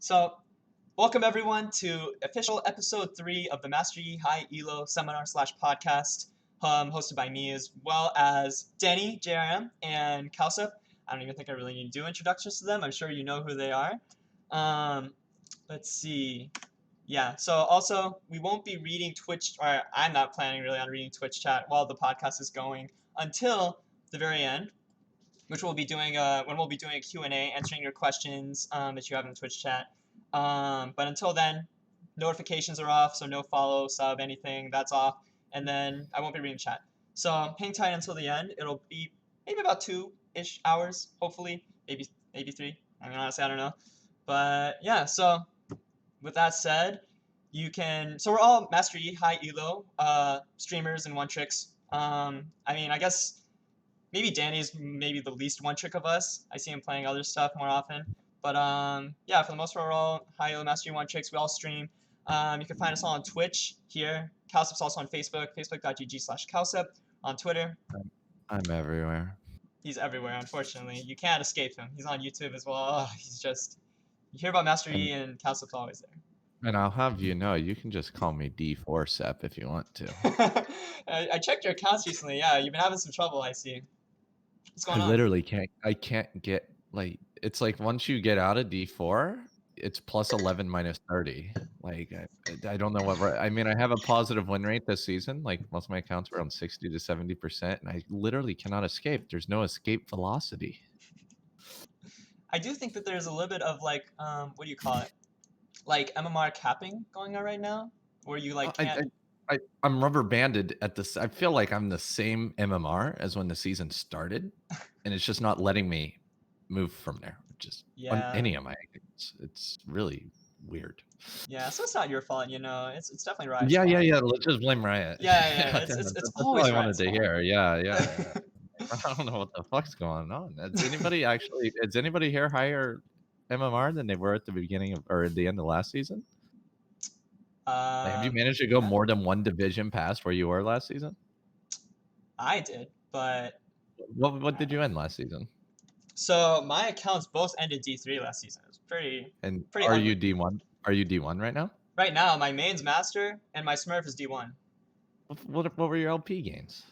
So, welcome everyone to official episode 3 of the Master Yi High-Elo Seminar / podcast, hosted by me as well as Danijrm and Cowsep. I don't even think I really need to do introductions to them. I'm sure you know who they are. Let's see. Yeah, so also we won't be reading Twitch, or I'm not planning really on reading Twitch chat while the podcast is going until the very end, which we'll be doing when we'll be doing a Q&A, answering your questions that you have in the Twitch chat. But until then, notifications are off, so no follow, sub, anything, that's off. And then I won't be reading chat. So hang tight until the end. It'll be maybe about 2-ish hours, hopefully, maybe 3. I mean, honestly, I don't know. But yeah, so with that said, so we're all Master Yi High-Elo streamers and one tricks. I mean, I guess maybe Danny's maybe the least one trick of us. I see him playing other stuff more often. But yeah, for the most part, we're all High-Elo Master Yi one tricks. We all stream. You can find us all on Twitch here. Cowsep's also on Facebook, facebook.gg/Cowsep. On Twitter. I'm everywhere. He's everywhere, unfortunately. You can't escape him. He's on YouTube as well. Oh, he's just... You hear about Master Yi and Cowsep's always there. And I'll have you know, you can just call me D4Sep if you want to. I checked your accounts recently. Yeah, you've been having some trouble, I see. What's going on? Literally I can't get, like, it's like once you get out of D4, it's plus 11 minus 30. Like, I don't know what, I mean, I have a positive win rate this season. Like, most of my accounts are around 60 to 70%, and I literally cannot escape. There's no escape velocity. I do think that there's a little bit of, like, what do you call it? Like, MMR capping going on right now? Where you, like, can't... I'm rubber banded at this. I feel like I'm the same MMR as when the season started, and it's just not letting me move from there. Just on any of my accounts. It's really weird. Yeah, so it's not your fault, you know. It's definitely Riot's fault. Yeah. Let's just blame Riot. Yeah. It's always all I wanted to hear. Yeah. I don't know what the fuck's going on. Is anybody here higher MMR than they were at the beginning of, or at the end of last season? Have you managed to go more than one division past where you were last season? I did, but... What did you end last season? So my accounts both ended D3 last season. It was pretty are you D1? Are you D1 right now? Right now, my main's Master, and my Smurf is D1. What were your LP gains?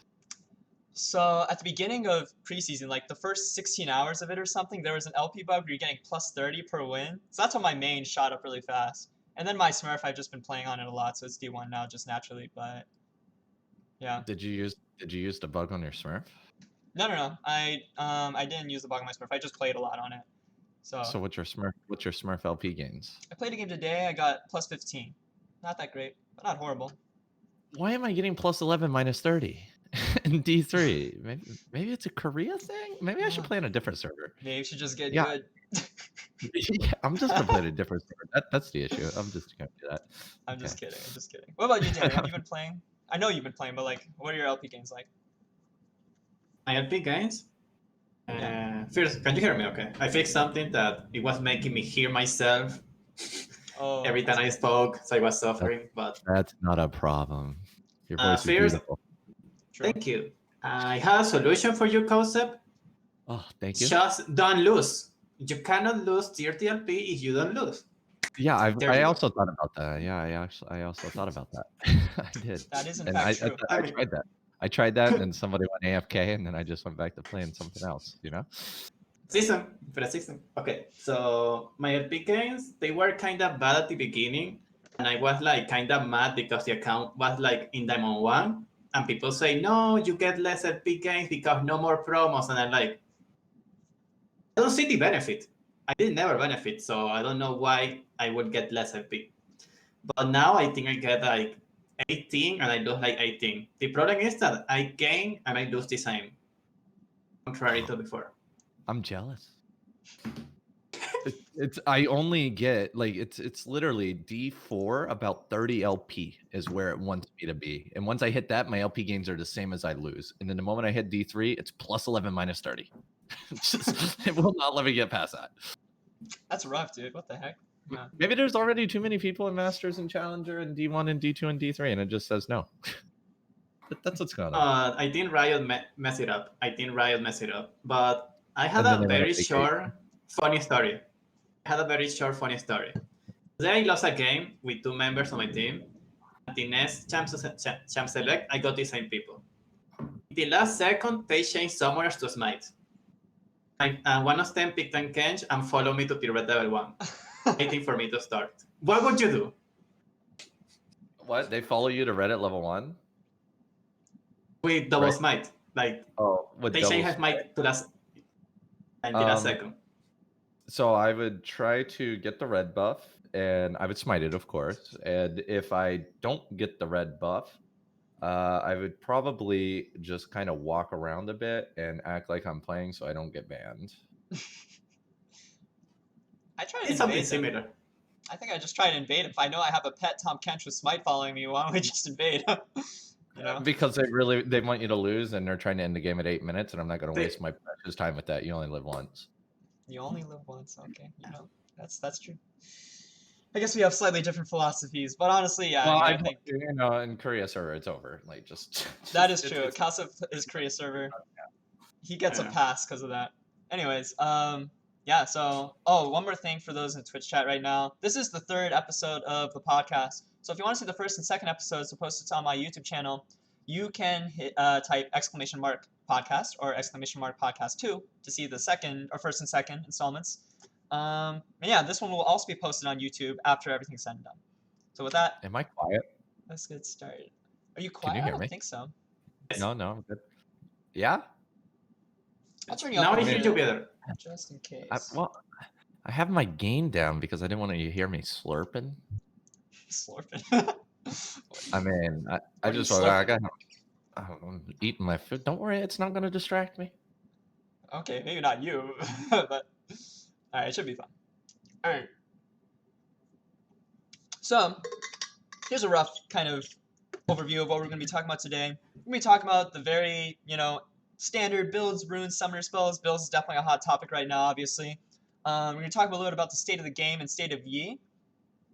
So at the beginning of preseason, like the first 16 hours of it or something, there was an LP bug where you're getting plus 30 per win. So that's when my main shot up really fast. And then my Smurf, I've just been playing on it a lot, so it's D1 now just naturally, but yeah. Did you use the bug on your Smurf? No. I didn't use the bug on my Smurf. I just played a lot on it. So what's your Smurf LP gains? I played a game today, I got plus 15. Not that great, but not horrible. Why am I getting plus 11 minus 30 in D3? Maybe it's a Korea thing? Maybe I should play on a different server. Maybe you should just get good. Yeah, I'm just gonna play a different server. That's the issue. I'm just gonna do that. I'm just kidding. What about you, Danny? Have you been playing? I know you've been playing, but like, what are your LP games like? My LP games? First, can you hear me okay? I fixed something that it was making me hear myself every time I spoke, so I was suffering. But that's not a problem. Your voice is beautiful. Thank you. I have a solution for your concept. Oh, thank you. Just don't lose. You cannot lose 30 LP if you don't lose. Yeah, I also thought about that. Yeah, I also thought about that. I did. That is in fact true. I tried that. I tried that, and then somebody went AFK, and then I just went back to playing something else, you know? Season. Okay, so my LP games, they were kind of bad at the beginning, and I was like kind of mad because the account was like in Diamond 1, and people say, no, you get less LP games because no more promos, and I'm like, I don't see the benefit. I did never benefit, so I don't know why I would get less LP. But now I think I get like 18 and I lose like 18. The problem is that I gain and I lose the same, contrary to before. I'm jealous. I only get like it's literally D4 about 30 LP is where it wants me to be, and once I hit that, my LP gains are the same as I lose, and then the moment I hit D3, it's plus 11 minus 30. It will not let me get past that. That's rough, dude. What the heck? Yeah. Maybe there's already too many people in Masters and Challenger and D1 and D2 and D3, and it just says no. That's what's going on. I think Riot messed it up. But I had a very short, funny story. I had a very short, funny story. Today I lost a game with 2 members of my team. At the next champ select, I got the same people. In the last second, they changed summoners to smite. And one of them picked on Kench and followed me to the red level 1, waiting for me to start. What would you do? What? They follow you to Reddit level 1? With double smite. Like, with they double changed smite to last, in the last second. So I would try to get the red buff, and I would smite it, of course. And if I don't get the red buff, I would probably just kind of walk around a bit and act like I'm playing so I don't get banned. I try to It's something invade them. similar. I think I just try to invade him. If I know I have a pet Tom Kench with Smite following me, why don't we just invade? You know? Because they want you to lose, and they're trying to end the game at 8 minutes, and I'm not going to waste my precious time with that. You only live once. You only live once, okay. You know, that's true. I guess we have slightly different philosophies, but honestly, yeah. Well, I think you know, in Korea server, it's over. Like, just that is true. Cowsep is Korea server. He gets a pass because of that. Anyways, yeah. So, one more thing for those in Twitch chat right now. This is the 3rd episode of the podcast. So if you want to see the 1st and 2nd episodes, I'll post it on my YouTube channel. You can type !podcast or !podcast 2 to see the 2nd or 1st and 2nd installments. And yeah, this one will also be posted on YouTube after everything's said and done. So with that, am I quiet? Let's get started. Are you quiet? Can you hear I me? don't think so. No, I'm good. Yeah. I'll turn you up. Now I hear you better. Just in case. I have my gain down because I didn't want you to hear me slurping. Slurping. I mean, I just I'm eating my food. Don't worry, it's not going to distract me. Okay, maybe not you, but alright, it should be fun. Alright. So, here's a rough kind of overview of what we're going to be talking about today. We're going to be talking about the very, standard builds, runes, summoner spells. Builds is definitely a hot topic right now, obviously. We're going to talk a little bit about the state of the game and state of Yi.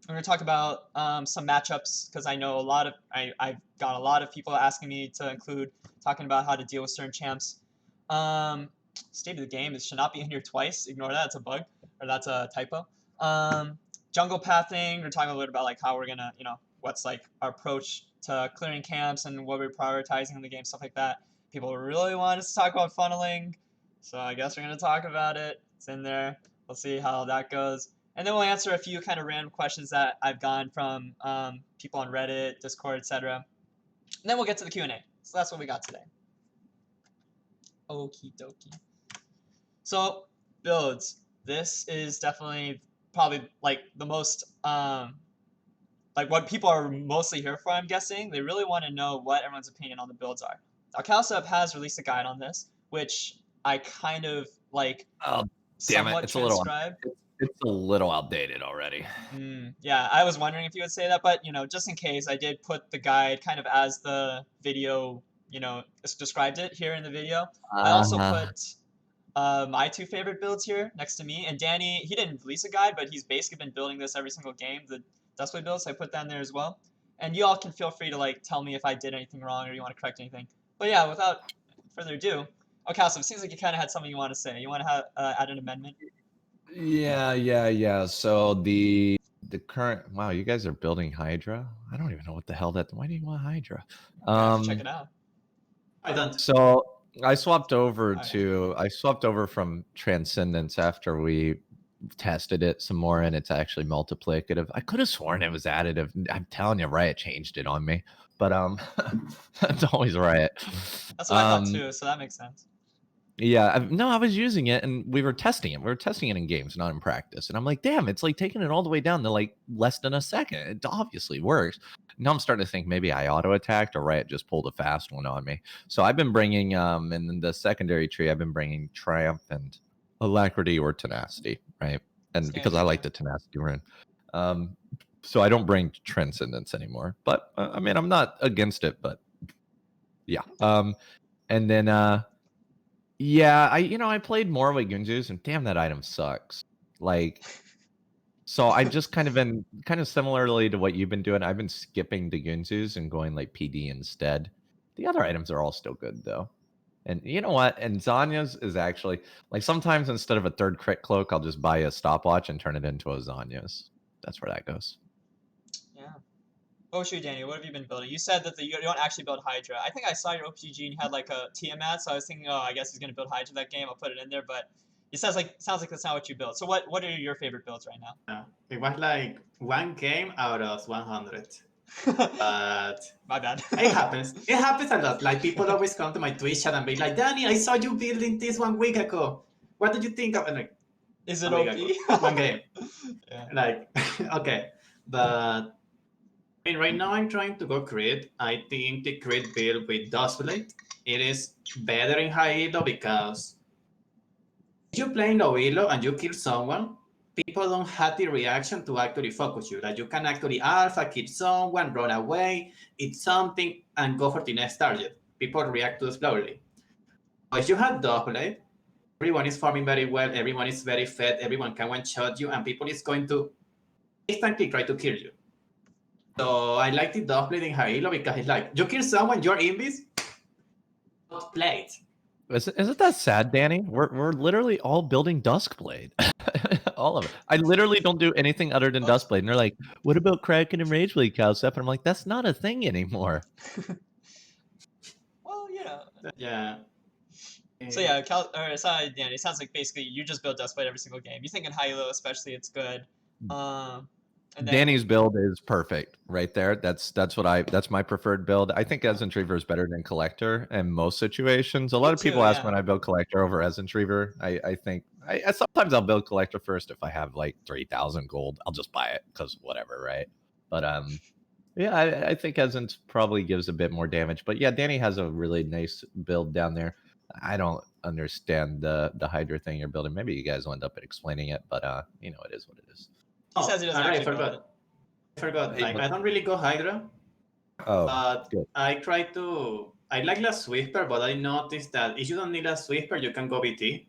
We're going to talk about some matchups, because I know I've got a lot of people asking me to include talking about how to deal with certain champs. State of the game should not be in here twice. Ignore that. It's a bug, or that's a typo. Jungle pathing. We're talking a little bit about how we're gonna, what's our approach to clearing camps and what we're prioritizing in the game, stuff like that. People really want us to talk about funneling, so I guess we're gonna talk about it. It's in there. We'll see how that goes. And then we'll answer a few kind of random questions that I've gotten from people on Reddit, Discord, etc. And then we'll get to the Q&A. So that's what we got today. Okie dokie. So, builds. This is definitely probably the most, what people are mostly here for, I'm guessing. They really want to know what everyone's opinion on the builds are. Now, Cowsep has released a guide on this, which I kind of Oh, damn it. transcribed. It's a little outdated already. Yeah, I was wondering if you would say that, but just in case, I did put the guide kind of as the video, described it here in the video. I also put my 2 favorite builds here next to me, and Danny, he didn't release a guide, but he's basically been building this every single game, the Dustblade build, so I put that in there as well. And you all can feel free to tell me if I did anything wrong or you want to correct anything. But yeah, without further ado, Cowsep, it seems like you kind of had something you want to say. You want to add an amendment? Yeah. So the current, wow, you guys are building Hydra? I don't even know what the hell why do you want Hydra? Check it out. I don't. So I swapped over from Transcendence after we tested it some more, and it's actually multiplicative. I could have sworn it was additive. I'm telling you, Riot changed it on me, but it's always Riot. That's what I thought too, so that makes sense. Yeah, I was using it, and we were testing it. We were testing it in games, not in practice. And I'm like, damn, it's taking it all the way down to less than a second. It obviously works. Now I'm starting to think maybe I auto-attacked or Riot just pulled a fast one on me. So I've been bringing, in the secondary tree, I've been bringing Triumph and Alacrity or Tenacity, right? And because I like the Tenacity rune. So I don't bring Transcendence anymore. But, I mean, I'm not against it, but yeah. And then... yeah, I played more with Gunzus, and damn, that item sucks. So I just kind of similarly to what you've been doing. I've been skipping the Gunzus and going PD instead. The other items are all still good though. And you know what? And Zanya's is actually like sometimes instead of a third crit cloak, I'll just buy a stopwatch and turn it into a Zanya's. That's where that goes. Yeah. What about you, Danny? What have you been building? You said that you don't actually build Hydra. I think I saw your OPG and you had like a Tiamat, so I was thinking, oh, I guess he's gonna build Hydra that game. I'll put it in there, but it sounds like that's not what you build. So what are your favorite builds right now? It was like one game out of 100. But My bad. it happens. It happens a lot. Like people always come to my Twitch chat and be like, Danny, I saw you building this 1 week ago. What did you think of it? Like, Is it a week OP? ago. One game. Yeah. Like, okay. But I mean, right now I'm trying to go crit. I think the crit build with Dustblade, it is better in high elo because if you play in low elo and you kill someone, people don't have the reaction to actually focus you. Like you can actually alpha, kill someone, run away, eat something, and go for the next target. People react too slowly. But if you have Dustblade, everyone is farming very well, everyone is very fed, everyone can one-shot you, and people is going to instantly try to kill you. So I like the Dustblade in high elo because it's like, you kill someone, you're invis, Dustblade. Isn't that sad, Danny? We're literally all building Duskblade. All of it. I literally don't do anything other than Duskblade. And they're like, what about Kraken and Rageblade, Cowsep? And I'm like, that's not a thing anymore. Well, yeah. Yeah. So yeah, Danny, it sounds like basically you just build Duskblade every single game. You think in high elo especially it's good. And then, Danny's build is perfect right there. That's my preferred build. I think Retriever is better than Collector in most situations. A lot of people ask when I build Collector over Retriever. I think sometimes I'll build Collector first if I have like 3,000 gold. I'll just buy it because whatever, right? But yeah, I think Essence probably gives a bit more damage. But yeah, Danny has a really nice build down there. I don't understand the Hydra thing you're building. Maybe you guys will end up explaining it, but you know, it is what it is. He says he doesn't actually forgot. I forgot. Like I don't really go Hydra. Oh, but good. I try to. I like Last Whisper, but I noticed that if you don't need Last Whisper, you can go BT.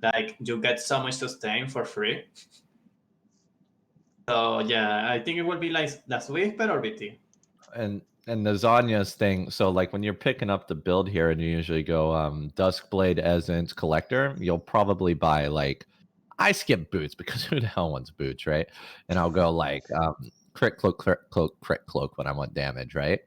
Like you get so much sustain for free. So yeah, I think it will be like Last Whisper or BT. And the Zanya's thing, so like when you're picking up the build here and you usually go Duskblade Essence Collector, you'll probably buy like, I skip boots because who the hell wants boots, right? And I'll go like crit cloak when I want damage, right?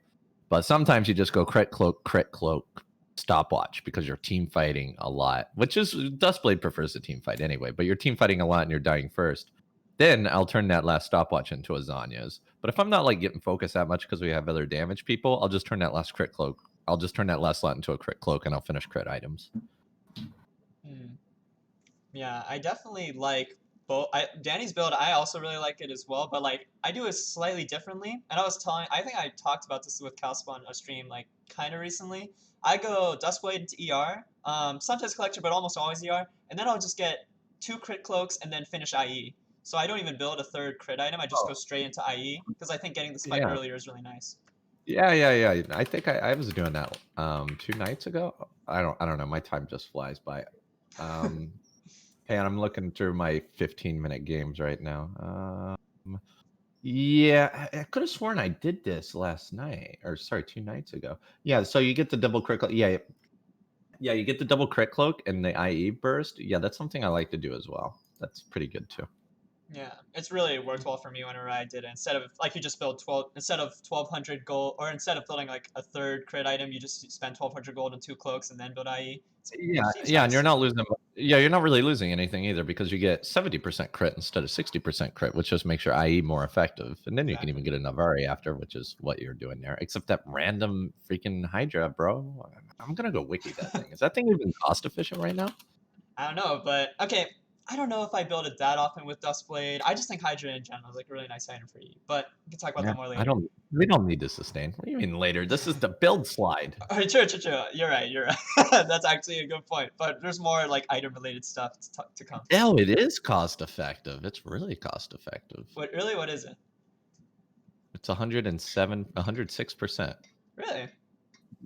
But sometimes you just go crit cloak, stopwatch because you're team fighting a lot, which is Duskblade prefers the team fight anyway, but you're team fighting a lot and you're dying first. Then I'll turn that last stopwatch into a Zanya's. But if I'm not like getting focused that much because we have other damage people, I'll just turn that last crit cloak. I'll just turn that last slot into a crit cloak and I'll finish crit items. Yeah, I definitely like both. Danny's build, I also really like it as well, but like I do it slightly differently. And I think I talked about this with Cowsep on a stream like kind of recently. I go Duskblade into ER, sometimes Collector, but almost always ER, and then I'll just get 2 crit cloaks and then finish IE. So I don't even build a third crit item. I just go straight into IE because I think getting the spike earlier is really nice. Yeah. I think I was doing that 2 nights ago. I don't know. My time just flies by. Hey, I'm looking through my 15-minute games right now. Yeah, I could have sworn I did this last night, or sorry, 2 nights ago. Yeah, so you get the double crit cloak. Yeah, you get the double crit cloak and the IE burst. Yeah, that's something I like to do as well. That's pretty good too. Yeah, it's really worked well for me whenever I did it. Instead of like you just build 1,200 gold, or instead of building like a third crit item, you just spend 1,200 gold and 2 cloaks and then build IE. Yeah, and you're not losing. Yeah, you're not really losing anything either because you get 70% crit instead of 60% crit, which just makes your IE more effective. And then you can even get a Navari after, which is what you're doing there. Except that random freaking Hydra, bro. I'm gonna go wiki that thing. Is that thing even cost efficient right now? I don't know, but okay. I don't know if I build it that often with Duskblade. I just think Hydra in general is like a really nice item for you. But we can talk about that more later. We don't need to sustain. What do you mean later? This is the build slide. True. You're right. That's actually a good point. But there's more like item related stuff to come. Oh, it is cost effective. It's really cost effective. What is it? It's 106%. Really?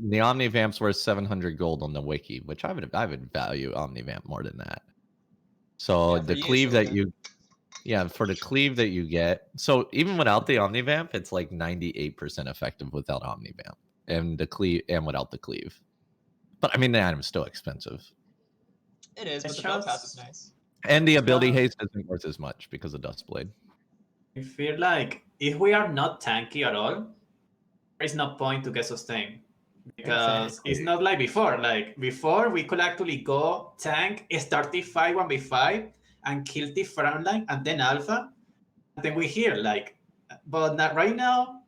The Omnivamp's worth 700 gold on the wiki, which I would value Omnivamp more than that. So the cleave that you, for the cleave that you get. So even without the Omnivamp, it's like 98% effective without Omnivamp and the cleave and without the cleave. But I mean, the item's still expensive. It is, but It's the build pass just- is nice. And the ability Yeah. haste isn't worth as much because of Dustblade. I feel like if we are not tanky at all, there is no point to get sustain. Because it's not like before. Like before, we could actually go tank, start T5 1v5, and kill the front line, and then alpha, and then we hear like. But not right now.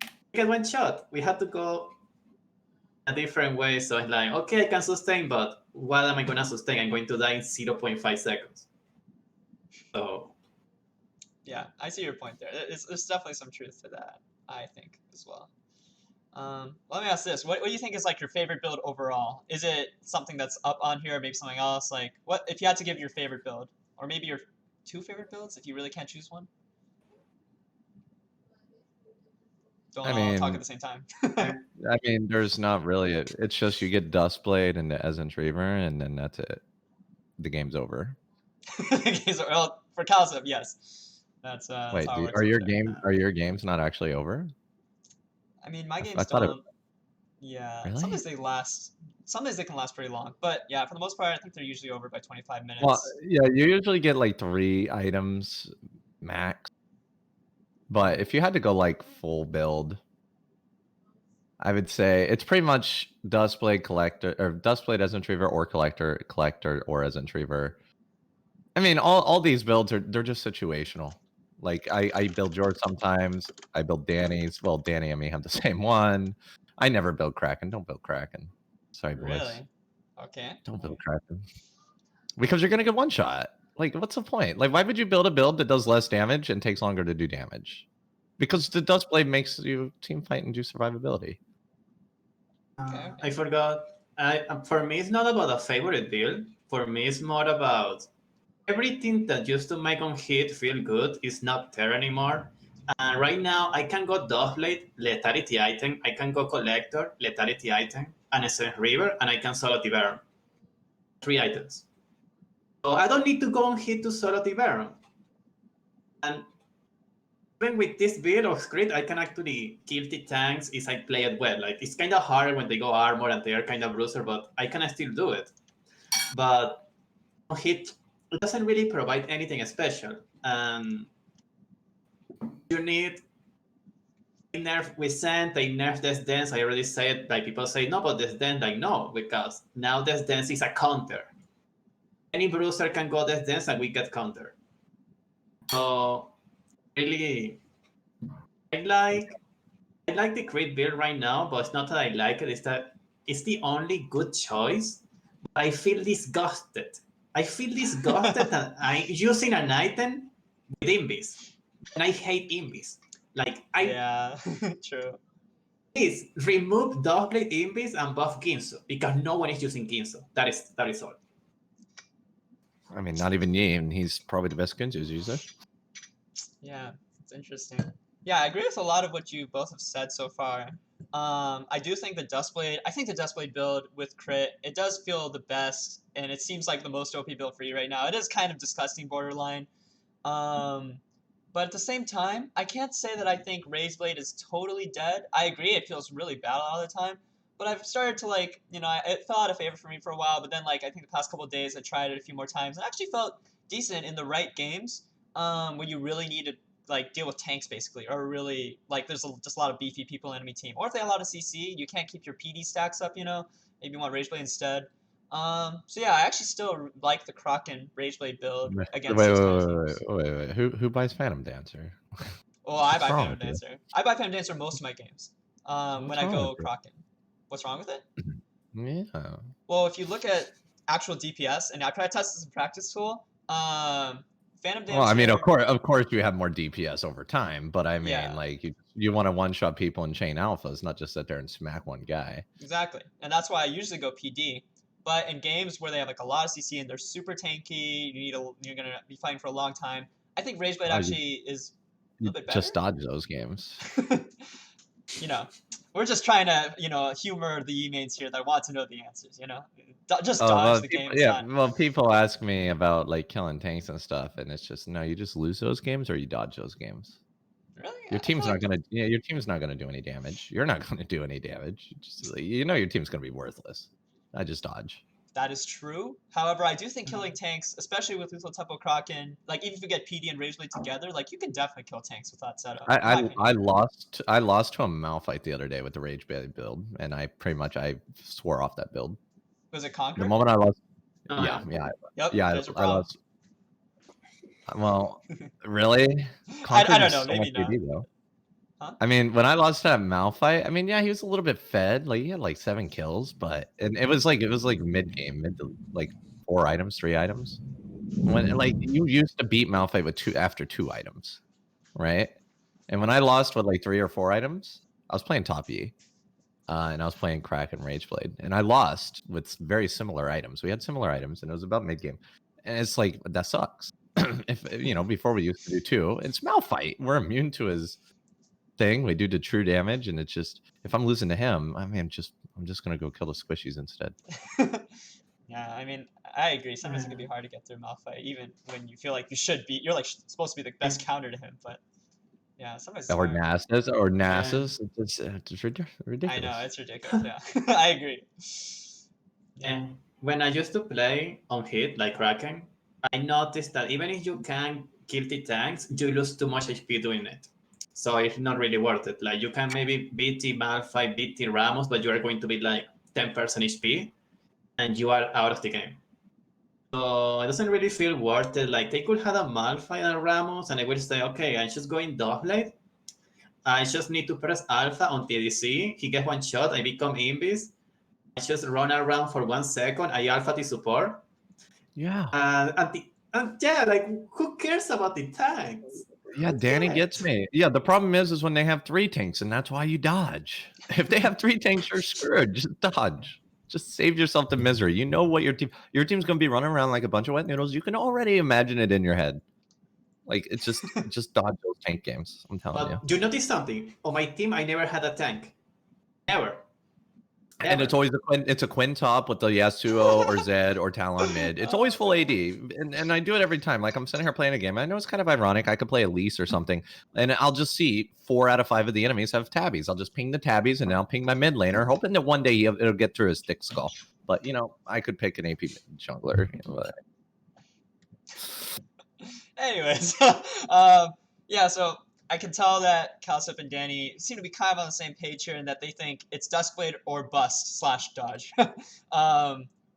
We get one shot. We had to go a different way. So it's like, okay, I can sustain, but what am I gonna sustain? I'm going to die in 0.5 seconds. So Yeah, I see your point there. There's definitely some truth to that, I think, as well. Let me ask this: what do you think is like your favorite build overall? Is it something that's up on here, or maybe something else? Like, what if you had to give your favorite build, or maybe your 2 favorite builds, if you really can't choose one? Don't all talk at the same time. I mean, there's not really. It's just you get Dustblade and the Essence Reaver, and then that's it. The game's over. Well, for Cowsep, yes. That's Wait, how it works are your over there. are your games not actually over? I mean, my I games thought it- don't. Yeah, Really? sometimes they last. Sometimes they can last pretty long, but yeah, for the most part, I think they're usually over by 25 minutes. Well, yeah, you usually get like 3 items max. But if you had to go like full build, I would say it's pretty much Dustblade Collector or Dustblade as Retriever or Collector or as Retriever. I mean, all these builds they're just situational. Like I build yours sometimes. I build Danny's. Well, Danny and me have the same one. I never build Kraken. Don't build Kraken. Sorry, boys. Really? Okay. Don't build Kraken. Because you're gonna get one shot. Like, what's the point? Like, why would you build a build that does less damage and takes longer to do damage? Because the Dustblade makes you team fight and do survivability. Okay. I forgot. For me, it's not about a favorite build. For me, it's more about everything that used to make on hit feel good is not there anymore. And right now, I can go Dustblade, Lethality item. I can go Collector, Lethality item, and Essence River, and I can solo the Baron. 3 items. So I don't need to go on hit to solo the Baron. And even with this build of Script, I can actually kill the tanks if I play it well. Like, it's kind of hard when they go armor and they are kind of bruiser, but I can still do it. But on hit, it doesn't really provide anything special. You need nerf with Sand, they nerf this dance. I already said, like people say, no, but this dance, I know, because now this dance is a counter. Any bruiser can go this dance and we get counter. So really, I like the crit build right now, but it's not that I like it, it's that it's the only good choice. But I feel disgusted. That I'm using an item with Nimbus. And I hate Nimbus. Like, Yeah, true. please remove Dogblade Nimbus and buff Ginso, because no one is using Ginso. That is all. I mean, not even Yi, and he's probably the best Ginzu's user. Yeah, it's interesting. Yeah, I agree with a lot of what you both have said so far. I do think the Dustblade. I think the Dustblade build with crit, it does feel the best, and it seems like the most OP build for you right now. It is kind of disgusting borderline. But at the same time, I can't say that I think Razeblade is totally dead. I agree, it feels really bad all the time. But I've started to like, it fell out of favor for me for a while. But then like I think the past couple of days I tried it a few more times and actually felt decent in the right games. When you really need to like deal with tanks basically, or really like there's just a lot of beefy people in enemy team, or if they have a lot of CC, you can't keep your PD stacks up. Maybe you want Rageblade instead. So yeah, I actually still like the Kraken Rageblade build against. Wait. Who buys Phantom Dancer? Oh, I buy wrong Phantom with you? Dancer. I buy Phantom Dancer most of my games. When I wrong go with you? Kraken. What's wrong with it? Yeah. Well, if you look at actual DPS, and I tried to test this in practice tool, Phantom Dancer. Well, I mean, of course, you have more DPS over time, but I mean, Yeah. like you want to one-shot people in chain alphas, not just sit there and smack one guy. Exactly, and that's why I usually go PD. But in games where they have like a lot of CC and they're super tanky, you're gonna be fighting for a long time. I think Rageblade actually is a little bit better. Just dodge those games. We're just trying to humor the E-mains here that want to know the answers. Just dodge the game. Well, people ask me about like killing tanks and stuff, and it's just no. You just lose those games or you dodge those games. Really? Your team's not gonna. Yeah, your team's not gonna do any damage. You're not gonna do any damage. Your team's gonna be worthless. I just dodge. That is true. However, I do think killing tanks, especially with Lethal Tempo Kraken, like even if you get PD and Rage Blade together, like you can definitely kill tanks with that setup. I lost to a Malphite the other day with the Rage Blade build, and I swore off that build. Was it Conqueror? The moment I lost, Yep, I lost. Well, really? I don't know, maybe not. PD, though. Huh? I mean, when I lost to that Malphite, I mean, yeah, he was a little bit fed. Like he had like 7 kills, but it was like mid game, like 4 items, 3 items. When like you used to beat Malphite with after 2 items, right? And when I lost with like 3 or 4 items, I was playing top E, and I was playing Crack and Rage Blade, and I lost with very similar items. We had similar items, and it was about mid game, and it's like that sucks. If before we used to do 2, it's Malphite. We're immune to his thing. We do the true damage, and it's just if I'm losing to him, I'm just gonna go kill the squishies instead. Yeah, I mean, I agree. Sometimes it can be hard to get through Malphite, even when you feel like you should be. You're like supposed to be the best counter to him, but yeah, sometimes. Or Nasus. It's ridiculous. I know, it's ridiculous. Yeah, I agree. Yeah. When I used to play on hit like Kraken, I noticed that even if you can kill the tanks, you lose too much HP doing it. So it's not really worth it. Like you can maybe beat the Malphite, beat the Ramos, but you are going to be like 10% HP, and you are out of the game. So it doesn't really feel worth it. Like they could have a Malphite and a Ramos, and I will say, okay, I'm just going Doublade. I just need to press Alpha on TDC. He gets 1 shot. I become Invis. I just run around for 1 second. I Alpha the support. Yeah. And yeah, like who cares about the tanks? Yeah, Dani gets me. Yeah, the problem is when they have 3 tanks, and that's why you dodge. If they have 3 tanks, you're screwed. Just dodge. Just save yourself the misery. You know what your team's gonna be running around like a bunch of wet noodles. You can already imagine it in your head. Like it's just dodge those tank games. I'm telling you. But you notice something? On my team, I never had a tank. Never. And it's always a Quinn top with the Yasuo or Zed or Talon mid. It's always full AD, and I do it every time. Like I'm sitting here playing a game. I know it's kind of ironic. I could play Elise or something, and I'll just see 4 out of 5 of the enemies have tabbies. I'll just ping the tabbies, and I'll ping my mid laner, hoping that one day it'll get through his thick skull. But I could pick an AP jungler. Anyways, yeah. So I can tell that Cowsep and Dani seem to be kind of on the same page here, in that they think it's Duskblade or bust / dodge.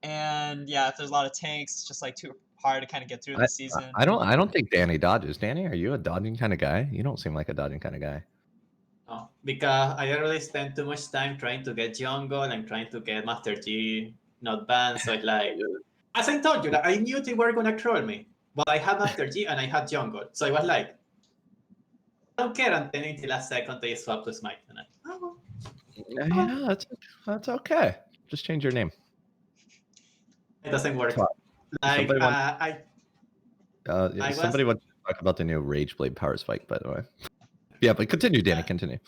And yeah, if there's a lot of tanks, it's just like too hard to kind of get through the season. I don't think Dani dodges. Dani, are you a dodging kind of guy? You don't seem like a dodging kind of guy. No, because I already spent too much time trying to get jungle and trying to get Master Yi not banned. So it's like, as I told you, like, I knew they were gonna troll me, but I had Master Yi and I had jungle, so I was like, I don't care until the last second they swap to Smite. And yeah, that's okay. Just change your name. It doesn't work. Like somebody wants to talk about the new Rage Blade power spike, by the way. Yeah, but continue, Dani. Continue.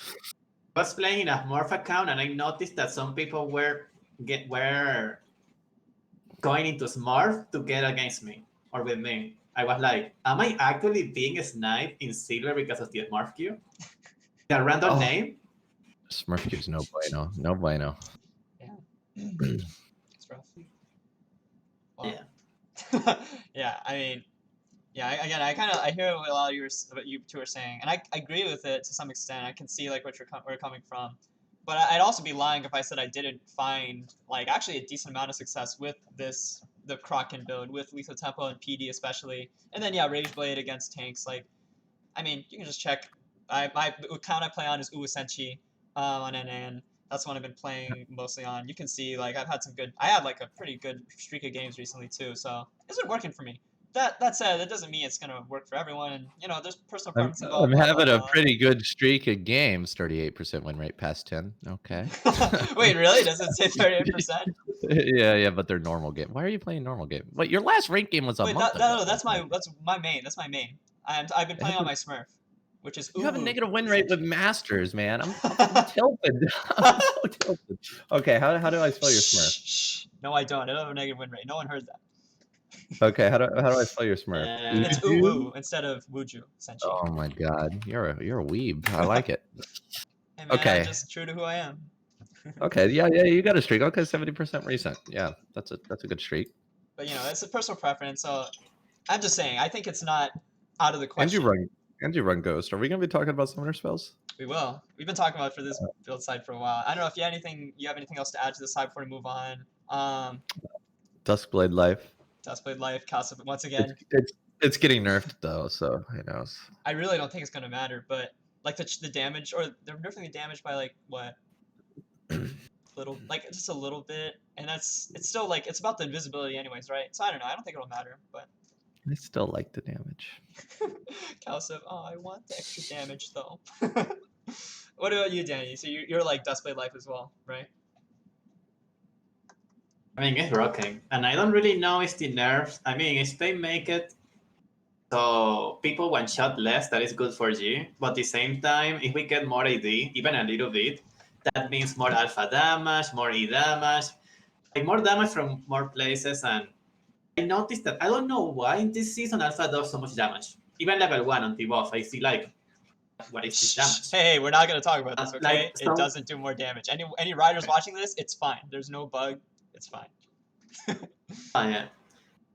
I was playing a Morph account, and I noticed that some people were going into Smurf to get against me or with me. I was like, am I actually being sniped in silver because of the Smurf queue? A random name? Smurf queue's no bueno. No bueno. Yeah. It's rough. Well, yeah. Yeah, I mean, yeah, again, I hear what a lot of you two are saying, and I agree with it to some extent. I can see like where you're coming from. But I'd also be lying if I said I didn't find like actually a decent amount of success with the Kraken build, with Lethal Tempo and PD especially. And then yeah, Rage Blade against tanks. Like, I mean, you can just check. My account I play on is Wuju Senshi on NN. That's what I've been playing mostly on. You can see like I had like a pretty good streak of games recently too. So it's been working for me. That said, that doesn't mean it's gonna work for everyone, and there's personal preference involved. I'm having a pretty good streak of games, 38% win rate past 10. Okay. Wait, really? Does it say 38%? Yeah, but they're normal game. Why are you playing normal game? But your last ranked game was a month ago. No, that's my main. That's my main. I've been playing on my Smurf, which is you have a negative win rate with Masters, man. I'm tilted. I'm so tilted. Okay, how do I spell your Smurf? Shh. No, I don't. I don't have a negative win rate. No one heard that. Okay, how do I spell your Smurf? It's Uwu instead of Wuju Senshi. Oh my god, you're a weeb. I like it. Hey man, okay, I'm just true to who I am. Okay, yeah, you got a streak. Okay, 70% recent. Yeah, that's a good streak. But it's a personal preference. So I'm just saying, I think it's not out of the And you question. run Ghost. Are we gonna be talking about summoner spells? We will. We've been talking about it for this build side for a while. I don't know if you have anything else to add to this side before we move on. Duskblade Life. Duskblade Life, Cowsep once again. It's getting nerfed though, so who knows? I really don't think it's gonna matter, but like the damage, or they're nerfing the damage by like what? Just a little bit, and it's still like it's about the invisibility anyways, right? So I don't know. I don't think it'll matter, but I still like the damage. Cowsep, oh, I want the extra damage though. What about you, Danny? So you're like Duskblade Life as well, right? I mean, it's broken, and I don't really know if the nerfs. I mean, if they make it so people one shot less, that is good for G. But at the same time, if we get more AD, even a little bit, that means more alpha damage, more E damage, like more damage from more places. And I noticed that I don't know why in this season alpha does so much damage. Even level 1 on debuff, I see like, what is this damage? Hey, we're not gonna talk about this, okay? Like, so, it doesn't do more damage. Any riders watching this, it's fine. There's no bug. It's fine. yeah.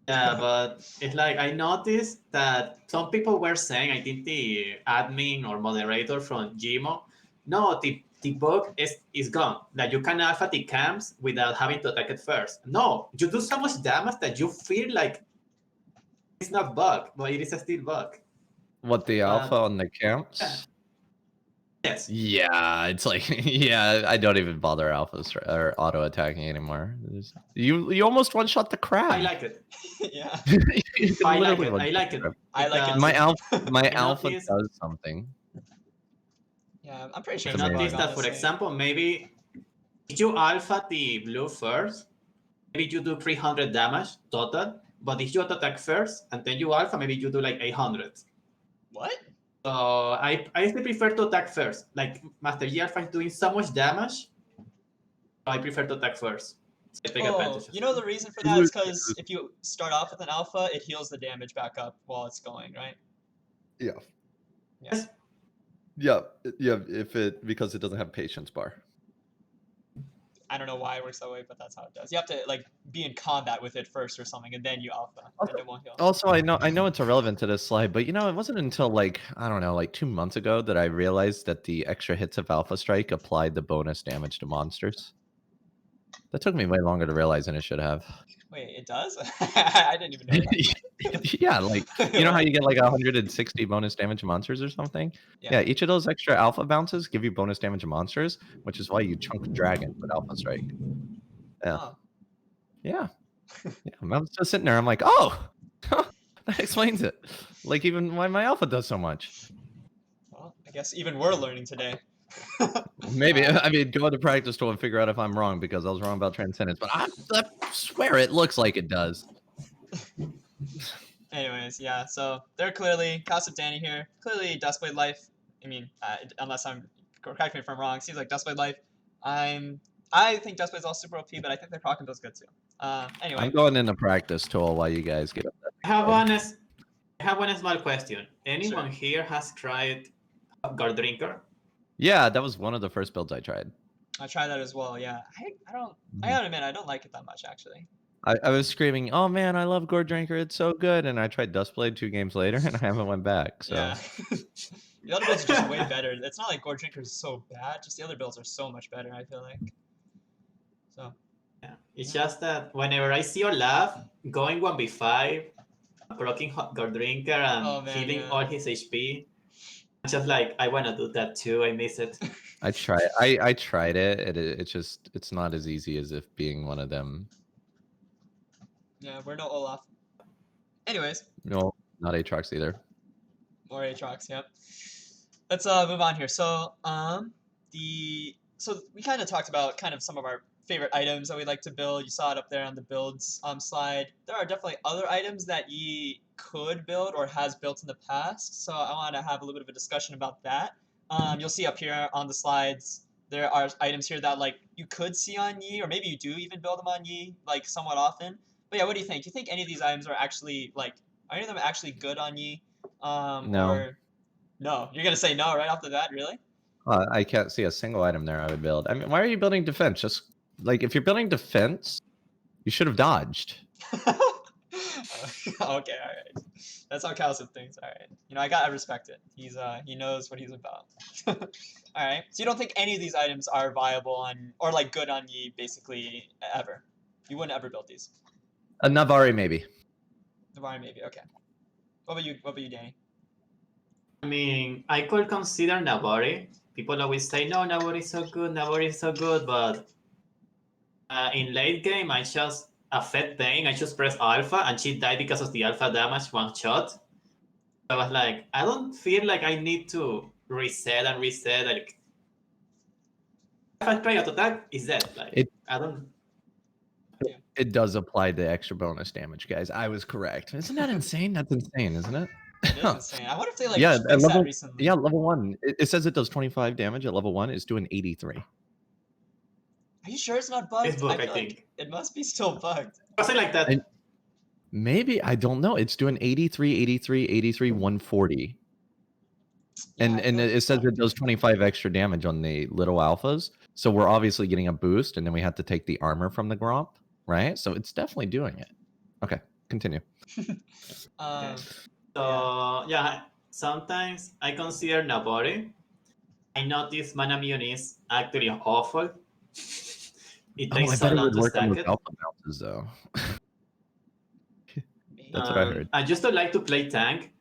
Yeah, but it's like I noticed that some people were saying, I think the admin or moderator from Gmo, no, the bug is gone. Like you can alpha the camps without having to attack it first. No, you do so much damage that you feel like it's not bug, but it is a still bug. What, the alpha on the camps? Yeah. Yes. Yeah, it's like I don't even bother alphas or auto attacking anymore. You almost one shot the crab. I like it. Yeah. I like it. I like it. I like it. My alpha does something. Yeah, I'm pretty sure. I noticed that, for example, maybe if you alpha the blue first, maybe you do 300 damage total. But if you attack first and then you alpha, maybe you do like 800. What? So I still prefer to attack first. Like Master Yi Alpha is doing so much damage, so I prefer to attack first. So I take advantage. You know the reason for that is because if you start off with an alpha, it heals the damage back up while it's going, right? Yeah. Yes. Yeah. Because it doesn't have patience bar. I don't know why it works that way, but that's how it does. You have to like be in combat with it first or something, and then you alpha, and it won't heal. Also, I know it's irrelevant to this slide, but it wasn't until like I don't know, like 2 months ago that I realized that the extra hits of Alpha Strike applied the bonus damage to monsters. That took me way longer to realize than it should have. Wait, it does? I didn't even know that. Yeah, like how you get like 160 bonus damage to monsters or something? Yeah, each of those extra alpha bounces give you bonus damage to monsters, which is why you chunk dragon with Alpha Strike. Yeah. Oh. Yeah. I'm just sitting there, I'm like, oh, that explains it. Like even why my alpha does so much. Well, I guess even we're learning today. Maybe. I mean, go to practice tool and figure out if I'm wrong, because I was wrong about Transcendence, but I swear it looks like it does. Anyways, yeah, so they're clearly Cowsep Dani here. Clearly Duskblade Life. I mean, unless correct me if I'm wrong, seems like Duskblade Life. I think Duskblade's all super OP, but I think their Kraken does good too. Anyway. I'm going into practice tool while you guys get up there. I have one small question. Anyone here has tried God Drinker? Yeah, that was one of the first builds I tried. I tried that as well. Yeah, I gotta admit, I don't like it that much actually. I was screaming, "Oh man, I love Gore Drinker! It's so good!" And I tried Duskblade 2 games later, and I haven't went back. So yeah, the other builds are just way better. It's not like Gore Drinker is so bad; just the other builds are so much better. I feel like. So. Yeah, it's just that whenever I see Olaf going 1v5, blocking God Drinker and healing all his HP. Just like I want to do that too. I miss it. I tried it. It's not as easy as if being one of them. Yeah, we're no Olaf. Anyways. No, not Aatrox either. More Aatrox, yep. Let's move on here. So so we kind of talked about kind of some of our favorite items that we like to build. You saw it up there on the builds slide. There are definitely other items that Yi could build or has built in the past. So I want to have a little bit of a discussion about that. You'll see up here on the slides, there are items here that like you could see on Yi, or maybe you do even build them on Yi like somewhat often. But yeah, what do you think? Do you think any of these items are actually like, are any of them actually good on Yi? No. Or, no, you're gonna say no right off the bat, really? I can't see a single item there I would build. I mean, why are you building defense? Just like if you're building defense, you should have dodged. Okay, all right. That's how Cowsep thinks. All right. You know, I respect it. He knows what he's about. All right. So you don't think any of these items are viable on or like good on Yi basically ever? You wouldn't ever build these. A Navari maybe. Navari maybe. Okay. What about you? What about you, Danny? I mean, I could consider Navari. People always say, no, Navari is so good, Navari is so good, but in late game, I just affect Bane, I just press Alpha, and she died because of the Alpha damage one shot. I was like, I don't feel like I need to reset. Like, if I try auto attack, is dead. Like, I don't. It does apply the extra bonus damage, guys. I was correct. Isn't that insane? That's insane, isn't it? It is insane. I wonder if they like yeah, fixed that recently. Yeah, level 1. It says it does 25 damage at level 1. It's doing 83. Are you sure it's not bugged? It's bugged, I feel think. like it must be still bugged. Something like that. Maybe, I don't know. It's doing 83, 83, 83, 140. And it says it does 25 extra damage on the little alphas. So we're obviously getting a boost, and then we have to take the armor from the Gromp, right? So it's definitely doing it. Okay, continue. Yeah, sometimes I consider Navari. I notice Manamune is actually awful. It takes so long to stack it. Alpha bounces, though. That's what I heard. I just don't like to play tank.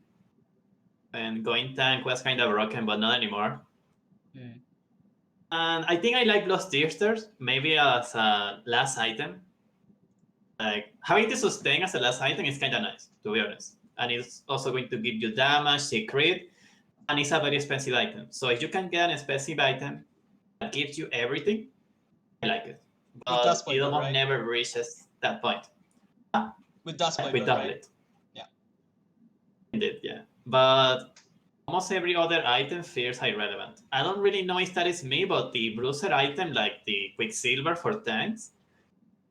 And going tank was kind of broken, but not anymore. And I think I like Bloodthirsters, maybe as a last item. Like, having the sustain as a last item is kind of nice, to be honest. And it's also going to give you damage, secret, and it's a very expensive item. So if you can get an expensive item that gives you everything, I like it. But it almost never reaches that point. With Dustblade, with Dustblade. Right? Yeah. Indeed, yeah. But almost every other item feels irrelevant. I don't really know if that is me, but the bruiser item, like the Quicksilver for tanks,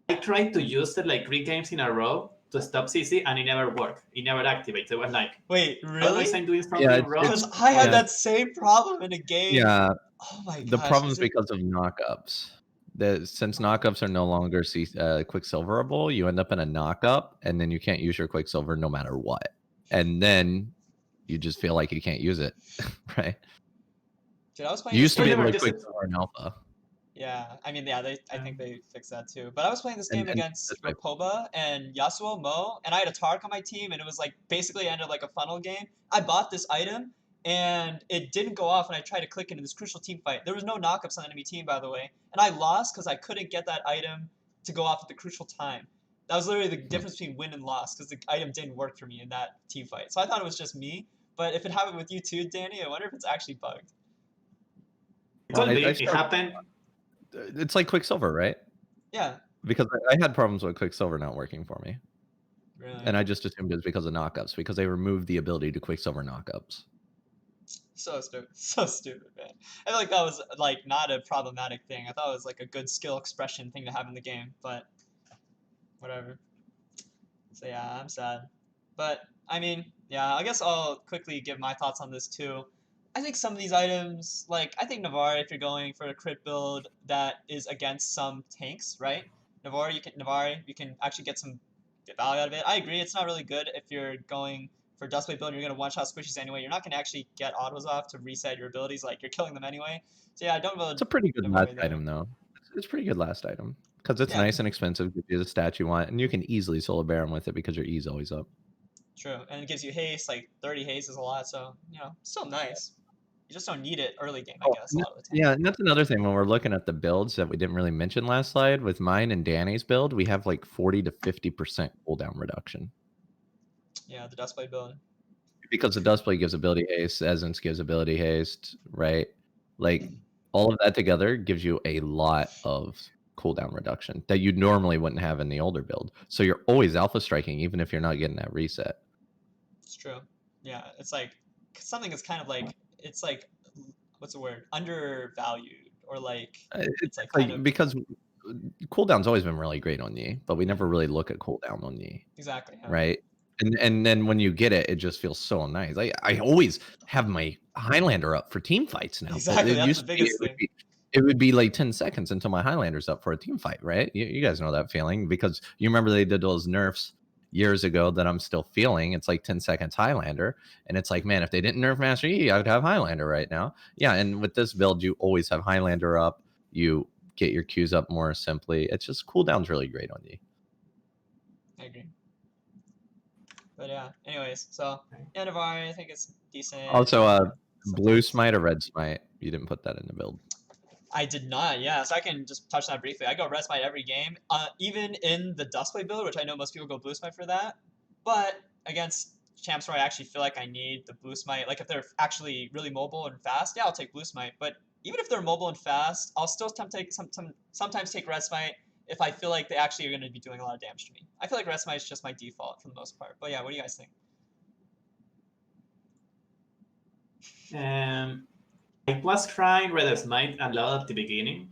I tried to use it like 3 games in a row to stop CC, and it never worked. It never activates. It was like, wait, really? I'm doing something wrong. Because I had that same problem in a game. Yeah. Oh my god. The problem is because of knockups. Since knockups are no longer Quicksilverable, you end up in a knockup, and then you can't use your Quicksilver no matter what. And then you just feel like you can't use it, right? Dude, I was playing. You used to be able to Quicksilver in Alpha. Yeah, I mean, yeah, I think they fixed that too. But I was playing this game against Rapoba and Yasuo Mo, and I had a Tark on my team, and it was like basically ended like a funnel game. I bought this item, and it didn't go off, and I tried to click into this crucial team fight. There was no knockups on the enemy team, by the way, and I lost because I couldn't get that item to go off at the crucial time. That was literally the difference between win and loss, because the item didn't work for me in that team fight. So I thought it was just me, but if it happened with you too, Danny, I wonder if it's actually bugged. Could be. It happened. It's like Quicksilver, right? Yeah. Because I had problems with Quicksilver not working for me. Really? And I just assumed it was because of knockups, because they removed the ability to Quicksilver knockups. So stupid, man. I feel like that was like not a problematic thing. I thought it was like a good skill expression thing to have in the game, but whatever. So yeah, I'm sad. But I mean, yeah, I guess I'll quickly give my thoughts on this too. I think some of these items, like, I think Navari, if you're going for a crit build that is against some tanks, right? Navari, you can actually get some value out of it. I agree, it's not really good if you're going for Dustblade build and you're going to one-shot squishies anyway. You're not going to actually get autos off to reset your abilities, like, you're killing them anyway. So yeah, I don't really... It's a pretty good last item, though. It's a pretty good last item. Because it's nice and expensive, gives you the stat you want, and you can easily solo baron with it because your E's always up. True, and it gives you haste, like 30 haste is a lot, so, you know, still nice. You just don't need it early game, I guess. A lot of the time. Yeah, and that's another thing when we're looking at the builds that we didn't really mention last slide. With mine and Danny's build, we have like 40 to 50% cooldown reduction. Yeah, the Dustblade build. Because the Dustblade gives ability haste, Essence gives ability haste, right? Like, all of that together gives you a lot of cooldown reduction that you normally wouldn't have in the older build. So you're always alpha striking, even if you're not getting that reset. It's true. Yeah, it's like something is kind of like, it's like, what's the word? Undervalued, or like it's like kind of... because cooldown's always been really great on Yi, but we never really look at cooldown on Yi. Exactly. Yeah. Right? And then when you get it, it just feels so nice. I always have my Highlander up for team fights now. Exactly, It that's used the to be, biggest thing. it would be like 10 seconds until my Highlander's up for a team fight, right? You guys know that feeling because you remember they did those nerfs years ago that I'm still feeling. It's like 10 seconds Highlander. And it's like, man, if they didn't nerf Master Yi, I would have Highlander right now. Yeah, and with this build, you always have Highlander up. You get your Qs up more simply. It's just cooldown's really great on Yi. I agree. But yeah, anyways, so end of our, I think it's decent. Also, blue smite or red smite? You didn't put that in the build. I did not, yeah. So I can just touch on that briefly. I go red smite every game, even in the Dustblade build, which I know most people go blue smite for that. But against champs where I actually feel like I need the blue smite, like if they're actually really mobile and fast, yeah, I'll take blue smite. But even if they're mobile and fast, I'll still sometimes take red smite if I feel like they actually are going to be doing a lot of damage to me. I feel like red smite is just my default for the most part. But yeah, what do you guys think? I was trying Red Smite a lot at the beginning.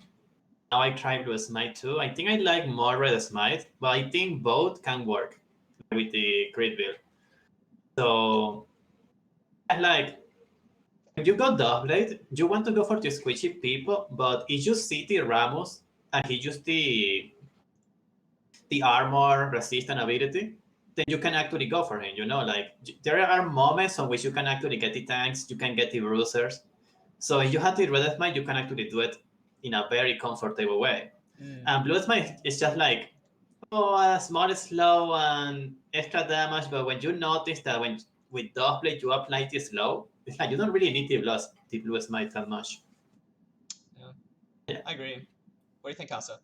Now I try Blue Smite too. I think I like more Red Smite, but I think both can work with the crit build. So, like, if you go Dustblade, you want to go for the squishy people, but if you see the Ramos and he used the armor resistant ability, then you can actually go for him. You know, like there are moments on which you can actually get the tanks, you can get the bruisers. So if you have the Red Smite, you can actually do it in a very comfortable way. And Blue Smite is just like, oh, small, slow, and extra damage. But when you notice that with Dustblade you apply the slow, it's like you don't really need the Blue Smite that much. Yeah, I agree. What do you think, Cowsep?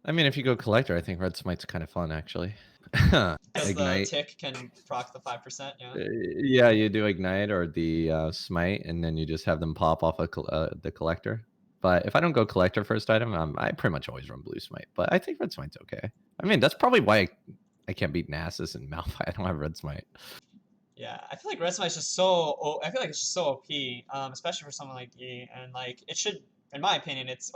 I mean, if you go collector, I think red smite's kind of fun actually. Because Ignite. the tick can proc the 5%, yeah. Yeah, you do ignite or the smite, and then you just have them pop off of the collector. But if I don't go collector first item, I pretty much always run blue smite. But I think red smite's okay. I mean, that's probably why I can't beat Nasus and Malphite. I don't have red smite. Yeah, I feel like red smite is just so. I feel like it's just so OP, especially for someone like Yi, and like it should, in my opinion, it's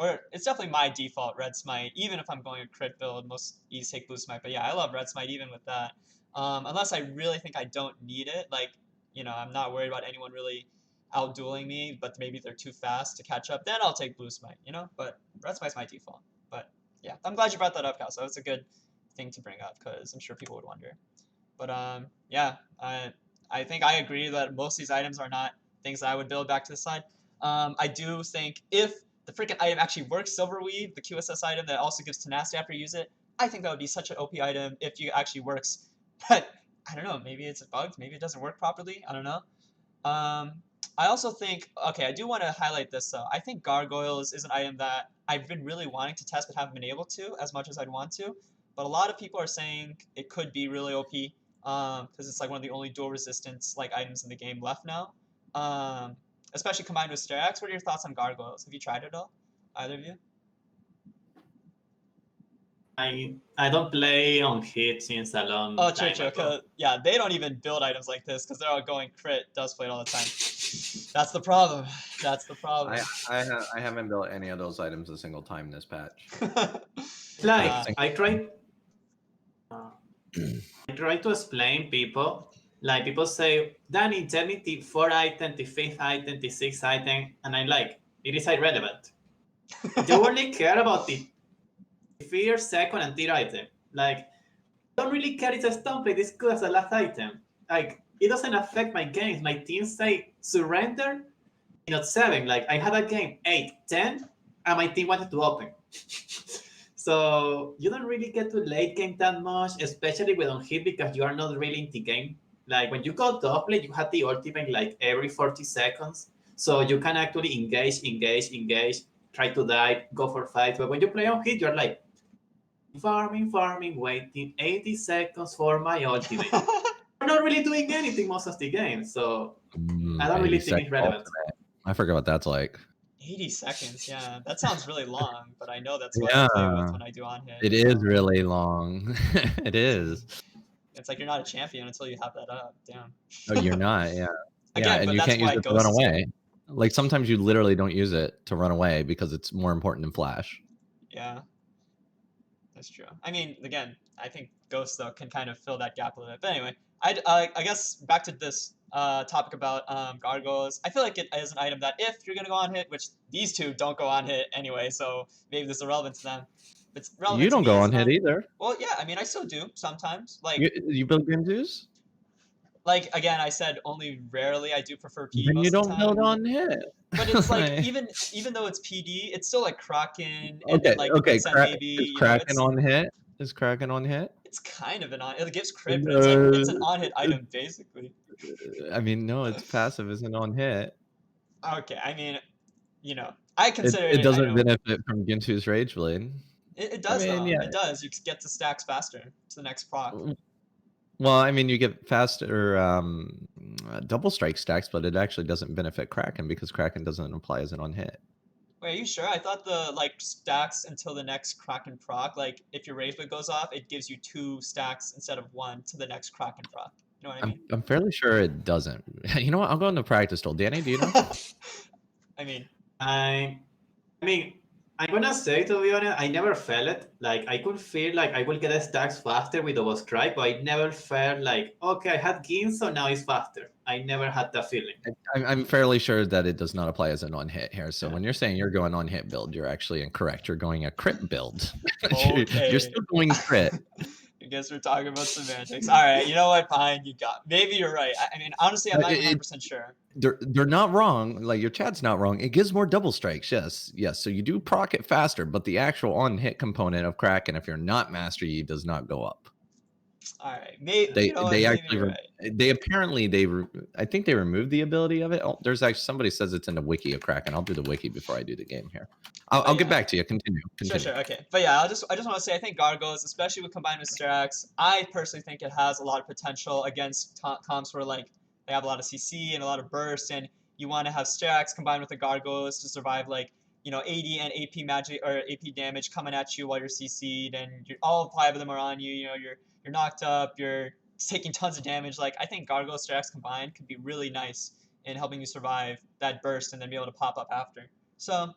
definitely my default red smite. Even if I'm going a crit build, most Yis take blue smite. But yeah, I love red smite even with that. Unless I really think I don't need it, like I'm not worried about anyone really outdueling me, but maybe they're too fast to catch up. Then I'll take blue smite. But red smite's my default. But yeah, I'm glad you brought that up, Cal. So it's a good thing to bring up because I'm sure people would wonder. But yeah, I think I agree that most of these items are not things that I would build back to the side. I do think if the freaking item actually works, Silver Weave, the QSS item that also gives tenacity after you use it, I think that would be such an OP item if it actually works. But I don't know, maybe it's bugged, maybe it doesn't work properly. I don't know. I also think, okay, I do want to highlight this though. I think Gargoyles is an item that I've been really wanting to test but haven't been able to as much as I'd want to. But a lot of people are saying it could be really OP because it's like one of the only dual resistance like items in the game left now. Especially combined with Sterax. What are your thoughts on Gargoyles? Have you tried it all? Either of you? I don't play on hit since a long time ago. Yeah, they don't even build items like this because they're all going crit Dustblade all the time. That's the problem. That's the problem. I haven't built any of those items a single time this patch. I try to explain people. Like people say, Danny, tell me the 4th item, the 5th item, the 6th item, and I'm like, it is irrelevant. You only care about the 1st, 2nd, and 3rd item. Like, don't really care if the Stoneblade is good as the last item. Like, it doesn't affect my games. My team say surrender, not 7. Like, I had a game 8, 10, and my team wanted to open. So you don't really get to late game that much, especially with on hit because you are not really in the game. Like when you go Dustblade, you have the ultimate like every 40 seconds. So you can actually engage, try to die, go for fights. But when you play on hit, you're like farming, waiting 80 seconds for my ultimate. You're not really doing anything most of the game. So I don't really think it's relevant. I forget what that's like. 80 seconds, yeah. That sounds really long, but I know that's what I play with when I do on hit. It is really long. It is. It's like you're not a champion until you have that up. Damn. Oh, you're not, yeah. Again, and but you that's can't use why it to run away. Like sometimes you literally don't use it to run away because it's more important than flash. Yeah. That's true. I mean, again, I think Ghost though can kind of fill that gap a little bit. But anyway, I guess back to this topic about gargoyles. I feel like it is an item that if you're gonna go on hit, which these two don't go on hit anyway, so maybe this is irrelevant to them. It's relevant You to don't me go as on hit either. Well, yeah, I mean, I still do sometimes. Like, You build Ginzus? like again, I said only rarely. I do prefer PD Then most you of the don't time. build on hit. But it's like Like- even though it's PD, it's still like Kraken and Okay, then like okay. Wits End maybe. Is You know, Kraken on hit? Is Kraken on hit? it's kind of an on. It gives crit, but it's an on hit item basically. I mean, no, it's passive isn't on hit. Okay, I mean, you know, I consider It doesn't I know, benefit from Gintu's Rage Blade. it does I mean, though. yeah. It does. You get to stacks faster to the next proc. Well, I mean, you get faster double strike stacks, but it actually doesn't benefit Kraken because Kraken doesn't apply as an on hit. Wait, are you sure? I thought the like stacks until the next Kraken proc. Like if your Rage Blade goes off, it gives you 2 stacks instead of 1 to the next Kraken proc. You know what I mean? I'm fairly sure it doesn't. You know what? I'll go into practice tool. Danny, do you know? I mean, I'm gonna say, to be honest, I never felt it. Like, I could feel like I will get stacks faster with double strike, but I never felt like, okay, I had Gin, so now it's faster. I never had that feeling. I'm fairly sure that it does not apply as an on hit here. So Yeah. when you're saying you're going on hit build, you're actually incorrect. You're going a crit build. Okay. You're still going crit. I guess we're talking about semantics. All right, you know what? Fine, you got. Maybe you're right. I mean, honestly, I'm not 100% sure. They're not wrong. Like your chat's not wrong. It gives more double strikes. Yes. So you do proc it faster, but the actual on hit component of Kraken, if you're not Master Yi, does not go up. All right, maybe They you know what, they maybe actually you're right. they apparently I think they removed the ability of it. Oh, there's actually somebody says it's in the wiki of Kraken. I'll do the wiki before I do the game here. I'll get back to you. Continue. Sure. Okay, but yeah, I just want to say I think Gargoyles, especially with combined with Strax, I personally think it has a lot of potential against comps where like they have a lot of CC and a lot of burst, and you want to have Strax combined with the Gargoyles to survive like, you know, AD and AP magic or AP damage coming at you while you're CC'd, and all 5 of them are on you. You know, you're knocked up, you're taking tons of damage. Like, I think Gargoyle Strax combined could be really nice in helping you survive that burst and then be able to pop up after. So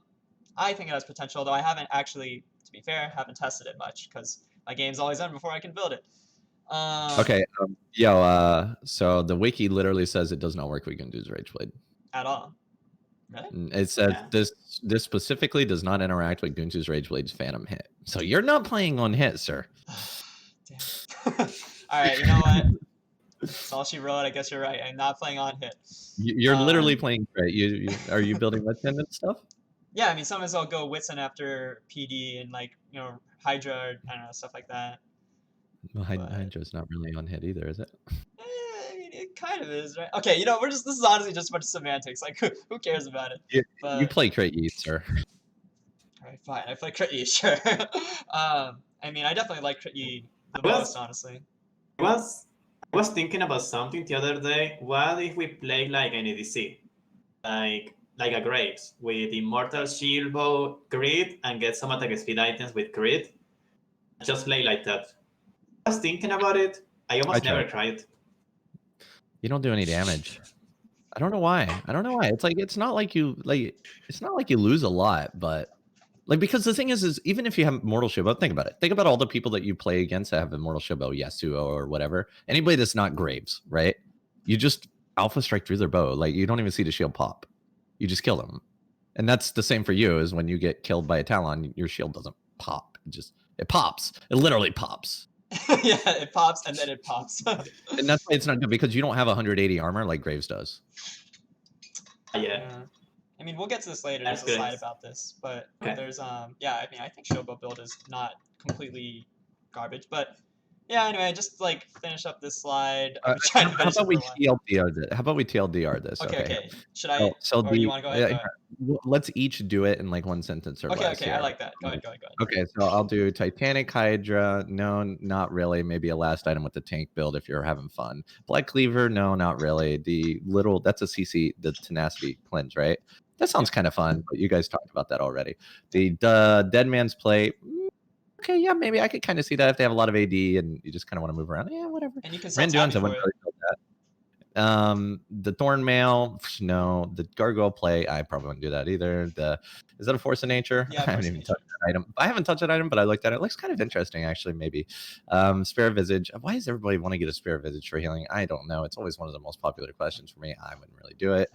I think it has potential, though I haven't actually, to be fair, haven't tested it much because my game's always done before I can build it. Okay, so the wiki literally says it does not work with Gundu's Rage Blade. At all. Really? It says this specifically does not interact with Guntu's Rage Blade's Phantom Hit. So you're not playing on hit, sir. Damn. All right, you know what? That's all she wrote. I guess you're right. I'm not playing on hit. You're literally playing crit. Are you building Wits End and stuff? Yeah, I mean, sometimes I'll go Wits End after PD and like, you know, Hydra, I don't know, stuff like that. Well, Hydra's not really on hit either, is it? I mean, it kind of is, right? Okay, you know, this is honestly just a bunch of semantics. Like, who cares about it? You play crit Yi, sir. All right, fine. I play crit Yi, sure. I mean, I definitely like crit Yi the most, honestly. I was thinking about something the other day. What if we play like an EDC? Like a Graves with Immortal Shield Bow crit and get some attack speed items with crit. Just play like that. I was thinking about it. I almost never tried. You don't do any damage. I don't know why. It's like it's not like you lose a lot, but like, because the thing is even if you have Mortal Shield Bow, think about it. Think about all the people that you play against that have Immortal Shield Bow, Yasuo or whatever. Anybody that's not Graves, right? You just alpha strike through their bow. Like, you don't even see the shield pop. You just kill them. And that's the same for you, is when you get killed by a Talon, your shield doesn't pop. It pops. It literally pops. Yeah, it pops and then it pops. And that's why it's not good, because you don't have 180 armor like Graves does. Yeah. I mean, we'll get to this later. That's There's a good. slide about this, but Okay. there's yeah. I mean, I think Showboat build is not completely garbage, but yeah. Anyway, just like finish up this slide. I'm trying to How finish about we it for a while. TLDR this? How about we TLDR this? Okay. Should I? So or you want to go ahead? let's each do it in like one sentence or less. Okay. here. I like that. Go ahead. Okay, so I'll do Titanic Hydra. No, not really. Maybe a last item with the tank build if you're having fun. Black Cleaver. No, not really. That's a CC, the Tenacity Cleanse, right? That sounds kind of fun, but you guys talked about that already. The Dead Man's Play. Okay, yeah, maybe I could kind of see that if they have a lot of AD and you just kind of want to move around. Yeah, whatever. And you can Randuin's, I for wouldn't it. really build The Thorn Mail, no. The Gargoyle play, I probably wouldn't do that either. Is that a Force of Nature? Yeah, I haven't even touched that item. I haven't touched that item, but I looked at it. It looks kind of interesting, actually, maybe. Spare Visage. Why does everybody want to get a Spare Visage for healing? I don't know. It's always one of the most popular questions for me. I wouldn't really do it.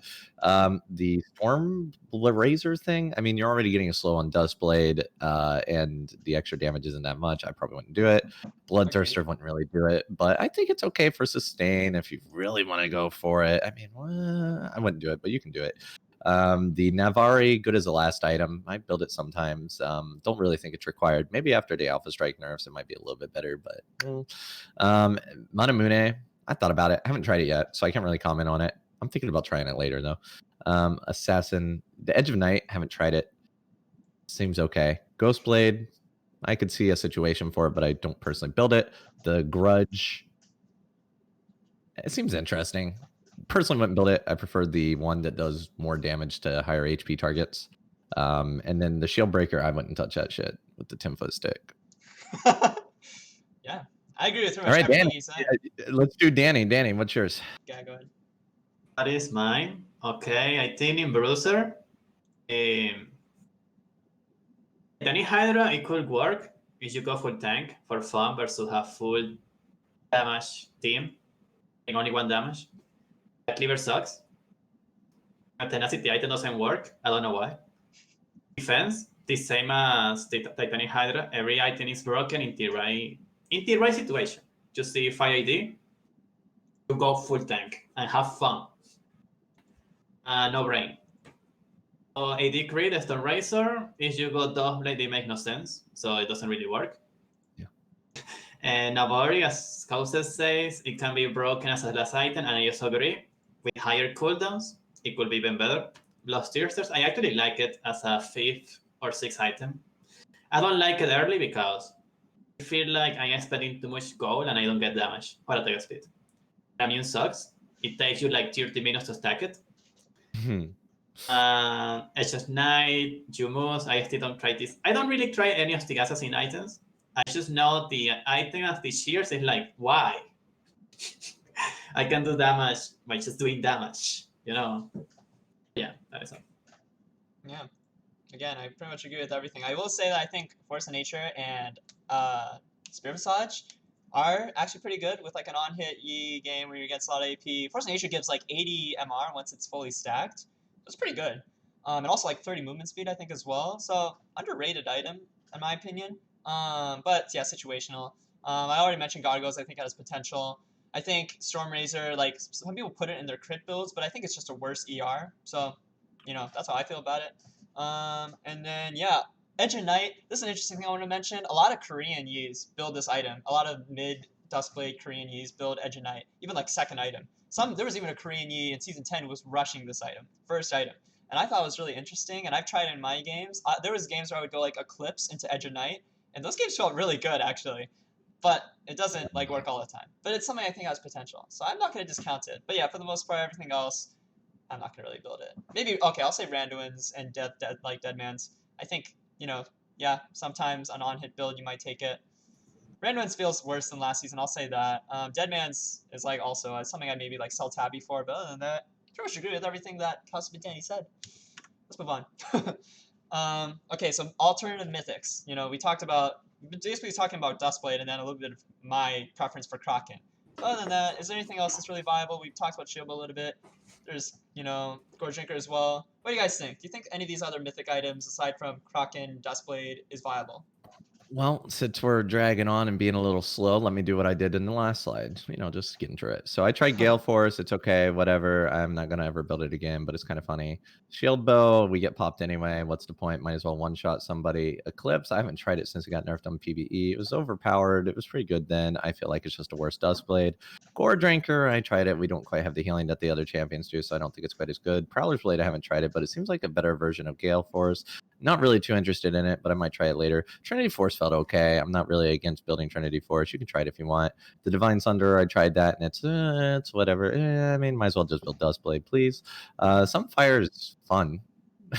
The Storm Razor thing, I mean, you're already getting a slow on Dustblade, and the extra damage isn't that much. I probably wouldn't do it. Bloodthirster wouldn't really do it, but I think it's okay for sustain if you really want to go for it. I mean, I wouldn't do it, but you can do it. The Navari, good as a last item. I build it sometimes. Don't really think it's required. Maybe after the Alpha Strike nerfs, it might be a little bit better. But Manamune, I thought about it. I haven't tried it yet, so I can't really comment on it. I'm thinking about trying it later, though. Assassin, the Edge of Night, haven't tried it. Seems okay. Ghostblade, I could see a situation for it, but I don't personally build it. The Grudge, it seems interesting. Personally wouldn't build it. I prefer the one that does more damage to higher HP targets. And then the Shield Breaker, I wouldn't touch that shit with the 10-foot stick. Yeah, I agree with pretty much All right, everything Danny, you said. let's do Danny. Danny, what's yours? Yeah, go ahead. That is mine. Okay, I think in Bruiser, Danny Hydra, it could work if you go full tank for fun versus have full damage team and only 1 damage. Cleaver sucks. A Tenacity item doesn't work. I don't know why. Defense, the same as the Titanic Hydra. Every item is broken in the right situation. Just the 5 AD, you go full tank and have fun. No brain. So AD crit, Stone Razor, if you go Dustblade, they make no sense. So it doesn't really work. Yeah. And Navari, as Cowsep says, it can be broken as a last item, and I also agree. With higher cooldowns, it could be even better. Bloodthirsters, I actually like it as a 5th or 6th item. I don't like it early because I feel like I'm spending too much gold and I don't get damage or attack speed. Immune sucks. It takes you like 30 minutes to stack it. Edge of Night, Jumus, I still don't try this. I don't really try any of the assassin items. I just know the item of the shears is like, why? I can do damage by just doing damage, you know? Yeah, that is all. Yeah. Again, I pretty much agree with everything. I will say that I think Force of Nature and Spirit Visage are actually pretty good with like an on-hit Yi game where you get a lot of AP. Force of Nature gives like 80 MR once it's fully stacked. It's pretty good. And also like 30 movement speed, I think, as well. So underrated item, in my opinion. But yeah, situational. I already mentioned Gargoyles, I think, has potential. I think Storm Razor, like, some people put it in their crit builds, but I think it's just a worse ER. So, you know, that's how I feel about it. And then, yeah, Edge of Night. This is an interesting thing I want to mention. A lot of Korean Yis build this item. A lot of mid Dustblade Korean Yis build Edge of Night. Even like second item. There was even a Korean Yi in Season 10 who was rushing this item. First item. And I thought it was really interesting, and I've tried it in my games. There was games where I would go like Eclipse into Edge of Night, and those games felt really good, actually. But it doesn't like work all the time. But it's something I think has potential. So I'm not going to discount it. But yeah, for the most part, everything else, I'm not going to really build it. Maybe, okay, I'll say Randuin's and Deadman's. I think, you know, yeah, sometimes an on-hit build, you might take it. Randuin's feels worse than last season, I'll say that. Deadman's is like also something I maybe like sell Tabby for, but other than that, I pretty much agree with everything that Cowsep and Dani said. Let's move on. Okay, so alternative mythics. You know, we talked about, basically talking about Dustblade and then a little bit of my preference for Kraken. Other than that, is there anything else that's really viable? We've talked about Shield a little bit. There's, you know, Gorge Drinker as well. What do you guys think? Do you think any of these other mythic items, aside from Kraken, Dustblade, is viable? Well, since we're dragging on and being a little slow, let me do what I did in the last slide. You know, just getting through it. So I tried Gale Force. It's okay, whatever. I'm not going to ever build it again, but it's kind of funny. Shield Bow, we get popped anyway. What's the point? Might as well one-shot somebody. Eclipse, I haven't tried it since it got nerfed on PvE. It was overpowered. It was pretty good then. I feel like it's just a worse Dustblade. Gore Drinker, I tried it. We don't quite have the healing that the other champions do, so I don't think it's quite as good. Prowler's Blade, I haven't tried it, but it seems like a better version of Gale Force. Not really too interested in it, but I might try it later. Trinity Force felt okay. I'm not really against building Trinity Force. You can try it if you want. The Divine Thunder, I tried that, and it's whatever. I mean, might as well just build Dustblade, please. Some Fire is fun.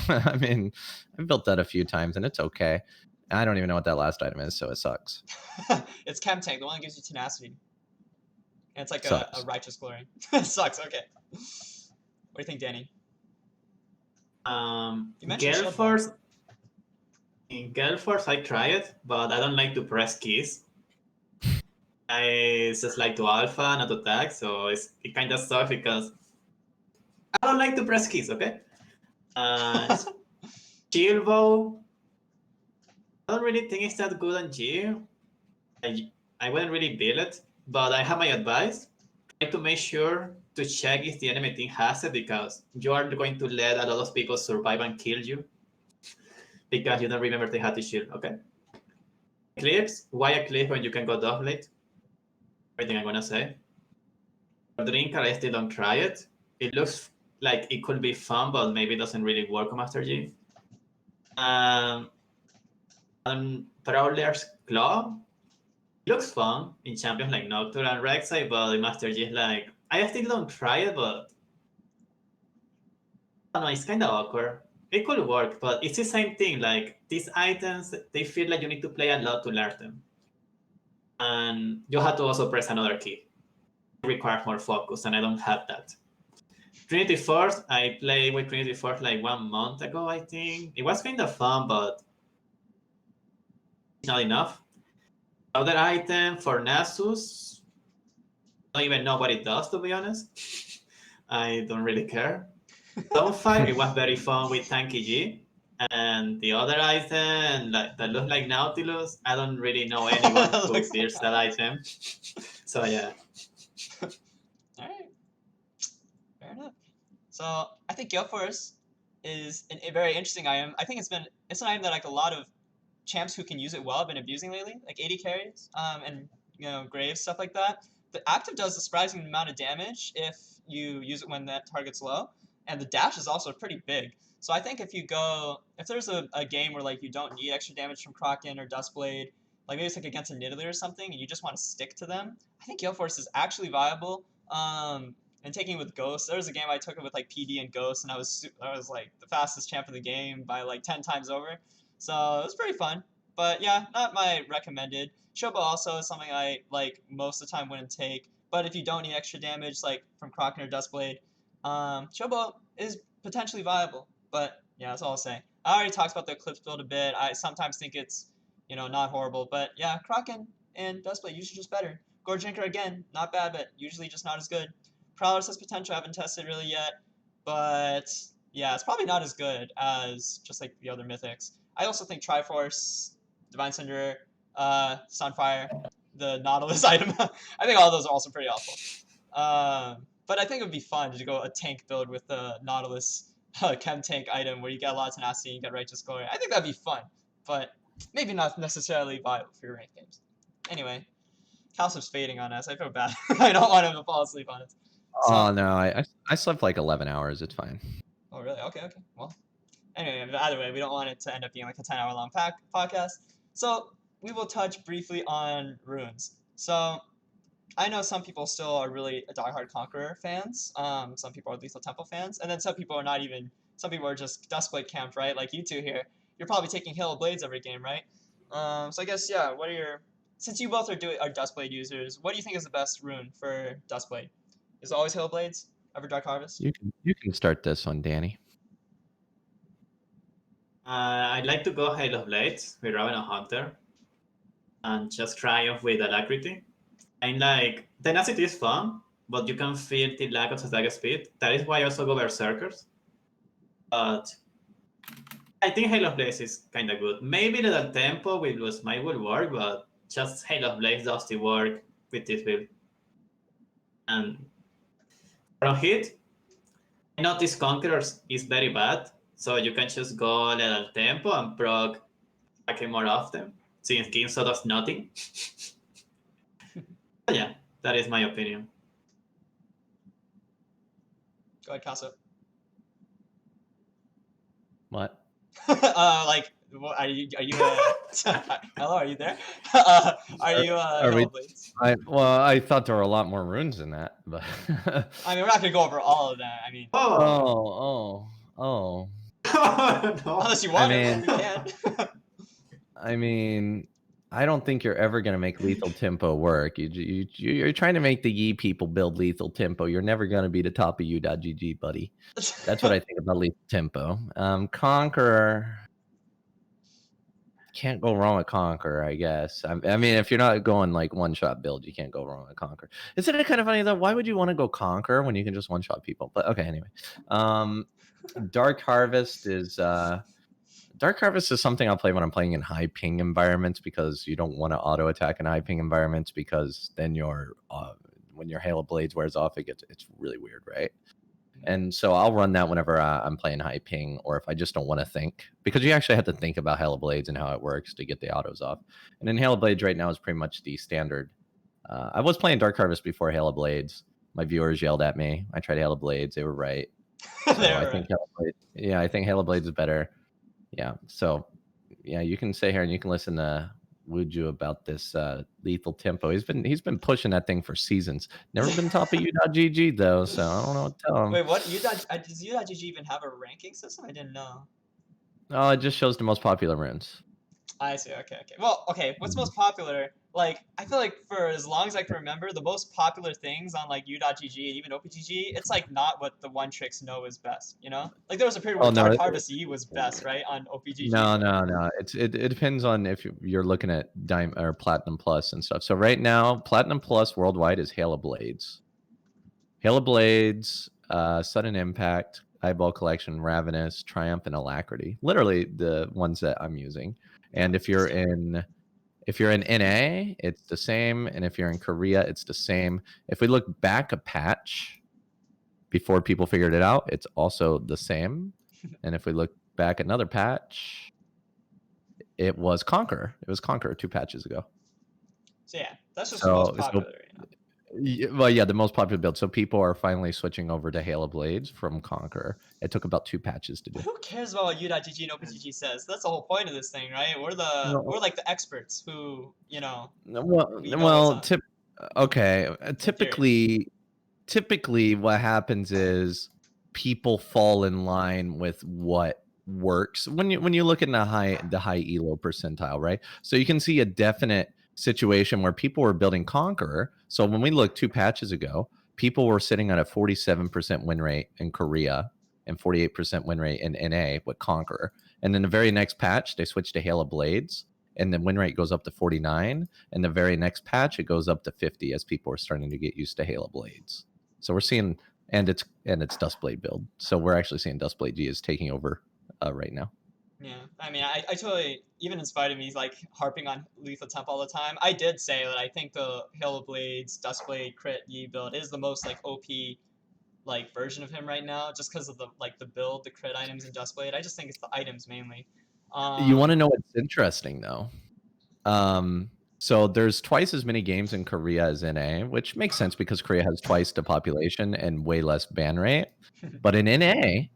I mean, I've built that a few times, and it's okay. I don't even know what that last item is, so it sucks. It's Chem Tank, the one that gives you tenacity. And it's like a Sucks. righteous glory. Sucks. Okay. What do you think, Danny? You mentioned Gale shield Force. In Gale Force, I try it, but I don't like to press keys. I just like to alpha, not to attack, so it kind of sucks because I don't like to press keys, okay? Shield Bow, I don't really think it's that good on G. I wouldn't really build it, but I have my advice. Try to make sure to check if the enemy team has it, because you are going to let a lot of people survive and kill you because you don't remember they had the shield, okay? Eclipse, why Eclipse when you can go Doublet? Everything I'm gonna say. Drinker, I still don't try it. It looks like it could be fun, but maybe it doesn't really work on Master Yi. Prowler's Claw looks fun in champions like Nocturne and Rek'Sai, but in Master Yi is like, I still don't try it, but I don't know, it's kind of awkward. It could work, but it's the same thing. Like, these items, they feel like you need to play a lot to learn them. And you have to also press another key. It requires more focus, and I don't have that. Trinity Force, I played with Trinity Force like 1 month ago, I think. It was kind of fun, but not enough. Other item for Nasus, I don't even know what it does, to be honest. I don't really care. Stonefire, it was very fun with Tanky G. And the other item that looks like Nautilus, I don't really know anyone who builds that item. So yeah. All right. Fair enough. So I think Gale Force is a very interesting item. I think it's an item that like a lot of champs who can use it well have been abusing lately, like 80 carries, and Graves, stuff like that. The active does a surprising amount of damage if you use it when that target's low, and the dash is also pretty big. So I think if there's a game where like you don't need extra damage from Kraken or Dustblade, like maybe it's like against a Nidalee or something, and you just want to stick to them, I think Gale Force is actually viable. And taking it with Ghost, there was a game I took it with like PD and Ghost, and I was like the fastest champ in the game by like 10 times over. So it was pretty fun. But yeah, not my recommended. Shobo also is something I like most of the time wouldn't take. But if you don't need extra damage like from Kraken or Dustblade, Shobo is potentially viable. But yeah, that's all I'll say. I already talked about the Eclipse build a bit. I sometimes think it's not horrible. But yeah, Kraken and Dustblade usually just better. Gorginker again, not bad, but usually just not as good. Prowler has potential. I haven't tested really yet, but yeah, it's probably not as good as just like the other Mythics. I also think Triforce, Divine Cinder, Sunfire, the Nautilus item. I think all those are also pretty awful. But I think it would be fun to go a tank build with the Nautilus Chem Tank item where you get a lot of tenacity and get Righteous Glory. I think that'd be fun, but maybe not necessarily viable for your ranked games. Anyway, Cowsep's fading on us. I feel bad. I don't want him to fall asleep on us. So, Oh no, I slept like 11 hours. It's fine. Oh really? Okay. Well, anyway, either way, we don't want it to end up being like a 10-hour long podcast. So we will touch briefly on runes. So I know some people still are really diehard Conqueror fans. Some people are Lethal Temple fans, and then some people are not even. Some people are just Dustblade camped, right? Like you two here. You're probably taking Halo Blades every game, right? So I guess yeah. Since you both are Dustblade users, what do you think is the best rune for Dustblade? Is it always Halo Blades? Everdark Harvest? You can start this one, Danny. I'd like to go Halo Blades with Raven Hunter and just triumph with Alacrity. And like, Tenacity is fun, but you can feel the lack of attack speed. That is why I also go Berserkers. But I think Halo Blades is kind of good. Maybe the tempo with Blue Smite will work, but just Halo Blades does the work with this build. And from hit, I notice Conquerors is very bad, so you can just go little tempo and proc attacking more often, since Ginso does nothing. But yeah, that is my opinion. Go ahead, Cowsep. What? Like, are you? Hello, are you there? Are you? Halo Blades? I thought there were a lot more runes in that, but. I mean, we're not gonna go over all of that. I mean. Oh. No. Unless you want I mean, to, you can. I mean, I don't think you're ever gonna make lethal tempo work. You're trying to make the Yi people build lethal tempo. You're never gonna be the top of U.GG, buddy. That's what I think about lethal tempo. Conqueror. Can't go wrong with Conqueror, I guess. I mean, if you're not going like one-shot build, you can't go wrong with Conqueror. Isn't it kind of funny though? Why would you want to go Conqueror when you can just one-shot people? But okay, anyway. Dark Harvest is something I'll play when I'm playing in high ping environments, because you don't want to auto attack in high ping environments, because then when your Hail of Blades wears off, it's really weird, right? And so I'll run that whenever I'm playing high ping, or if I just don't want to think, because you actually have to think about Hail of Blades and how it works to get the autos off. And then Hail of Blades right now is pretty much the standard. I was playing Dark Harvest before Hail of Blades. My viewers yelled at me. I tried Hail of Blades. They were right. So I think I think Hail of Blades is better. Yeah. So yeah, you can stay here and you can listen to Wuju about this lethal tempo. He's been pushing that thing for seasons. Never been top of U.GG though, so I don't know what to tell him. Wait, what? Does U.GG even have a ranking system? I didn't know. Oh, it just shows the most popular runes. I see. Okay. Well, okay. What's most popular? Like, I feel like for as long as I can remember, the most popular things on like U.GG and even OPGG, it's like not what the one tricks know is best. You know, like there was a period where Dark Harvest Yi was best, right, on OPGG. No. It depends on if you're looking at Diamond or Platinum Plus and stuff. So right now, Platinum Plus worldwide is Hail of Blades, Sudden Impact, Eyeball Collection, Ravenous, Triumph, and Alacrity. Literally the ones that I'm using. And if you're in NA, it's the same, and if you're in Korea, it's the same. If we look back a patch before people figured it out, it's also the same. And if we look back another patch, it was Conqueror. It was Conqueror 2 patches ago. So yeah, that's just the most popular. Well, yeah, the most popular build. So people are finally switching over to Hail of Blades from Conqueror. It took about 2 patches to do. Who cares about what U.GG and OpenGG says? That's the whole point of this thing, right? We're like the experts who, you know. Typically what happens is people fall in line with what works when you look at the high elo percentile, right? So you can see a definite situation where people were building Conqueror. So when we looked 2 patches ago, people were sitting at a 47% win rate in Korea and 48% win rate in NA with Conqueror. And then the very next patch, they switched to Hail of Blades, and the win rate goes up to 49. And the very next patch, it goes up to 50 as people are starting to get used to Hail of Blades. So we're seeing, and it's Dustblade build. So we're actually seeing Dustblade G is taking over right now. Yeah, I mean, I totally, even in spite of me like harping on lethal tempo all the time, I did say that I think the Hail of Blades, Dustblade, Crit Yi build is the most like OP like version of him right now, just because of the build, the crit items in Dustblade. I just think it's the items mainly. You want to know what's interesting though? So there's twice as many games in Korea as NA, which makes sense because Korea has twice the population and way less ban rate. But in NA,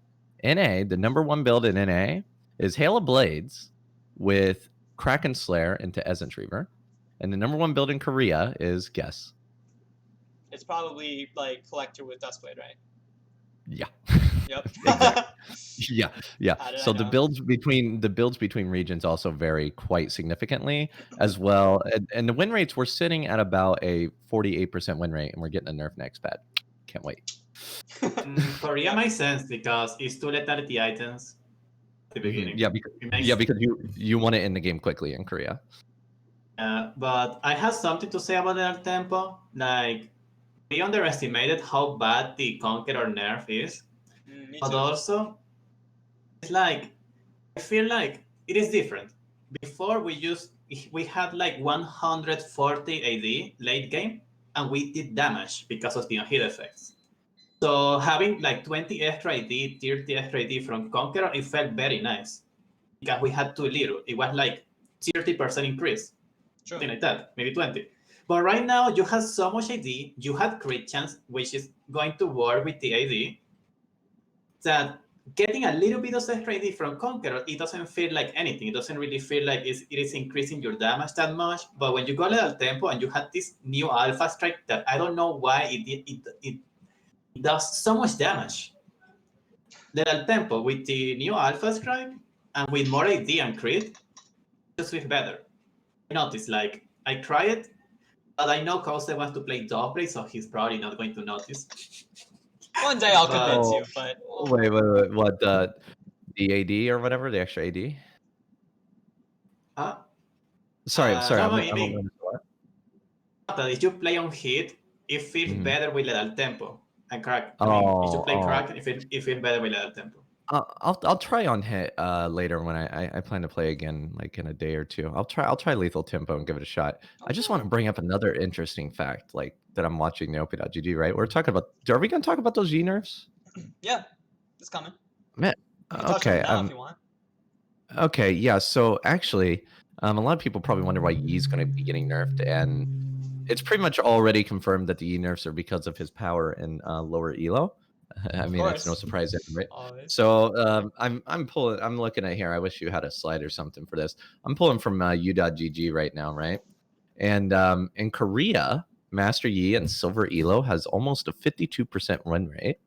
the number 1 build in NA is Hail of Blades with Kraken Slayer into Essence Reaver. And the number 1 build in Korea is, guess. It's probably like Collector with Dustblade, right? Yeah. Yep. Exactly. Yeah. So the builds between regions also vary quite significantly as well. And the win rates, we're sitting at about a 48% win rate, and we're getting a nerf next patch. Can't wait. Korea makes sense because it's 2 lethality items at the beginning. Yeah, because you want to end the game quickly in Korea. But I have something to say about the tempo. Like, we underestimated how bad the Conqueror Nerf is. But also, it's like, I feel like it is different. Before we had like 140 AD late game, and we did damage because of the hit effects. So having like 20 extra AD, 30 extra AD from Conqueror, it felt very nice. Because we had too little. It was like 30% increase. Something like that, maybe 20. But right now, you have so much AD, you have crit chance, which is going to work with the AD, that getting a little bit of extra AD from Conqueror, it doesn't feel like anything. It doesn't really feel like it is increasing your damage that much. But when you go lethal tempo and you have this new alpha strike that I don't know why it does so much damage. Lethal tempo with the new alpha strike and with more AD and crit, just feels better. noticed. Like I tried it, but I know Cowsep wants to play Dobre, so he's probably not going to notice. One day I'll But- convince you, but Wait, what? The AD or whatever, the extra AD? Huh? Sorry, No, I'm maybe. a what? That if you play on hit, it feels Mhm. better with Lethal Tempo. And Crack. I mean, if you play Oh. Crack, it feels better with Lethal Tempo. I'll try on hit later when I plan to play again, like in a day or two. I'll try lethal tempo and give it a shot. I just want to bring up another interesting fact, like that I'm watching the OP.GG, right? We're talking about. Are we gonna talk about those Yi nerfs? yeah, it's coming. Man, You can touch on okay. it now if you want. Okay, yeah. So actually, a lot of people probably wonder why Yi's going to be getting nerfed, and it's pretty much already confirmed that the Yi nerfs are because of his power and lower elo. I mean, it's no course. surprise, right? Always. So I'm looking at here. I wish you had a slide or something for this. I'm pulling from U.GG right now, right? And in Korea, Master Yi and Silver Elo has almost a 52% win rate,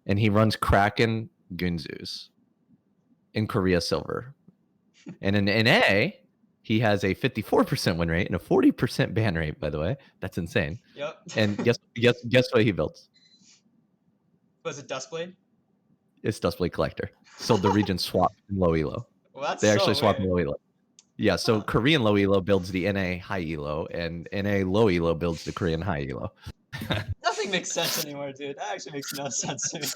and he runs Kraken Gunzus in Korea Silver. And in NA, he has a 54% win rate and a 40% ban rate, by the way. That's insane. Yep. And guess what he builds? Was it Dustblade? It's Dustblade Collector. So the region swapped in low elo. Well, that's They actually so swapped in weird. low elo. Yeah, so Huh. Korean low elo builds the NA high elo, and NA low elo builds the Korean high elo. Nothing makes sense anymore, dude. That actually makes no sense to me.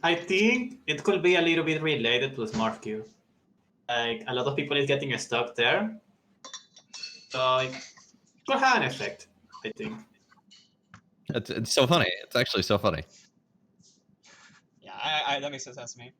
I think it could be a little bit related to Smart Q. Like a lot of people is getting stuck there, so it could have an effect. I think. It's so funny. It's actually so funny. Yeah, I that makes no sense to me.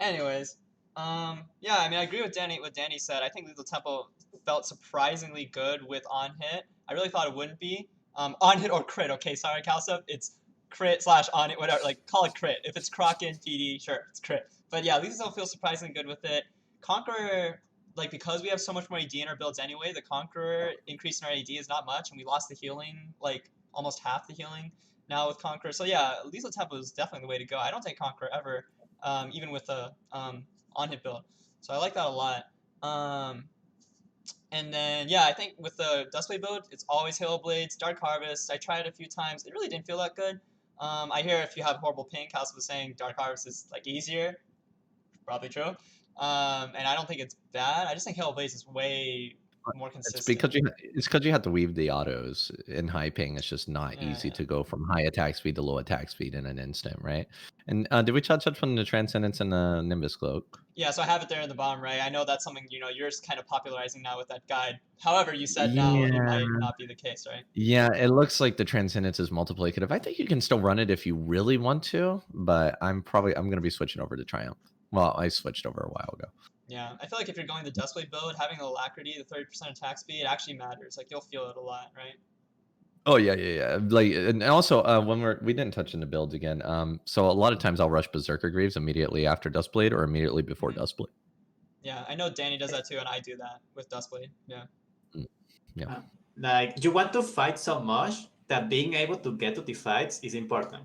Anyways, yeah, I mean, I agree with Danny. What Danny said. I think Lethal Tempo felt surprisingly good with on hit. I really thought it wouldn't be. On hit or crit. Okay, sorry, Cowsep. It's crit / on hit, whatever. Like call it crit. If it's Kraken, PD, sure, it's crit. But yeah, Lethal Tempo feels surprisingly good with it. Conqueror, like because we have so much more AD in our builds anyway, the Conqueror increase in our AD is not much, and we lost the healing, like almost half the healing now with Conqueror. So yeah, Lethal Tempo is definitely the way to go. I don't take Conqueror ever, even with the on hit build. So I like that a lot. And then yeah, I think with the Dustblade build, it's always Halo Blades, Dark Harvest. I tried it a few times. It really didn't feel that good. I hear if you have horrible ping, House was saying Dark Harvest is like easier. Probably true. And I don't think it's bad. I just think Halo Blades is way more consistent. It's because you have to weave the autos in high ping. It's just not easy to go from high attack speed to low attack speed in an instant, right? And did we touch on the Transcendence and the Nimbus Cloak? Yeah, so I have it there in the bottom right. I know that's something you're kind of popularizing now with that guide. However, you said now it might not be the case, right? Yeah, it looks like the Transcendence is multiplicative. I think you can still run it if you really want to, but I'm going to be switching over to Triumph. Well, I switched over a while ago. Yeah, I feel like if you're going the Dustblade build, having the alacrity, the 30% attack speed, actually matters. Like you'll feel it a lot, right? Oh yeah. Like, and also when we didn't touch into builds again. So a lot of times I'll rush Berserker Greaves immediately after Dustblade or immediately before Dustblade. Yeah, I know Danny does that too, and I do that with Dustblade. Yeah. Yeah. Like you want to fight so much that being able to get to the fights is important.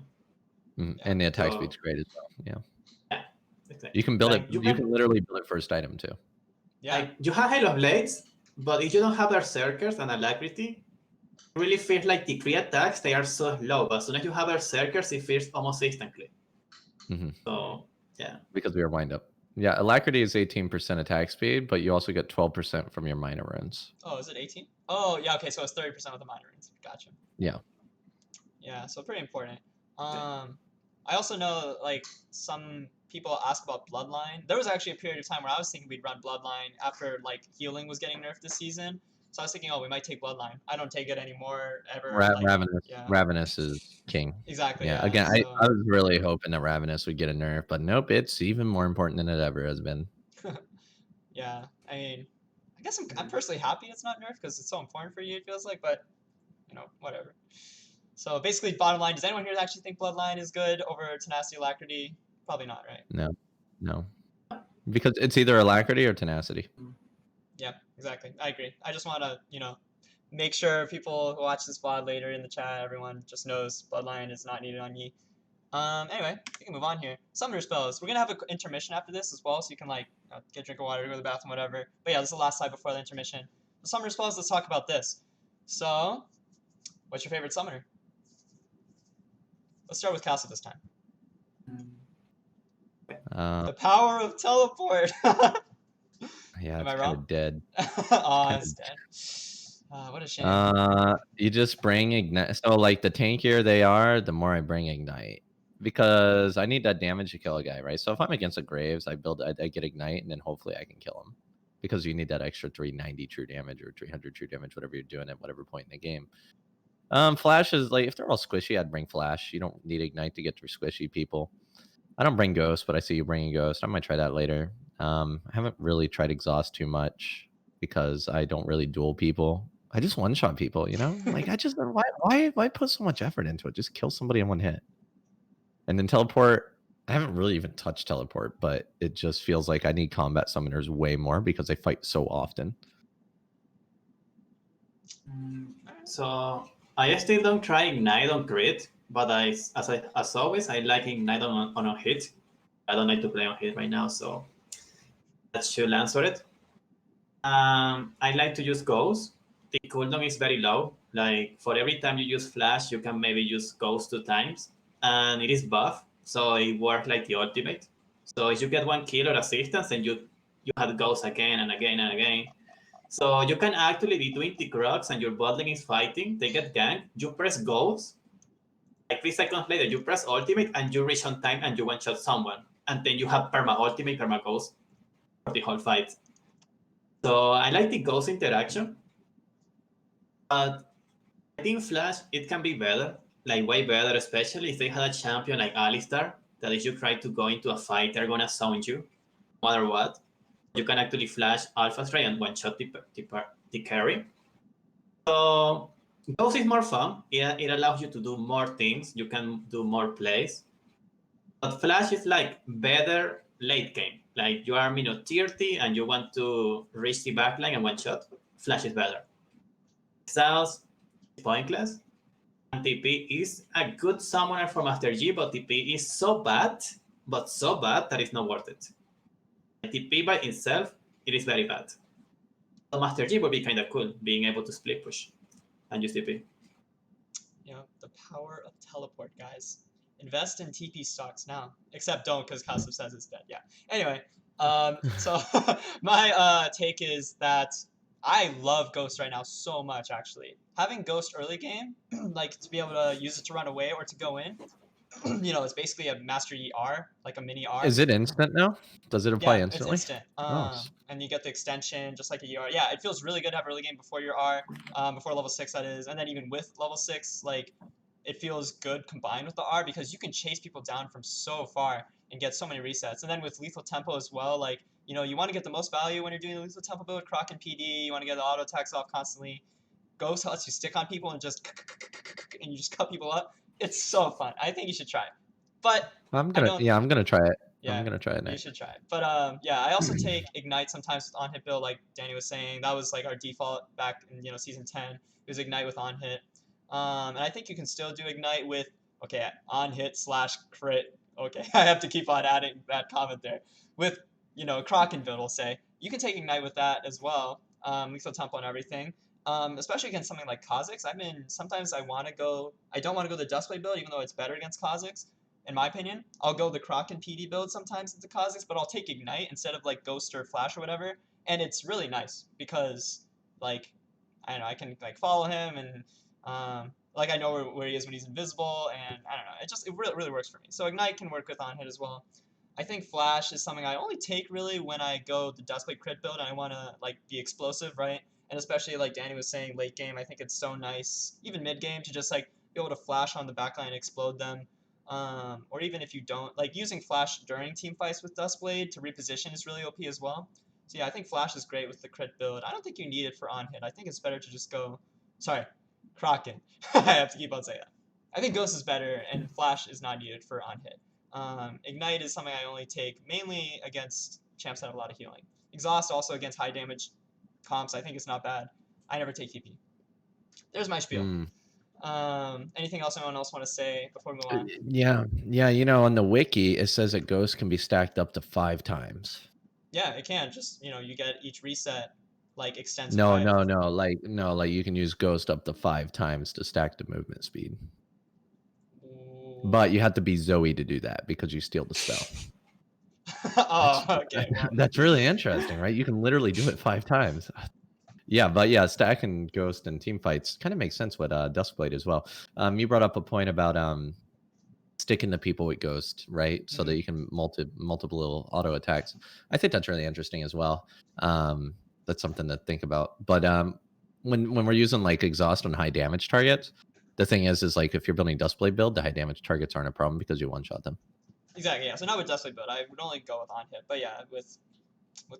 And the attack speed's great as well. Yeah. Exactly. You can build it. You can literally build it first item too. Yeah. Like you have Halo Blades, but if you don't have Berserkers and Alacrity, it really feels like the crit attacks, they are so low. But as soon as you have Berserkers, it feels almost instantly. So, yeah. Because we are wind up. Yeah, Alacrity is 18% attack speed, but you also get 12% from your minor runes. Oh, is it 18? Oh, yeah, okay, so it's 30% with the minor runes. Gotcha. Yeah. Yeah, so pretty important. I also know, like, some people ask about Bloodline. There was actually a period of time where I was thinking we'd run Bloodline after, like, healing was getting nerfed this season. So I was thinking, oh, we might take Bloodline. I don't take it anymore, ever. Ravenous is king. Exactly. Yeah. Again, I was really hoping that Ravenous would get a nerf, but nope, it's even more important than it ever has been. Yeah, I mean, I guess I'm personally happy it's not nerfed because it's so important for you, it feels like, but, whatever. So basically, bottom line, does anyone here actually think Bloodline is good over Tenacity Alacrity? Probably not, right? No. Because it's either Alacrity or Tenacity. Yeah, exactly. I agree. I just want to, make sure people who watch this VOD later in the chat, everyone just knows Bloodline is not needed on Yi. Anyway, we can move on here. Summoner spells. We're gonna have an intermission after this as well, so you can like get a drink of water, go to the bathroom, whatever. But yeah, this is the last slide before the intermission. The summoner spells. Let's talk about this. So, what's your favorite summoner? Let's start with Cowsep this time. The power of teleport. Yeah, Am it's I kind wrong? of dead. Oh, it's dead. What a shame. You just bring ignite. So like the tankier they are, the more I bring ignite, because I need that damage to kill a guy, right? So if I'm against a Graves, I get ignite, and then hopefully I can kill him, because you need that extra 390 true damage or 300 true damage, whatever you're doing at whatever point in the game. Flash is like, if they're all squishy, I'd bring Flash. You don't need ignite to get through squishy people. I don't bring Ghost, but I see you bringing Ghost. I might try that later. I haven't really tried Exhaust too much because I don't really duel people. I just one-shot people, you know? Like, I just, why put so much effort into it? Just kill somebody in one hit. And then teleport, I haven't really even touched teleport, but it just feels like I need combat summoners way more because they fight so often. So I still don't try ignite on crit, but as always, I like ignite on a hit. I don't like to play on hit right now, so that should answer it. I like to use Ghost. The cooldown is very low. Like for every time you use Flash, you can maybe use Ghost 2 times, and it is buff, so it works like the ultimate. So if you get one kill or assistance, and you have Ghost again and again and again. So you can actually be doing the Crocs and your botlane is fighting, they get ganked, you press Ghost, like 3 seconds later, you press ultimate and you reach on time and you one-shot someone. And then you have perma ultimate, perma Ghost for the whole fight. So I like the Ghost interaction. But I think Flash, it can be better, like way better, especially if they had a champion like Alistar, that if you try to go into a fight, they're gonna sound you, no matter what. You can actually flash Alpha Stray and one-shot the carry. So Ghost is more fun. It allows you to do more things. You can do more plays. But Flash is like better late game. Like you are minute 30 and you want to reach the backline and one-shot. Flash is better. Sounds pointless. And TP is a good summoner for Master Yi, but TP is so bad that it's not worth it. TP by itself, it is very bad. So Master Yi would be kind of cool, being able to split push and use TP. Yeah, the power of teleport, guys. Invest in TP stocks now. Except don't, because Cowsep says it's dead. Yeah. Anyway, so my take is that I love Ghost right now so much, actually. Having Ghost early game, like to be able to use it to run away or to go in, it's basically a Master Yi R, like a mini R. Is it instant now? Does it apply Yeah, instantly? it's instant. And you get the extension just like a ER. Yeah, it feels really good to have early game before your R, before level 6 that is, and then even with level 6, like it feels good combined with the R because you can chase people down from so far and get so many resets. And then with lethal tempo as well, like you want to get the most value when you're doing the lethal tempo build, Croc and PD. You want to get the auto attacks off constantly. Ghost lets you stick on people and you just cut people up. It's so fun. I think you should try it. But I'm gonna try it. yeah, I'm gonna try it you next. should try it. But yeah, I also take Ignite sometimes with on-hit build, like Danny was saying. That was like our default back in season 10. It was Ignite with on-hit. And I think you can still do Ignite with on-hit / crit. Okay, I have to keep on adding that comment there. With Croc and build, we'll say you can take Ignite with that as well. Lethal tempo and everything. Especially against something like Kha'Zix. Sometimes I don't want to go the Duskblade build, even though it's better against Kha'Zix. In my opinion, I'll go the Croc and PD build sometimes into Kha'Zix, but I'll take Ignite instead of like Ghost or Flash or whatever. And it's really nice because like I don't know, I can like follow him and like I know where he is when he's invisible, and I don't know, it really works for me. So Ignite can work with on hit as well. I think Flash is something I only take really when I go the Duskblade crit build and I want to like be explosive, right? And especially like Danny was saying, late game, I think it's so nice, even mid game, to just like be able to flash on the backline and explode them. Or even if you don't, like using Flash during team fights with Duskblade to reposition is really OP as well. So yeah, I think Flash is great with the crit build. I don't think you need it for on hit. I think it's better to just go, Kraken. I have to keep on saying that. I think Ghost is better and Flash is not needed for on hit. Ignite is something I only take mainly against champs that have a lot of healing. Exhaust also against high damage comps, I think it's not bad. I never take TP. There's my spiel. Anything else anyone else want to say before we move on? Yeah. You know, on the wiki it says that Ghost can be stacked up to 5 times. Yeah, it can. Just you get each reset like extends No, 5. like you can use Ghost up to 5 times to stack the movement speed. But you have to be Zoe to do that because you steal the spell. Oh, okay. Well. That's really interesting, right? You can literally do it 5 times. Yeah, but yeah, stacking Ghost and team fights kind of makes sense with Duskblade as well. You brought up a point about sticking the people with Ghost, right? So that you can multiple little auto attacks. I think that's really interesting as well. That's something to think about. But when we're using like exhaust on high damage targets, the thing is like if you're building Duskblade build, the high damage targets aren't a problem because you one-shot them. Exactly, yeah. So not with Duskblade build, I would only go with on hit. But yeah, with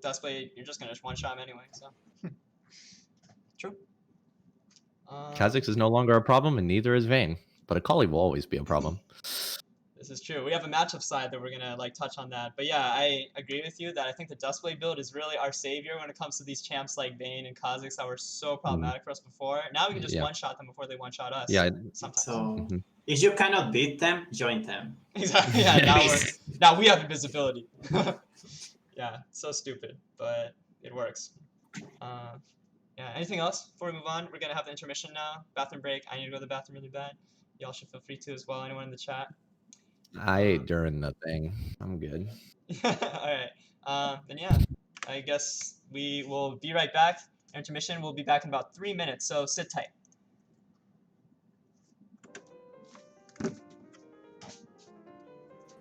Duskblade, you're just gonna one-shot him anyway. So true. Kha'Zix is no longer a problem, and neither is Vayne. But Akali will always be a problem. This is true. We have a matchup side that we're gonna like touch on that. But yeah, I agree with you that I think the Duskblade build is really our savior when it comes to these champs like Vayne and Kha'Zix that were so problematic for us before. Now we can just one-shot them before they one-shot us. Yeah. Sometimes. So if you cannot beat them, join them. Exactly. Yeah. Now we have invisibility. Yeah. So stupid, but it works. Yeah. Anything else before we move on? We're gonna have the intermission now. Bathroom break. I need to go to the bathroom really bad. Y'all should feel free to as well. Anyone in the chat? I ate during the thing. I'm good. All right. Then yeah, I guess we will be right back. Intermission. We'll be back in about 3 minutes. So sit tight.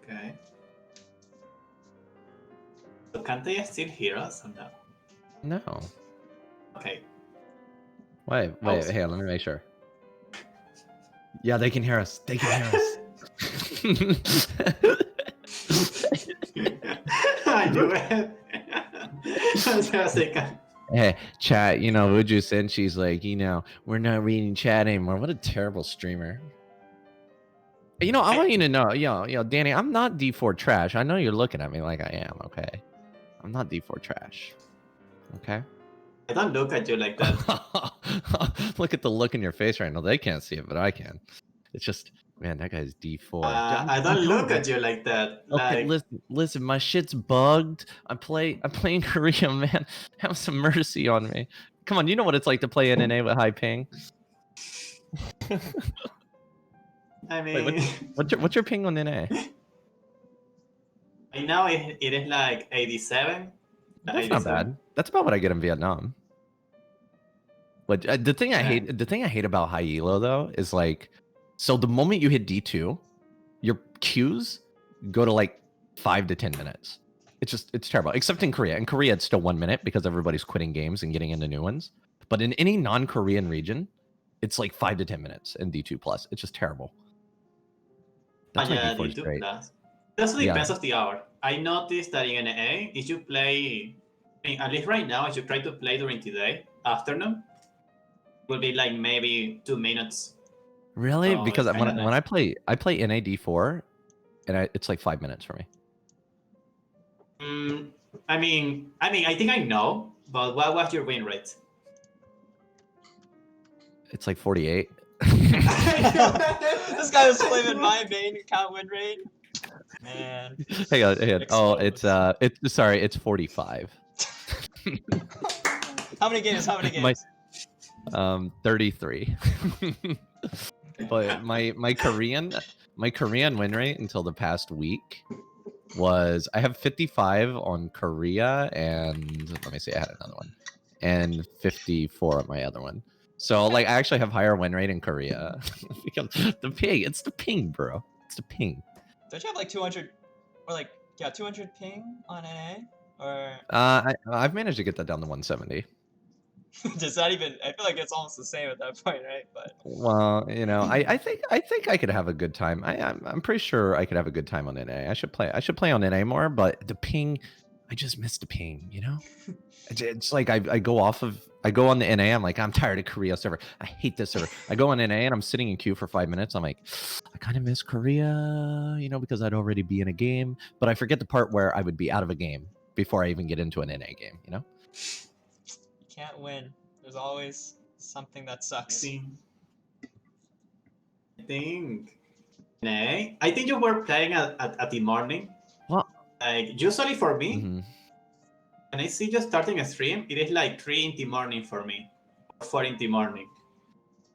Okay. So can't they still hear us or no? No. Okay. Wait, hang on, let me make sure. Yeah, they can hear us. They can hear us. I knew it. Hey, chat, Wuju Senshi's like, we're not reading chat anymore. What a terrible streamer. I want you to know, Danny, I'm not D4 trash. I know you're looking at me like I am, okay? I'm not D4 trash. Okay? I don't look at you like that. Look at the look in your face right now. They can't see it, but I can. It's just, man, that guy's D4. I don't look at you like that. Okay, listen, my shit's bugged. I'm playing Korea, man. Have some mercy on me. Come on, you know what it's like to play NNA with high ping. I mean, wait, what's your ping on NA? Right now it is like 87. That's 87. not bad. That's about what I get in Vietnam. But the thing I hate about high elo though is like, so the moment you hit D2, your queues go to like 5 to 10 minutes. It's terrible. Except in Korea. In Korea, it's still 1 minute because everybody's quitting games and getting into new ones. But in any non-Korean region, it's like 5 to 10 minutes in D2 plus. It's just terrible. That's why D4 is great. It also depends of the hour. I noticed that in NA, if you play, at least right now, if you try to play during the day, afternoon, it will be like maybe 2 minutes. Really? So because when I play NA D4, and it's like 5 minutes for me. I think I know, but what was your win rate? It's like 48. This guy was flaming my main account win rate. Man. Hang on. Oh, it's 45. How many games? 33. But my Korean win rate until the past week was, I have 55 on Korea, and let me see, I had another one, and 54 on my other one. So like I actually have higher win rate in Korea because it's the ping, bro. It's the ping. Don't you have like 200 or 200 ping on NA? Or I've managed to get that down to 170. Does that even? I feel like it's almost the same at that point, right? But well, I think I could have a good time. I'm pretty sure I could have a good time on NA. I should play on NA more, but the ping, I just missed the ping. It's like I go on the NA. I'm like, I'm tired of Korea server. I hate this server. I go on NA and I'm sitting in queue for 5 minutes. I'm like, I kind of miss Korea, because I'd already be in a game. But I forget the part where I would be out of a game before I even get into an NA game. You can't win. There's always something that sucks. I think. Nay, I think you were playing at the morning. Well, Like usually for me, mhm. when I see you starting a stream, it is like 3 in the morning for me, or 4 in the morning.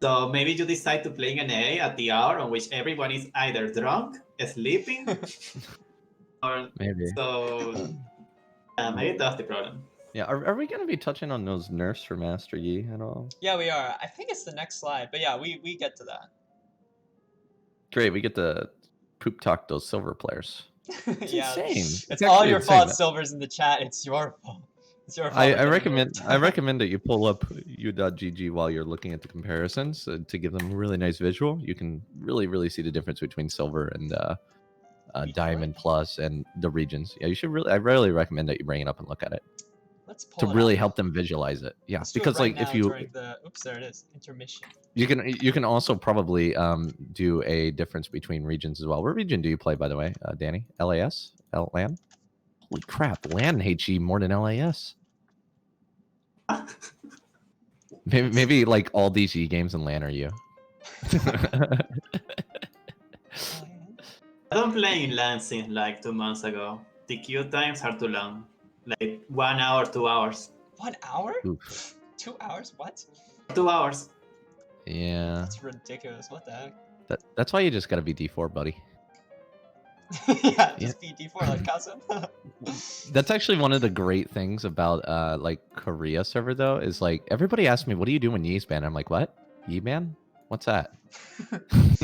So maybe you decide to play an A at the hour on which everyone is either drunk, sleeping, or Maybe. so. Maybe that's the problem. Yeah, are we gonna be touching on those nerfs for Master Yi at all? Yeah, we are. I think it's the next slide, but yeah, we get to that. Great, we get to poop talk those silver players. It's Yeah, insane. it's all actually your insane. fault, Silver's in the chat. It's your fault. It's your fault. I recommend that you pull up u.gg while you're looking at the comparisons to give them a really nice visual. You can really see the difference between silver and diamond plus and the regions. Yeah, you should really. I really recommend that you bring it up and look at it. Let's pull to it really up. help them visualize it. Yeah, Let's do it because right like if now you during the oops, there it is, intermission. you can also probably do a difference between regions as well. What region do you play, by the way, Danny? LAS? LAN? Holy crap, LAN hates you more than LAS. Maybe like all DC games in LAN are you. I don't play in LAN since like 2 months ago. The queue times are too long. Like 1 hour, 2 hours. 1 hour? Oof. 2 hours? What? 2 hours. Yeah. That's ridiculous. What the heck? That's why you just gotta be D4, buddy. Yeah, just be D4 like Cowsep. That's actually one of the great things about like Korea server though, is like everybody asks me, what do you do when Yee's banned? I'm like, what? Yi ban? What's that?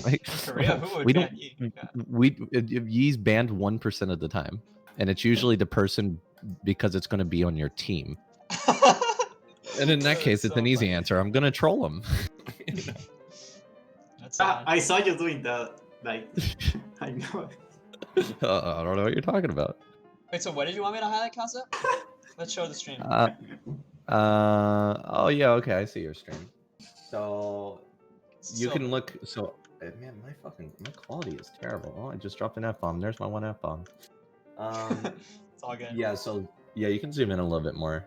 Like, Korea, who would we ban don't Yi? Yeah. Yee's banned 1% of the time. And it's usually the person because it's gonna be on your team. And in that case, it's an easy answer. I'm gonna troll him. You know? That's I saw you doing that. Like, I know. I don't know what you're talking about. Wait, so what did you want me to highlight, Cowsep? Let's show the stream. Oh yeah, okay, I see your stream. So you can look. So man, my quality is terrible. Oh, I just dropped an F-bomb. There's my one F-bomb. It's all good. Yeah, so yeah, you can zoom in a little bit more.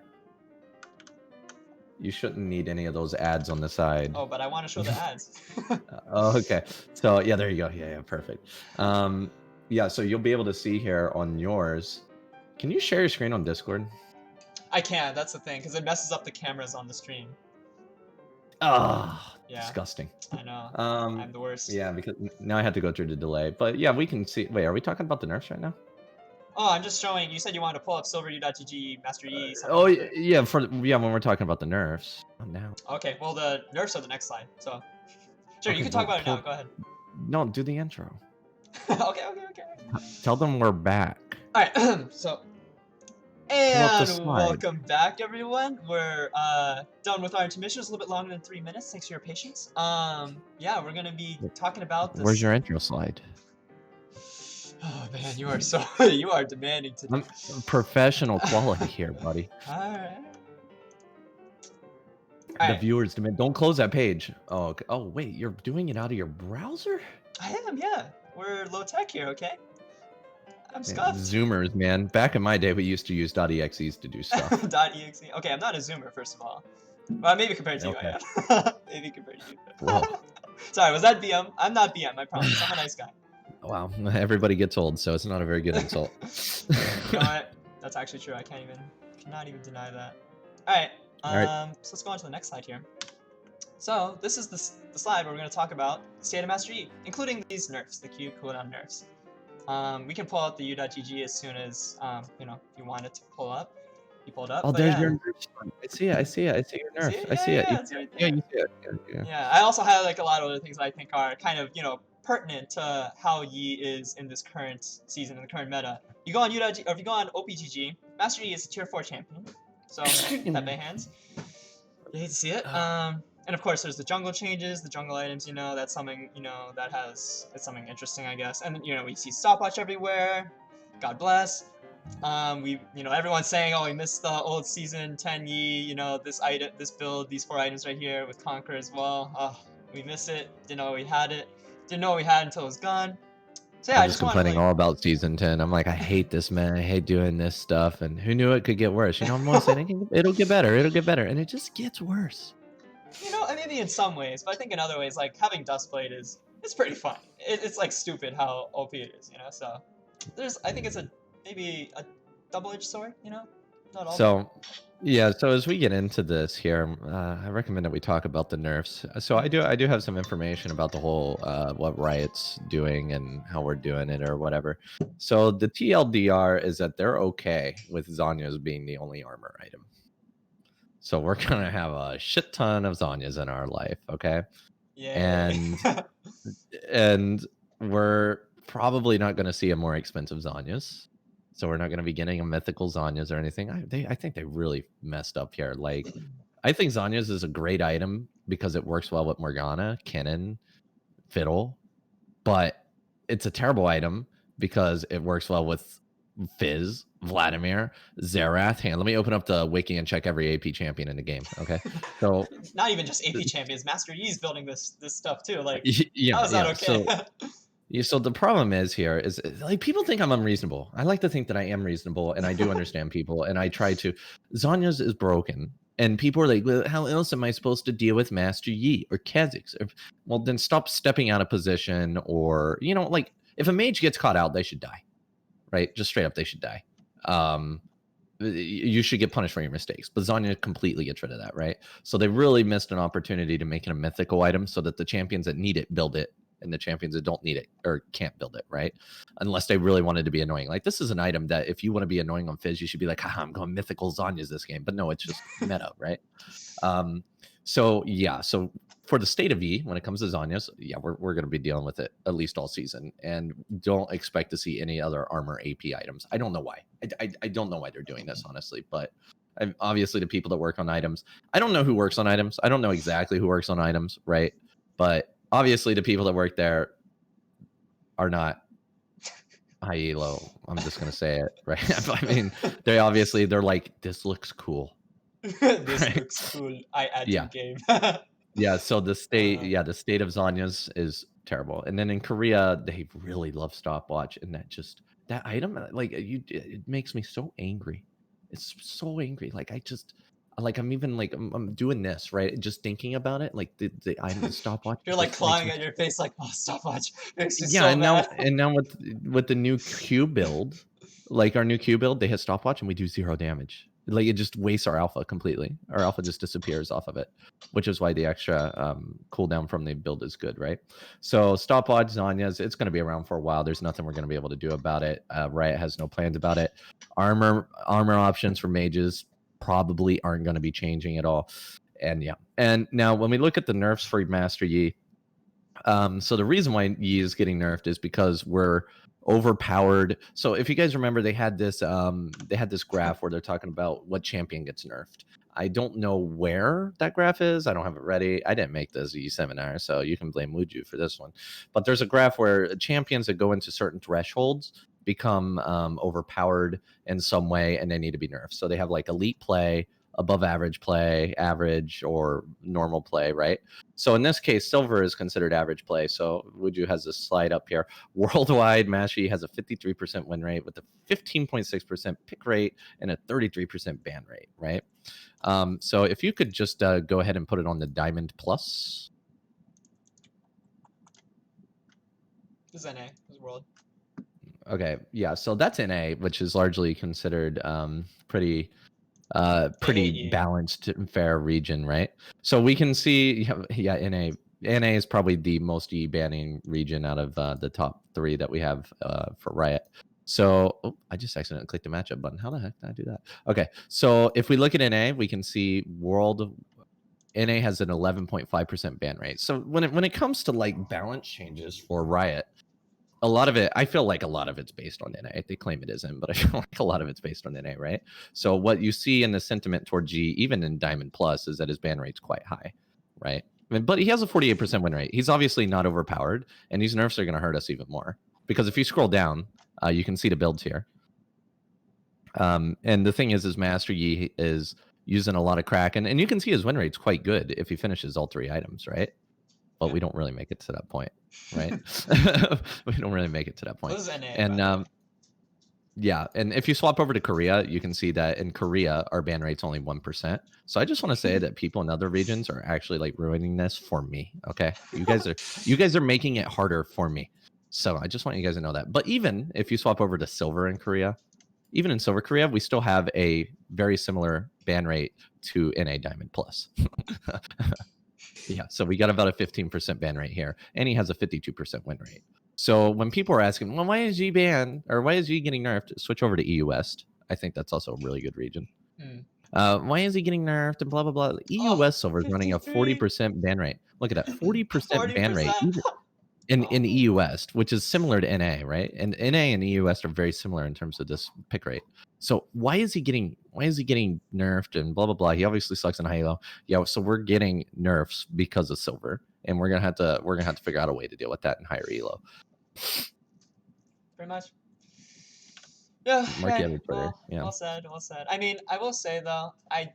You shouldn't need any of those ads on the side. Oh, but I want to show the ads. Oh, okay. So yeah, there you go. Yeah, perfect. Yeah, so you'll be able to see here on yours. Can you share your screen on Discord? I can. That's the thing, because it messes up the cameras on the stream. Ah, Yeah. disgusting. I know. I'm the worst. Yeah, because now I had to go through the delay. But yeah, we can see. Wait, are we talking about the nerfs right now? Oh, I'm just showing. You said you wanted to pull up silveru.gg, Master Yi. Oh yeah, when we're talking about the nerfs. Not now. Okay, well the nerfs are the next slide. So sure, Okay, you can talk about it now. Go ahead. No, do the intro. Okay. Tell them we're back. All right. So Pull up the and slide. welcome back, everyone. We're done with our intermission. It's a little bit longer than 3 minutes. Thanks for your patience. Yeah, we're gonna be talking about this. Where's your intro slide? Oh man, you are so you are demanding today. I'm professional quality here, buddy. All The right. viewers demand. Don't close that page. Oh, okay. Oh wait, you're doing it out of your browser? I am, yeah. We're low tech here, okay? I'm Man, scuffed. Zoomers, man. Back in my day, we used to use .exes to do stuff. .exe. Okay, I'm not a zoomer, first of all. Well, maybe compared to Okay. you, I am. Maybe compared to you. Whoa. Sorry, was that BM? I'm not BM, I promise. I'm a nice guy. Wow, everybody gets old, so it's not a very good insult. You know what? That's actually true. I cannot even deny that. Alright, Alright. so let's go on to the next slide here. So, this is the slide where we're going to talk about State of Master Yi, including these nerfs, the Q cooldown nerfs. We can pull out the u.gg as soon as, you know, if you want it to pull up. You pull it up. Oh, but there's yeah. your nerf. I see it. I see your nerf. See it? I see it. Yeah, it's right Yeah, there. you see it. Yeah. Yeah, I also highlight like a lot of other things that I think are kind of, you know, pertinent to how Yi is in this current season, in the current meta. You go on u.gg, or if you go on OPGG, Master Yi is a tier 4 champion. So, Pepe hands. You hate to see it. And of course, there's the jungle changes, the jungle items, you know, that's something, you know, it's something interesting, I guess. And, you know, we see stopwatch everywhere. God bless. You know, everyone's saying, oh, we missed the old season 10 Yi, you know, this item, this build, these 4 items right here with Conqueror as well. Oh, we miss it. Didn't know we had it. Didn't know we had it until it was gone. So yeah, I I was just wanted complaining to, like, all about season 10. I'm like, I hate this, man. I hate doing this stuff. And who knew it could get worse? You know, I'm always saying it'll get better. It'll get better. And it just gets worse. you know, maybe in some ways, but I think in other ways, like having Dustblade is it's pretty fun. It's like stupid how OP it is, you know. So I think it's maybe a double-edged sword, you know. Not all. So, yeah. So as we get into this here, I recommend that we talk about the nerfs. So I do have some information about the whole what Riot's doing and how we're doing it or whatever. So the TLDR is that they're okay with Zhonya's being the only armor item. So we're gonna have a shit ton of Zhonya's in our life, okay? Yeah. And we're probably not gonna see a more expensive Zhonya's. So we're not going to be getting a mythical Zhonya's or anything. I think they really messed up here. Like, I think Zhonya's is a great item because it works well with Morgana, Kennen, Fiddle, but it's a terrible item because it works well with Fizz, Vladimir, Xerath. Hang on, let me open up the wiki and check every AP champion in the game. Okay, so not even just AP champions. Master Yi's building this stuff too. Like, yeah, how is that okay? So the problem is like people think I'm unreasonable. I like to think that I am reasonable and I do understand people and I try to. Zhonya's is broken and people are like, well, how else am I supposed to deal with Master Yi or Kha'Zix? Well, then stop stepping out of position or, you know, like if a mage gets caught out, they should die, right? Just straight up, they should die. You should get punished for your mistakes, but Zhonya completely gets rid of that, right? So they really missed an opportunity to make it a mythical item so that the champions that need it build it and the champions that don't need it or can't build it, right? Unless they really wanted to be annoying. Like this is an item that if you want to be annoying on Fizz, you should be like, haha, I'm going mythical Zhonya's this game. But no, it's just meta, right? So yeah, so for the state of E, when it comes to Zhonya's, yeah, we're going to be dealing with it at least all season. And don't expect to see any other armor AP items. I don't know why. I don't know why they're doing this, honestly. But obviously the people that work on items, I don't know who works on items. I don't know exactly who works on items, right? But obviously, the people that work there are not high-elo. I'm just going to say it, right? I mean, they're like, this looks cool. This looks cool. I add to game. Yeah, so the state of Zhonya's is terrible. And then in Korea, they really love stopwatch. And that item, like, it makes me so angry. It's so angry. Like, I'm even like I'm doing this right, just thinking about it. Like the item stopwatch. You're like clawing at your face, like, oh, stopwatch. Makes me yeah, so and mad. now with the new Q build, like our new Q build, they hit stopwatch and we do 0 damage. Like it just wastes our alpha completely. Our alpha just disappears off of it, which is why the extra cooldown from the build is good, right? So stopwatch Zhonya's, it's going to be around for a while. There's nothing we're going to be able to do about it. Riot has no plans about it. Armor options for mages probably aren't going to be changing at all. And yeah, and now when we look at the nerfs for Master Yi, so the reason why Yi is getting nerfed is because we're overpowered. So if you guys remember, they had this graph where they're talking about what champion gets nerfed. I don't know where that graph is. I don't have it ready. I didn't make the Yi seminar, so you can blame Wuju for this one. But there's a graph where champions that go into certain thresholds become overpowered in some way and they need to be nerfed. So they have like elite play, above average play, average, or normal play, right? So in this case, silver is considered average play. So Wuju has this slide up here. Worldwide, Master Yi has a 53% win rate with a 15.6% pick rate and a 33% ban rate, right? So if you could just go ahead and put it on the Diamond Plus. This is NA, this is World. Okay, yeah, so that's NA, which is largely considered pretty balanced and fair region, right? So we can see, yeah, NA is probably the most banning region out of the top 3 that we have for Riot. So I just accidentally clicked the matchup button. How the heck did I do that? Okay, so if we look at NA, we can see NA has an 11.5% ban rate. So when it comes to like balance changes for Riot, a lot of it, I feel like a lot of it's based on NA. They claim it isn't, but I feel like a lot of it's based on NA, right? So what you see in the sentiment toward G, even in Diamond Plus, is that his ban rate's quite high, right? But he has a 48% win rate. He's obviously not overpowered, and these nerfs are going to hurt us even more. Because if you scroll down, you can see the builds here. And the thing is Master Yi is using a lot of crack, and you can see his win rate's quite good if he finishes all 3 items, right? But we don't really make it to that point, right? We don't really make it to that point. What is NA? And Yeah, and if you swap over to Korea, you can see that in Korea, our ban rate's only 1%. So I just want to say that people in other regions are actually like ruining this for me. Okay, you guys are making it harder for me. So I just want you guys to know that. But even if you swap over to silver in Korea, even in silver Korea, we still have a very similar ban rate to NA Diamond Plus. Yeah, so we got about a 15% ban rate here, and he has a 52% win rate. So when people are asking, well, why is G banned or why is G getting nerfed? Switch over to EU West. I think that's also a really good region. Why is he getting nerfed and blah, blah, blah. EU West Silver is running a 40% ban rate. Look at that, 40% ban rate in EU West, which is similar to NA, right? And NA and EU West are very similar in terms of this pick rate. So why is he getting nerfed and blah, blah, blah? He obviously sucks in high-elo. Yeah, so we're getting nerfs because of silver, and we're gonna have to figure out a way to deal with that in higher elo. Pretty much. Yeah. Okay. Well said. I mean, I will say though, I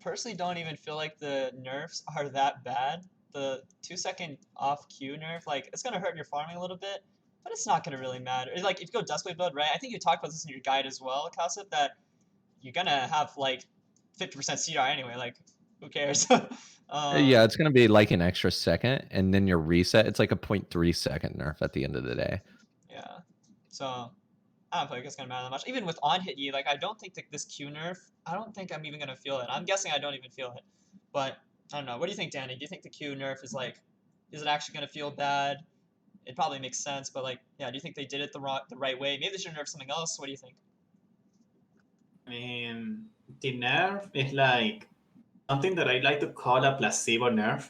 personally don't even feel like the nerfs are that bad. The 2-second off Q nerf, like, it's gonna hurt your farming a little bit, but it's not gonna really matter. Like, if you go Duskblade build, right? I think you talked about this in your guide as well, Cowsep, that you're gonna have like 50% CDR anyway. Like, who cares? Yeah, it's gonna be like an extra second, and then your reset. It's like a 0.3 second nerf at the end of the day. Yeah. So I don't think it's gonna matter that much. Even with on hit Yi, like, I don't think that this Q nerf, I don't think I'm even gonna feel it. I'm guessing I don't even feel it, but I don't know. What do you think, Danny? Do you think the Q nerf is like, is it actually gonna feel bad? It probably makes sense, but like, yeah, do you think they did it the right way? Maybe they should nerf something else. What do you think? I mean, the nerf is like something that I like to call a placebo nerf.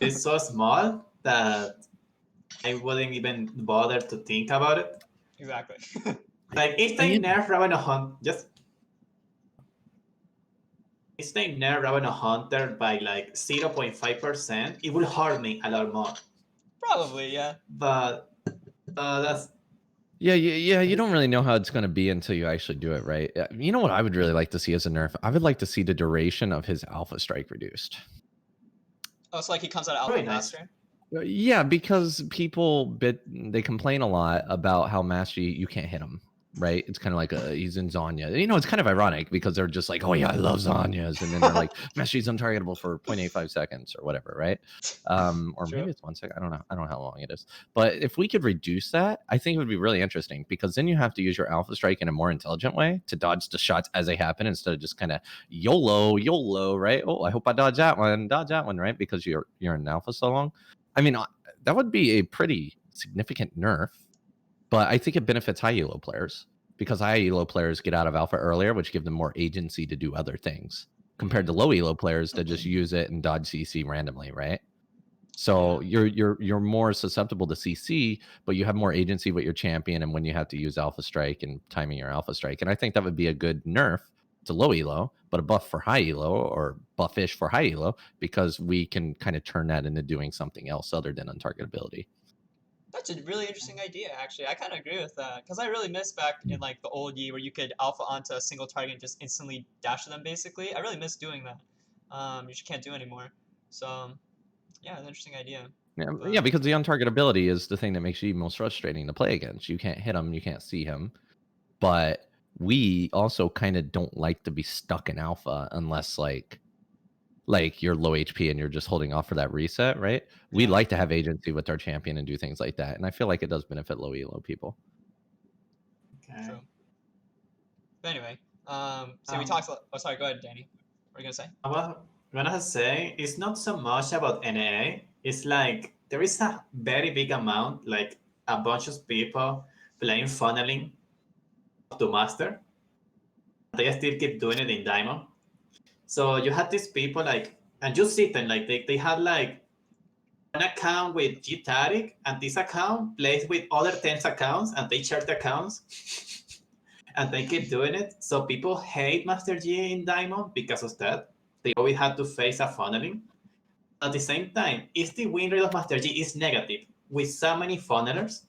It's so small that I wouldn't even bother to think about it. Exactly. Like, if they nerf Raven Hunt, if they nerf Raven Hunter by like 0.5%, it will hurt me a lot more. Probably, yeah. But that's... Yeah, you don't really know how it's going to be until you actually do it, right? You know what I would really like to see as a nerf? I would like to see the duration of his alpha strike reduced. Oh, so like he comes out alpha faster? Yeah, because they complain a lot about how Master Yi, you can't hit him, right? It's kind of like he's in Zanya. You know, it's kind of ironic because they're just like, oh yeah, I love Zanyas, and then they're like, Master Yi's untargetable for 0.85 seconds or whatever, right? Or True. Maybe it's 1 second. I don't know how long it is. But if we could reduce that, I think it would be really interesting, because then you have to use your alpha strike in a more intelligent way to dodge the shots as they happen, instead of just kind of YOLO, right? Oh, I hope I dodge that one, right? Because you're in alpha so long. I mean, that would be a pretty significant nerf, but I think it benefits high elo players, because high elo players get out of alpha earlier, which give them more agency to do other things, compared to low elo players that just use it and dodge CC randomly, right? So you're more susceptible to CC, but you have more agency with your champion and when you have to use alpha strike and timing your alpha strike. And I think that would be a good nerf to low elo, but a buff for high elo, or buffish for high elo, because we can kind of turn that into doing something else other than untargetability. That's a really interesting idea, actually. I kind of agree with that, because I really miss back in like the old Yi where you could alpha onto a single target and just instantly dash to them, basically. I really miss doing that. You just can't do anymore. So yeah, it's an interesting idea. Yeah, because the untargetability is the thing that makes you most frustrating to play against. You can't hit him, you can't see him, but we also kind of don't like to be stuck in alpha unless like you're low HP and you're just holding off for that reset, right? Yeah. We like to have agency with our champion and do things like that, and I feel like it does benefit low elo people. Okay. True. But anyway, so we talked. Oh, sorry. Go ahead, Danny. What are you gonna say? What I'm gonna say is not so much about NA. It's like there is a very big amount, like a bunch of people playing funneling to master. They still keep doing it in Diamond. So you have these people like, and you see them like they have like an account with G-Taric, and this account plays with other 10 accounts, and they share the accounts, and they keep doing it. So people hate Master Yi in Diamond because of that. They always have to face a funneling. At the same time, if the win rate of Master Yi is negative with so many funnelers,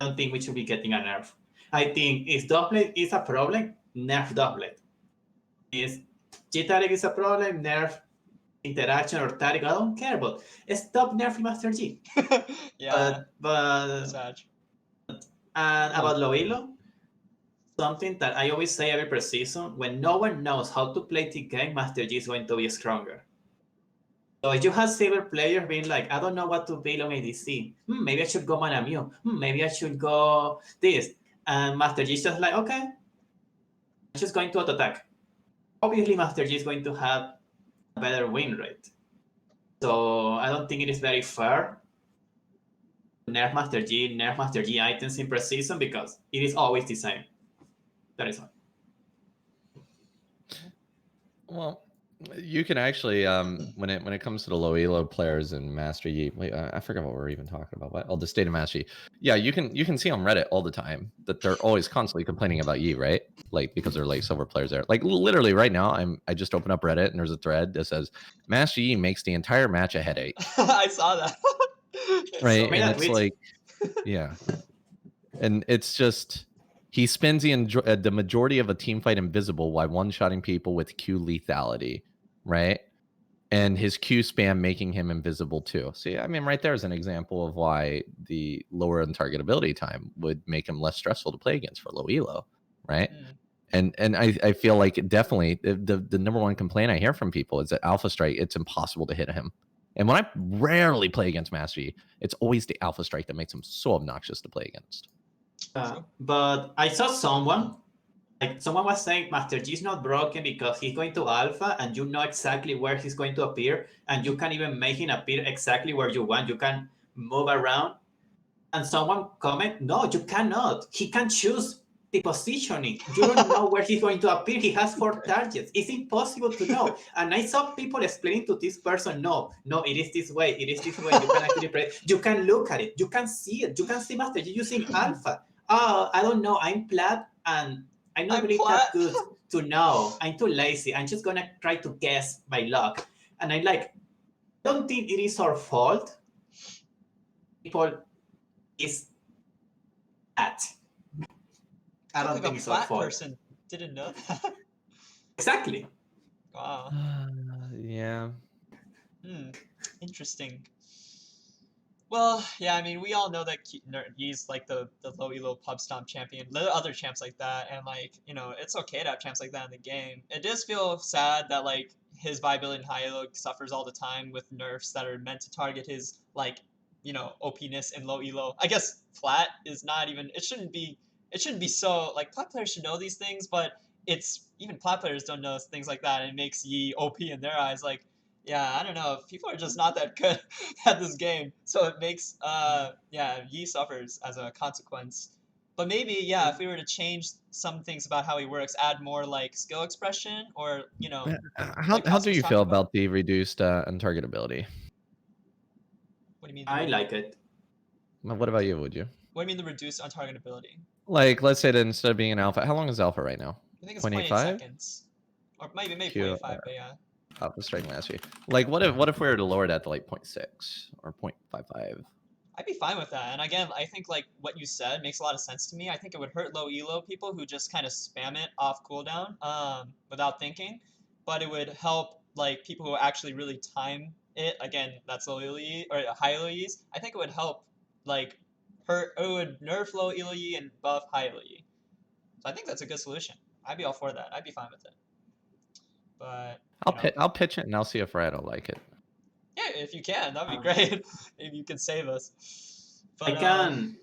I don't think we should be getting a nerf. I think if Doublet is a problem, nerf Doublet. If G-Taric is a problem, nerf Interaction or Taric, I don't care, but stop nerfing Master Yi. Yeah. But Sad. And about low elo, something that I always say every preseason. When no one knows how to play the game, Master Yi is going to be stronger. So if you have silver players being like, I don't know what to build on ADC. Maybe I should go Manamune. Maybe I should go this. And Master Yi is just like, okay, I'm just going to auto attack. Obviously, Master Yi is going to have a better win rate. So I don't think it is very fair to nerf Master Yi items in preseason because it is always the same. That is all. Well, you can actually when it comes to the low elo players and Master Yi. Wait, I forgot what we're even talking about. What? Oh, the state of Master Yi. Yeah, you can see on Reddit all the time that they're always constantly complaining about Yi, right? Like because they're like silver players there. Like literally right now, I just opened up Reddit and there's a thread that says Master Yi makes the entire match a headache. I saw that. Right, So and it's like, yeah, and it's just. He spends the majority of a team fight invisible while one-shotting people with Q lethality, right? And his Q spam making him invisible too. See, I mean, right there is an example of why the lower untargetability time would make him less stressful to play against for low elo, right? And I feel like definitely the number one complaint I hear from people is that Alpha Strike, it's impossible to hit him. And when I rarely play against Master Yi, it's always the Alpha Strike that makes him so obnoxious to play against. But I saw someone was saying Master Yi is not broken because he's going to alpha and you know exactly where he's going to appear and you can even make him appear exactly where you want. You can move around. And someone comment, no, you cannot. He can choose the positioning. You don't know where he's going to appear. He has 4 targets. It's impossible to know. And I saw people explaining to this person, no, it is this way. It is this way. You can actually play. You can look at it. You can see it. You can see Master Yi using alpha. Oh, I don't know. I'm plat and I'm not really that good to know. I'm too lazy. I'm just going to try to guess by luck. And I'm like, I don't think it is our fault. People is that. I don't think it's our fault. Person didn't know that. Exactly. Wow. Yeah. Interesting. Well, yeah, I mean, we all know that Yi's like the low elo pub stomp champion. There are other champs like that, and like, you know, it's okay to have champs like that in the game. It does feel sad that like his viability in high elo suffers all the time with nerfs that are meant to target his like, you know, OP-ness in low elo. I guess flat is not even. It shouldn't be so like plat players should know these things, but it's even plat players don't know things like that, and it makes Yi OP in their eyes. Like, yeah, I don't know. People are just not that good at this game, so it makes Yi suffers as a consequence. But maybe if we were to change some things about how he works, add more like skill expression, or you know, how do you feel about the reduced untargetability? What do you mean? I like it. What about you? Would you? What do you mean the reduced untargetability? Like, let's say that instead of being an alpha, how long is alpha right now? I think it's 0.8 seconds, or maybe 0.5. But yeah. Alpha strike mastery. Like, what if we were to lower that to like 0.6 or 0.55? I'd be fine with that. And again, I think like what you said makes a lot of sense to me. I think it would hurt low elo people who just kind of spam it off cooldown without thinking, but it would help like people who actually really time it. Again, that's low elo Yi or high elo Yis. I think it would help like it would nerf low elo Yi and buff high elo Yi. So I think that's a good solution. I'd be all for that. I'd be fine with it. But I'll pitch it and I'll see if Red will like it. Yeah, if you can, that'd be great. If you can save us. But, I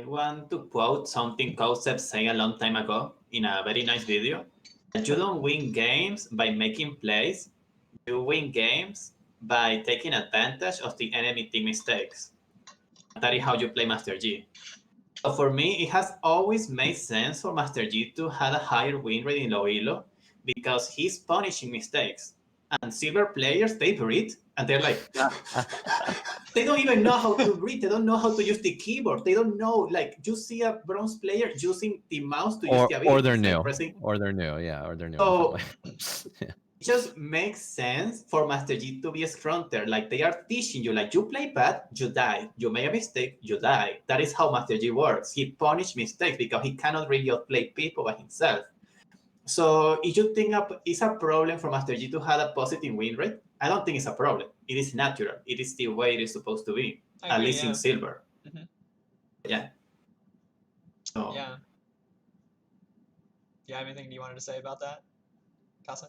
want to quote something Cowsep said a long time ago in a very nice video. You don't win games by making plays. You win games by taking advantage of the enemy team mistakes. That is how you play Master Yi. So for me, it has always made sense for Master Yi to have a higher win rate in low elo because he's punishing mistakes. And silver players, they breathe, and they're like, they don't even know how to breathe. They don't know how to use the keyboard. They don't know, like, you see a bronze player using the mouse to use the ability. Or they're new. Or they're new. So it just makes sense for Master Yi to be stronger. Like, they are teaching you, like, you play bad, you die. You make a mistake, you die. That is how Master Yi works. He punishes mistakes because he cannot really outplay people by himself. So if you think it's a problem for Master Yi to have a positive win rate, I don't think it's a problem. It is natural. It is the way it is supposed to be, at least in silver. Mm-hmm. Yeah. So. Yeah. you have anything you wanted to say about that, Casa?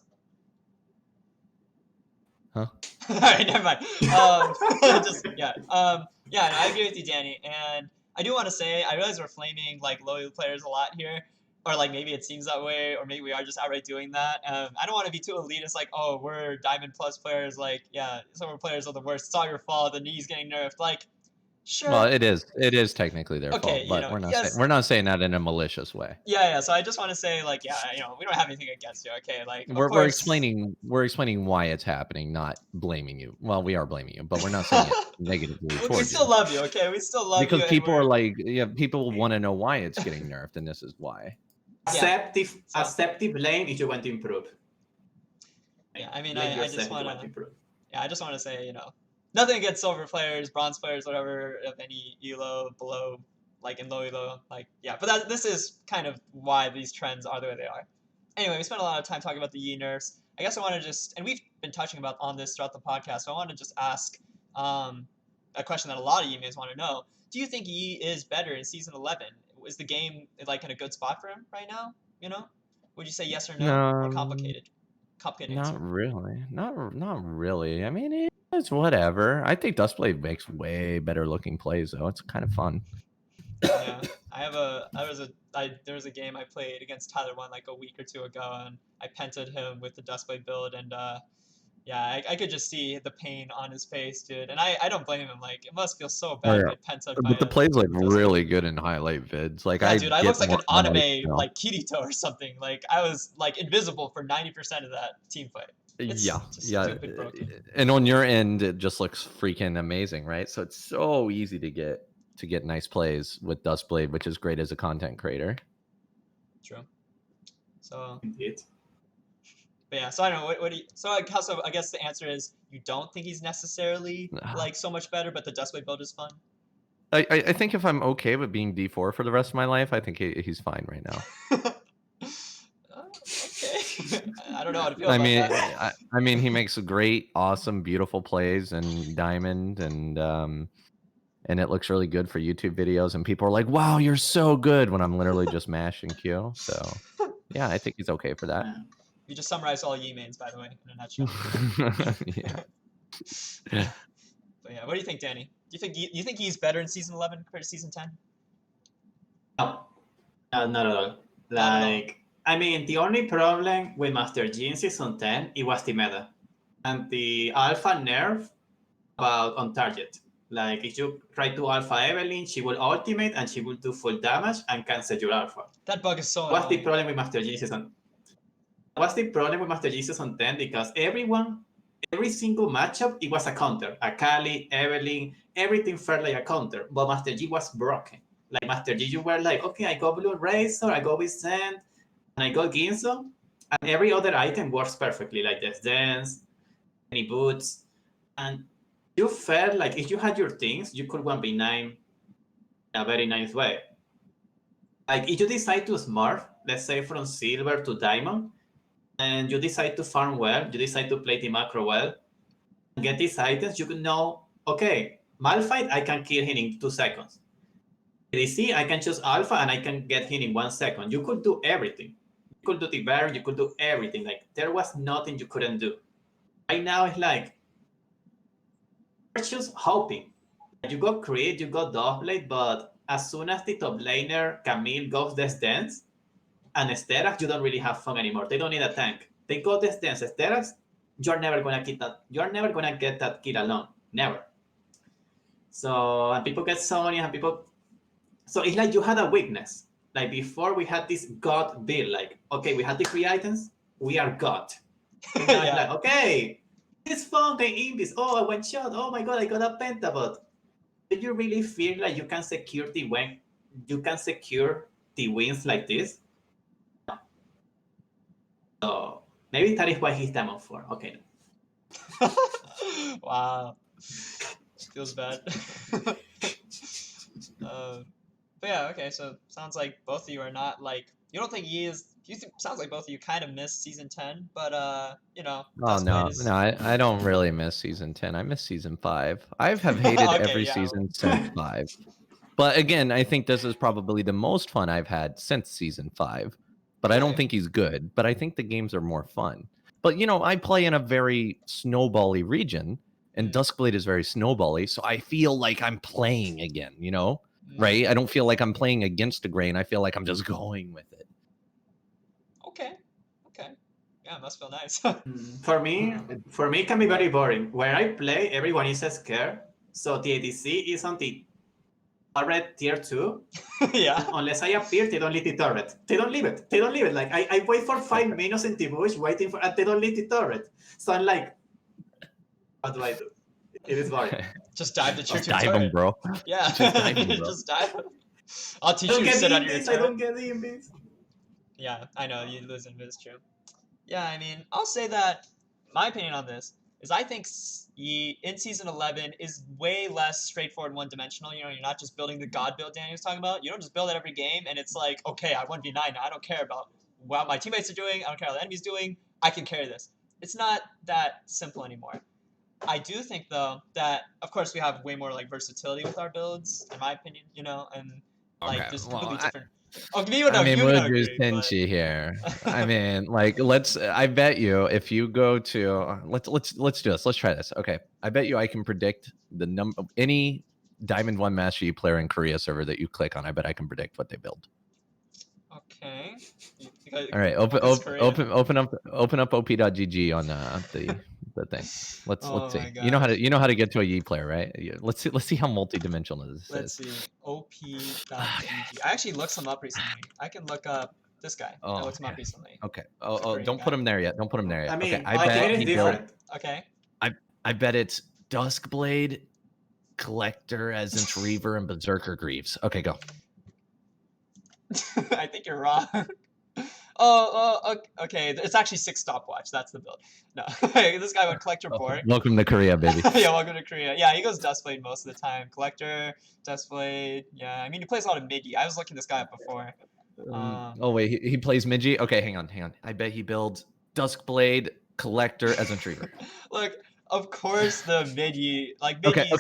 Huh? All right, never mind. Yeah. Yeah, no, I agree with you, Danny. And I do want to say, I realize we're flaming like low players a lot here, or like maybe it seems that way, or maybe we are just outright doing that. I don't want to be too elitist, like, oh, we're Diamond Plus players, like, yeah, some of our players are the worst. It's all your fault. The knee's getting nerfed. Like, sure. Well, it is technically their Okay, fault, but you know, we're not yes. we're not saying that in a malicious way. Yeah. So I just want to say, like, yeah, you know, we don't have anything against you. Okay, like, of We're course. explaining why it's happening, not blaming you. Well, we are blaming you, but we're not saying it negatively we towards still you. love you. Okay, we still love you. Because and people are we're- like, yeah, people want to know why it's getting nerfed, and this is why. Yeah. Accept the blame if you want to improve. Yeah, I mean, Blame I yourself just if you want want to to. improve. Yeah, I just want to say, you know, nothing against silver players, bronze players, whatever, of any elo below, like in low elo, like yeah. But this is kind of why these trends are the way they are. Anyway, we spent a lot of time talking about the Yi nerfs. I guess I want to just, and we've been touching about on this throughout the podcast. So I want to just ask a question that a lot of Yi mains want to know. Do you think Yi is better in season 11? Is the game like in a good spot for him right now? You know, would you say yes or no? Or complicated? Complicated answer. Not really. Not really. I mean, it's whatever. I think Dustblade makes way better looking plays though. It's kind of fun. Yeah, there was a game I played against Tyler One like a week or two ago, and I pented him with the Dustblade build, and yeah, I could just see the pain on his face, dude. And I don't blame him. Like, it must feel so bad to get pented by But the him. plays like really good in highlight vids. Like Yeah, I dude, I get looked like more an money, anime you know. like Kirito or something. Like I was like invisible for 90% of that team fight. It's Yeah, just yeah. stupid broken. And on your end, it just looks freaking amazing, right? So it's so easy to get nice plays with Dustblade, which is great as a content creator. True. So Indeed. but yeah, so I don't know what do you, so I guess the answer is you don't think he's necessarily like so much better, but the Dustblade build is fun. I think if I'm okay with being D4 for the rest of my life, I think he's fine right now. Okay. I don't know how to feel about that. I mean, he makes great, awesome, beautiful plays in Diamond, and it looks really good for YouTube videos. And people are like, "Wow, you're so good!" When I'm literally just mashing Q. So, yeah, I think he's okay for that. You just summarized all Yi mains, by the way, in a nutshell. Yeah. But yeah, what do you think, Danny? Do you think he's better in season 11 compared to season 10? No, not at all. Like, I mean, the only problem with Master Yi in season 10, it was the meta. And the alpha nerf about on target. Like, if you try to alpha Evelyn, she will ultimate and she will do full damage and cancel your alpha. That bug is so What's the annoying. problem with Master Yi season? What's the problem with Master Yi season 10? Because every single matchup, it was a counter. Akali, Evelyn, everything felt like a counter. But Master Yi was broken. Like Master Yi, you were like, okay, I go Blue Razor, I go with Sand, and I go Ginzo, and every other item works perfectly, like the dance, any boots, and you felt like if you had your things, you could 1v9 in a very nice way. Like if you decide to smurf, let's say from silver to diamond, and you decide to farm well, you decide to play the macro well, and get these items, you can know, okay, Malphite, I can kill him in 2 seconds. ADC, I can choose Alpha and I can get him in 1 second. You could do everything. You could do the Baron, you could do everything. Like, there was nothing you couldn't do. Right now, it's like, you're just hoping. You got Creed, you got Dustblade, but as soon as the top laner, Camille, goes this dance, and Sterak, you don't really have fun anymore. They don't need a tank. They got this dance. Sterak, you're never gonna get that. You're never gonna get that kill alone. Never. So, and people get Sonya, and people. So it's like you had a weakness. Like before, we had this God build. Like, okay, we had the 3 items. We are God. And now it's like, okay, it's fun. I in this. Oh, I went shot. Oh my god, I got a pentabot. Do you really feel like you can secure the win? You can secure the wins like this? So maybe that is why he's Diamond 4. Okay. Wow. Feels bad. But yeah, okay, so sounds like both of you are not like, you don't think Yi is, sounds like both of you kind of missed season 10, but you know. Oh no, I don't really miss season 10. I miss season 5. I have hated every season since 5. But again, I think this is probably the most fun I've had since season 5. but I don't Okay. think he's good. But I think the games are more fun. But you know, I play in a very snowbally region, and Duskblade is very snowbally, so I feel like I'm playing again. You know, right? I don't feel like I'm playing against the grain. I feel like I'm just going with it. Okay. Yeah, it must feel nice. For me, it can be very boring. When I play, everyone is scared. So the ADC is on the turret tier 2. Yeah. Unless I appear, they don't leave the turret. They don't leave it. Like I wait for 5 minutes in the bush waiting for, and they don't leave the turret. So I'm like, what do I do? It is boring. Just dive the tier 2 Dive turret. him, bro. Yeah. Just dive him, bro. Just dive him. I'll teach I you don't to get sit the on your invis. turret. I don't get the invis. Yeah, I know you lose invis, true. Yeah, I mean, I'll say that my opinion on this is I think Yi in season 11 is way less straightforward, one-dimensional. You know, you're not just building the god build Danny was talking about. You don't just build it every game and it's like, okay, I 1v9 now. I don't care about what my teammates are doing. I don't care what the enemy's doing. I can carry this. It's not that simple anymore. I do think though that of course we have way more like versatility with our builds, in my opinion. You know, and like Okay, there's well, completely I- different. Oh, you I mean, you would Wuju agree, but... Senshi here. I mean, like, I bet you if you go to, let's do this. Let's try this. Okay, I bet you I can predict the number of any Diamond 1 Master Yi player in Korea server that you click on. I bet I can predict what they build. Okay. All right, open up op.gg on the thing. Let's Oh see. my You know how to get to a Yi player, right? Let's see how multidimensional this Let's is. see. op.gg. I actually looked some up recently. I can look up this guy. I looked him up recently. Okay. It's a Oh, Korean don't guy. put him there yet. Don't put him there yet. I mean, okay, I think it is different. Okay. I bet it's Duskblade, Collector, as Reaver, and Berserker Greaves. Okay, go. I think you're wrong. Okay. It's actually 6 stopwatch. That's the build. No, this guy went Collector Bork. Welcome to Korea, baby. Yeah, welcome to Korea. Yeah, he goes Duskblade most of the time. Collector, Duskblade. Yeah, I mean he plays a lot of Miggy. I was looking this guy up before. Oh wait, he plays Midgie. Okay, hang on. I bet he builds Duskblade, Collector, as Reaver. Look, of course the Miggy, like Miggy.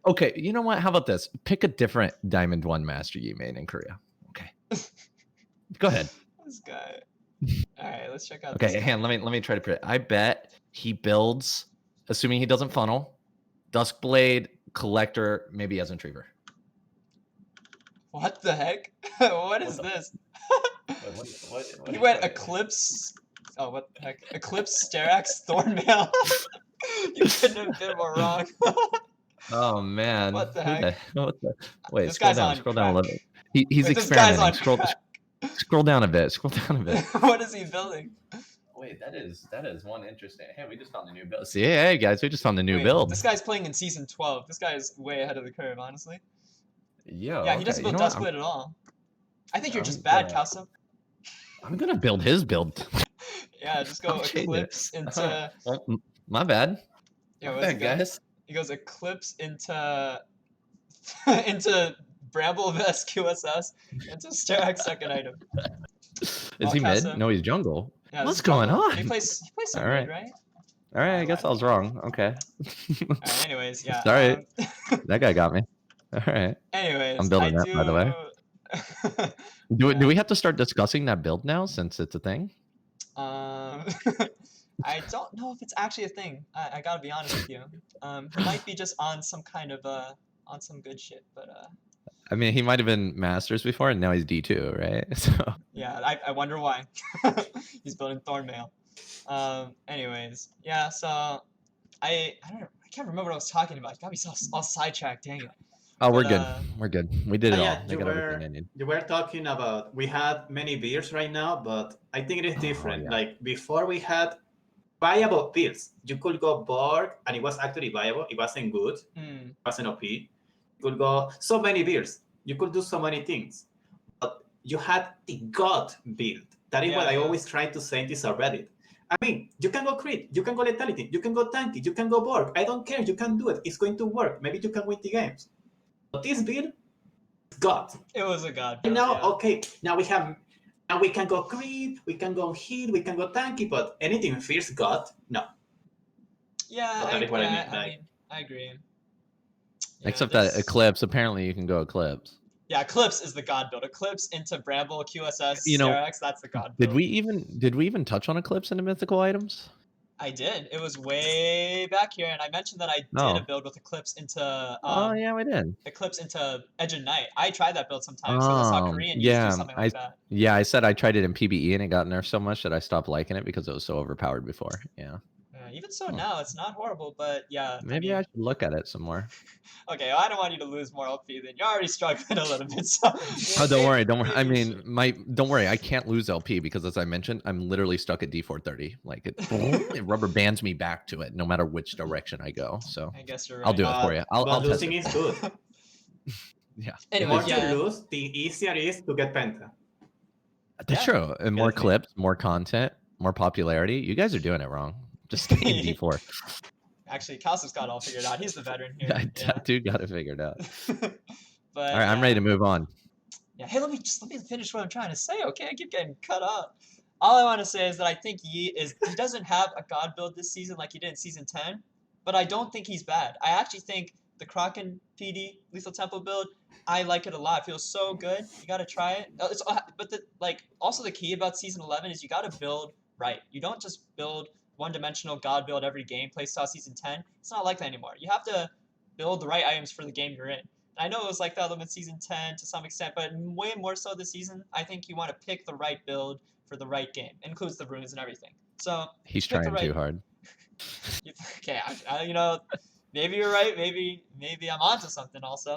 Okay. You know what? How about this? Pick a different Diamond 1 Master Yi main in Korea. Okay. Go ahead. This guy. All right, let's check out. Okay, this guy. let me try to predict. I bet he builds, assuming he doesn't funnel, Duskblade, Collector, maybe as Reaver. What the heck? What is this? He went Eclipse. Oh, what the heck? Eclipse, Sterax, Thornmail. You couldn't have been more wrong. Oh man. What the heck? Wait, This scroll guy's down. on Scroll down a crack. little bit. He's Wait, this guy's on experimenting. crack. Scroll down a bit. Scroll down a bit. What is he building? Wait, that is one interesting. Hey, we just found a new build. See, hey guys, we just found a new Wait, build. This guy's playing in season 12. This guy is way ahead of the curve, honestly. Yo, Yeah, he doesn't build Duskblade at all. I think you're just bad, Cowsep. I'm gonna build his build. Yeah, just go Eclipse into. My bad. Yeah, My bad, guys. He goes Eclipse into into Bramble Vest QSS into Sterax second item. Is he mid? No, he's jungle. Yeah, what's going on? He plays some All right. mid, right? All right, I guess I was wrong. Okay. All right, anyways, yeah. Sorry. That guy got me. All right. Anyways, I'm building that, by the way. Do we have to start discussing that build now since it's a thing? I don't know if it's actually a thing. I gotta be honest with you. He might be just on some kind of on some good shit, but I mean, he might have been Masters before, and now he's D2, right? So yeah, I wonder why. He's building Thornmail. Anyways, yeah. So I can't remember what I was talking about. You got me all sidetracked. Dang it. Oh, we're good. We're good. We did it all. Yeah, you were talking about, we had many beers right now, but I think it is different. Yeah. Like before we had viable beers. You could go Borg and it was actually viable. It wasn't good. It wasn't OP. You could go so many beers. You could do so many things. But you had the God build. That is what I always try to say in this already. I mean, you can go crit, you can go lethality, you can go tanky, you can go Borg. I don't care. You can do it. It's going to work. Maybe you can win the games. But this build, God. It was a God build. And now, yeah. okay, now we can go crit, we can go heal, we can go tanky, but anything fierce God, no. Yeah, So that is what I mean. I agree. Except that Eclipse, apparently you can go Eclipse. Yeah, Eclipse is the god build. Eclipse into Bramble, QSS, You know, Sterex, that's the god build. did we even touch on Eclipse into mythical items? I did. It was way back here, and I mentioned that I did a build with Eclipse into oh yeah, we did. Eclipse into Edge of Night. I tried that build sometimes because I saw Korean used to do something like that. Yeah, I said I tried it in PBE and it got nerfed so much that I stopped liking it because it was so overpowered before. Yeah. Even so now, it's not horrible, but yeah. Maybe I should look at it some more. Okay, well, I don't want you to lose more LP then. You're already struggling a little bit, so... Oh, don't worry. I mean, don't worry. I can't lose LP because, as I mentioned, I'm literally stuck at D430. Like, it rubber bands me back to it no matter which direction I go. So I guess you're right. I'll do it for you. I'll losing is good. Yeah. Anyway, the more you lose, the easier it is to get Penta. That's true. And more clips, more content, more popularity. You guys are doing it wrong. Just stay in D4. Actually, Cowsep's got it all figured out. He's the veteran here. That dude got it figured out. But, all right, I'm ready to move on. Yeah, hey, let me finish what I'm trying to say, okay? I keep getting cut off. All I want to say is that I think he doesn't have a god build this season like he did in Season 10, but I don't think he's bad. I actually think the Kraken PD Lethal Temple build, I like it a lot. It feels so good. You got to try it. But also the key about Season 11 is you got to build right. You don't just build one-dimensional god build every game, playstyle Season 10. It's not like that anymore. You have to build the right items for the game you're in. And I know it was like that in Season 10 to some extent, but way more so this season, I think you want to pick the right build for the right game. It includes the runes and everything. So he's trying too hard. Okay, you know, maybe you're right. Maybe I'm onto something also.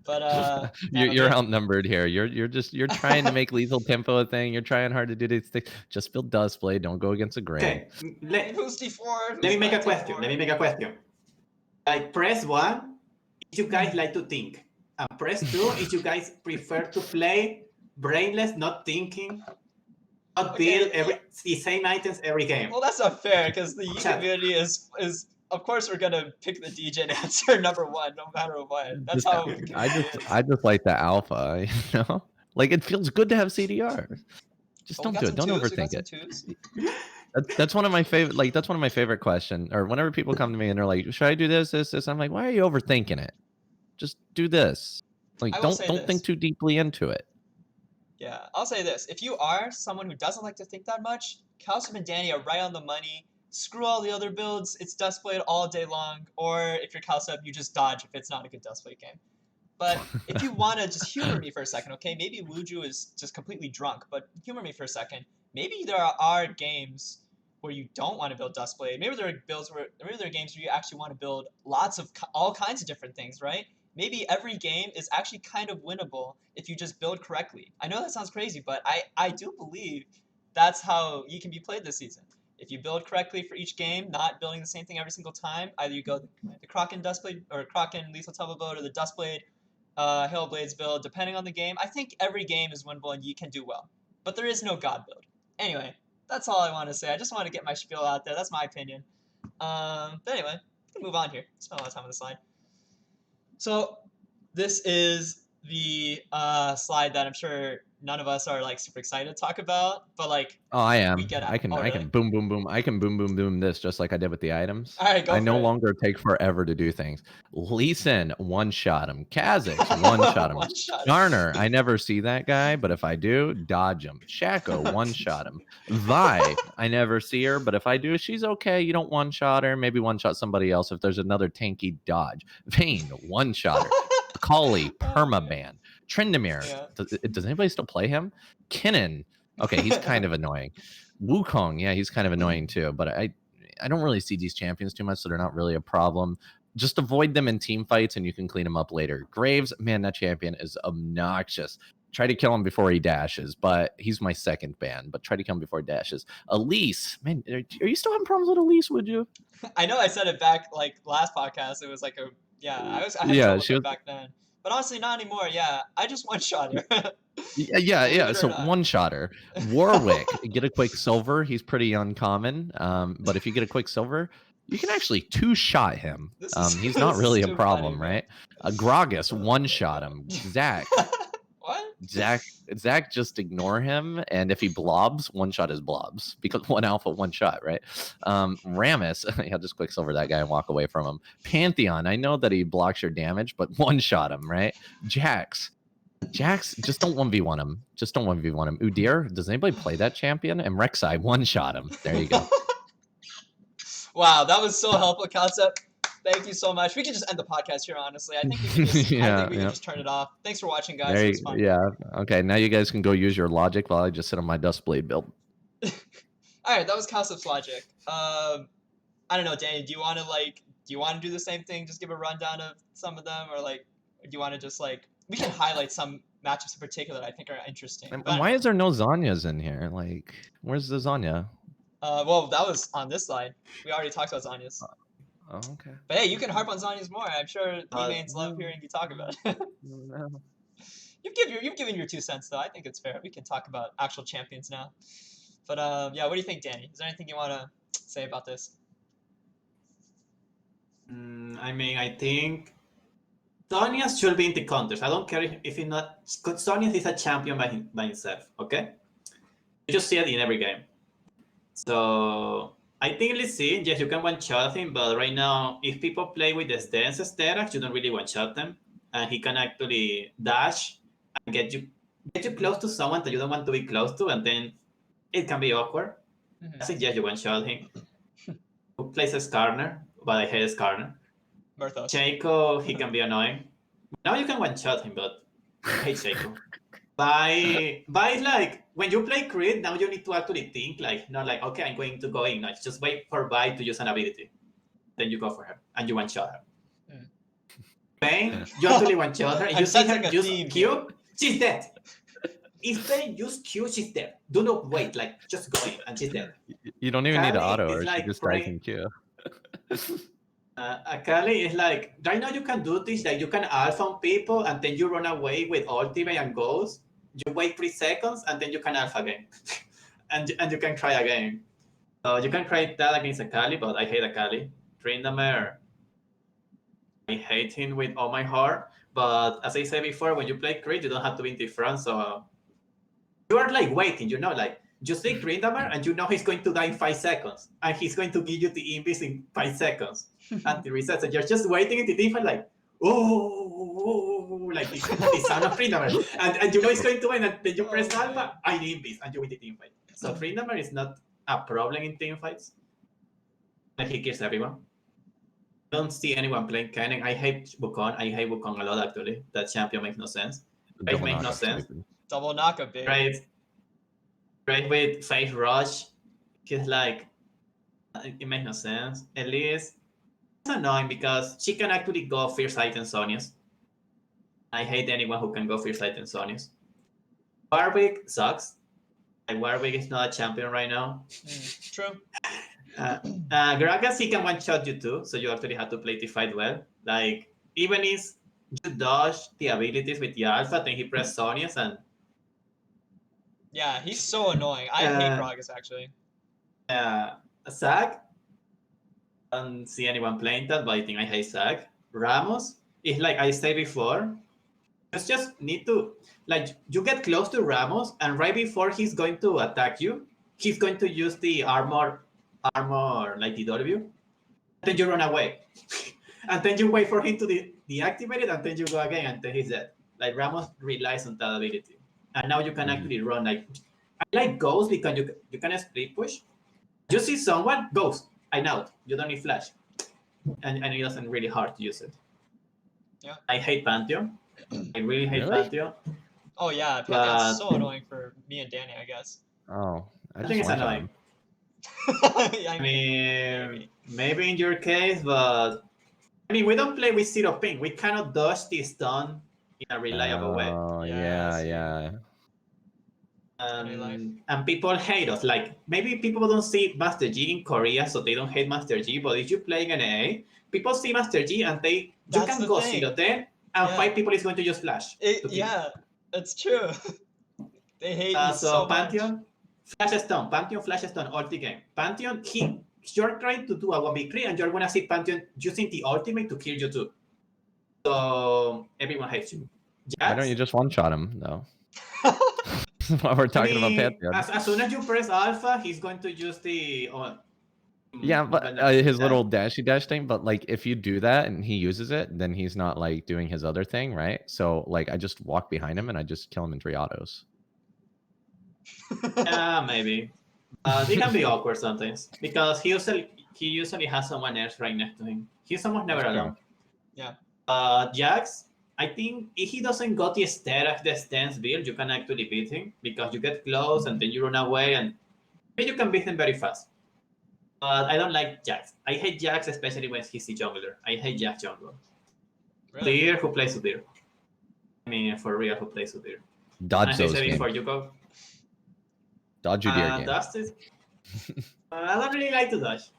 But you're outnumbered here. You're trying to make lethal tempo a thing. You're trying hard to do these things. Just build Duskblade. Don't go against a grain. Okay, who's D4? Let me make a question. Like press 1 if you guys like to think, and press 2 if you guys prefer to play brainless, not thinking, not build the same items every game. Well, that's not fair because the community is. Of course, we're gonna pick the DJ answer number 1, no matter what. That's how. I just like the alpha. You know, like it feels good to have CDR. Just don't do it. Don't overthink it. That's one of my favorite. Like that's one of my favorite questions. Or whenever people come to me and they're like, "Should I do this, this, this?" I'm like, "Why are you overthinking it? Just do this. Like don't think too deeply into it." Yeah, I'll say this: if you are someone who doesn't like to think that much, Cowsep and Dani are right on the money. Screw all the other builds. It's Duskblade all day long. Or if you're Cowsep, you just dodge if it's not a good Duskblade game. But if you want to just humor me for a second, okay? Maybe Wuju is just completely drunk, but humor me for a second. Maybe there are games where you don't want to build Duskblade. Maybe there are games where you actually want to build lots of all kinds of different things, right? Maybe every game is actually kind of winnable if you just build correctly. I know that sounds crazy, but I do believe that's how Yi can be played this season. If you build correctly for each game, not building the same thing every single time, either you go the Kraken Duskblade or Kraken Lethal Temple build or the Duskblade Hailblades build, depending on the game. I think every game is winnable and Yi can do well. But there is no God build. Anyway, that's all I want to say. I just want to get my spiel out there. That's my opinion. But anyway, we can move on here. Spend a lot of time on the slide. So this is the slide that I'm sure none of us are like super excited to talk about, but like I am. I can boom boom boom. I can boom boom boom this just like I did with the items. All right, go I for no it. longer take forever to do things. Lee Sin, one shot him. Kha'Zix, one shot him. Garner, I never see that guy, but if I do, dodge him. Shaco, one shot him. Vi, I never see her, but if I do, she's okay. You don't one shot her. Maybe one shot somebody else if there's another tanky dodge. Vayne, one shot her. Kali, permaban. Tryndamere, does anybody still play him? Kinnan, okay, he's kind of annoying. Wukong, yeah, he's kind of annoying too, but I don't really see these champions too much, so they're not really a problem. Just avoid them in team fights and you can clean them up later. Graves, man, that champion is obnoxious. Try to kill him before he dashes, but he's my second ban, but try to kill him before he dashes. Elise, man, are you still having problems with Elise, would you? I know I said it back like last podcast. It was like I had trouble with it back then. But honestly, not anymore. Yeah, I just one-shot her. yeah. So one-shotter. Warwick, get a quick silver. He's pretty uncommon. But if you get a quick silver, you can actually two-shot him. He's not really a problem, right? Gragas, one-shot him. Zach. What? Zach, just ignore him, and if he blobs, one shot is blobs because one alpha, one shot, right? Rammus, I'll just quick silver that guy and walk away from him. Pantheon, I know that he blocks your damage, but one shot him, right? Jax, Jax, just don't 1v1 him. Just don't 1v1 him. Udyr, does anybody play that champion? And Rek'Sai one-shot him. There you go. Wow, that was so helpful, Cowsep. Thank you so much. We can just end the podcast here, honestly. I think we can just, just turn it off. Thanks for watching, guys. It was fun. Yeah. Okay, now you guys can go use your logic while I just sit on my Dustblade build. All right, that was Cowsep's logic. I don't know, Danny. Do you want to do the same thing? Just give a rundown of some of them, or do you want to just we can highlight some matchups in particular that I think are interesting. And why is there no Zanyas in here? Where's the Zanya? Well, that was on this slide. We already talked about Zanyas. Oh, okay. But hey, you can harp on Zanyas more. I'm sure E-mains love hearing you talk about it. No. You've given your 2 cents, though. I think it's fair. We can talk about actual champions now. But yeah, what do you think, Danny? Is there anything you want to say about this? I mean, I think Zonias should be in the counters. I don't care if it's not. Zonias is a champion by himself, okay? You just see it in every game. So I think let's see. Yes, you can one-shot him, but right now, if people play with the Dance Sterax, you don't really one-shot them. And he can actually dash and get you close to someone that you don't want to be close to, and then it can be awkward. I suggest you one-shot him. Who plays a Skarner? But I hate Skarner. Murthos. Shaco, he can be annoying. Now you can one-shot him, but I hate Shaco. By when you play crit, now you need to actually think not okay, I'm going to go in. No, just wait for Vi to use an ability. Then you go for her and you one-shot her. Pain, you actually one-shot her. You see her use Q, she's dead. If Pain use Q, she's dead. Do not wait, just go in and she's dead. You don't even need to auto or she just dies in Q. Akali is right now you can do this, you can alpha on people and then you run away with ultimate and goals. You wait 3 seconds and then you can alpha again. and you can try again. So you can try that against Akali, but I hate Akali. Tryndamere, I hate him with all my heart, but as I said before, when you play crit, you don't have to be in the front, so you are waiting, you see Tryndamere and you know he's going to die in 5 seconds, and he's going to give you the invis in 5 seconds. And the reset, so you're just waiting in the defense, the sound of Tryndamere, and you know it's going to win, and then you press alpha, I invis, and you win the team fight. So Tryndamere is not a problem in team fights, and he kills everyone. I don't see anyone playing Kennen. I hate Wukong. I hate Wukong a lot, actually. That champion makes no sense. It makes no sense. Double knockup, baby. Right with Face Rush, he's it makes no sense. Elise, it's annoying because she can actually go Fierce Item Sonias. I hate anyone who can go Fierce Item Sonias. Warwick sucks. Warwick is not a champion right now. True. Gragas, he can one-shot you too, so you actually have to play the fight well. Even if you dodge the abilities with the alpha, then he press Sonias and... Yeah, he's so annoying. I hate Gragas, actually. Zac, I don't see anyone playing that, but I think I hate Zac. Ramos, is I said before, you just need to... you get close to Ramos, and right before he's going to attack you, he's going to use the armor DW, and then you run away. And then you wait for him to deactivate it, and then you go again until he's dead. Ramos relies on that ability. And now you can actually run. I like Ghost because you can split push. You see someone, Ghost, I know. You don't need flash. And it doesn't really hard to use it. Yeah. I hate Pantheon. I really hate Pantheon. Oh yeah, Pantheon's so annoying for me and Danny, I guess. Oh, I think it's annoying. I mean, maybe in your case, but I mean, we don't play with 0 ping. We cannot dodge the stun in a reliable way. Oh, yeah. And people hate us. Maybe people don't see Master Yi in Korea, so they don't hate Master Yi. But if you play in NA, people see Master Yi and you can go 0-10, and 5 people is going to just flash. It's true. They hate you so Pantheon, much. Flash Stone, Pantheon, Flash Stone, ulti game. Pantheon, you're trying to do a 1v3 and you're going to see Pantheon using the ultimate to kill you too. So everyone hates you. Why don't you just one-shot him, though? While we're talking about Pantheon. As soon as you press alpha, he's going to use the Yeah, but I've never seen his that. little dashy dash thing. But like, if you do that and he uses it, then he's not like doing his other thing, right? So like, I just walk behind him and I just kill him in 3 autos. Yeah, maybe. They can be awkward sometimes because he usually has someone else right next to him. He's almost never That's true. alone. Yeah. Jax, I think if he doesn't got the stance build, you can actually beat him because you get close and then you run away and you can beat him very fast. But I don't like Jax. I hate Jax, especially when he's the jungler. I hate Jax jungle. Really? Udyr, who plays Udyr? I mean, for real, who plays Udyr? Dodge As I those said games. before, you go. Dodge your deer game. Dust is. I don't really like to dodge.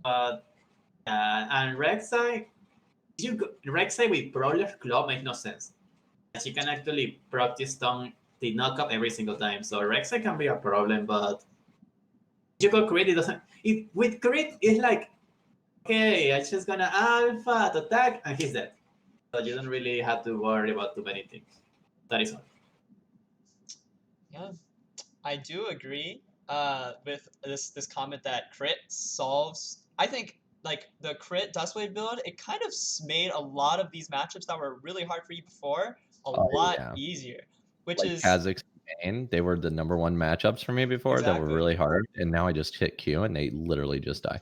But and Rek'Sai, Rek'Sai with Brawler's Claw makes no sense. She can actually practice stun the knockup every single time. So Rek'Sai can be a problem, but you go crit, it doesn't. With crit, it's like, okay, I'm just gonna alpha to attack, and he's dead. So you don't really have to worry about too many things. That is all. Yeah, I do agree with this comment that crit solves. I think like the crit Dustblade build, it kind of made a lot of these matchups that were really hard for you before a lot easier. Which like is Kazakhstan, they were the #1 matchups for me before that were really hard, and now I just hit Q and they literally just die.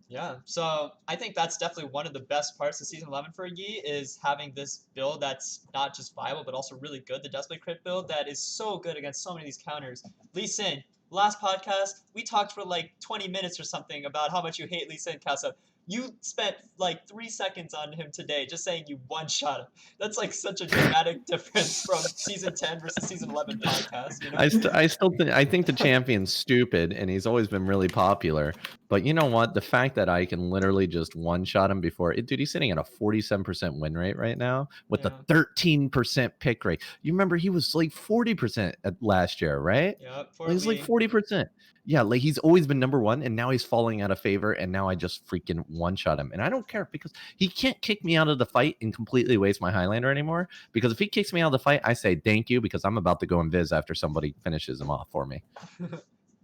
Yeah, so I think that's definitely one of the best parts of Season 11 for Yi is having this build that's not just viable, but also really good. The Dustblade crit build that is so good against so many of these counters. Lee Sin, last podcast, we talked for like 20 minutes or something about how much you hate Lee Sin, Cowsep. You spent like 3 seconds on him today just saying you one-shot him. That's like such a dramatic difference from Season 10 versus Season 11 podcast, you know? I think the champion's stupid, and he's always been really popular. But you know what? The fact that I can literally just one-shot him before... Dude, he's sitting at a 47% win rate right now with a 13% pick rate. You remember he was like 40% last year, right? Yeah, he's like 40%. Yeah, like he's always been #1, and now he's falling out of favor, and now I just freaking one-shot him. And I don't care because he can't kick me out of the fight and completely waste my Highlander anymore. Because if he kicks me out of the fight, I say thank you because I'm about to go invis after somebody finishes him off for me.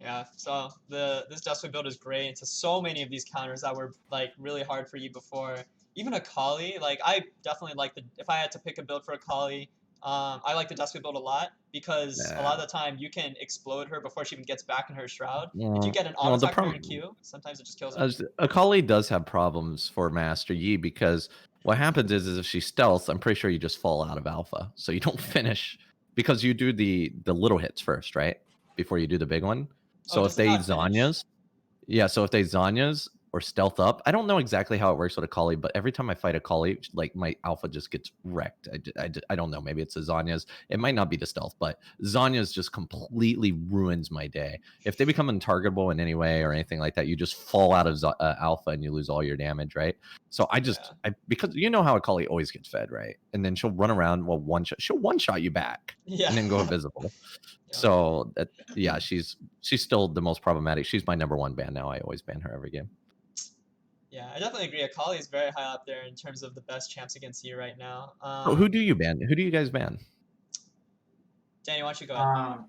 Yeah, so this Dustblade build is great into so many of these counters that were like really hard for you before. Even Akali, like I definitely like if I had to pick a build for Akali, I like the Dustblade build a lot because a lot of the time you can explode her before she even gets back in her shroud. If you get an auto attack her in Q, sometimes it just kills her. Akali does have problems for Master Yi because what happens is if she stealths, I'm pretty sure you just fall out of alpha, so you don't finish because you do the little hits first, right? Before you do the big one. So if they Zhonya's, so if they Zhonya's or stealth up, I don't know exactly how it works with Akali, but every time I fight Akali, like my alpha just gets wrecked. I don't know. Maybe it's a Zhonya's. It might not be the stealth, but Zhonya's just completely ruins my day. If they become untargetable in any way or anything like that, you just fall out of alpha and you lose all your damage, right? So because you know how Akali always gets fed, right? And then she'll run around, she'll one-shot you back and then go invisible. So she's still the most problematic. She's my #1 ban now. I always ban her every game. Yeah, I definitely agree. Akali is very high up there in terms of the best champs against you right now. Who do you ban? Who do you guys ban? Danny, why don't you go ahead?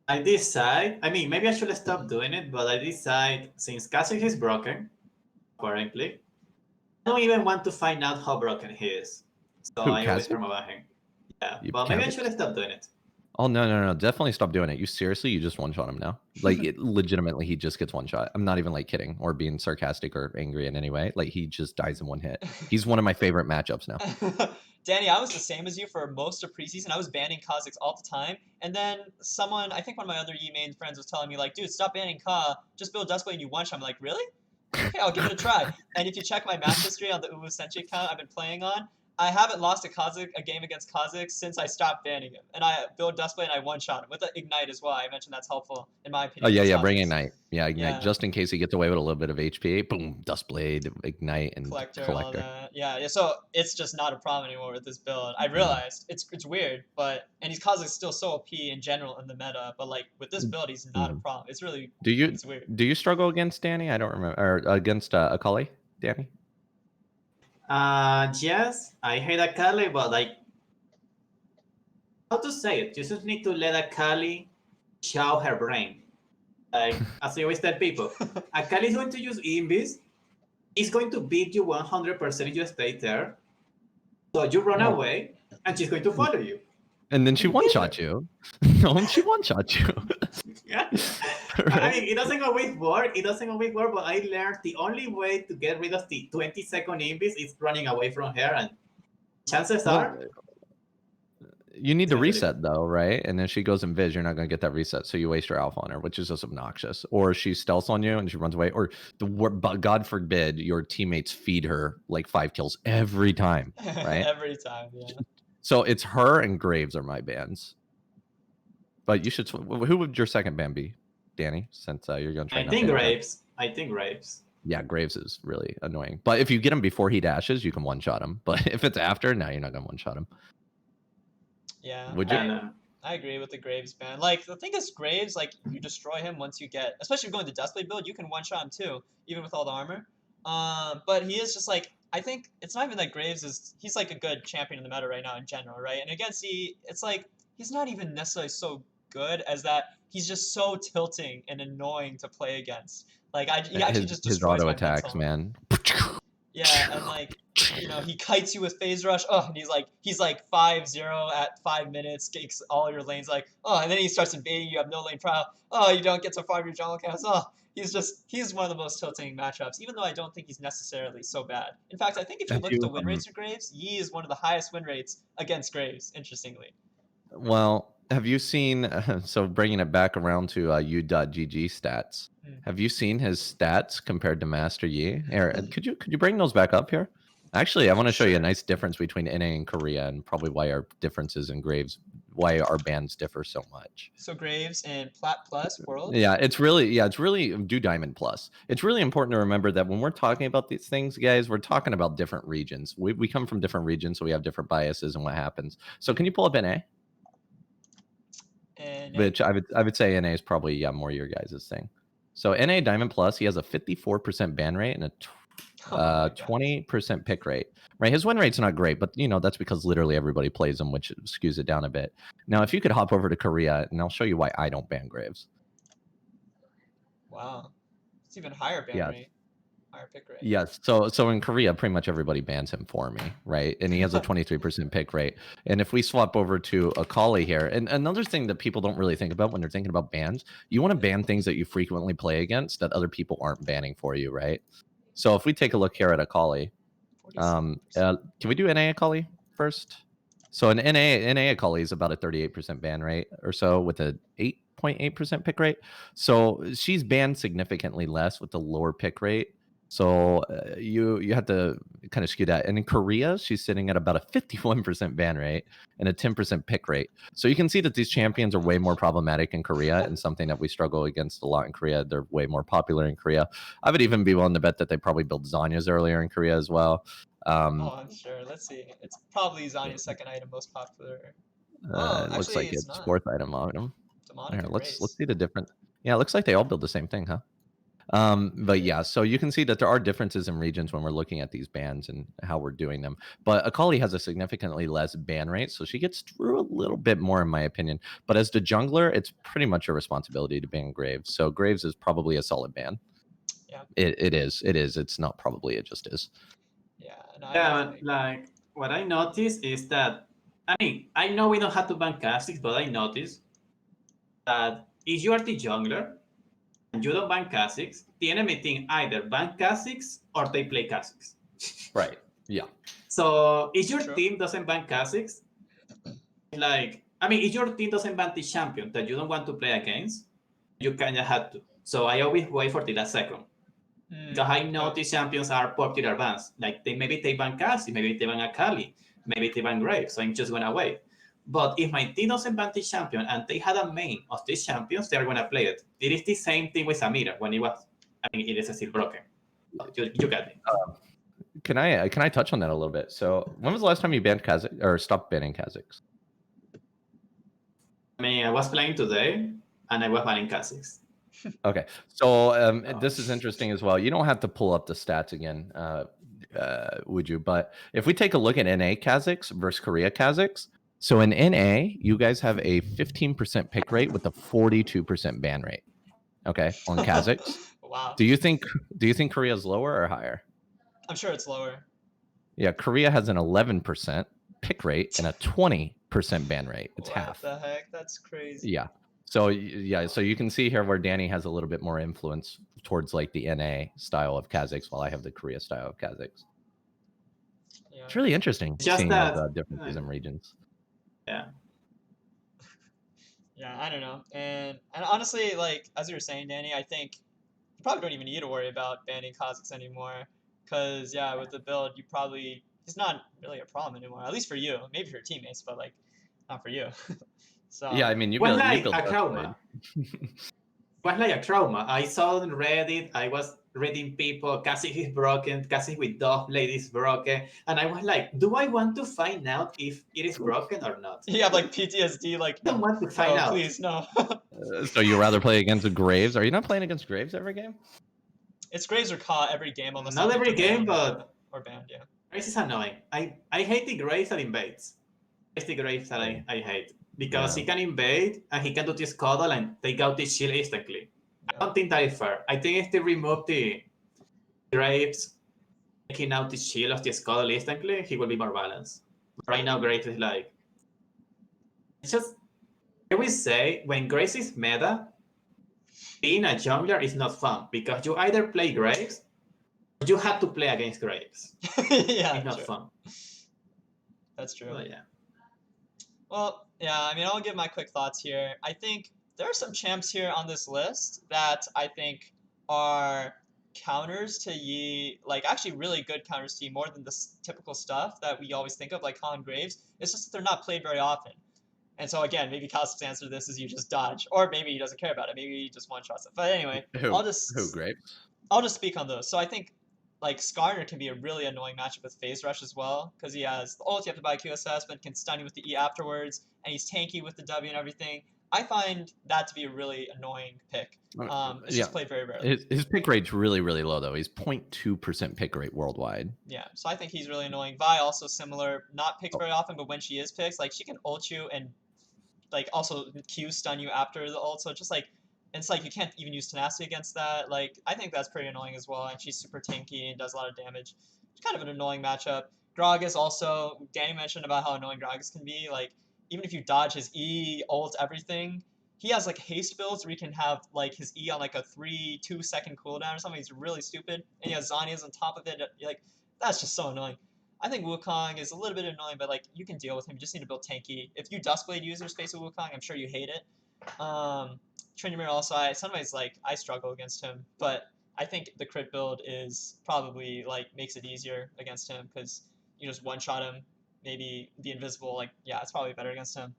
I decide. I mean, maybe I should stop doing it, but I decide since Kha'Zix is broken, apparently, I don't even want to find out how broken he is. So I always remove him. Yeah, but maybe I should stop doing it. Oh, no. Definitely stop doing it. You just one-shot him now. Like, legitimately, he just gets one-shot. I'm not even, like, kidding or being sarcastic or angry in any way. Like, he just dies in one hit. He's one of my favorite matchups now. Danny, I was the same as you for most of preseason. I was banning Kha'Zix all the time. And then I think one of my other Yi main friends was telling me, like, dude, stop banning Ka. Just build Dustblade and you one-shot. I'm like, really? Okay, I'll give it a try. And if you check my match history on the Wuju Senshi account I've been playing on, I haven't lost a game against Kha'Zix since I stopped banning him. And I build Dustblade and I one-shot him with the Ignite as well. I mentioned that's helpful, in my opinion. Oh, yeah, bring Ignite. Yeah, Ignite. Just in case he gets away with a little bit of HP. Boom, Dustblade, Ignite, and Collector. All that. Yeah, so it's just not a problem anymore with this build. I realized it's weird, and his Kha'Zix is still so OP in general in the meta, but like with this build, he's not a problem. It's really it's weird. Do you struggle against Dani? I don't remember. Or against Akali, Dani? Yes, I hate Akali, but like, how to say it? You just need to let Akali show her brain. Like, as I always tell people, Akali is going to use Invis. He's going to beat you 100% if you stay there. So you run away, and she's going to follow you. And then she one-shot you. No, she one-shot you. Yeah. Right? I mean, it doesn't always work. It doesn't always work, but I learned the only way to get rid of the 20-second Invis is running away from her, and chances are... You need to reset though, right? And then she goes in Viz, you're not going to get that reset. So you waste your alpha on her, which is just obnoxious. Or she stealths on you and she runs away. Or God forbid your teammates feed her like 5 kills every time, right? Every time, yeah. So it's her and Graves are my bans. But you should. Who would your second ban be, Danny? Since you're going to try. I think Graves. I think Graves. Yeah, Graves is really annoying. But if you get him before he dashes, you can one-shot him. But if it's after, no, you're not going to one-shot him. Yeah, would you? I agree with the Graves ban. Like, the thing is, Graves, like, you destroy him once you get, especially if you're going to Deathblade build, you can one-shot him too, even with all the armor. But he is just like, I think it's not even that Graves is, he's like a good champion in the meta right now in general, right? And against it's like, he's not even necessarily so good as that he's just so tilting and annoying to play against. Like, he actually just destroys his auto my attacks, mental. man. Yeah, and like, you know, he kites you with phase rush. Oh, and he's like 5-0 at 5 minutes, takes all your lanes. Like, oh, and then he starts invading. You have no lane trial. Oh, you don't get to farm your jungle cast. Oh, he's one of the most tilting matchups. Even though I don't think he's necessarily so bad. In fact, I think if you look at the win rates of Graves, Yi is one of the highest win rates against Graves. Interestingly. Well, have you seen? So bringing it back around to U.GG stats. Have you seen his stats compared to Master Yi? Aaron, could you bring those back up here? Actually, I want to show you a nice difference between NA and Korea, and probably why our differences in Graves, why our bans differ so much. So Graves and Plat Plus World. Yeah, it's really do Diamond Plus. It's really important to remember that when we're talking about these things, guys, we're talking about different regions. We come from different regions, so we have different biases and what happens. So can you pull up NA? Which I would say NA is probably more your guys' thing. So NA Diamond Plus, he has a 54% ban rate and a 20% pick rate. Right, his win rate's not great, but you know that's because literally everybody plays him, which skews it down a bit. Now, if you could hop over to Korea, and I'll show you why I don't ban Graves. Wow, it's even higher ban rate. Pick rate. Yes. So in Korea, pretty much everybody bans him for me, right? And he has a 23% pick rate. And if we swap over to Akali here, and another thing that people don't really think about when they're thinking about bans, you want to ban things that you frequently play against that other people aren't banning for you, right? So if we take a look here at Akali, can we do NA Akali first? So an NA Akali is about a 38% ban rate or so with a 8.8% pick rate. So she's banned significantly less with the lower pick rate. So you have to kind of skew that. And in Korea, she's sitting at about a 51% ban rate and a 10% pick rate. So you can see that these champions are way more problematic in Korea and something that we struggle against a lot in Korea. They're way more popular in Korea. I would even be willing to bet that they probably built Zanya's earlier in Korea as well. Oh, I'm sure. Let's see. It's probably Zanya's second item most popular. It looks like it's fourth item on them. Here, let's see the different. Yeah, it looks like they all build the same thing, huh? But yeah, so you can see that there are differences in regions when we're looking at these bans and how we're doing them. But Akali has a significantly less ban rate, so she gets through a little bit more, in my opinion. But as the jungler, it's pretty much your responsibility to ban Graves. So Graves is probably a solid ban. Yeah, it is. It's not probably. It just is. Yeah. Like what I noticed is that I know we don't have to ban Kha'Zix, but I noticed that if you are the jungler and you don't ban Kha'Zix, the enemy team either ban Kha'Zix or they play Kha'Zix. Right. Yeah. So if your team doesn't ban Kha'Zix, if your team doesn't ban the champion that you don't want to play against, you kind of have to. So I always wait for the last second. Because I know these champions are popular bans. Like maybe they ban Kha'Zix, maybe they ban Akali, maybe they ban Graves. So I'm just gonna wait. But if my team doesn't ban the champion and they had a main of these champions, they're gonna play it. It is the same thing with Samira when it was. It is still broken. You got me. Can I touch on that a little bit? So when was the last time you banned Kha'Zix or stopped banning Kha'Zix? I was playing today and I was banning Kha'Zix. Okay, so this is interesting as well. You don't have to pull up the stats again, would you? But if we take a look at NA Kha'Zix versus Korea Kha'Zix, so in NA, you guys have a 15% pick rate with a 42% ban rate. Okay, on Kha'Zix. Wow. Do you think Korea's lower or higher? I'm sure it's lower. Yeah, Korea has an 11% pick rate and a 20% ban rate. It's half. What the heck? That's crazy. Yeah. So you can see here where Dani has a little bit more influence towards like the NA style of Kha'Zix, while I have the Korea style of Kha'Zix. Yeah. It's really interesting Just seeing that- those differences in regions. Yeah. Yeah, I don't know. And honestly, like as you were saying, Dani, I think you probably don't even need to worry about banning Kha'Zix anymore. Because yeah, with the build, he's not really a problem anymore. At least for you, maybe for your teammates, but like not for you. So Yeah, I mean, you was build like a Duskblade. trauma. Was like a trauma. I saw on Reddit, I was reading people, Kha'Zix is broken, Kha'Zix with Duskblade is broken, and I was like, do I want to find out if it is broken or not? you have like PTSD, like I don't want to find no, out. please no. So you rather play against Graves? Are you not playing against Graves every game? It's Graves or Ka every game almost. Not every game, but or banned, yeah. Graves is annoying. I hate the Graves that invades. It's the Graves that I hate. Because Yeah. he can invade and he can do this cuddle and take out the shield instantly. I don't think that is fair. I think if they remove the Graves taking out the shield of the Scuttle instantly, he will be more balanced. Right now, Graves is like... It's just... I will say, when Graves is meta, being a jungler is not fun. Because you either play Graves, or you have to play against Graves. Yeah, It's not true. fun. That's true. But yeah. Well, yeah, I mean, I'll give my quick thoughts here. I think there are some champs here on this list that I think are counters to Yi, like actually really good counters to Yi, more than the typical stuff that we always think of, like Colin Graves. It's just that they're not played very often. And so again, maybe Cowsep's answer to this is you just dodge, or maybe he doesn't care about it. Maybe he just one-shots it. But anyway, Who Graves? I'll just speak on those. So I think like Skarner can be a really annoying matchup with Phase Rush as well, because he has the ult, you have to buy QSS, but can stun you with the E afterwards, and he's tanky with the W and everything. I find that to be a really annoying pick. It's just played very rarely. His pick rate's really, really low, though. He's 0.2% pick rate worldwide. Yeah, so I think he's really annoying. Vi also similar, not picked very often, but when she is picked, like she can ult you and like also Q stun you after the ult, so just like it's like you can't even use tenacity against that. Like I think that's pretty annoying as well, and she's super tanky and does a lot of damage. It's kind of an annoying matchup. Gragas also, Dani mentioned about how annoying Gragas can be. Like even if you dodge his E, ult, everything, he has like haste builds where he can have like his E on like a 2 second cooldown or something. He's really stupid, and he has Zhonya's on top of it. Like that's just so annoying. I think Wukong is a little bit annoying, but like you can deal with him. You just need to build tanky. If you Duskblade users face with Wukong, I'm sure you hate it. Tryndamere also, sometimes like I struggle against him, but I think the crit build is probably like makes it easier against him because you just one shot him. Maybe the invisible, like yeah, it's probably better against him.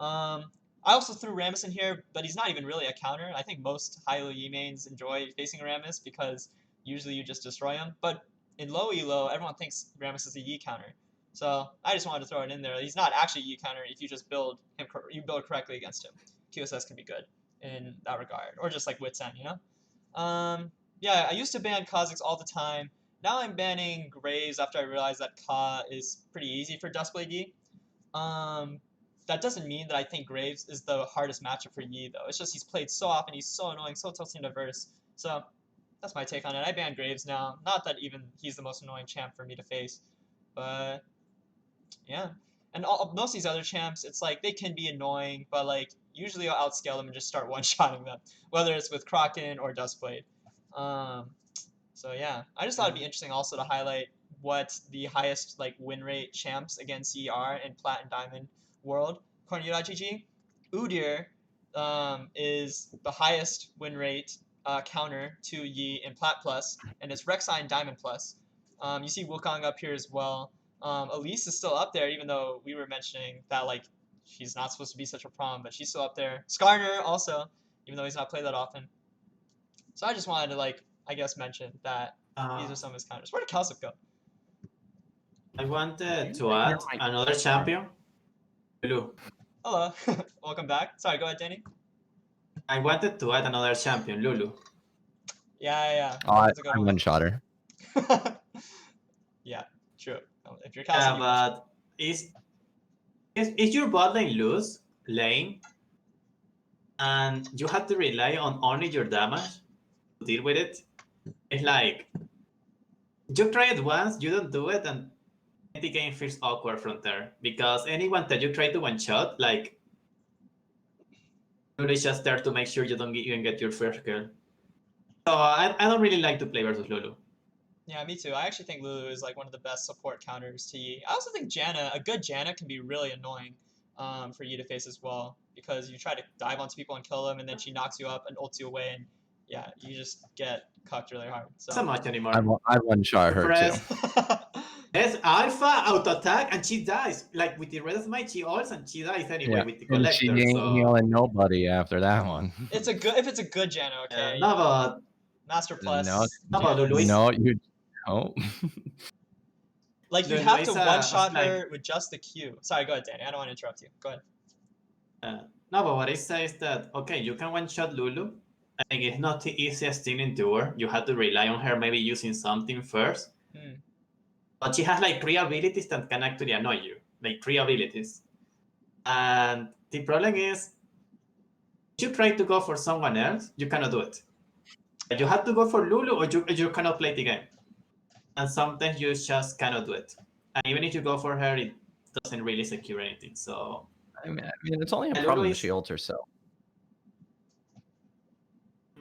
I also threw Rammus in here, but he's not even really a counter. I think most high-elo Yi mains enjoy facing Rammus because usually you just destroy him. But in low elo, everyone thinks Rammus is a Yi counter. So I just wanted to throw it in there. He's not actually a Yi counter if you just build him. You build correctly against him. QSS can be good in that regard, or just like Witsend, you know. Yeah, I used to ban Kha'Zix all the time. Now I'm banning Graves after I realized that Ka is pretty easy for Duskblade Yi. That doesn't mean that I think Graves is the hardest matchup for Yi, though. It's just he's played so often, he's so annoying, so tilting diverse. So that's my take on it. I ban Graves now. Not that even he's the most annoying champ for me to face, but yeah. And most of these other champs, it's like they can be annoying, but like usually I'll outscale them and just start one-shotting them, whether it's with Kraken or Duskblade. So yeah, I just thought it'd be interesting also to highlight what the highest like win rate champs against Yi are in Plat and Diamond world. According to GG, Udyr is the highest win rate counter to Yi in Plat Plus, and it's Rek'Sai in Diamond Plus. You see Wukong up here as well. Elise is still up there, even though we were mentioning that like she's not supposed to be such a problem, but she's still up there. Skarner also, even though he's not played that often. So I just wanted to like, I guess, mention that these are some of his counters. Where did Cowsep go? I wanted to add another champion. Lulu. Hello, welcome back. Sorry, go ahead, Dani. I wanted to add another champion, Lulu. Yeah. Oh, I'm one-shotter. Yeah, true. If you're Yeah, Cowsep, but is your bot lane loose lane and you have to rely on only your damage to deal with it. It's like you try it once, you don't do it, and the game feels awkward from there because anyone that you try to one shot, like, Lulu is just there to make sure you don't even get your first kill. So I don't really like to play versus Lulu. Yeah, me too. I actually think Lulu is like one of the best support counters to Yi. I also think Janna, a good Janna can be really annoying for Yi to face as well, because you try to dive onto people and kill them, and then she knocks you up and ults you away, and yeah, you just get cucked really hard. Not so much anymore. I one-shot her too. There's Alpha auto attack and she dies. Like with the Red of Might, she ults and she dies anyway with the And Collector. she ain't healing nobody after that one. It's a good if it's a good Janna, okay. No, but Master Plus. No, Lulu no, you don't. Like you Lulu have is to a- one-shot like- her with just the Q. Sorry, go ahead, Danny. I don't want to interrupt you. Go ahead. no, but what I say is that okay, you can one shot Lulu. Like it's not the easiest thing to endure. You have to rely on her maybe using something first. But she has like 3 abilities that can actually annoy you. Like 3 abilities. And the problem is, if you try to go for someone else, you cannot do it. You have to go for Lulu or you cannot play the game. And sometimes you just cannot do it. And even if you go for her, it doesn't really secure anything. So I mean, it's only a Lulu problem if is- she ults herself.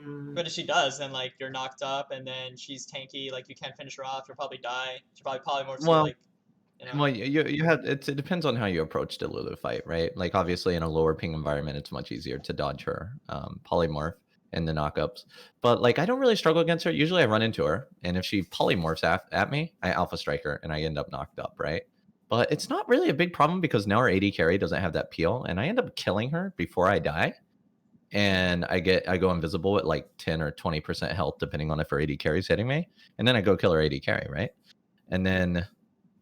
But if she does, then like you're knocked up, and then she's tanky. Like you can't finish her off. You'll probably die. She'll probably polymorph. Well, like, you know. Well, you have it depends on how you approach the Lulu fight, right? Like obviously in a lower ping environment, it's much easier to dodge her polymorph and the knockups. But like I don't really struggle against her. Usually I run into her, and if she polymorphs at me, I alpha strike her and I end up knocked up, right? But it's not really a big problem because now her AD carry doesn't have that peel, and I end up killing her before I die. And I go invisible at like 10 or 20% health, depending on if her AD carry's hitting me. And then I go kill her AD carry, right? And then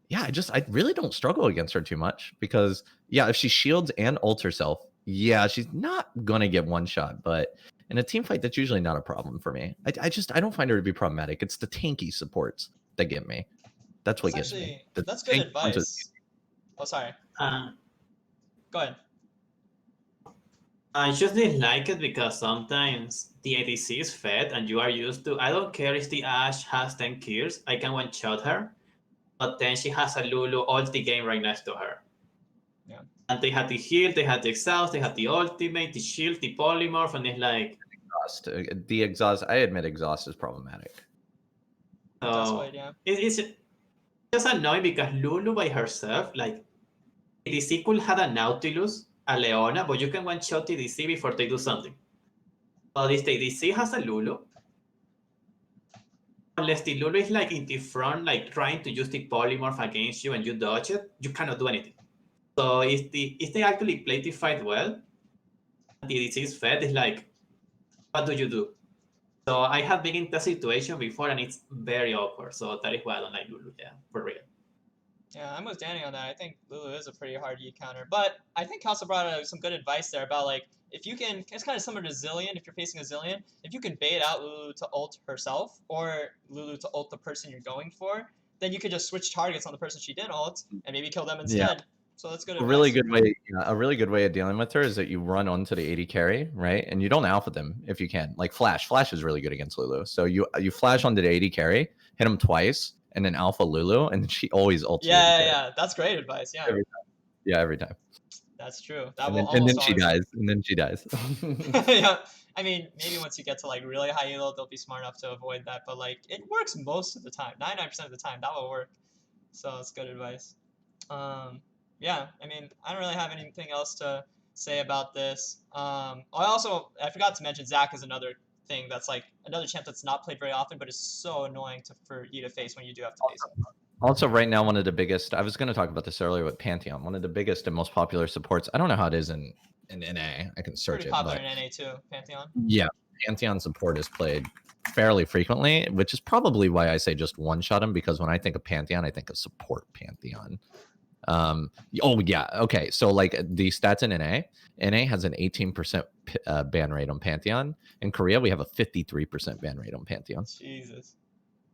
yeah, I really don't struggle against her too much because yeah, if she shields and ults herself, yeah, she's not gonna get one shot. But in a team fight, that's usually not a problem for me. I don't find her to be problematic. It's the tanky supports that get me. That's what gets me. That's good advice. Oh, sorry. Go ahead. I just didn't like it because sometimes the ADC is fed and you are used to. I don't care if the Ashe has 10 kills, I can one shot her, but then she has a Lulu ulti game right next to her. Yeah. And they had the heal, they had the exhaust, they had the ultimate, the shield, the polymorph, and it's like. Exhaust. The exhaust, I admit exhaust is problematic. So it's just annoying because Lulu by herself, like, ADC could have a Nautilus, a Leona, but you can one shot the DC before they do something. But if the DC has a Lulu, unless the Lulu is like in the front, like trying to use the polymorph against you and you dodge it, you cannot do anything. So if they actually play the fight well, the DC is fed, it's like, what do you do? So I have been in that situation before and it's very awkward. So that is why I don't like Lulu, yeah, for real. Yeah, I'm with Danny on that. I think Lulu is a pretty hard Yi counter. But I think Cowsep brought out some good advice there about, like, if you can, it's kind of similar to Zillion, if you're facing a Zillion, if you can bait out Lulu to ult herself or Lulu to ult the person you're going for, then you could just switch targets on the person she did ult and maybe kill them instead. Yeah. So that's good A advice. really good way of dealing with her is that you run onto the AD carry, right? And you don't alpha them if you can. Like Flash. Flash is really good against Lulu. So you flash onto the AD carry, hit him twice, and then alpha Lulu, and she always ults. Yeah. That's great advice. Yeah. Every time. That's true. And then she dies. Yeah. I mean, maybe once you get to like really high elo, they'll be smart enough to avoid that. But like, it works most of the time. 99% of the time, that will work. So it's good advice. Yeah. I mean, I don't really have anything else to say about this. I forgot to mention Zac is another thing that's like another champ that's not played very often, but is so annoying for you to face when you do have to face him. Also, right now, one of the biggest, I was going to talk about this earlier with Pantheon, one of the biggest and most popular supports. I don't know how it is in NA. I can search Pretty it. popular in NA too, Pantheon. Yeah, Pantheon support is played fairly frequently, which is probably why I say just one-shot him, because when I think of Pantheon, I think of support Pantheon. Okay. So like the stats in NA has an 18% ban rate on Pantheon. In Korea, we have a 53% ban rate on Pantheon. Jesus.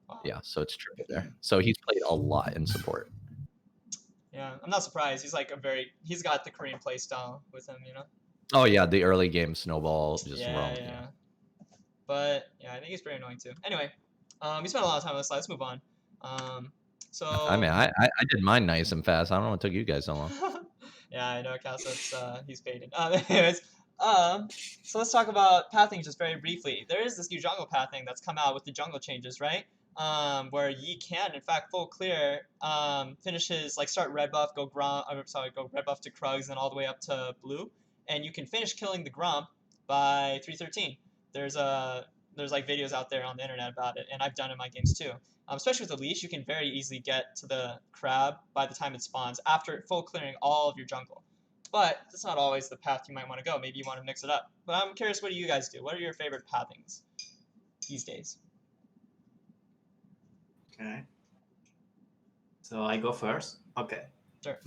Wow. Yeah, so it's true there. So he's played a lot in support. Yeah, I'm not surprised. He's like he's got the Korean play style with him, you know? Oh yeah, the early game snowball just Yeah, roam. yeah. But yeah, I think he's pretty annoying too. Anyway, we spent a lot of time on this slide. Let's move on. I mean, So I did mine nice and fast. I don't know what took you guys so long. yeah, I know Cowsep's he's faded. Anyways, so let's talk about pathing just very briefly. There is this new jungle pathing that's come out with the jungle changes, right? Where Yi can, in fact, full clear, finish his like start red buff, go go red buff to Krugs, and all the way up to blue, and you can finish killing the Grump by 313. There's like videos out there on the internet about it, and I've done it in my games too. Especially with the leash, you can very easily get to the crab by the time it spawns after full clearing all of your jungle. But that's not always the path you might want to go. Maybe you want to mix it up. But I'm curious, what do you guys do? What are your favorite pathings these days? Okay. So I go first. Okay. Sure.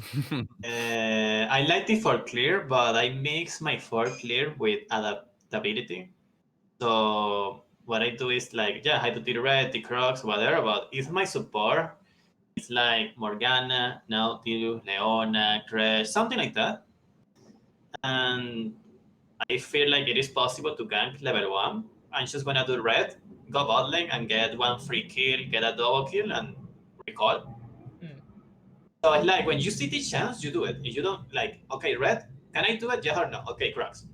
I like the for clear, but I mix my for clear with adaptability. So what I do is like, yeah, I do the red, the crocs, whatever, but it's my support. It's like Morgana, Nautilus, Leona, Crash, something like that. And I feel like it is possible to gank level 1. I'm just gonna do red, go bot lane, and get one free kill, get a double kill, and recall. So it's like when you see the chance, you do it. If you don't like, okay, red, can I do it? Yeah or no? Okay, Crocs.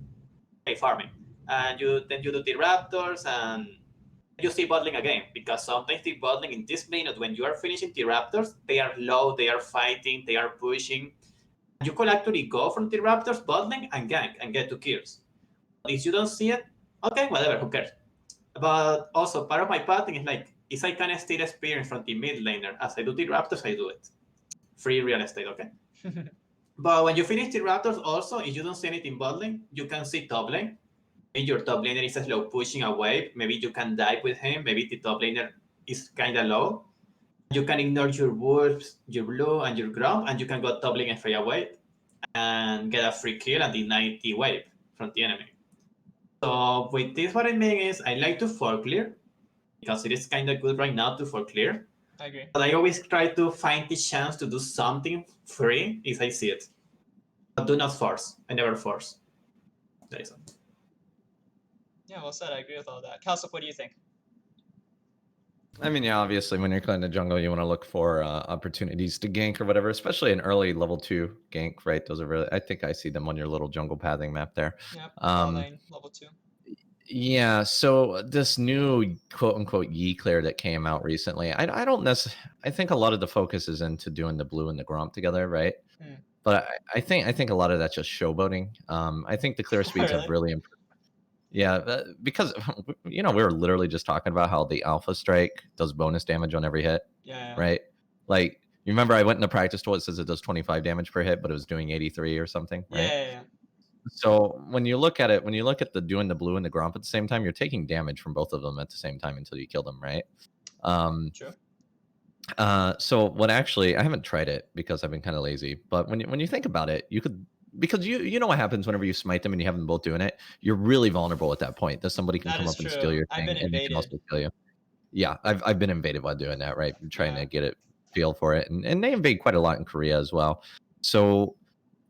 Okay, farming. And then you do the Raptors and you see bottling again, because sometimes the bottling in this minute when you are finishing the Raptors, they are low, they are fighting, they are pushing. You could actually go from the Raptors bottling and gank and get 2 kills. But if you don't see it, okay, whatever, who cares? But also part of my pattern is like, if I can steal experience from the mid laner as I do the Raptors, I do it. Free real estate, okay? But when you finish the Raptors also, if you don't see anything bot lane, you can see top lane. If your top laner is slow pushing away, maybe you can dive with him. Maybe the top laner is kind of low. You can ignore your wolves, your blue, and your grump, and you can go top lane and straight away and get a free kill and deny the wave from the enemy. So with this, what I mean is I like to for clear because it is kind of good right now to for clear. I agree. But I always try to find the chance to do something free if I see it. But do not force. I never force. That is all. Yeah, well said. I agree with all that. Cowsep, what do you think? I mean, yeah, obviously, when you're clearing the jungle, you want to look for opportunities to gank or whatever, especially an early level 2 gank, right? Those are really, I think I see them on your little jungle pathing map there. Yep, lane, level 2. Yeah, so this new quote unquote Yi clear that came out recently, I don't necessarily, I think a lot of the focus is into doing the blue and the Gromp together, right? But I think a lot of that's just showboating. I think the clear speeds have really improved. Yeah, because we were literally just talking about how the Alpha Strike does bonus damage on every hit. Yeah. Right? Like, you remember I went into practice tool, it says it does 25 damage per hit, but it was doing 83 or something, right? Yeah. So when you look at it, when you look at doing the blue and the Gromp at the same time, you're taking damage from both of them at the same time until you kill them, right? True. So what actually, I haven't tried it because I've been kind of lazy, but when you think about it, you could, because you know what happens whenever you smite them and you have them both doing it, you're really vulnerable at that point that somebody can come up and steal your thing and they can also kill you. Yeah, I've been invaded while doing that, right? Trying to get it feel for it, and they invade quite a lot in Korea as well. So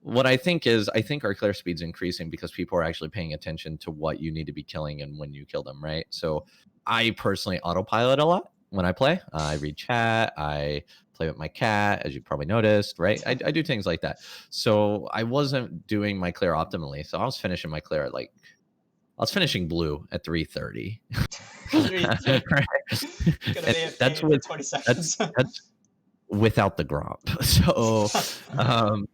what I think is, I think our clear speed's increasing because people are actually paying attention to what you need to be killing and when you kill them, right? So I personally autopilot a lot when I play. I read chat, I play with my cat, as you probably noticed, right? I do things like that. So I wasn't doing my clear optimally. So I was finishing my clear at I was finishing blue at 3:30. That's with 20 seconds. that's without the Gromp. So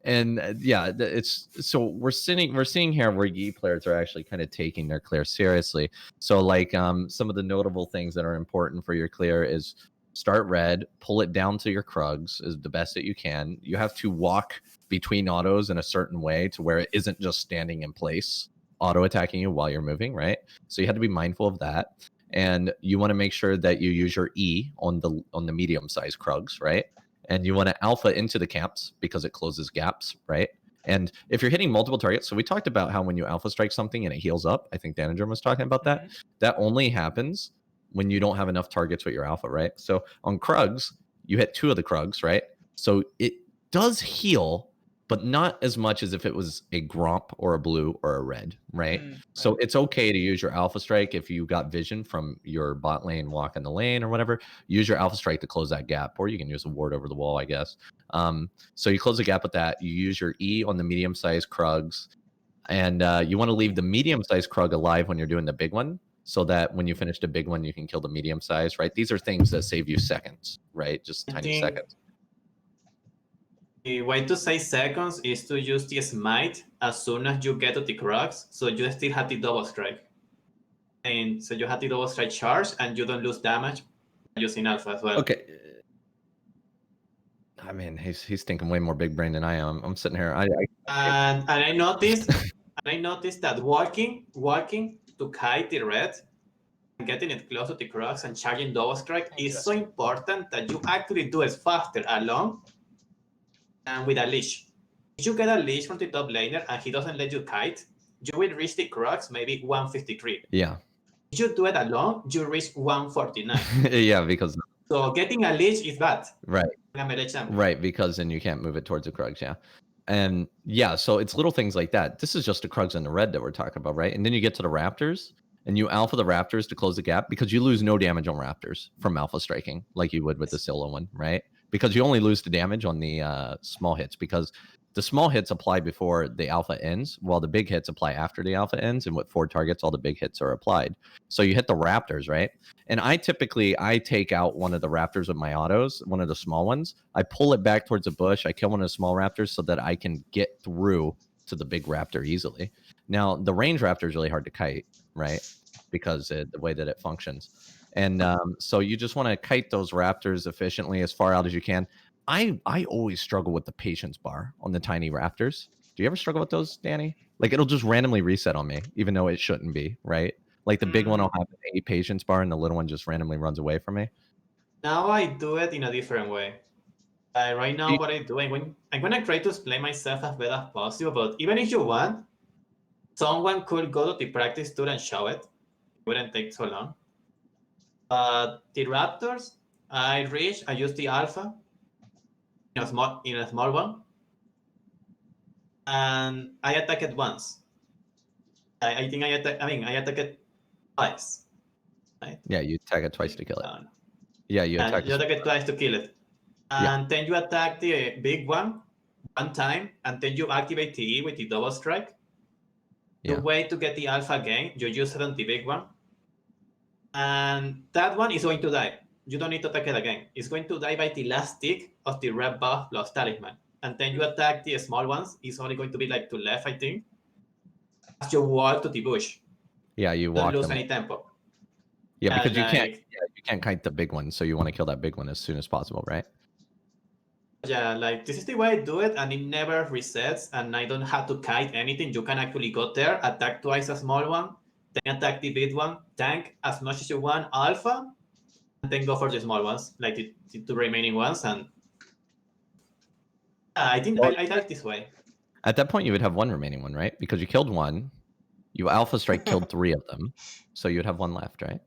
and yeah, it's so we're seeing here where Yi players are actually kind of taking their clear seriously. So like some of the notable things that are important for your clear is start red, pull it down to your Krugs is the best that you can. You have to walk between autos in a certain way to where it isn't just standing in place, auto attacking you while you're moving, right? So you have to be mindful of that. And you want to make sure that you use your E on the medium-sized Krugs, right? And you want to alpha into the camps because it closes gaps, right? And if you're hitting multiple targets, so we talked about how when you alpha strike something and it heals up, I think Danijrm was talking about that. That only happens when you don't have enough targets with your alpha, right? So on Krugs, you hit 2 of the Krugs, right? So it does heal, but not as much as if it was a Gromp or a blue or a red, right? So it's okay to use your Alpha Strike if you got vision from your bot lane, walk in the lane or whatever. Use your Alpha Strike to close that gap, or you can use a ward over the wall, I guess. So you close the gap with that. You use your E on the medium-sized Krugs, and you want to leave the medium-sized Krug alive when you're doing the big one, so that when you finish the big one, you can kill the medium size, right? These are things that save you seconds, right? Just tiny seconds. The way to save seconds is to use the smite as soon as you get to the Krugs, so you still have the double strike. And so you have the double strike charge, and you don't lose damage using Alpha as well. Okay. I mean, he's thinking way more big brain than I am. I'm sitting here. And I noticed that walking to kite the red and getting it close to the Krugs and charging double strike is so important that you actually do it faster alone and with a leash. If you get a leash from the top laner and he doesn't let you kite, you will reach the Krugs maybe 153. Yeah. If you do it alone, you reach 149. Yeah, because so getting a leash is bad. Right. Right, because then you can't move it towards the Krugs, yeah. And yeah, so it's little things like that. This is just the Krugs and the red that we're talking about, right? And then you get to the Raptors, and you alpha the Raptors to close the gap, because you lose no damage on Raptors from alpha striking, like you would with the Scylla one, right? Because you only lose the damage on the small hits, because the small hits apply before the alpha ends, while the big hits apply after the alpha ends, and with 4 targets, all the big hits are applied. So you hit the Raptors, right? And I take out one of the Raptors with my autos, one of the small ones. I pull it back towards the bush. I kill one of the small Raptors so that I can get through to the big Raptor easily. Now, the range Raptor is really hard to kite, right? Because the way that it functions. And so you just want to kite those Raptors efficiently as far out as you can. I always struggle with the patience bar on the tiny Raptors. Do you ever struggle with those, Danny? Like, it'll just randomly reset on me, even though it shouldn't be, right? Like, the big one will have a patience bar, and the little one just randomly runs away from me. Now I do it in a different way. Right now, what I'm doing, I'm going to try to explain myself as best as possible, but even if you want, someone could go to the practice tour and show it. It wouldn't take so long. The Raptors, I use the Alpha in a small one, and I attack it once. I think I attack it twice. Right? Yeah, you attack it twice to kill it. Yeah, you attack it twice to kill it. And then you attack the big one time, and then you activate the E with the double strike. The way to get the Alpha again, you use it on the big one. And that one is going to die. You don't need to attack it again. It's going to die by the last tick of the red buff plus talisman. And then you attack the small ones. It's only going to be like to left, I think. As you walk to the bush. Yeah, you walk. Don't lose any tempo. Yeah, because you can't kite the big one, so you want to kill that big one as soon as possible, right? Yeah, like this is the way I do it, and it never resets, and I don't have to kite anything. You can actually go there, attack twice a small one, then attack the big one, tank as much as you want, alpha, and then go for the small ones, like the 2 remaining ones. And I think I like this way. At that point, you would have 1 remaining one, right? Because you killed 1, you alpha strike killed 3 of them, so you'd have 1 left, right?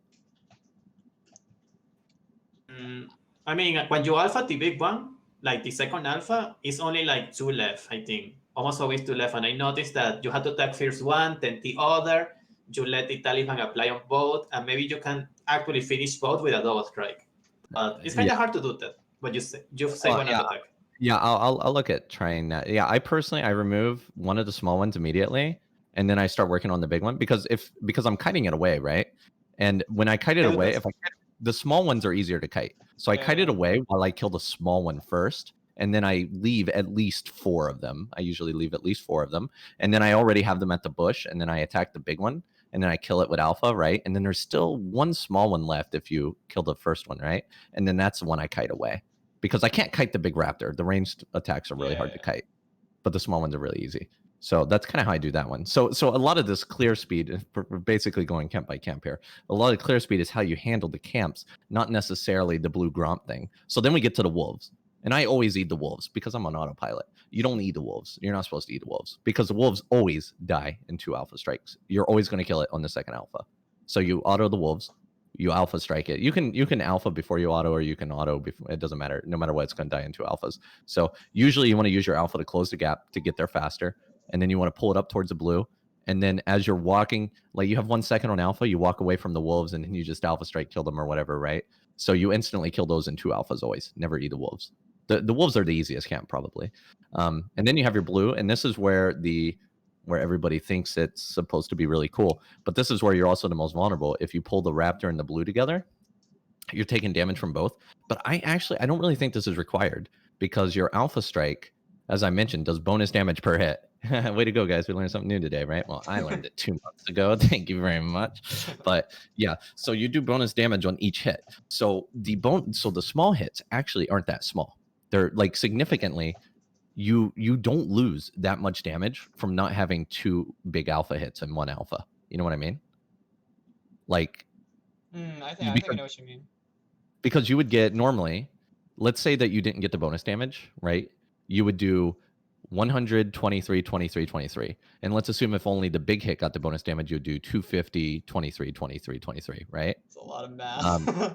I mean, when you alpha the big one, like the second alpha, it's only like 2 left, I think. Almost always 2 left. And I noticed that you have to attack first one, then the other. You let the talisman apply on both, and maybe you can actually finish both with a double strike. But it's kind of hard to do that. But you say one attack. Yeah, I'll look at trying that. Yeah, I remove one of the small ones immediately, and then I start working on the big one because I'm kiting it away, right? And when I kite it away, the small ones are easier to kite. So I kite it away while I kill the small one first, and then I leave at least 4 of them. I usually leave at least 4 of them, and then I already have them at the bush, and then I attack the big one, and then I kill it with alpha, right? And then there's still 1 small one left if you kill the first one, right? And then that's the one I kite away, because I can't kite the big Raptor. The ranged attacks are really hard to kite, but the small ones are really easy. So that's kind of how I do that one. So a lot of this clear speed, we're basically going camp by camp here. A lot of clear speed is how you handle the camps, not necessarily the blue Gromp thing. So then we get to the wolves. And I always eat the wolves because I'm on autopilot. You don't eat the wolves. You're not supposed to eat the wolves because the wolves always die in 2 alpha strikes. You're always going to kill it on the second alpha. So you auto the wolves, you alpha strike it. You can alpha before you auto, or you can auto before. It doesn't matter. No matter what, it's going to die in 2 alphas. So usually you want to use your alpha to close the gap to get there faster, and then you want to pull it up towards the blue. And then as you're walking, like you have 1 second on alpha, you walk away from the wolves, and then you just alpha strike, kill them or whatever, right? So you instantly kill those in 2 alphas always. Never eat the wolves. The wolves are the easiest camp probably. And then you have your blue, and this is where everybody thinks it's supposed to be really cool. But this is where you're also the most vulnerable. If you pull the raptor and the blue together, you're taking damage from both. But I don't really think this is required, because your alpha strike, as I mentioned, does bonus damage per hit. Way to go, guys. We learned something new today, right? Well, I learned it 2 months ago. Thank you very much. But yeah, so you do bonus damage on each hit. So the small hits actually aren't that small. They're like significantly, you don't lose that much damage from not having 2 big alpha hits and 1 alpha. You know what I mean? Like, I think I know what you mean. Because you would get normally, let's say that you didn't get the bonus damage, right? You would do 100, 23, 23, 23. And let's assume if only the big hit got the bonus damage, you would do 250, 23, 23, 23, right? It's a lot of math.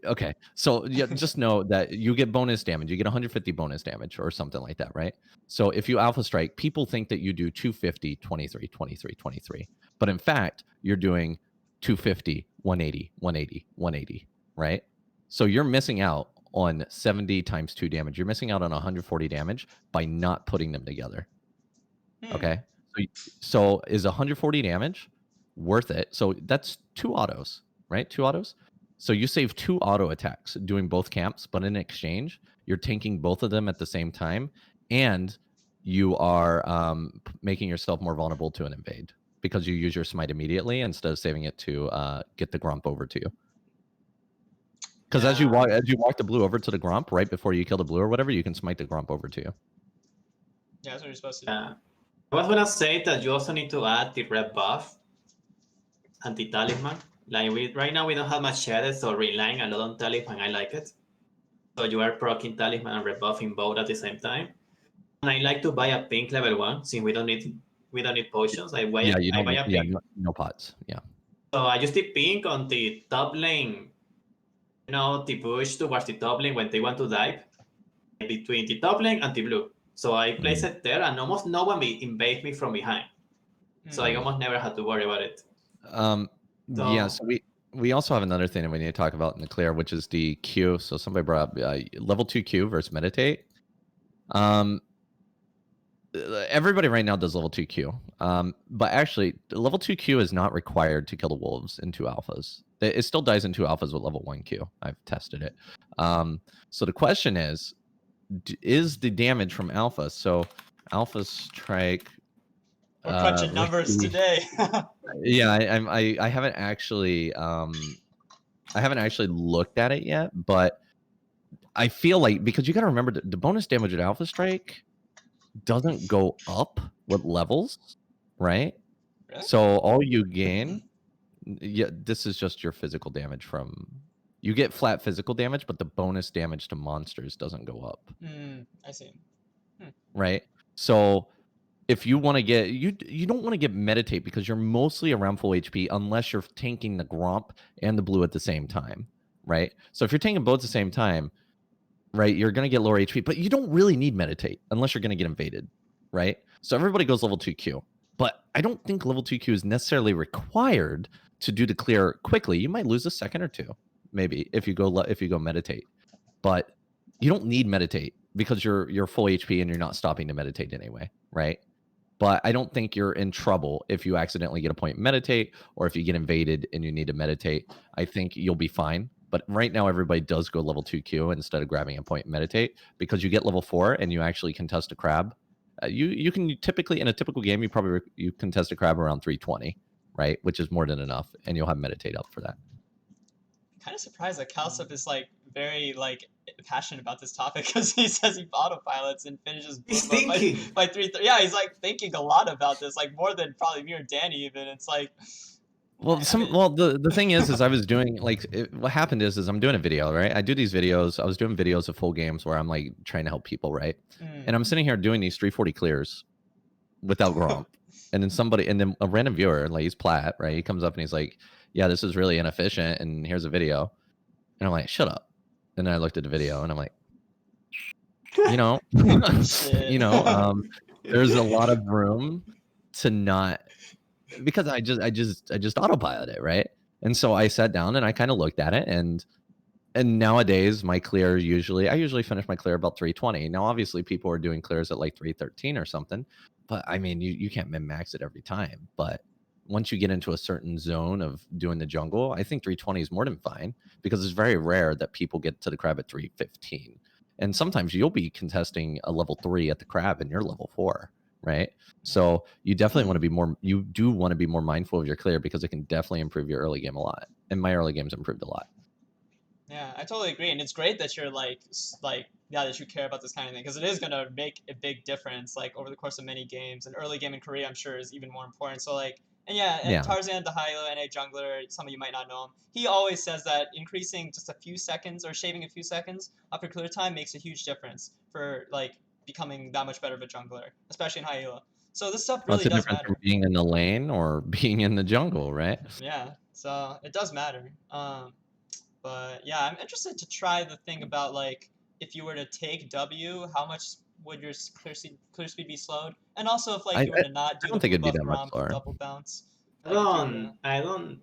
Okay, so yeah, just know that you get bonus damage. You get 150 bonus damage or something like that, right? So if you alpha strike, people think that you do 250, 23, 23, 23. But in fact, you're doing 250, 180, 180, 180, right? So you're missing out on 70 times 2 damage. You're missing out on 140 damage by not putting them together. Okay, so is 140 damage worth it? So that's 2 autos, right? 2 autos. So you save 2 auto attacks doing both camps, but in exchange, you're tanking both of them at the same time, and you are making yourself more vulnerable to an invade because you use your smite immediately instead of saving it to get the grump over to you. Because as you walk the blue over to the grump right before you kill the blue or whatever, you can smite the grump over to you. Yeah, that's what you're supposed to do. I was gonna say that you also need to add the red buff, anti-talisman. Like right now we don't have much shaded, so relying a lot on talisman, I like it. So you are proccing talisman and rebuffing both at the same time. And I like to buy a pink level 1 since we don't need potions. I buy a pink. No pots. Yeah. So I use the pink on the top lane. You know, the push towards the top lane when they want to dive between the top lane and the blue. So I place it there, and almost no one invades me from behind. So I almost never had to worry about it. Yeah, so we also have another thing that we need to talk about in the clear, which is the Q. So somebody brought up level 2 Q versus meditate. Everybody right now does level 2 Q. But actually, level 2 Q is not required to kill the wolves in 2 alphas. It still dies in 2 alphas with level 1 Q. I've tested it. So the question is the damage from alpha? So alpha strike. We're crunching numbers today. Yeah, I haven't actually looked at it yet, but I feel like, because you got to remember the bonus damage at alpha strike doesn't go up with levels, right? Really? So all you gain, this is just your physical damage from. You get flat physical damage, but the bonus damage to monsters doesn't go up. I see. Right. So if you want to get, you don't want to get meditate because you're mostly around full HP unless you're tanking the gromp and the blue at the same time, right? So if you're tanking both at the same time, right, you're going to get lower HP, but you don't really need meditate unless you're going to get invaded, right? So everybody goes level 2 Q, but I don't think level 2 Q is necessarily required to do the clear quickly. You might lose a second or two, maybe, if you go meditate, but you don't need meditate because you're full HP and you're not stopping to meditate anyway, right? But I don't think you're in trouble if you accidentally get a point meditate, or if you get invaded and you need to meditate. I think you'll be fine. But right now, everybody does go level 2 Q instead of grabbing a point meditate, because you get level 4 and you actually contest a crab. You can typically, in a typical game, you contest a crab around 320, right? Which is more than enough, and you'll have meditate up for that. I'm kind of surprised that Cowsep is like very passionate about this topic, because he says he autopilots and finishes by 3. Yeah, he's like thinking a lot about this, like more than probably me or Danny even. It's like, well, the thing is I was doing what happened is I'm doing a video, right? I do these videos. I was doing videos of full games where I'm like trying to help people, right? And I'm sitting here doing these 340 clears without gromp. And then a random viewer, like he's Platt, right? He comes up and he's like, yeah, this is really inefficient, and here's a video. And I'm like, shut up. And then I looked at the video, and I'm like, you know, you know, there's a lot of room to not, because I just autopilot it, right? And so I sat down and I kind of looked at it, and nowadays my clear I usually finish my clear about 320. Now obviously people are doing clears at like 313 or something, but I mean you can't min max it every time. But once you get into a certain zone of doing the jungle, I think 320 is more than fine, because it's very rare that people get to the crab at 315. And sometimes you'll be contesting a level 3 at the crab and you're level 4, right? So you definitely want to be more mindful of your clear, because it can definitely improve your early game a lot. And my early game's improved a lot. Yeah, I totally agree, and it's great that you're like yeah, that you care about this kind of thing, because it is gonna make a big difference like over the course of many games. And early game in Korea, I'm sure, is even more important. So like, and yeah, and Yeah. Tarzan, the High-Elo NA jungler, some of you might not know him. He always says that increasing just a few seconds or shaving a few seconds off your clear time makes a huge difference for like becoming that much better of a jungler, especially in High-Elo. So this stuff Well, really it's a does difference matter. from being in the lane or being in the jungle, right? Yeah, so it does matter. But yeah, I'm interested to try the thing about like if you were to take W, how much would your clear speed be slowed? And also if like I you were to not do don't the think blue it'd be buff that much Gromp slower. double bounce. I Like if you were to...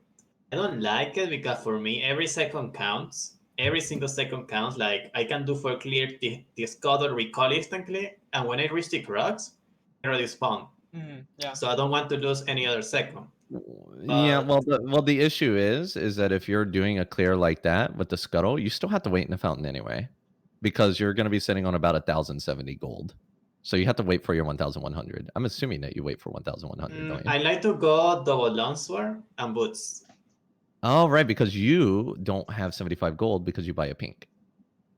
I don't like it, because for me every second counts. Every single second counts. Like I can do for clear the Scud or recall instantly, and when I reach the Crux, I already spawn. yeah. So I don't want to lose any other second. Yeah, But well the issue is that if you're doing a clear like that with the scuttle, you still have to wait in the fountain anyway, because you're going to be sitting on about 1,070 gold. So you have to wait for your 1,100. I'm assuming that you wait for 1,100, don't you? I like to go double longsword and boots. Oh, right, because you don't have 75 gold because you buy a pink.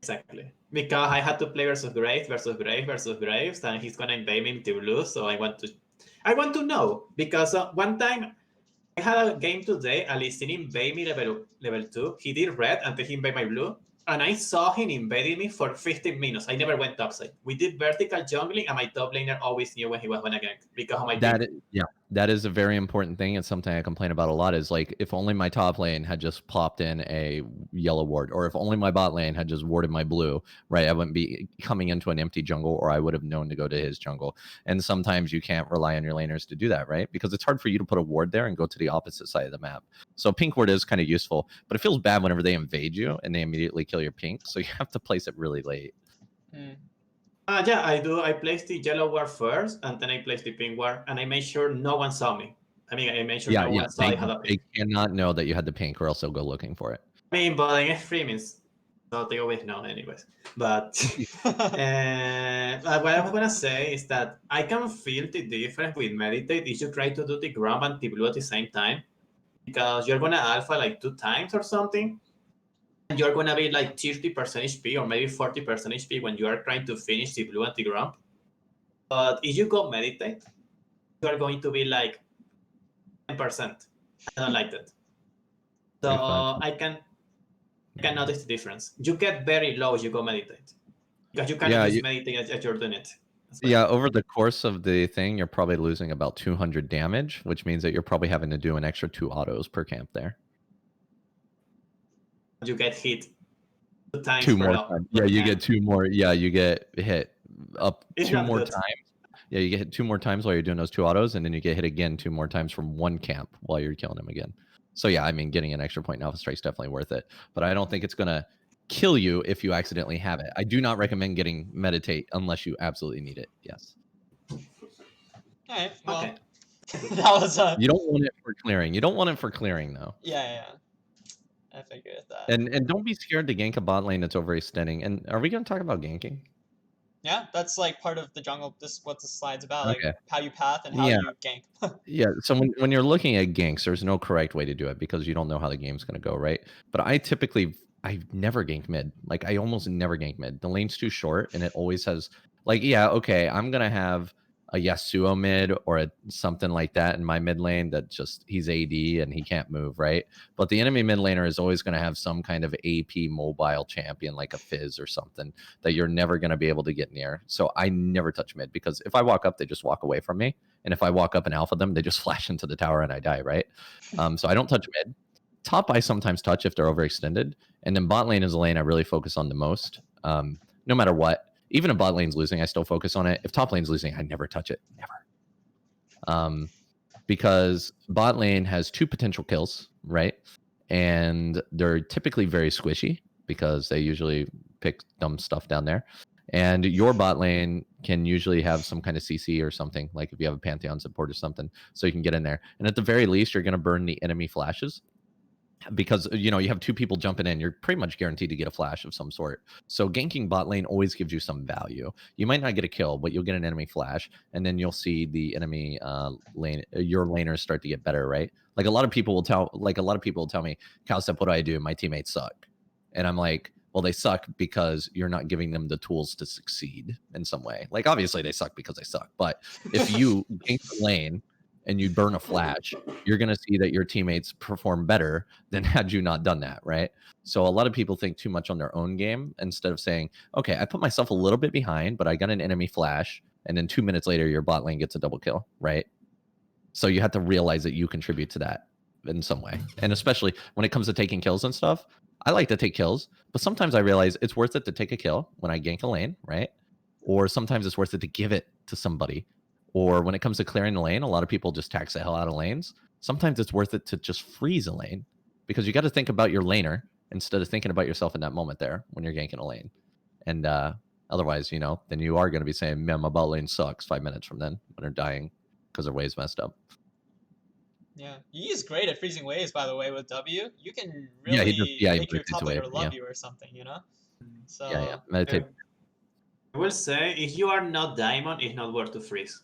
Exactly. Because I had to play versus Graves, and he's gonna invade me into blue, so I want to know. Because one time I had a game today, Alistin invade me level 2. He did red until he invaded my blue. And I saw him invading me for 15 minutes. I never went topside. We did vertical jungling, and my top laner always knew when he was gonna gank because of my team. That is a very important thing. It's something I complain about a lot, is like, if only my top lane had just plopped in a yellow ward, or if only my bot lane had just warded my blue, right? I wouldn't be coming into an empty jungle, or I would have known to go to his jungle. And sometimes you can't rely on your laners to do that, right? Because it's hard for you to put a ward there and go to the opposite side of the map. So pink ward is kind of useful, but it feels bad whenever they invade you and they immediately kill your pink. So you have to place it really late. Yeah, I do. I placed the yellow ward first, and then I placed the pink ward, and I made sure no one saw me. I mean, I made sure no one saw I had a pink. They cannot know that you had the pink, or else they'll go looking for it. I mean, but in streamings, so they always know anyways. But what I was gonna say is that I can feel the difference with meditate if you try to do the Gromp and the blue at the same time, because you're gonna alpha like 2 times or something, and you're gonna be like 30% HP or maybe 40% HP when you are trying to finish the blue and the Gromp. But if you go meditate, you are going to be like 10%. I don't like that. So I can notice the difference. You get very low as you go meditate, because you cannot just meditate as you're doing it. Yeah, over the course of the thing, you're probably losing about 200 damage, which means that you're probably having to do an extra 2 autos per camp there. You get hit 2 times. 2 more times. Yeah, you get 2 more. Yeah, you get hit up It's 2 not more good. times. Yeah, you get hit 2 more times while you're doing those 2 autos, and then you get hit again 2 more times from 1 camp while you're killing him again. So yeah, I mean, getting an extra point in Alpha Strike's definitely worth it. But I don't think it's gonna kill you if you accidentally have it. I do not recommend getting meditate unless you absolutely need it. Yes. Alright, well, Okay. that was You don't want it for clearing. You don't want it for clearing though. Yeah. I figured that. And don't be scared to gank a bot lane that's overextending. And are we gonna talk about ganking? Yeah, that's like part of the jungle. This what the slide's about, like Okay. how you path and how you gank. Yeah, so when you're looking at ganks, there's no correct way to do it because you don't know how the game's going to go, right? But I never gank mid. Like, I almost never gank mid. The lane's too short, and it always has, like, yeah, okay, I'm going to have a Yasuo mid or something like that in my mid lane that just, he's AD and he can't move, right? But the enemy mid laner is always going to have some kind of AP mobile champion, like a Fizz or something, that you're never going to be able to get near. So I never touch mid, because if I walk up, they just walk away from me. And if I walk up and alpha them, they just flash into the tower and I die, right? So I don't touch mid. Top I sometimes touch if they're overextended, and then bot lane is a lane I really focus on the most. No matter what, even if bot lane's losing, I still focus on it. If top lane's losing, I never touch it, never. Because bot lane has 2 potential kills, right? And they're typically very squishy because they usually pick dumb stuff down there. And your bot lane can usually have some kind of CC or something, like if you have a Pantheon support or something, so you can get in there. And at the very least, you're going to burn the enemy flashes. Because, you know, you have 2 people jumping in, you're pretty much guaranteed to get a flash of some sort. So ganking bot lane always gives you some value. You might not get a kill, but you'll get an enemy flash, and then you'll see the enemy lane, your laners start to get better, right? Like a lot of people will tell me, Cowsep, what do I do? My teammates suck. And I'm like, well, they suck because you're not giving them the tools to succeed in some way. Like, obviously they suck because they suck, but if you gank the lane and you burn a flash, you're going to see that your teammates perform better than had you not done that, right? So a lot of people think too much on their own game instead of saying, okay, I put myself a little bit behind, but I got an enemy flash, and then 2 minutes later, your bot lane gets a double kill, right? So you have to realize that you contribute to that in some way. And especially when it comes to taking kills and stuff, I like to take kills, but sometimes I realize it's worth it to take a kill when I gank a lane, right? Or sometimes it's worth it to give it to somebody. Or when it comes to clearing the lane, a lot of people just tax the hell out of lanes. Sometimes it's worth it to just freeze a lane, because you got to think about your laner instead of thinking about yourself in that moment there when you're ganking a lane. And otherwise, you know, then you are going to be saying, man, my bot lane sucks 5 minutes from then when they're dying because their wave's messed up. Yeah, Yi is great at freezing waves, by the way, with W. You can really make your top laner love you or something, you know? So, I will say, if you are not diamond, it's not worth to freeze.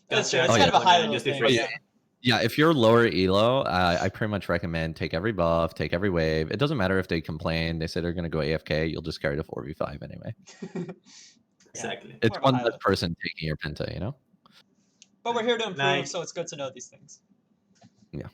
That's true. It's kind of a high level thing. Yeah, if you're lower elo, I pretty much recommend take every buff, take every wave. It doesn't matter if they complain, they say they're going to go AFK, you'll just carry the 4v5 anyway. Exactly. It's one less person taking your penta, you know? But we're here to improve, so it's good to know these things. Yeah.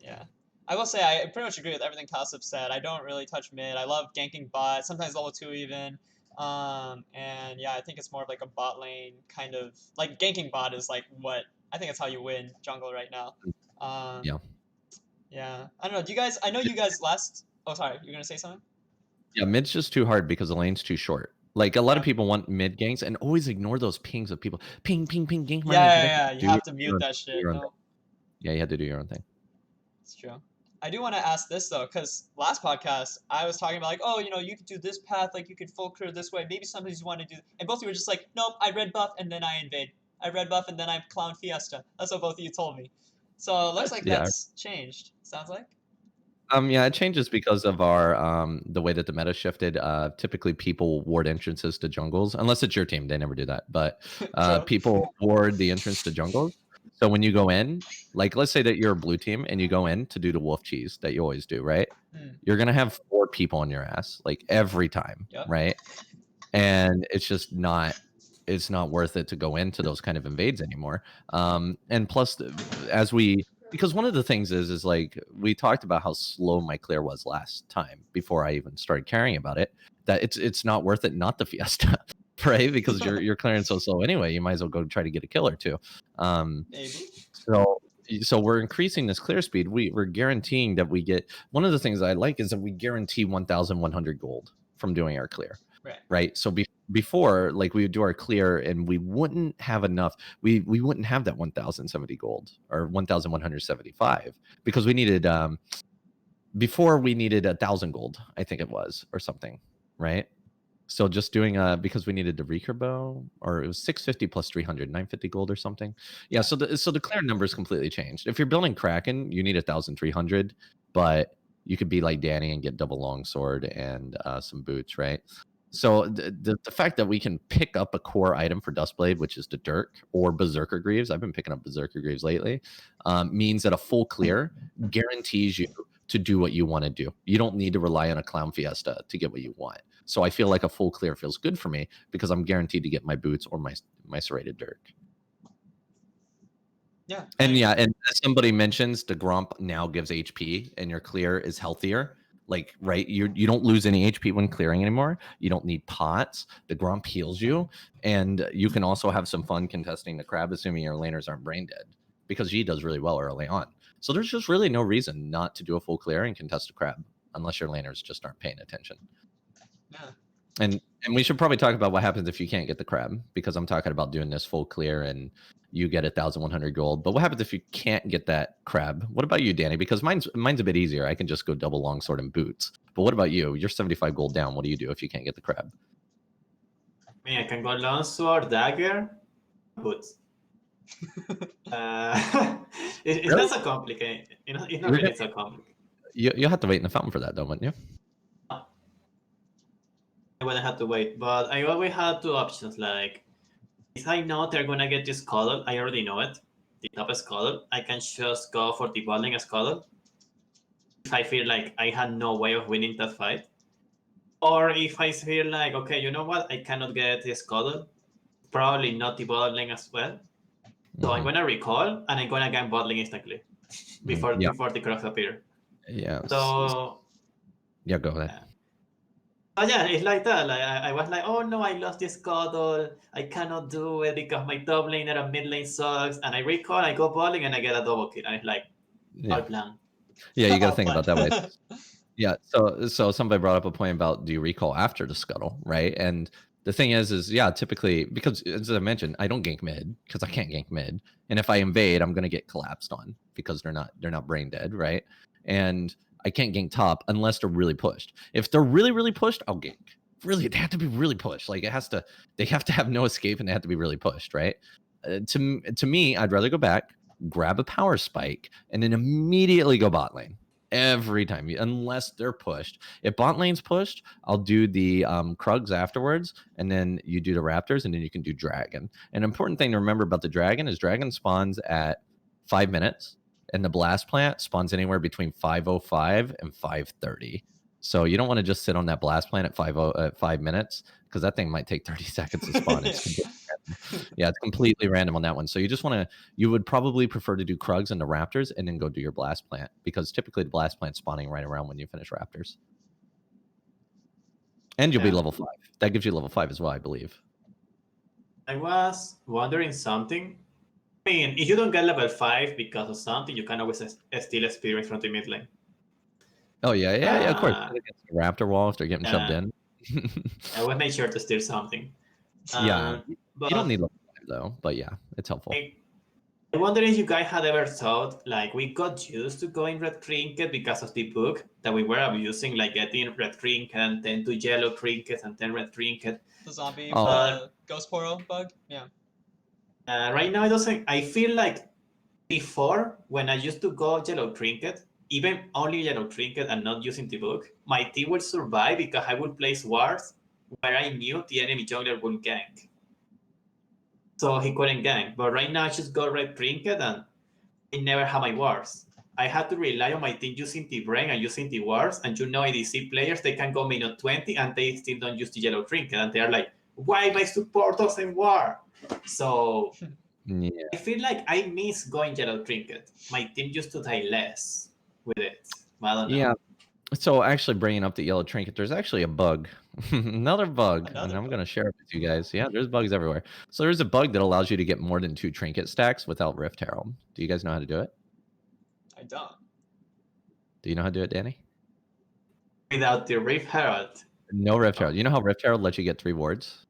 Yeah. I will say, I pretty much agree with everything Cowsep said. I don't really touch mid. I love ganking bot, sometimes level 2 even. And yeah, I think it's more of like a bot lane kind of, like ganking bot is like what, I think it's how you win jungle right now. Yeah. I don't know, do you guys, I know you guys last, oh sorry, you're gonna say something? Yeah, mid's just too hard because the lane's too short. Like a lot of people want mid ganks and always ignore those pings of people. Ping, ping, ping, gank my lane. Yeah, you have to mute that shit. No? Yeah, you have to do your own thing. It's true. I do want to ask this though, because last podcast I was talking about like, oh, you know, you could do this path, like you could full clear this way. Maybe sometimes you want to do, and both of you were just like, nope, I red buff and then I invade. I red buff and then I clown fiesta. That's what both of you told me. So it looks like that's changed. Sounds like. Yeah, it changes because of our the way that the meta shifted. Typically, people ward entrances to jungles, unless it's your team. They never do that, but people ward the entrance to jungles. So when you go in, like let's say that you're a blue team and you go in to do the wolf cheese that you always do, right? You're gonna have 4 people on your ass like every time, right? And it's just not. It's not worth it to go into those kind of invades anymore. And plus, because one of the things is like we talked about how slow my clear was last time before I even started caring about it, that it's not worth it not to fiesta, right? Because you're clearing so slow anyway, you might as well go try to get a kill or two. So we're increasing this clear speed. We're guaranteeing that we get, one of the things I like is that we guarantee 1,100 gold from doing our clear. Right. So before, like we would do our clear and we wouldn't have enough. We wouldn't have that 1,070 gold or 1,175 because we needed before we needed 1,000 gold, I think it was, or something. Right. So just doing because we needed the recur bow, or it was 650 plus 300, 950 gold or something. Yeah. So the clear numbers completely changed. If you're building Kraken, you need 1,300, but you could be like Dani and get double longsword and some boots, right? So the fact that we can pick up a core item for Dustblade, which is the Dirk or Berserker Greaves, I've been picking up Berserker Greaves lately, means that a full clear guarantees you to do what you want to do. You don't need to rely on a Clown Fiesta to get what you want. So I feel like a full clear feels good for me because I'm guaranteed to get my boots or my serrated Dirk. Yeah. And and as somebody mentions, the Gromp now gives HP and your clear is healthier. Like, right, you don't lose any HP when clearing anymore. You don't need pots. The Gromp heals you. And you can also have some fun contesting the crab, assuming your laners aren't brain dead. Because Yi does really well early on. So there's just really no reason not to do a full clear and contest a crab unless your laners just aren't paying attention. Yeah. And we should probably talk about what happens if you can't get the crab, because I'm talking about doing this full clear and you get 1,100 gold. But what happens if you can't get that crab? What about you, Danny? Because mine's a bit easier. I can just go double longsword and boots. But what about you? You're 75 gold down. What do you do if you can't get the crab? I mean, I can go longsword, dagger, boots. It's Really? not so complicated. It's not really so complicated. You'll have to wait in the fountain for that, though, wouldn't you? I wouldn't have to wait, but I always had two options. Like, if I know they're gonna get this cuddle, I already know it. The top cuddle, I can just go for the Bloodline cuddle. If I feel like I had no way of winning that fight, or if I feel like, okay, you know what, I cannot get this cuddle, probably not the Bloodline as well. So I'm gonna recall and I'm gonna gain Bloodline instantly before the crocs appear. Yeah. So yeah, go ahead. Oh yeah, it's like that. Like I was like, oh no, I lost this cuddle. I cannot do it because my top laner and mid lane sucks. And I recall, I go bowling, and I get a double kill. And it's like, all plan. Yeah, you got to think about that way. Yeah. So somebody brought up a point about, do you recall after the scuttle, right? And the thing is yeah, typically, because as I mentioned, I don't gank mid because I can't gank mid, and if I invade, I'm gonna get collapsed on because they're not brain dead, right? And I can't gank top unless they're really pushed. If they're really, really pushed, I'll gank. Really, they have to be really pushed. Like they have to have no escape, and they have to be really pushed, right? To me, I'd rather go back, grab a power spike, and then immediately go bot lane every time, unless they're pushed. If bot lane's pushed, I'll do the Krugs afterwards, and then you do the Raptors, and then you can do Dragon. An important thing to remember about the Dragon is Dragon spawns at 5 minutes. And the blast plant spawns anywhere between 5:05 and 5:30. So you don't want to just sit on that blast plant at 5 minutes, because that thing might take 30 seconds to spawn. It's completely random on that one. So you would probably prefer to do Krugs and the Raptors and then go do your blast plant, because typically the blast plant's spawning right around when you finish Raptors. And you'll be level 5. That gives you level 5 as well, I believe. I was wondering something. I mean, if you don't get level 5 because of something, you can always steal experience from the mid lane. Oh, yeah, of course. Raptor wall if they're getting shoved in. I would make sure to steal something. But you don't need level 5, though. But yeah, it's helpful. I wonder if you guys had ever thought, like, we got used to going red trinket because of the book that we were abusing, like getting red trinket and then to yellow trinket and then red trinket. The zombie ghost portal bug? Yeah. Right now, I feel like before, when I used to go yellow trinket, even only yellow trinket and not using the book, my team would survive because I would place wards where I knew the enemy jungler would gank. So he couldn't gank. But right now, I just go red trinket and I never have my wards. I had to rely on my team using the brain and using the wards. And ADC players, they can go minute 20 and they still don't use the yellow trinket. And they're like, why my support doesn't ward? So I feel like I miss going yellow trinket. My team used to die less with it. I don't know. Yeah. So actually bringing up the yellow trinket, there's actually a bug. Another bug. And I'm going to share it with you guys. Yeah, there's bugs everywhere. So there's a bug that allows you to get more than 2 trinket stacks without Rift Herald. Do you guys know how to do it? I don't. Do you know how to do it, Danny? Without the Rift Herald. No Rift Herald. You know how Rift Herald lets you get 3 wards?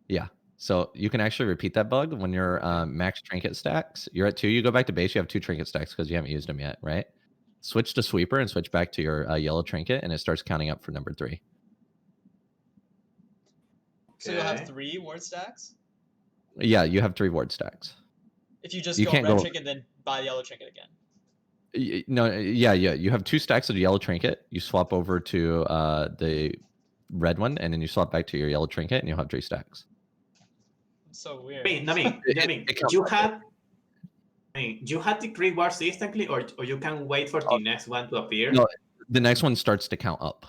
Yeah. So you can actually repeat that bug when you're max trinket stacks. You're at 2. You go back to base. You have 2 trinket stacks because you haven't used them yet, right? Switch to sweeper and switch back to your yellow trinket, and it starts counting up for number 3. So you'll have 3 ward stacks? Yeah, you have 3 ward stacks. If you just go red trinket, then buy yellow trinket again. No, yeah. You have 2 stacks of the yellow trinket. You swap over to the red one, and then you swap back to your yellow trinket, and you'll have 3 stacks. So weird. You had the 3 wards instantly, or you can wait for the next one to appear? No, the next one starts to count up.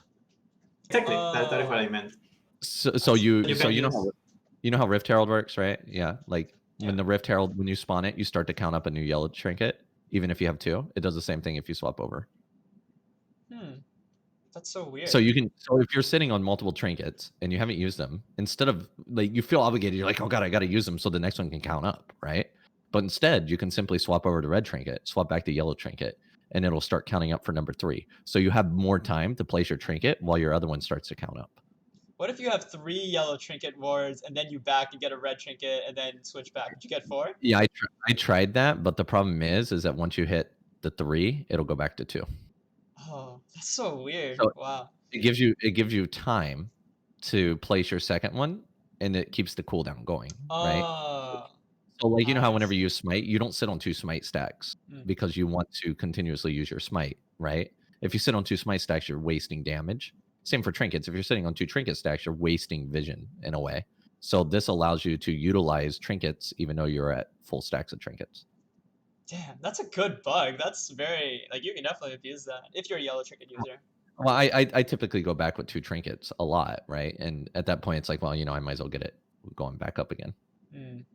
Exactly. That is what I meant. So you know how Rift Herald works, right? Yeah, like when the Rift Herald, when you spawn it, you start to count up a new yellow trinket, even if you have 2. It does the same thing if you swap over. That's so weird. So if you're sitting on multiple trinkets and you haven't used them, instead of like, you feel obligated, you're like, oh god, I got to use them so the next one can count up, right? But instead, you can simply swap over to red trinket, swap back to yellow trinket, and it'll start counting up for number 3. So you have more time to place your trinket while your other one starts to count up. What if you have 3 yellow trinket wards and then you back and get a red trinket and then switch back? Would you get 4? Yeah, I tried that, but the problem is that once you hit the 3, it'll go back to 2. Oh, that's so weird. So Wow. it gives you time to place your second one, and it keeps the cooldown going, right? Oh, So, like, you know how whenever nice. you smite, you don't sit on 2 smite stacks Mm. because you want to continuously use your smite, right? If you sit on 2 smite stacks, you're wasting damage. Same for trinkets. If you're sitting on 2 trinket stacks, you're wasting vision in a way. So this allows you to utilize trinkets even though you're at full stacks of trinkets. Damn, that's a good bug. That's very, like, you can definitely abuse that if you're a yellow trinket user. Well, I typically go back with 2 trinkets a lot, right? And at that point, it's like, well, I might as well get it going back up again. Mm.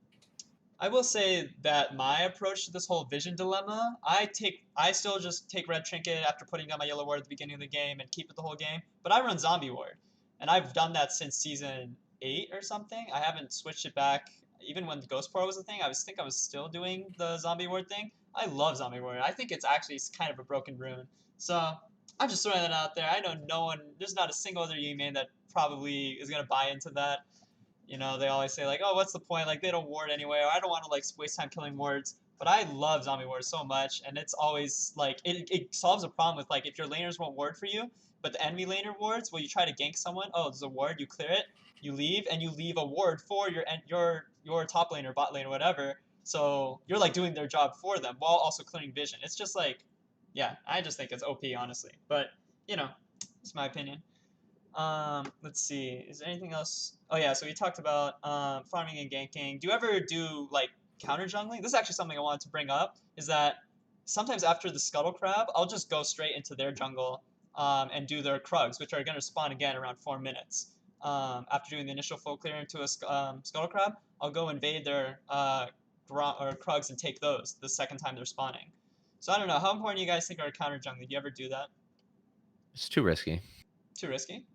I will say that my approach to this whole vision dilemma, I still just take red trinket after putting down my yellow ward at the beginning of the game and keep it the whole game. But I run zombie ward, and I've done that since season 8 or something. I haven't switched it back even when the ghost pour was a thing. I was still doing the zombie ward thing. I love zombie ward. I think it's actually kind of a broken rune. So I'm just throwing that out there. I know there's not a single other Yi main that probably is gonna buy into that. They always say, like, oh, what's the point? Like, they don't ward anyway, or I don't want to, like, waste time killing wards. But I love zombie wards so much, and it's always, like, it solves a problem with, like, if your laners won't ward for you, but the enemy laner wards, well, you try to gank someone, oh, there's a ward, you clear it, you leave, and you leave a ward for your top lane or bot lane or whatever, so you're, like, doing their job for them while also clearing vision. It's just, like, yeah, I just think it's OP, honestly. But, it's my opinion. Let's see. Is there anything else? Oh yeah, so we talked about farming and ganking. Do you ever do like counter jungling? This is actually something I wanted to bring up. Is that sometimes after the scuttle crab, I'll just go straight into their jungle and do their krugs, which are going to spawn again around 4 minutes. After doing the initial full clear into a scuttle crab, I'll go invade their krugs and take those the second time they're spawning. So I don't know. How important do you guys think are counter jungling? Do you ever do that? It's too risky. Too risky?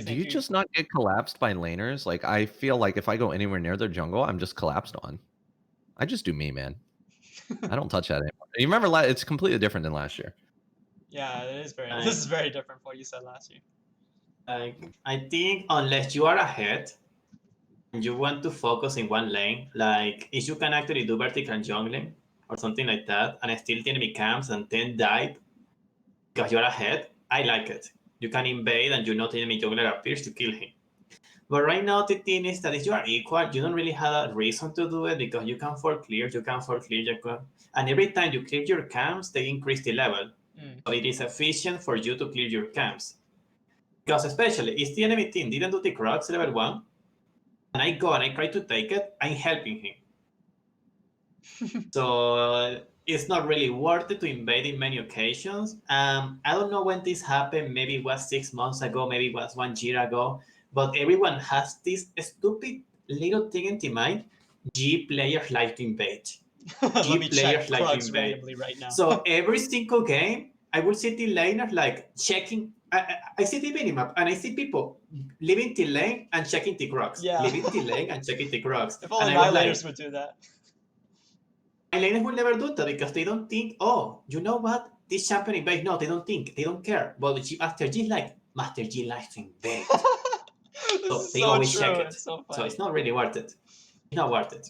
Do you just not get collapsed by laners? Like, I feel like if I go anywhere near their jungle, I'm just collapsed on. I just do me, man. I don't touch that anymore. You remember, it's completely different than last year. Yeah, it is very. This is very different from what you said last year. I think unless you are ahead, and you want to focus in one lane, like if you can actually do vertical jungling or something like that, and still the enemy comes and then died because you're ahead, I like it. You can invade and the enemy jungler appears to kill him. But right now the thing is that if you are equal, you don't really have a reason to do it because you can for clear, and every time you clear your camps, they increase the level. So it is efficient for you to clear your camps. Because especially if the enemy team didn't do the Crocs level 1, and I go and I try to take it, I'm helping him. So it's not really worth it to invade in many occasions. I don't know when this happened. Maybe it was 6 months ago. Maybe it was 1 year ago. But everyone has this stupid little thing in the mind. G players like to invade. G players like to invade. Right now. So every single game, I will see the laners like checking. I see the minimap and I see people leaving the lane and checking the Crocs. Yeah. Leaving the lane and checking the Crocs. If only my laners would do that. My laners will never do that because they don't think, oh, you know what? This champion invades. No, they don't think. They don't care. But Master Yi is like, Master Yi likes to invade. So they always check it. So it's not really worth it. It's not worth it.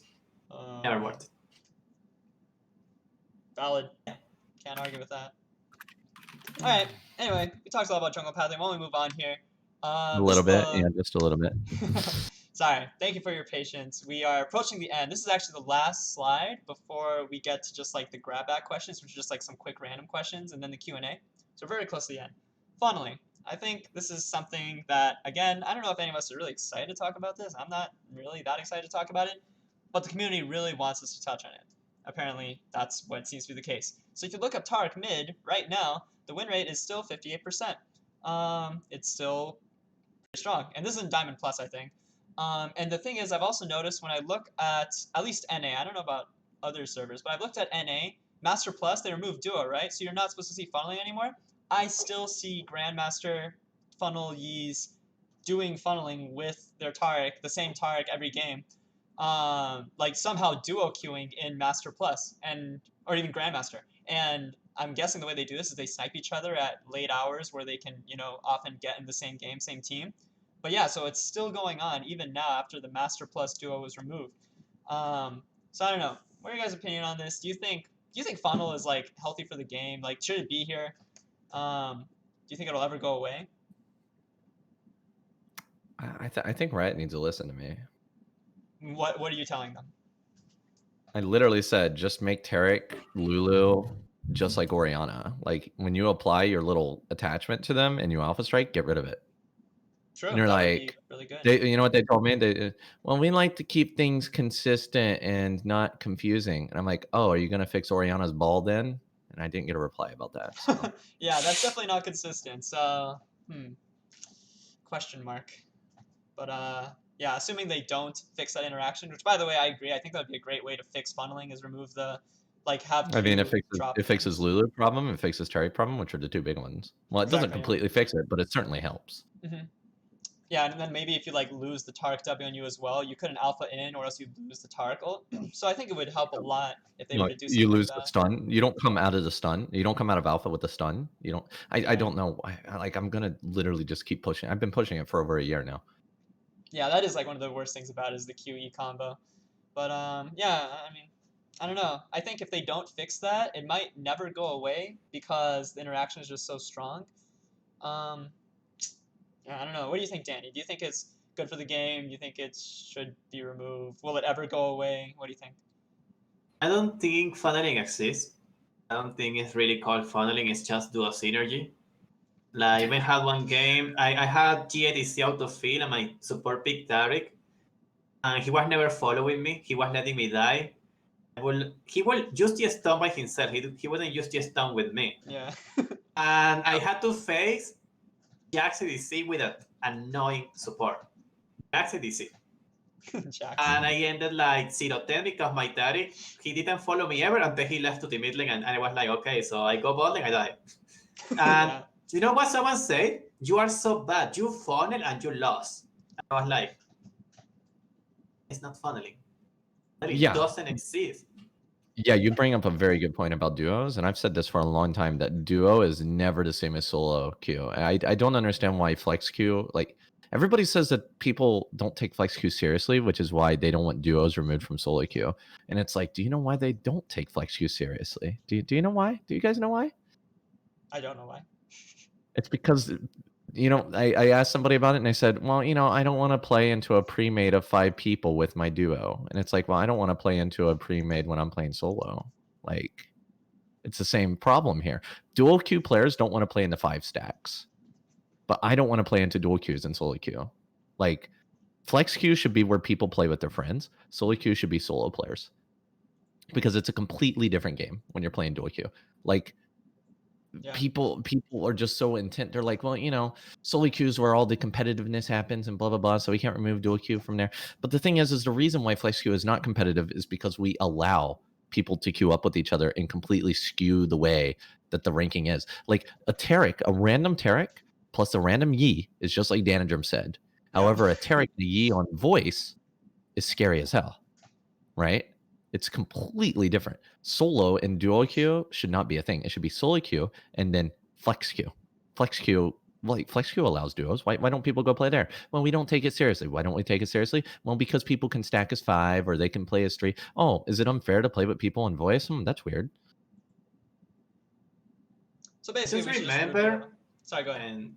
Never worth it. Valid. Can't argue with that. All right. Anyway, we talked a lot about jungle pathing. Why don't we move on here? A little bit. Yeah, just a little bit. Sorry. Thank you for your patience. We are approaching the end. This is actually the last slide before we get to just like the grab bag questions, which are just like some quick random questions, and then the Q&A. So we're very close to the end. Funneling. I think this is something that, again, I don't know if any of us are really excited to talk about this. I'm not really that excited to talk about it, but the community really wants us to touch on it. Apparently, that's what seems to be the case. So if you look up Taric mid right now, the win rate is still 58%. It's still pretty strong. And this is in Diamond Plus, I think. And the thing is, I've also noticed when I look at least NA, I don't know about other servers, but I've looked at NA, Master Plus, they removed Duo, right? So you're not supposed to see funneling anymore. I still see Grandmaster funnel Yis doing funneling with their Taric, the same Taric every game. like somehow duo queuing in Master Plus or even Grandmaster. And I'm guessing the way they do this is they snipe each other at late hours where they can, often get in the same game, same team. But yeah, so it's still going on even now after the Master Plus duo was removed. So I don't know. What are your guys' opinion on this? Do you think funnel is like healthy for the game? Like, should it be here? Do you think it'll ever go away? I think Riot needs to listen to me. What are you telling them? I literally said just make Taric, Lulu, just like Orianna. Like when you apply your little attachment to them and you alpha strike, get rid of it. True. And you're that would like, be really good. you know what they told me? Well, we like to keep things consistent and not confusing. And I'm like, oh, are you gonna fix Orianna's ball then? And I didn't get a reply about that. So. Yeah, that's definitely not consistent. So, question mark. But yeah, assuming they don't fix that interaction, which by the way I agree, I think that would be a great way to fix funneling is remove the have. I mean, Q it drop fixes things. Lulu problem, it fixes Taric problem, which are the two big ones. Well, it doesn't Exactly, yeah. completely fix it, but it certainly helps. Yeah, and then maybe if you lose the Taric W on you as well, you couldn't alpha in, or else you lose the Taric ult. So I think it would help a lot if they were to do something You lose like the that. stun. You don't come out of the stun. You don't come out of alpha with the stun. You don't. I don't know. I'm gonna literally just keep pushing. I've been pushing it for over a year now. Yeah, that is like one of the worst things about it is the QE combo. But yeah, I mean, I don't know. I think if they don't fix that, it might never go away because the interaction is just so strong. Yeah, I don't know. What do you think, Danny? Do you think it's good for the game? Do you think it should be removed? Will it ever go away? What do you think? I don't think funneling exists. I don't think it's really called funneling. It's just dual synergy. Like, we had one game, I had GADC out of field and my support picked Taric, and he was never following me. He was letting me die. He will use the stun by himself. He wouldn't use the stun with me. Yeah. And I had to face Jax ADC with an annoying support. Jax ADC. And I ended like 0-10 because my Taric, he didn't follow me ever until he left to the mid lane, and I was like, okay, so I go bot lane, I die. And you know what someone said? You are so bad. You funnel and you lost. And I was like, it's not funneling. It doesn't exist. Yeah, you bring up a very good point about duos, and I've said this for a long time that duo is never the same as solo queue. I don't understand why flex queue, like everybody says that people don't take flex queue seriously, which is why they don't want duos removed from solo queue. And it's like, do you know why they don't take flex queue seriously? Do you know why? Do you guys know why? I don't know why. It's because I asked somebody about it and I said, well, I don't want to play into a pre-made of 5 people with my duo. And it's like, well, I don't want to play into a pre-made when I'm playing solo. Like, it's the same problem here. Dual queue players don't want to play into 5 stacks. But I don't want to play into dual queues and solo queue. Like, flex queue should be where people play with their friends. Solo queue should be solo players. Because it's a completely different game when you're playing dual queue. Like, people are just so intent. They're like, well, solo queue is where all the competitiveness happens and blah blah blah, so we can't remove dual queue from there. But the thing is the reason why flex queue is not competitive is because we allow people to queue up with each other and completely skew the way that the ranking is. Like a random Taric plus a random Yi is just like Danijrm said. However, a Taric and a Yi on voice is scary as hell, right? It's completely different. Solo and dual queue should not be a thing. It should be solo queue and then flex queue. Flex queue allows duos. Why don't people go play there? Well, we don't take it seriously. Why don't we take it seriously? Well, because people can stack as 5 or they can play as 3. Oh, is it unfair to play with people in voice? That's weird. So basically, just remember. Sorry, go ahead. And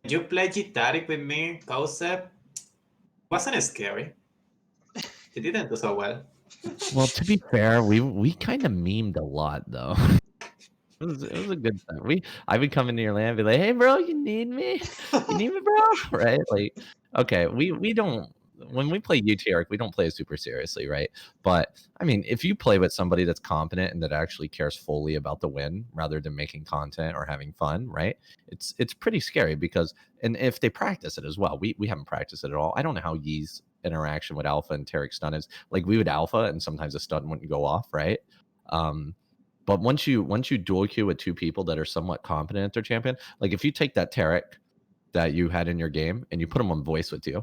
you played Taric with me, Cowsep. Wasn't scary. He didn't do so well. Well, to be fair, we kind of memed a lot though. It was a good time. I would come into your land and be like, hey bro, you need me? You need me, bro? Right? Like, okay, we don't, when we play UTRC, we don't play it super seriously, right? But I mean, if you play with somebody that's competent and that actually cares fully about the win rather than making content or having fun, right? It's pretty scary because, and if they practice it as well, we haven't practiced it at all. I don't know how Yi's interaction with alpha and Taric stun is. Like, we would alpha and sometimes the stun wouldn't go off, right? But once you dual queue with 2 people that are somewhat competent at their champion, like if you take that Taric that you had in your game and you put him on voice with you,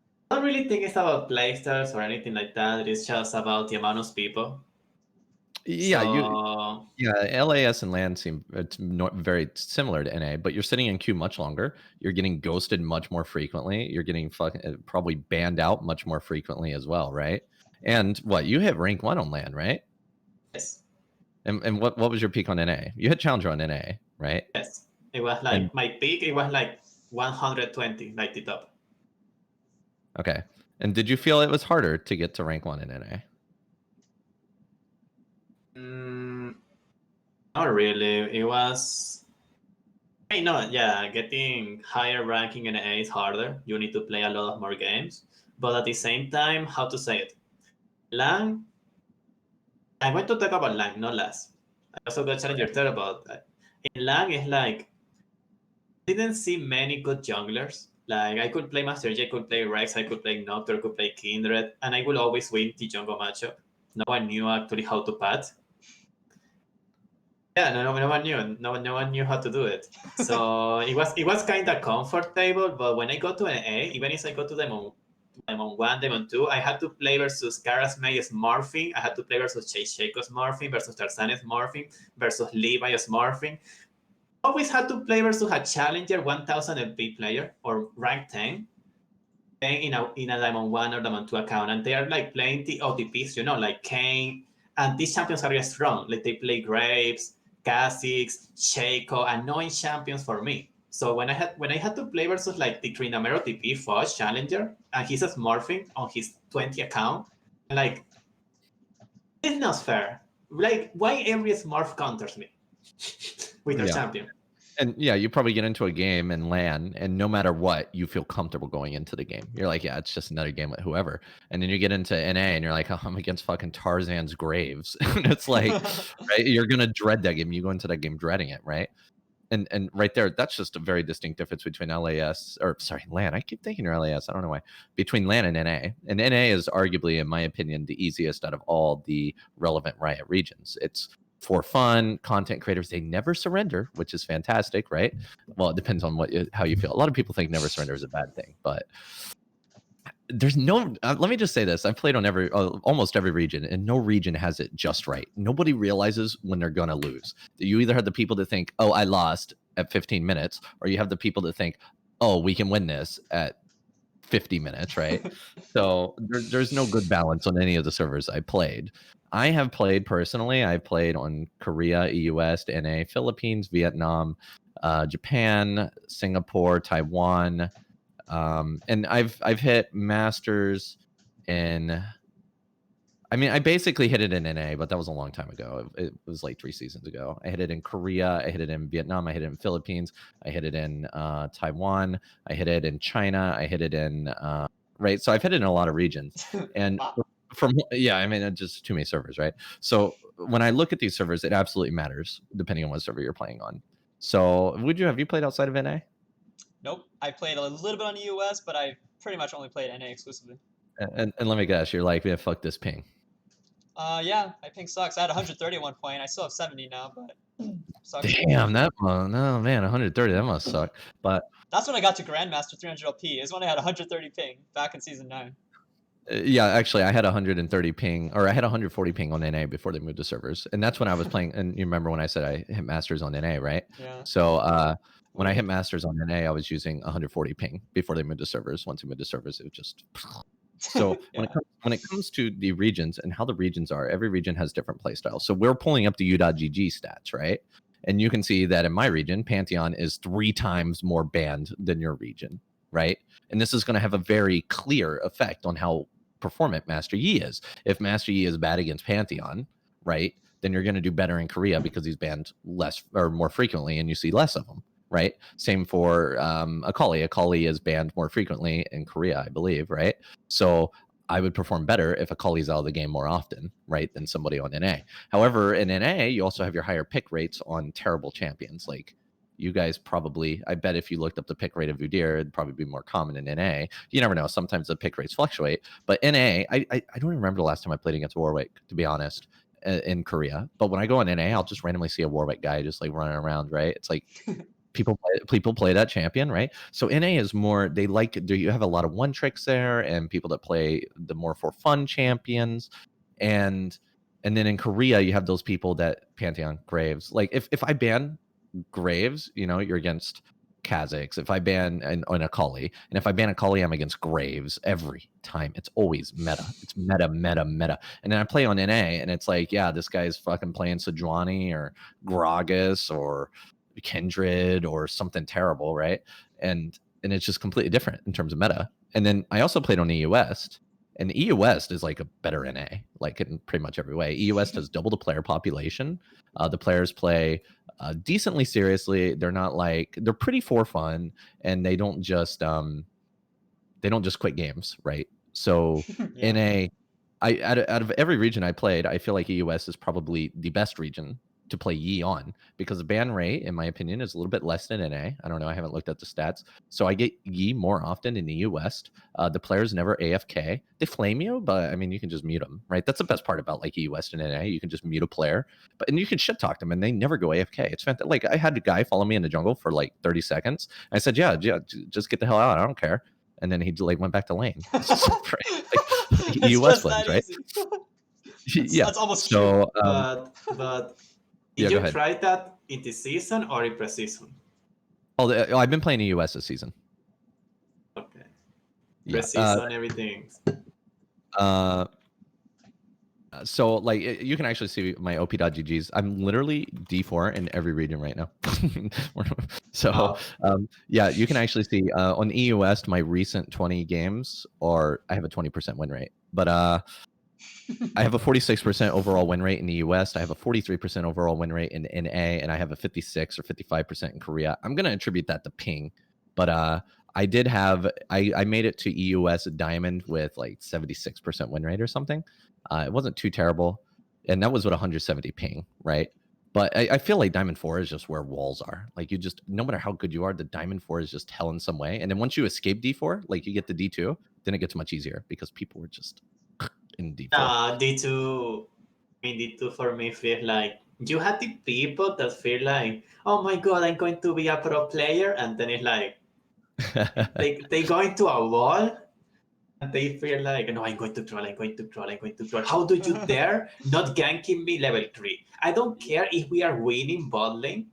don't really think it's about playstyles or anything like that. It's just about the amount of people. Yeah, So LAS and LAN seem very similar to NA, but you're sitting in queue much longer. You're getting ghosted much more frequently. You're getting probably banned out much more frequently as well, right? And what, you hit rank 1 on LAN, right? yes, And what was your peak on NA? You hit Challenger on NA, right? yes. It was like my peak. It was like 120, like the top. Okay. And did you feel it was harder to get to rank 1 in NA? Not really. It was. I know, yeah, getting higher ranking in A is harder. You need to play a lot of more games. But at the same time, how to say it? LAN, I want to talk about LAN, not LAS. I also got Challenger third about that. In LAN, it's like, didn't see many good junglers. Like, I could play Master Yi, I could play Rex, I could play Nocturne, I could play Kindred, and I would always win the jungle matchup. No one knew actually how to pat. Yeah, no one knew. No one knew how to do it. So it was kind of comfortable. But when I go to an A, even if I go to Demon 1, Demon 2, I had to play versus Kara's May's Morphing. I had to play versus Chase Shaco's Morphing, versus Transcendence Morphing, versus Levi's Morphing. Always had to play versus a Challenger 1000 MP player or rank 10 in a Diamond 1 or Diamond 2 account. And they are like playing the OTPs, like Kane. And these champions are very strong. Like they play Graves, Kha'Zix, Shaco, annoying champions for me. So when I had to play versus like the Trinamero TP Foch Challenger, and he's just morphing on his 20 account, like it's not fair. Like why every Smurf counters me with their champion? And yeah, you probably get into a game and LAN, and no matter what, you feel comfortable going into the game. You're like, yeah, it's just another game with whoever. And then you get into NA, and you're like, oh, I'm against fucking Tarzan's Graves. And it's like, right, you're gonna dread that game. You go into that game dreading it, right? And right there, that's just a very distinct difference between LAN. I keep thinking you're LAS. I don't know why. Between LAN and NA. And NA is arguably, in my opinion, the easiest out of all the relevant Riot regions. It's for fun, content creators, they never surrender, which is fantastic, right? Well, it depends on how you feel. A lot of people think never surrender is a bad thing, but there's no let me just say this. I've played on almost every region, and no region has it just right. Nobody realizes when they're gonna lose. You either have the people that think, oh, I lost at 15 minutes, or you have the people that think, oh, we can win this at 50 minutes, right? So there's no good balance on any of the servers I played. I have played personally. I've played on Korea, EU West, NA, Philippines, Vietnam, Japan, Singapore, Taiwan, and I've hit Masters in. I mean, I basically hit it in NA, but that was a long time ago. It was like 3 seasons ago. I hit it in Korea. I hit it in Vietnam. I hit it in Philippines. I hit it in Taiwan. I hit it in China. I hit it in right. So I've hit it in a lot of regions, and I mean, just too many servers, right? So when I look at these servers, it absolutely matters depending on what server you're playing on. So have you played outside of NA? Nope. I played a little bit on the US, but I pretty much only played NA exclusively. And let me guess, you're like, yeah, fuck this ping. Yeah, my ping sucks. I had 130 at one point. I still have 70 now, but sucks. Damn, that one. No, man, 130, that must suck. But that's when I got to Grandmaster 300 LP. Is when I had 130 ping back in Season 9. Yeah, actually, I had 130 ping, or I had 140 ping on NA before they moved to servers. And that's when I was playing. And you remember when I said I hit Masters on NA, right? Yeah. So when I hit Masters on NA, I was using 140 ping before they moved to servers. Once they moved to servers, it was just... So when it comes to the regions and how the regions are, every region has different play styles. So we're pulling up the U.GG stats, right? And you can see that in my region, Pantheon is 3 times more banned than your region, right? And this is going to have a very clear effect on how performant Master Yi is. If Master Yi is bad against Pantheon, right, then you're going to do better in Korea because he's banned less or more frequently and you see less of them, right? Same for Akali. Akali is banned more frequently in Korea, I believe, right? So I would perform better if Akali's out of the game more often, right, than somebody on NA. However, in NA, you also have your higher pick rates on terrible champions. Like you guys probably, I bet if you looked up the pick rate of Udyr, it'd probably be more common in NA. You never know. Sometimes the pick rates fluctuate. But NA, I don't remember the last time I played against Warwick, to be honest, in Korea. But when I go on NA, I'll just randomly see a Warwick guy just like running around, right? It's like, people play that champion, right? So NA is more, you have a lot of one tricks there, and people that play the more for fun champions, and then in Korea you have those people that Pantheon Graves. Like if I ban Graves, you're against Kazakhs. If I ban an Akali, and if I ban Akali, I'm against Graves every time. It's always meta. It's meta. And then I play on NA, and it's like, yeah, this guy's fucking playing Sejuani or Gragas or Kindred or something terrible, right? And it's just completely different in terms of meta. And then I also played on EU West, and EU West is like a better NA, like in pretty much every way. EU West has double the player population. The players play decently seriously. They're pretty for fun, and they don't just quit games, right? So Yeah. out of every region I played, I feel like EU West is probably the best region to play Yi on, because the ban rate, in my opinion, is a little bit less than NA. I don't know. I haven't looked at the stats. So I get Yi more often in the EU West. The players never AFK. They flame you, but I mean, you can just mute them, right? That's the best part about like EU West and NA. You can just mute a player, and you can shit talk them, and they never go AFK. It's fantastic. Like, I had a guy follow me in the jungle for like 30 seconds. I said, yeah, just get the hell out. I don't care. And then he like went back to lane. It's just so great. Like, It's EU West just plays, that right? easy. Yeah. That's almost So, true. But yeah, did go you ahead. try that in the season or in pre-season? I've been playing EU West this season. Okay. Yeah. Pre-season, everything. So like you can actually see my op.ggs. I'm literally D4 in every region right now. So yeah, you can actually see on EU West my recent 20 games, or I have a 20% win rate, but I have a 46% overall win rate in the US. I have a 43% overall win rate in NA, and I have a 56 or 55% in Korea. I'm gonna attribute that to ping, but I did have I made it to EU West Diamond with like 76% win rate or something. It wasn't too terrible, and that was with 170 ping, right? But I feel like Diamond 4 is just where walls are. Like, you just, no matter how good you are, the Diamond 4 is just hell in some way. And then once you escape D4, like you get the D2, then it gets much easier because people were just in D4. D2, I mean, D2 for me feels like you had the people that feel like, oh my god, I'm going to be a pro player, and then it's like they go into a wall and they feel like, no, I'm going to troll. How do you dare not ganking me level 3? I don't care if we are winning bot lane.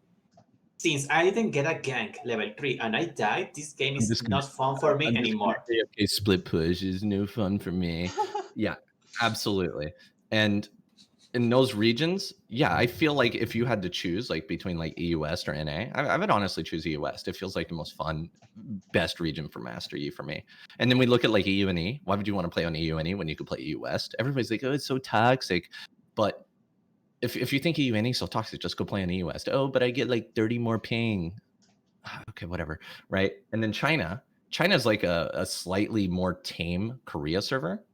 Since I didn't get a gank level 3 and I died, this game is not fun for me anymore. Okay, split push is no fun for me. Yeah, absolutely. And in those regions, yeah, I feel like if you had to choose like between like EU West or NA, I would honestly choose EU West. It feels like the most fun, best region for Master Yi for me. And then we look at like EU and E. Why would you want to play on EU and E when you could play EU West? Everybody's like, oh, it's so toxic. But if you think EU and E is so toxic, just go play on EU West. Oh, but I get like 30 more ping. Okay, whatever, right? And then China's like a slightly more tame Korea server.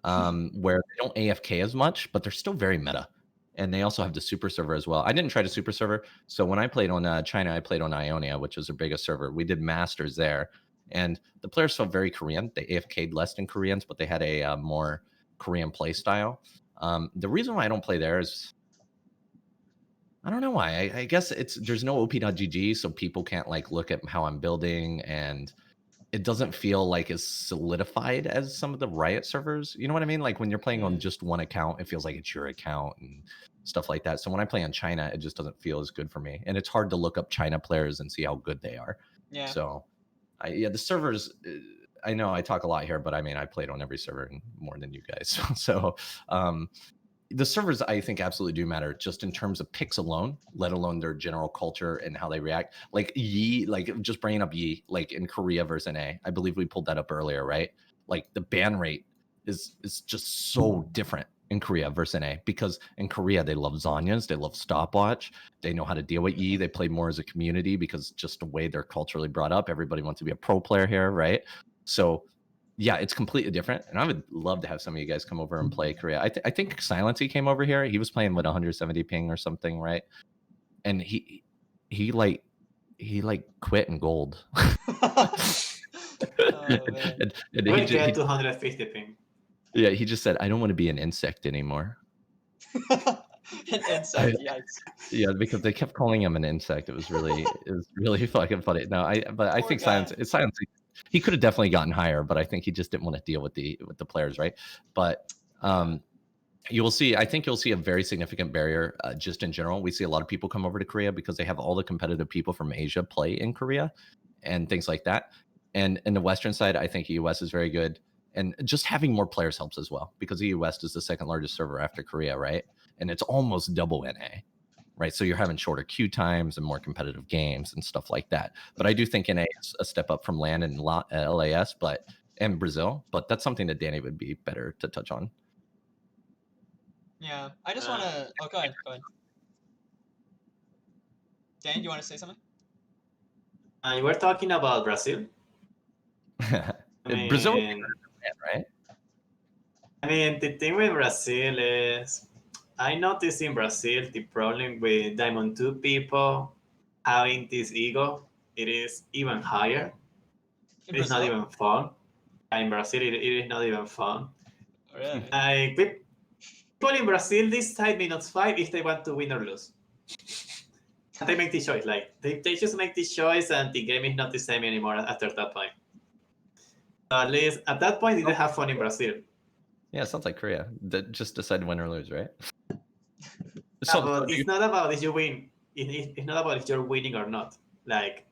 Where they don't AFK as much, but they're still very meta. And they also have the super server as well. I didn't try the super server. So when I played on China, I played on Ionia, which was their biggest server. We did Masters there. And the players felt very Korean. They AFK'd less than Koreans, but they had a more Korean play style. The reason why I don't play there is, I don't know why. I guess there's no op.gg, so people can't like look at how I'm building, and it doesn't feel like as solidified as some of the Riot servers. You know what I mean? Like when you're playing on just one account, it feels like it's your account and stuff like that. So when I play on China, it just doesn't feel as good for me. And it's hard to look up China players and see how good they are. Yeah. So the servers, I know I talk a lot here, but I mean, I played on every server more than you guys. So the servers, I think, absolutely do matter, just in terms of picks alone, let alone their general culture and how they react. Like Yi, like just bringing up Yi, like in Korea versus NA, I believe we pulled that up earlier, right? Like the ban rate is just so different in Korea versus NA, because in Korea they love Zanyas, they love stopwatch, they know how to deal with Yi, they play more as a community because just the way they're culturally brought up, everybody wants to be a pro player here, right? So yeah, it's completely different, and I would love to have some of you guys come over and play Korea. I think Silency came over here. He was playing with 170 ping or something, right? And he quit in gold. and he get 250 ping. Yeah, he just said, "I don't want to be an insect anymore." An insect, yikes. Yeah, because they kept calling him an insect. It was really fucking funny. No, I Poor think guy. Science he could have definitely gotten higher, but I think he just didn't want to deal with the players, right? But you will see. I think you'll see a very significant barrier just in general. We see a lot of people come over to Korea because they have all the competitive people from Asia play in Korea and things like that. And in the Western side, I think US is very good. And just having more players helps as well because the US is the second largest server after Korea, right? And it's almost double NA, right? So you're having shorter queue times and more competitive games and stuff like that. But I do think NA is a step up from LAN and LAS, and Brazil. But that's something that Danny would be better to touch on. Yeah, I just want to. Oh, go ahead. Go ahead. Dan, you want to say something? You were talking about Brazil. Brazil, right? I mean, the thing with Brazil is, I noticed in Brazil the problem with Diamond 2 people having this ego. It is even higher. In It's not Brazil? even fun. In Brazil, it is not even fun. Oh, really? Like, people in Brazil decide minutes 5 if they want to win or lose. And they make the choice. Like, they just make this choice, and the game is not the same anymore after that point. So at least at that point, they didn't have fun in Brazil. Yeah, it sounds like Korea. That just decide win or lose, right? But it's not about if you win. It's not about if you're winning or not. Like,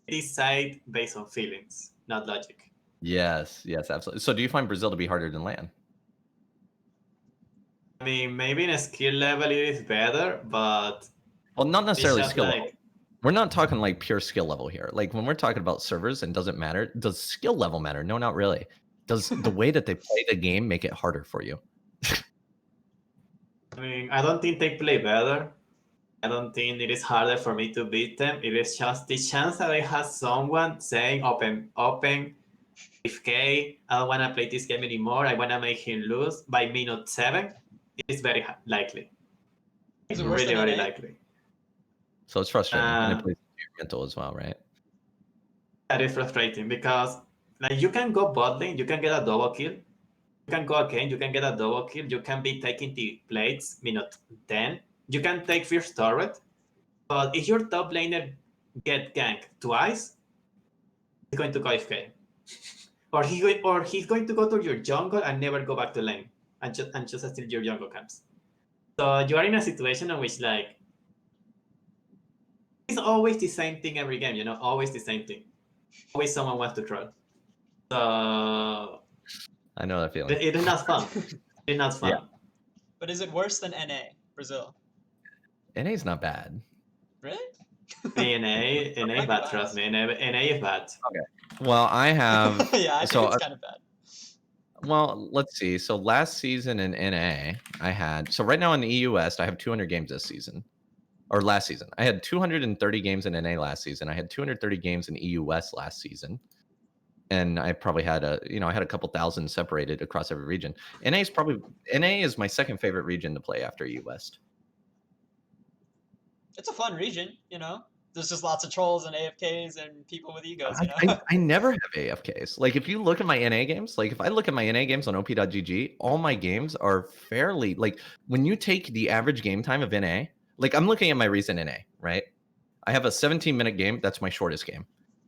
decide based on feelings, not logic. Yes, absolutely. So do you find Brazil to be harder than LAN? I mean, maybe in a skill level it is better, but well, not necessarily skill like, level. We're not talking like pure skill level here. Like when we're talking about servers and doesn't matter, does skill level matter? No, not really. Does the way that they play the game make it harder for you? I mean, I don't think they play better. I don't think it is harder for me to beat them. It is just the chance that I have someone saying open, if K, I don't want to play this game anymore. I want to make him lose by minute 7. It's very likely. Is It's it worse really, than very NA? likely. So it's frustrating, and it plays into your mental as well, right? That is frustrating because like you can go bot lane, you can get a double kill. You can go again, you can get a double kill. You can be taking the plates minute 10. You can take first turret. But if your top laner get ganked twice, he's going to go AFK. or he's going to go to your jungle and never go back to lane and just steal your jungle camps. So you are in a situation in which like it's always the same thing every game, always the same thing. Always someone wants to troll. So I know that feeling. it is not fun. It is not fun. Yeah. But is it worse than NA, Brazil? NA is not bad. Really? NA is bad, trust me. NA is bad. Okay. Well, I have. Yeah, I think it's kind of bad. Well, let's see. So last season in NA, I had. So right now in the EU West, I have 200 games this season. Or last season. I had 230 games in NA last season. I had 230 games in EU West last season. And I probably had I had a couple thousand separated across every region. NA is my second favorite region to play after EU West. It's a fun region, There's just lots of trolls and AFKs and people with egos, I never have AFKs. Like if you look at my NA games, like if I look at my NA games on op.gg, all my games are fairly like when you take the average game time of NA, like I'm looking at my recent NA, right? I have a 17-minute game. That's my shortest game.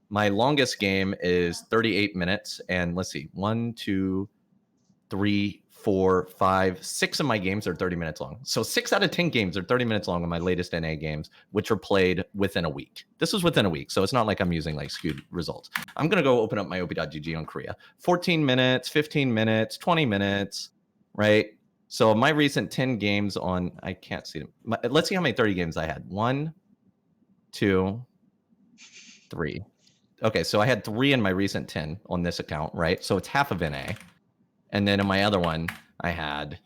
My longest game is 38 minutes. And let's see, 1, 2, 3, 4, 5, 6 of my games are 30 minutes long. So 6 out of 10 games are 30 minutes long on my latest NA games, which were played within a week. This was within a week. So it's not like I'm using like skewed results. I'm going to go open up my op.gg on Korea. 14 minutes, 15 minutes, 20 minutes, right? So my recent 10 games on, I can't see them. Let's see how many 30 games I had. 1, 2, 3. Okay, so I had 3 in my recent 10 on this account, right? So it's half of NA. And then in my other one, I had.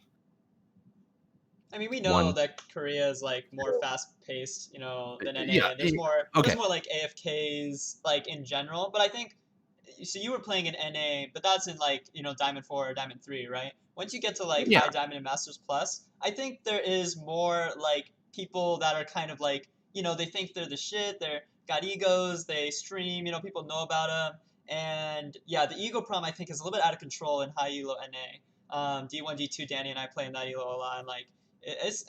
I mean, we know that Korea is like more fast-paced, than NA. Yeah, there's more like AFKs, like in general. But I think, so you were playing in NA, but that's in like Diamond 4 or Diamond 3, right? Once you get to like High Diamond and Masters Plus, I think there is more like people that are kind of like they think they're the shit. They're got egos. They stream. People know about them. And yeah, the ego problem I think is a little bit out of control in high elo NA. D1, D2, Danny and I play in that elo a lot. And like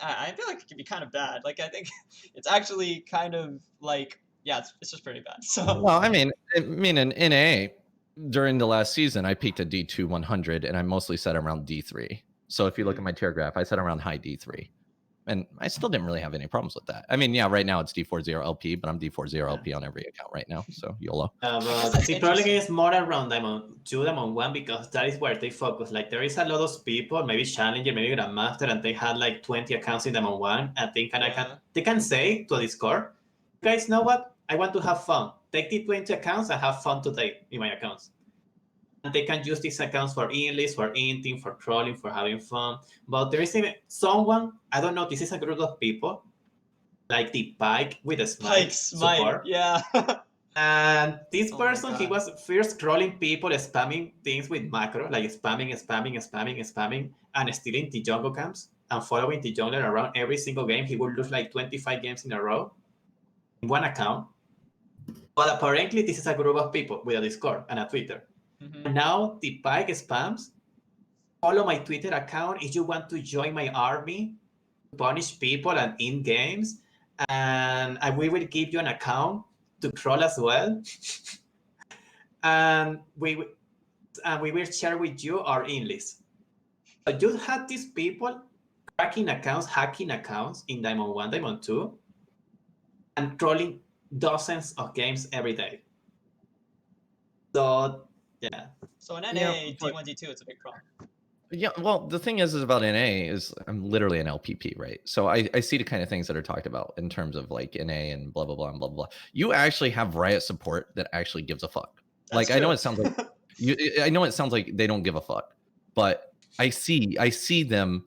I feel like it can be kind of bad. Like I think it's actually kind of like it's just pretty bad. So Well, I mean in NA during the last season, I peaked at D2 100, and I mostly set around D3. So if you look at my tier graph, I set around high D3, and I still didn't really have any problems with that. I mean, yeah, right now it's D40 LP, but I'm D40 LP on every account right now. So YOLO. But that's the problem interesting. is more around Diamond 2, Diamond 1, because that is where they focus. Like, there is a lot of people, maybe Challenger, maybe Grandmaster, and they had like 20 accounts in Diamond 1, and they can say to Discord, you guys know what? I want to have fun. Take the 20 accounts and have fun today in my accounts. And they can use these accounts for in-list, for inting, for trolling, for having fun. But there is even someone, I don't know, this is a group of people, like the Pike with a smite support. Yeah. And this Oh my person, he God. was first trolling people, spamming things with macro, like spamming, and stealing the jungle camps and following the jungler around every single game. He would lose like 25 games in a row in one account. But apparently, this is a group of people with a Discord and a Twitter. And now the Pike spams, follow my Twitter account if you want to join my army, punish people and in games, and we will give you an account to troll as well. And we will share with you our in-list. So you had these people cracking accounts, hacking accounts in Diamond 1, Diamond 2, and trolling dozens of games every day. So, yeah. So in NA, D1, D2, it's a big problem. Yeah, well, the thing is about NA is I'm literally an LPP, right? So I see the kind of things that are talked about in terms of like NA and blah, blah, blah, and blah, blah. You actually have Riot support that actually gives a fuck. That's I know true. it sounds like I know it sounds like they don't give a fuck, but I see them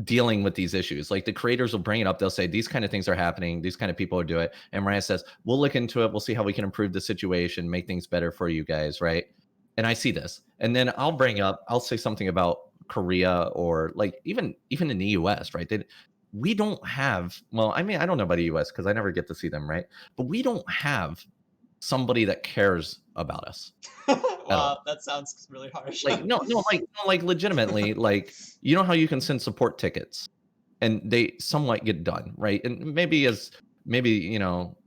dealing with these issues. Like the creators will bring it up. They'll say these kind of things are happening. These kind of people do it. And Riot says, we'll look into it. We'll see how we can improve the situation, make things better for you guys, right? And I see this. And then I'll say something about Korea or like even in the US, right? We don't have, well, I mean, I don't know about the US because I never get to see them, right? But we don't have somebody that cares about us. Wow, that sounds really harsh. Like like legitimately, like you know how you can send support tickets and they somewhat get done, right? And maybe you know,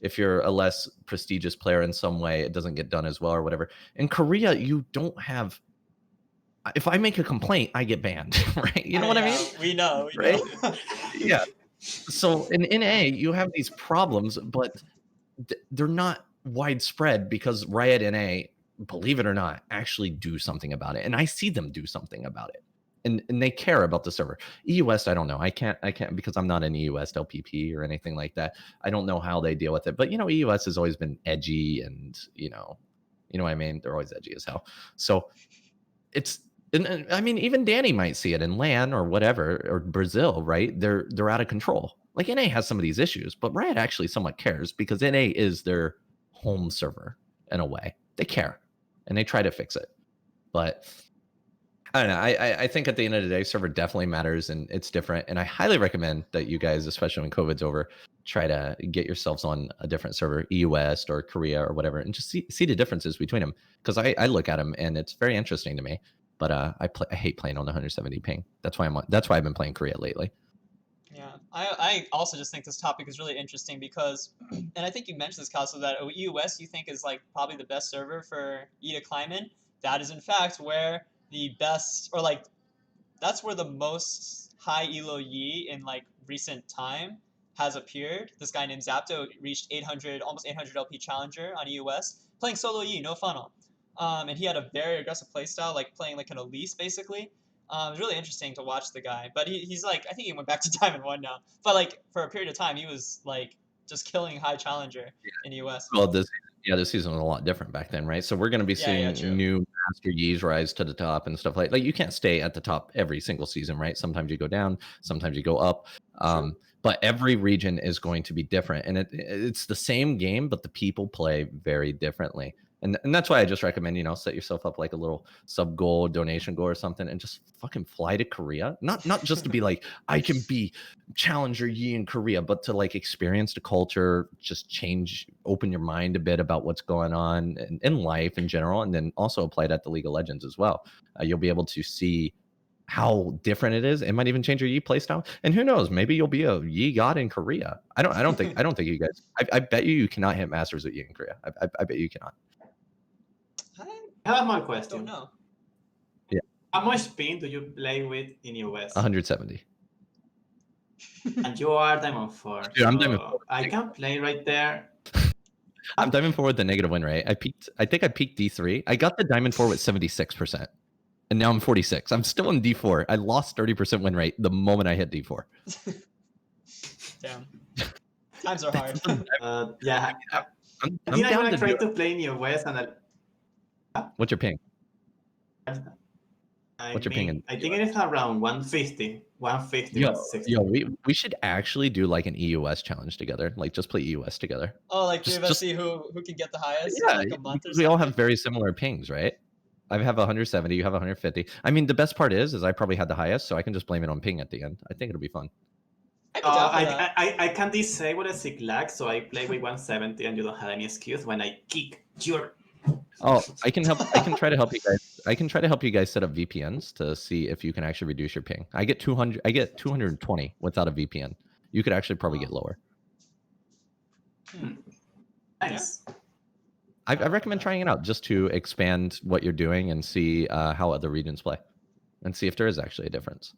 if you're a less prestigious player in some way, it doesn't get done as well or whatever. In Korea, you don't have. If I make a complaint, I get banned, right? You know what I mean? We know, right? Yeah. So in NA, you have these problems, but they're not widespread because Riot NA, believe it or not, actually do something about it, and I see them do something about it. And they care about the server. EU West, I don't know. I can't because I'm not an EU West LPP or anything like that. I don't know how they deal with it. But you know, EU West has always been edgy, and you know what I mean. They're always edgy as hell. So it's, and I mean, even Dani might see it in LAN or whatever, or Brazil, right? They're out of control. Like NA has some of these issues, but Riot actually somewhat cares because NA is their home server in a way. They care and they try to fix it, but. I don't know. I think at the end of the day, server definitely matters and it's different. And I highly recommend that you guys, especially when COVID's over, try to get yourselves on a different server, EU West or Korea or whatever, and just see the differences between them. Because I look at them and it's very interesting to me. But I hate playing on the 170 ping. That's why I've been playing Korea lately. Yeah, I also just think this topic is really interesting because, and I think you mentioned this, Cowsep, that EU West you think is like probably the best server for E to climb in. That is in fact where the best, or like that's where the most high elo Yi in like recent time has appeared. This guy named Zapdo reached 800, almost 800 LP challenger on EU West, playing solo Yi, no funnel. And he had a very aggressive playstyle, like playing like an Elise basically. It was really interesting to watch the guy, but he's like, I think he went back to Diamond 1 now, but like for a period of time he was like just killing high challenger in US. Well, this season was a lot different back then, right? So we're going to be seeing new Master Yi's rise to the top and stuff like you can't stay at the top every single season, right? Sometimes you go down, sometimes you go up. But every region is going to be different, and it's the same game, but the people play very differently. And that's why I just recommend, you know, set yourself up like a little sub goal, donation goal or something, and just fucking fly to Korea. Not just to be like, I can be challenger Yi in Korea, but to like experience the culture, just open your mind a bit about what's going on in life in general, and then also apply that to League of Legends as well. You'll be able to see how different it is. It might even change your Yi playstyle. And who knows? Maybe you'll be a Yi god in Korea. I don't think you guys. I bet you cannot hit masters with Yi in Korea. I bet you cannot. I have more Don't question. know. Yeah. How much ping do you play with in US? 170. And you are Diamond 4. Dude, I'm so Diamond 4. I can play right there. I'm Diamond 4 with the negative win rate. I think I peaked D3. I got the Diamond 4 with 76%. And now I'm 46. I'm still in D4. I lost 30% win rate the moment I hit D4. Damn. Times are hard. Yeah. I'm I think I'm down gonna to try do to play in US and What's your ping? I What's your ping in think it is around 150. 150, Yo, 160. we should actually do like an EUS challenge together. Like just play EUS together. Oh, like Just- three of us see who can get the highest Yeah, in like a month or we something? all have very similar pings, right? I have 170, you have 150. I mean, the best part is I probably had the highest, so I can just blame it on ping at the end. I think it'll be fun. I'd be down for that. I can disable a sick lag, so I play with 170 and you don't have any excuse when I kick your. Oh, I can try to help you guys. I can try to help you guys set up VPNs to see if you can actually reduce your ping. I get 220 without a VPN. You could actually probably get lower. Nice. I recommend trying it out just to expand what you're doing and see how other regions play, and see if there is actually a difference.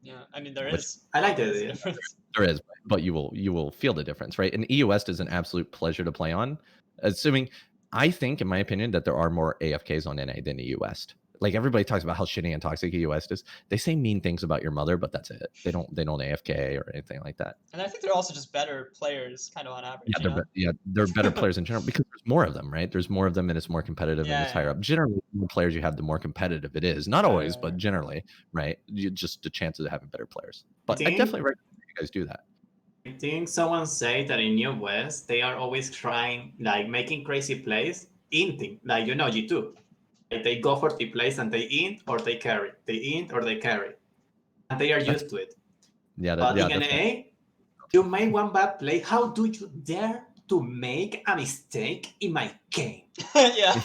Yeah, I mean there is. I like the There's a idea. difference. There is, but you will feel the difference, right? And EU West is an absolute pleasure to play on. Assuming, I think, in my opinion, that there are more AFKs on NA than EU West. Like everybody talks about how shitty and toxic EU West is. They say mean things about your mother, but that's it. They don't AFK or anything like that. And I think they're also just better players, kind of on average. They're better players in general because there's more of them, right? There's more of them and it's more competitive and it's higher up. Generally, the more players you have, the more competitive it is. Not always, but generally, right? Just the chances of having better players. But I definitely recommend you guys do that. I think someone said that in New West they are always trying, like making crazy plays, inting, like G2. Like, they go for the plays and they int or they carry, and they are used to it. But in NA, you made one bad play. How do you dare to make a mistake in my game? Yeah.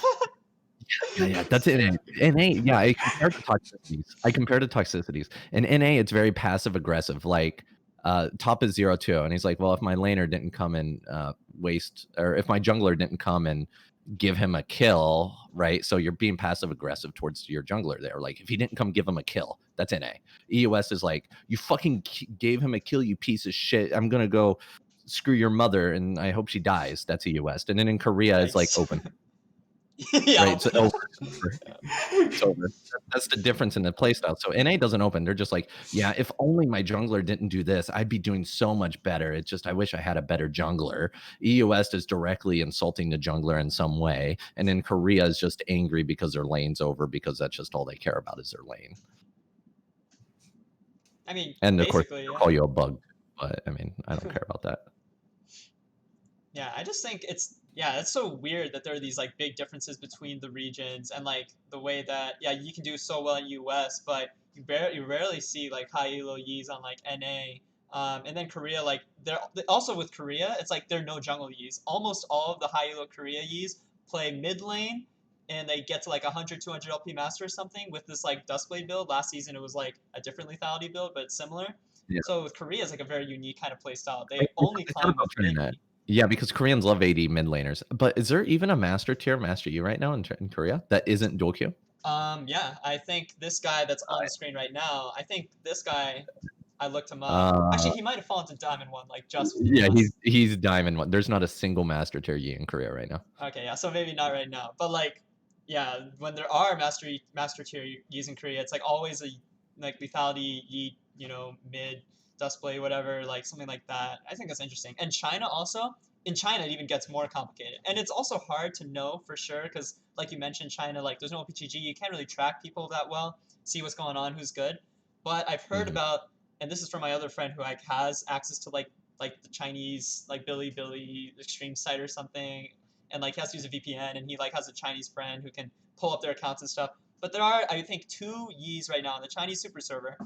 Yeah, that's it. NA, yeah, I compare to toxicities. In NA, it's very passive aggressive. Like top is 0-2, and he's like, well, if my laner didn't come and waste, or if my jungler didn't come and give him a kill, right? So you're being passive aggressive towards your jungler there. Like if he didn't come give him a kill, that's NA. EOS is like, you fucking gave him a kill, you piece of shit. I'm gonna go screw your mother and I hope she dies. That's EOS. And then in Korea, it's like open. Yeah. Right, so it's over. That's the difference in the playstyle. So NA doesn't open. They're just like, yeah, if only my jungler didn't do this, I'd be doing so much better. It's just I wish I had a better jungler. EOS is directly insulting the jungler in some way, and then Korea is just angry because their lane's over because that's just all they care about is their lane. I mean, and of course, they'll call you a bug, but I mean, I don't care about that. Yeah, I just think it's so weird that there are these like big differences between the regions and like the way that you can do so well in US, but you rarely see like high elo Yis on like NA. And then Korea, like they're also with Korea, it's like there are no jungle Yis. Almost all of the high elo Korea Yis play mid lane, and they get to like 100, 200 LP master or something with this like Duskblade build. Last season it was like a different lethality build, but it's similar. Yeah. So with Korea, it's like a very unique kind of play style. They only climb with mid. Yeah, because Koreans love AD mid laners. But is there even a Master Yi right now in Korea that isn't dual Q? Yeah, I think this guy that's on the screen right now, I think this guy, I looked him up. Actually, he might have fallen to Diamond 1, like just. Yeah, he's Diamond 1. There's not a single Master Yi in Korea right now. Okay, yeah, so maybe not right now. But like, yeah, when there are Master Yis in Korea, it's like always a like lethality Yi, mid. Duskblade, whatever, like something like that. I think that's interesting. And China also, in China it even gets more complicated. And it's also hard to know for sure because like you mentioned, China, like there's no OPGG, you can't really track people that well, see what's going on, who's good. But I've heard about, and this is from my other friend who like has access to like the Chinese like Billy Extreme site or something, and like he has to use a VPN, and he like has a Chinese friend who can pull up their accounts and stuff. But there are, I think, 2 Yis right now on the Chinese super server.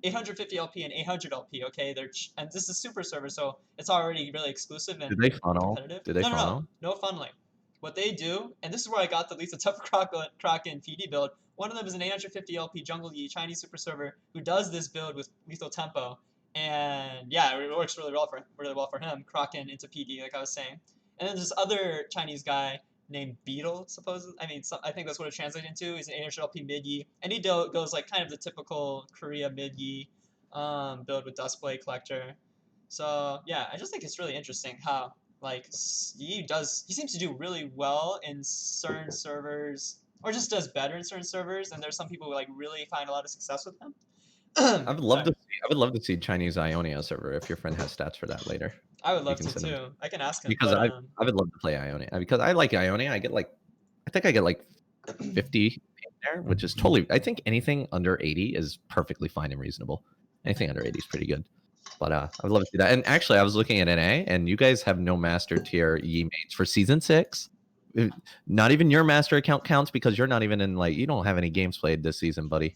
850 LP and 800 LP. Okay, and this is super server, so it's already really exclusive and Did they funnel? competitive. Did they funnel? No funneling. what they do, and this is where I got the Lethal Tough Kraken PD build. One of them is an 850 LP Jungle Yi Chinese super server who does this build with lethal tempo, and yeah, it works really well for him. Kraken into PD, like I was saying, and then this other Chinese guy named Beetle, supposedly. I mean, I think that's what it translates into. He's an 800 LP mid Yi, and he goes like kind of the typical Korea mid Yi build with Duskblade Collector. So yeah, I just think it's really interesting how like he seems to do really well in certain servers, or just does better in certain servers, and there's some people who like really find a lot of success with him. I would love to see Chinese Ionia server if your friend has stats for that later. I would love to too. I can ask him because I would love to play Ionia because I like Ionia. I think I get like 50 there, which is totally. I think anything under 80 is perfectly fine and reasonable. Anything under 80 is pretty good. But I would love to see that. And actually, I was looking at NA, and you guys have no master tier Yi mates for season 6. Not even your master account counts because you're not even in you don't have any games played this season, buddy.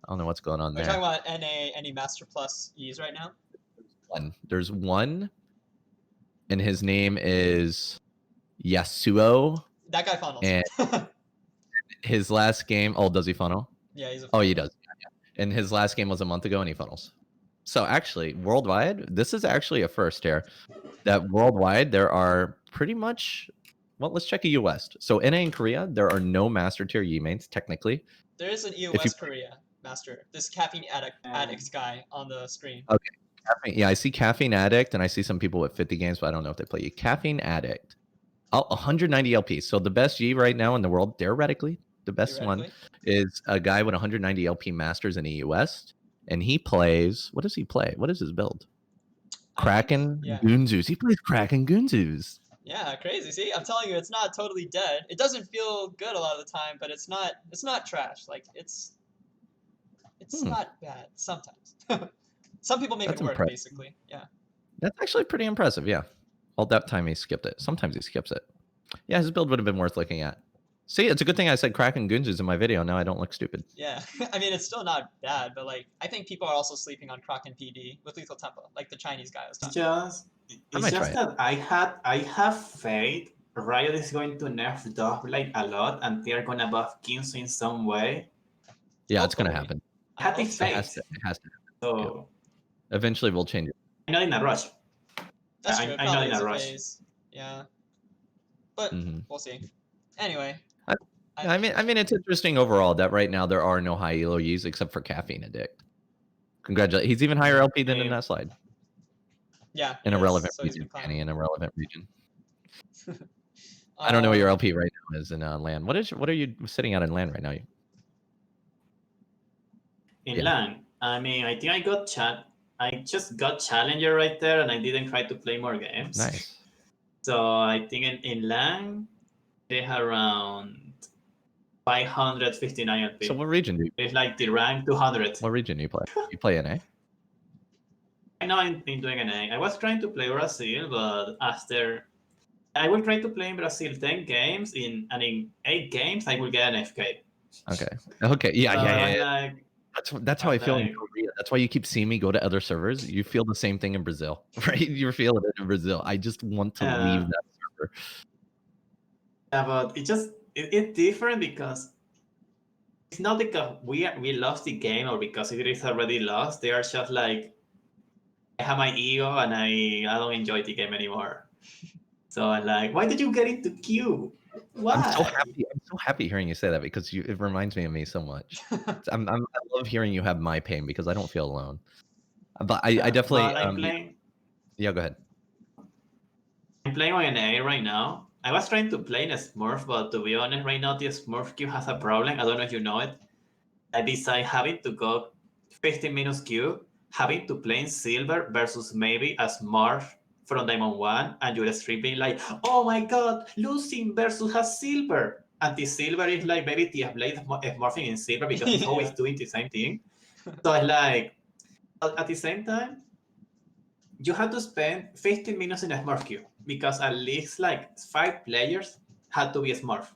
I don't know what's going on there. Are you talking about NA any master plus Yis right now? There's one, and his name is Yasuo. That guy funnels. And his last game. Oh, does he funnel? Yeah, he's a. Oh, he does. Yeah. And his last game was a month ago, and he funnels. So actually, worldwide, this is actually a first here. That worldwide, there are pretty much. Well, let's check EU West. So NA in Korea, there are no master tier Yi mains technically. There is an EU West Korea master. This caffeine addict guy on the screen. Okay. Yeah, I see Caffeine Addict, and I see some people with 50 games, but I don't know if they play you. Caffeine Addict. 190 LP. So the best Yi right now in the world, theoretically, the best one is a guy with 190 LP Masters in EU West. And he plays, what does he play? What is his build? Kraken Gunzus. He plays Kraken Gunzus. Yeah, crazy. See, I'm telling you, it's not totally dead. It doesn't feel good a lot of the time, but it's not trash. Like it's not bad sometimes. Some people make it work, basically. Yeah. That's actually pretty impressive, yeah. All that time he skipped it. Sometimes he skips it. Yeah, his build would have been worth looking at. See, it's a good thing I said Kraken Gunzus in my video. Now I don't look stupid. Yeah, I mean, it's still not bad, but I think people are also sleeping on Kraken PD with lethal tempo, like the Chinese guy was talking. It's just that I have faith Riot is going to nerf Bloodline a lot, and they're gonna buff Kinsu in some way. Yeah, it's gonna happen. Happy faith. It has to. So eventually we'll change it. I'm not in a rush. That's true. I'm not in a rush. Yeah, but we'll see. Anyway. I mean, it's interesting overall that right now there are no high elo Yis except for Caffeine Addict. Congratulations. He's even higher LP than in that slide. Yeah. In a relevant region, Danny, in a relevant region. I don't know what your LP right now is in LAN. What are you sitting out in LAN right now? In LAN, I mean, I think I just got Challenger right there, and I didn't try to play more games. Nice. So I think in LAN, they have around 559 LP. So what region do you play? It's like the rank 200. What region do you play? You play NA? I know I'm doing NA. I was trying to play Brazil, but after I will try to play in Brazil 10 games, in 8 games I will get an FK. Okay. Yeah. Like, that's how I feel in Korea. That's why you keep seeing me go to other servers. You feel the same thing in Brazil, right? You're feeling it in Brazil. I just want to leave that server. Yeah, but it's different because it's not because we lost the game or because it is already lost. They are just like, I have my ego and I don't enjoy the game anymore. So I'm like, why did you get into queue? Why? I'm so happy hearing you say that because it reminds me of me so much. I love hearing you have my pain because I don't feel alone. But I definitely. Yeah, go ahead. I'm playing on NA right now. I was trying to play in a Smurf, but to be honest, right now the Smurf queue has a problem. I don't know if you know it. I decided having to go 15 minutes queue, having to play in Silver versus maybe a Smurf from Diamond 1, and you're streaming like, oh my god, losing versus a Silver. And the Silver is like maybe the Blade morphing in Silver because he's always doing the same thing. So it's like, at the same time, you have to spend 15 minutes in a Smurf queue because at least like 5 players had to be a Smurf.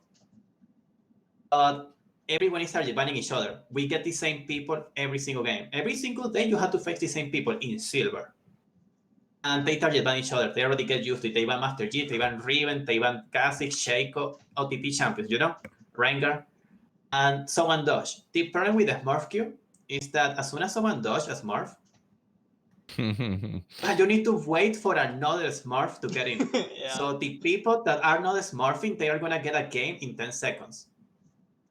But everyone is banning each other. We get the same people every single game. Every single day you have to face the same people in Silver. and they target ban each other. They already get used to it. They ban Master Yi, they ban Riven, they ban Kha'Zix, Shaco, OTT champions, Rengar, and someone dodge. The problem with the Smurf queue is that as soon as someone dodge a Smurf, you need to wait for another Smurf to get in. Yeah. So the people that are not Smurfing, they are gonna get a game in 10 seconds.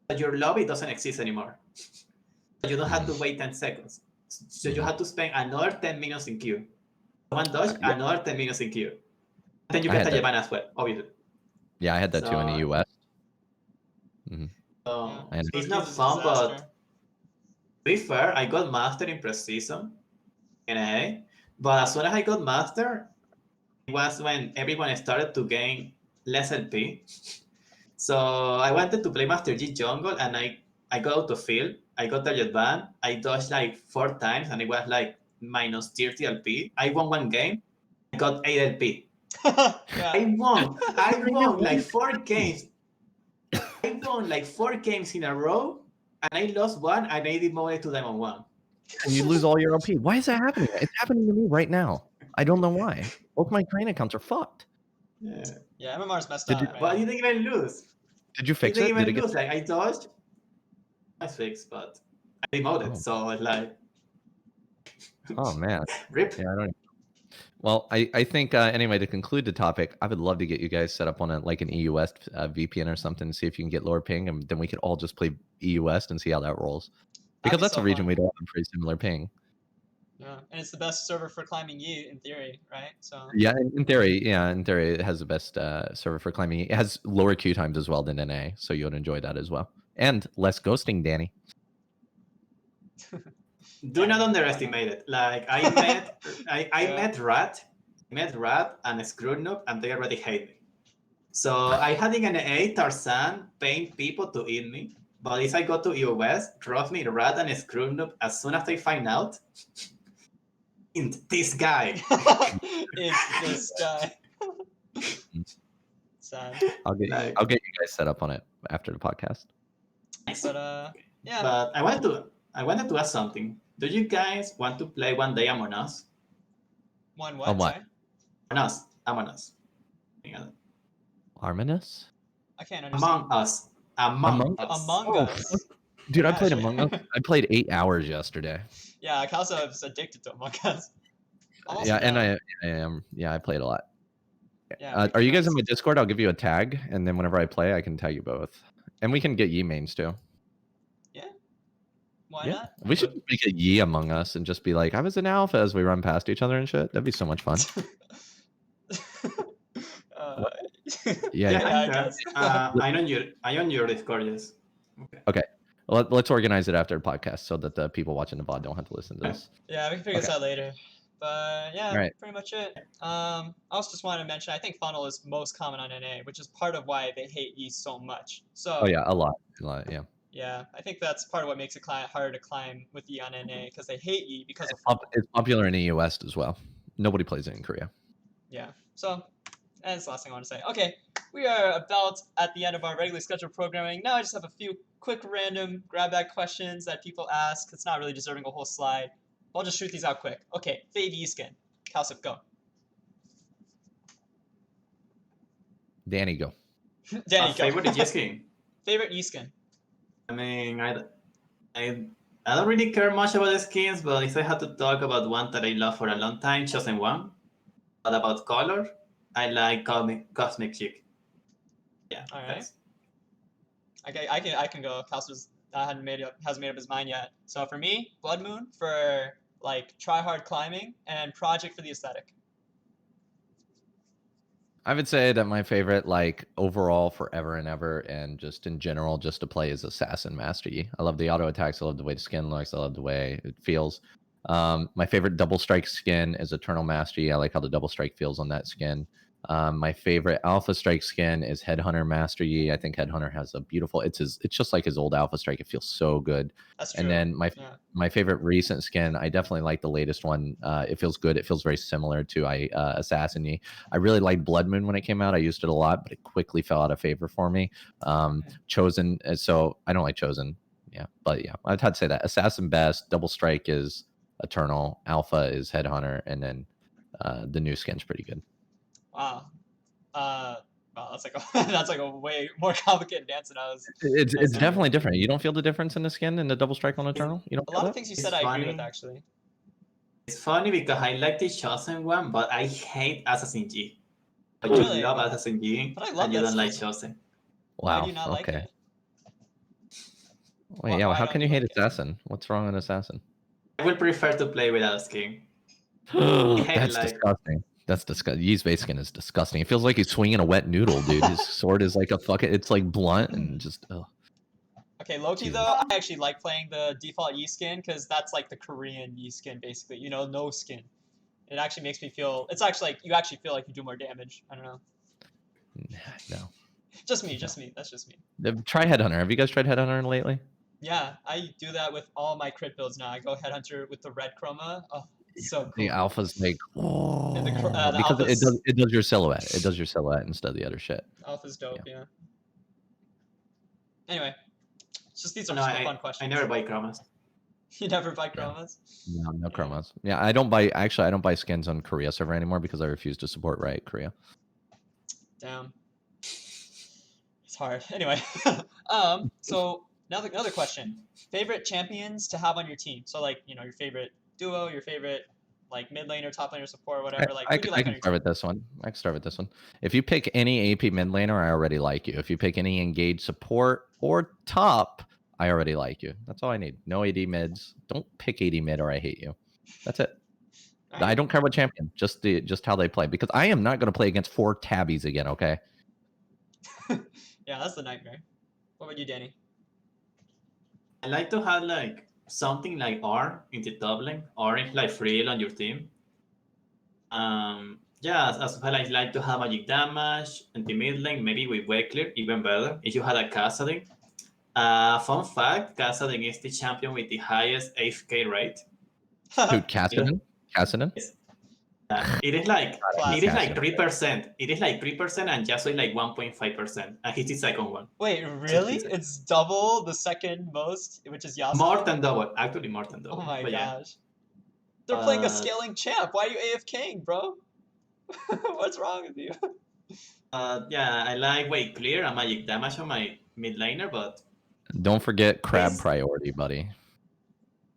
But your lobby doesn't exist anymore. You don't have to wait 10 seconds. So you have to spend another 10 minutes in queue. One dodge, another 10 minutes in queue. And then you get Japan as well, obviously. Yeah, I had that too in the US. It's not fun, but to be fair, I got Master in pre-season, but as soon as I got Master, it was when everyone started to gain less LP. So I wanted to play Master Yi jungle, and I got out of field. I got target ban. I dodged like 4 times, and it was like minus 30 LP. I won one game. I got 8 LP. Yeah. I won like 4 games. I won like 4 games in a row, and I lost one, and I demoted to Diamond 1. And you lose all your LP. Why is that happening? It's happening to me right now. I don't know why. Both my crane accounts are fucked. Yeah, MMR's messed up. Right? But you didn't even lose. Did you fix it? Did it lose. Like I dodged. I fixed, but I demoted. So it's like. Oh man. Rip. Yeah, I don't. Well, I think anyway, to conclude the topic, I would love to get you guys set up on an EU West VPN or something and see if you can get lower ping, and then we could all just play EU West and see how that rolls. Because that's a region we'd all have pretty similar ping. Yeah, and it's the best server for climbing Yi in theory, right? So yeah, in theory, it has the best server for climbing. It has lower queue times as well than NA, so you would enjoy that as well, and less ghosting, Danny. Do not underestimate it. Like I met Rat and Screwed and they already hate me. So I had in NA Tarzan paying people to eat me. But if I go to EU West, trust me, Rat and Screwed as soon as they find out, this guy. It's this guy. Sad. I'll get you guys set up on it after the podcast. But yeah. But I wanted to ask something. Do you guys want to play one day Among Us? One what? Among Us. Arminus? I can't understand. Among Us. Dude, I played Among Us. I played 8 hours yesterday. Yeah, Cowsep's addicted to Among Us. Yeah, and I am. Yeah, I played a lot. Yeah. Are you guys in my Discord? I'll give you a tag, and then whenever I play, I can tag you both. And we can get Yi mains too. Yeah. Why not? We should make a Yi Among Us and just be like, I was an alpha as we run past each other and shit. That'd be so much fun. I own your Discord, yes. Okay. Well, let's organize it after the podcast so that the people watching the VOD don't have to listen to this. Yeah, we can figure this out later. But yeah, right. Pretty much it. I also just wanted to mention, I think funnel is most common on NA, which is part of why they hate Yi so much. So. Oh yeah, a lot, yeah. Yeah, I think that's part of what makes it harder to climb with Yi on NA, because they hate Yi because of funnel. It's popular in the EU West as well. Nobody plays it in Korea. Yeah. So. And that's the last thing I want to say. Okay, we are about at the end of our regularly scheduled programming. Now I just have a few quick random grab bag questions that people ask. It's not really deserving a whole slide. I'll just shoot these out quick. Okay, fave Yi skin. Cowsep, go. Danny, go. Danny, go. Favorite Yi skin? Favorite Yi skin? I mean, I don't really care much about the skins, but if I had to talk about one that I love for a long time, Chosen One. But about color, I like Cosmic Chic. Yeah. All right. Okay, I can go. Cowsep hasn't made up his mind yet. So for me, Blood Moon for like try hard climbing, and Project for the aesthetic. I would say that my favorite, like overall, forever and ever, and just in general, just to play is Assassin Master Yi. I love the auto attacks. I love the way the skin looks. I love the way it feels. My favorite double strike skin is Eternal Master Yi. I like how the double strike feels on that skin. My favorite alpha strike skin is Headhunter Master Yi. I think Headhunter has a beautiful. It's just like his old alpha strike. It feels so good. That's true. And then my favorite recent skin, I definitely like the latest one. It feels good. It feels very similar to Assassin Yi. I really liked Blood Moon when it came out. I used it a lot, but it quickly fell out of favor for me. Chosen, so I don't like Chosen. Yeah, but yeah, I'd have to say that Assassin best. Double strike is Eternal. Alpha is Headhunter, and then the new skin's pretty good. Wow. Wow, that's like that's like a way more complicated dance than I was. It's definitely different. You don't feel the difference in the skin in the double strike on Eternal? You don't A feel lot that? of things you It's said I agree with funny. actually. It's funny because I like the Chosen one, but I hate Assassin G. But Really? you love Assassin G, But I love and you that don't like skin. Chosen. Why Wow. do you not like Okay. it? Wait, yeah. Why How don't can you you hate like it? Assassin? What's wrong with Assassin? I would prefer to play without skin. hate it, That's like- disgusting. That's disgusting. Yi's base skin is disgusting. It feels like he's swinging a wet noodle, dude. His sword is like a fucking. It's like blunt and just. Ugh. Okay, Loki Jesus. though, I actually like playing the default Yi skin because that's like the Korean Yi skin basically. You know, no skin. It actually makes me feel. It's actually like you actually feel like you do more damage. I don't know. No. Just me. That's just me. Try Headhunter. Have you guys tried Headhunter lately? Yeah, I do that with all my crit builds now. I go Headhunter with the red chroma. Oh, so cool. The alpha's like, And the because alpha's, it does your silhouette. It does your silhouette instead of the other shit. Alpha's dope, yeah. Anyway, it's just these are No, just fun questions. I never buy chromas. You never buy chromas? No chromas. Yeah, I don't buy skins on Korea server anymore because I refuse to support Riot Korea. Damn. It's hard. Anyway, so now another question: favorite champions to have on your team? So like, you know, your favorite duo, your favorite like mid laner, top laner, support, whatever. Like, I who do you like on can your start team? with this one. I can start with this one. If you pick any AP mid laner, I already like you. If you pick any engaged support or top, I already like you. That's all I need. No AD mids. Don't pick AD mid or I hate you. That's it. All I right. don't care what champion. Just how they play because I am not going to play against 4 tabbies again. Okay. Yeah, that's the nightmare. What about you, Danny? I like to have like something like R in the top lane, or is like free on your team. Yeah, as well I like to have magic damage in the mid lane, maybe with way clear, even better. If you had a Kassadin. Fun fact, Kassadin is the champion with the highest AFK rate. Dude, Kassadin? It is like Classic. 3%. It is like 3% and Yasuo is like 1.5%. And he's the second one. Wait, really? It's double the second most, which is Yasuo? More than double. Actually more than double. Oh my But yeah. gosh. They're playing a scaling champ. Why are you AFKing, bro? What's wrong with you? Yeah, I like way clear and magic damage on my mid laner, but Don't forget crab Please. priority, buddy.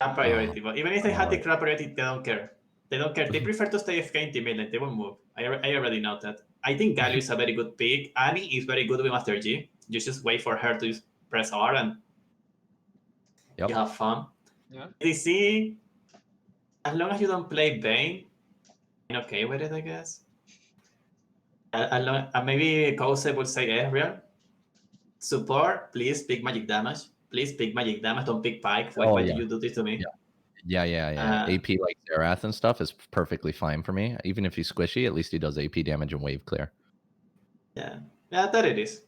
crap priority. But even if they had the Oh. crap priority, they don't care. They don't care. They prefer to stay AFK in the mid lane. They won't move. I already know that. I think Galio is a very good pick. Annie is very good with Master Yi. You just wait for her to press R and Yep. you have fun. Yeah. DC, as long as you don't play Bane, I'm okay with it, I guess. Maybe Cowsep would say Ezreal. Support, please pick magic damage. Please pick magic damage. Don't pick Pike. Why yeah. did you do this to me? Yeah. AP like Zerath and stuff is perfectly fine for me. Even if he's squishy, at least he does AP damage and wave clear. Yeah, that it is.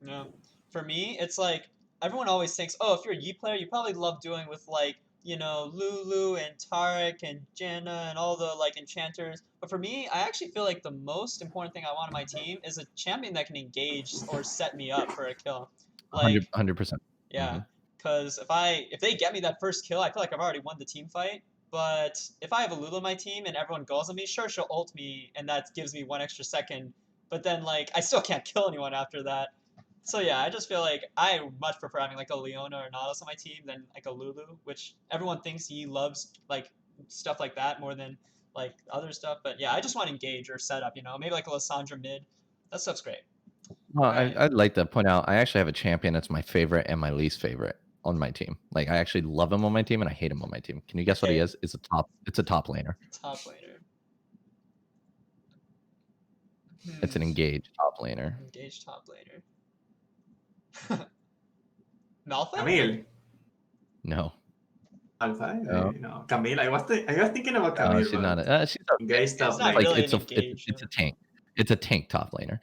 No. For me, it's like everyone always thinks, oh, if you're a Yi player, you probably love doing with like, you know, Lulu and Tarek and Janna and all the like enchanters. But for me, I actually feel like the most important thing I want on my team is a champion that can engage or set me up for a kill. Like 100%. yeah, because if they get me that first kill, I feel like I've already won the team fight. But if I have a Lulu on my team and everyone goes on me, sure, she'll ult me, and that gives me 1 extra second. But then, like, I still can't kill anyone after that. So yeah, I just feel like I much prefer having like a Leona or Nautilus on my team than like a Lulu, which everyone thinks he loves like stuff like that more than like other stuff. But yeah, I just want engage or setup, you know, maybe like a Lissandra mid. That stuff's great. Well, Right. I'd like to point out, I actually have a champion that's my favorite and my least favorite on my team. Like, I actually love him on my team and I hate him on my team. Can you guess what he Okay. is? It's a top laner. Top laner. It's an engaged top laner. Engaged top laner. Malphite? Camille. No. Alpha? No. No. Camille. I was thinking about Camille. she's but not. She's a, engaged top It's not lane. really it's an a engage. it's a tank. It's a tank top laner.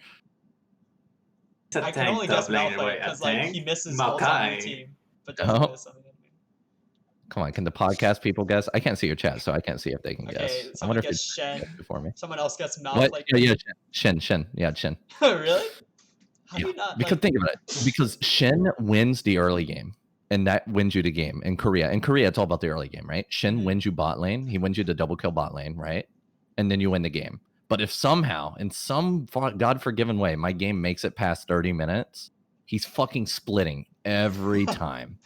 It's a I can tank only top guess laner. Malphite Wait, a because like tank? he misses ults on the Maokai. team, but doesn't Oh. miss on the enemy. Come on, can the podcast people guess? I can't see your chat, so I can't see if they can Okay, guess. I someone wonder if gets they Shen. guess before me. Someone else gets What? Malphite. Yeah, Shen. Yeah, Shen. Really? How do Yeah. you not Because like? think about it. Because Shen wins the early game, and that wins you the game. In Korea, it's all about the early game, right? Shin wins you bot lane. He wins you the double kill bot lane, right? And then you win the game. But if somehow, in some God-forgiven way, my game makes it past 30 minutes, he's fucking splitting every time.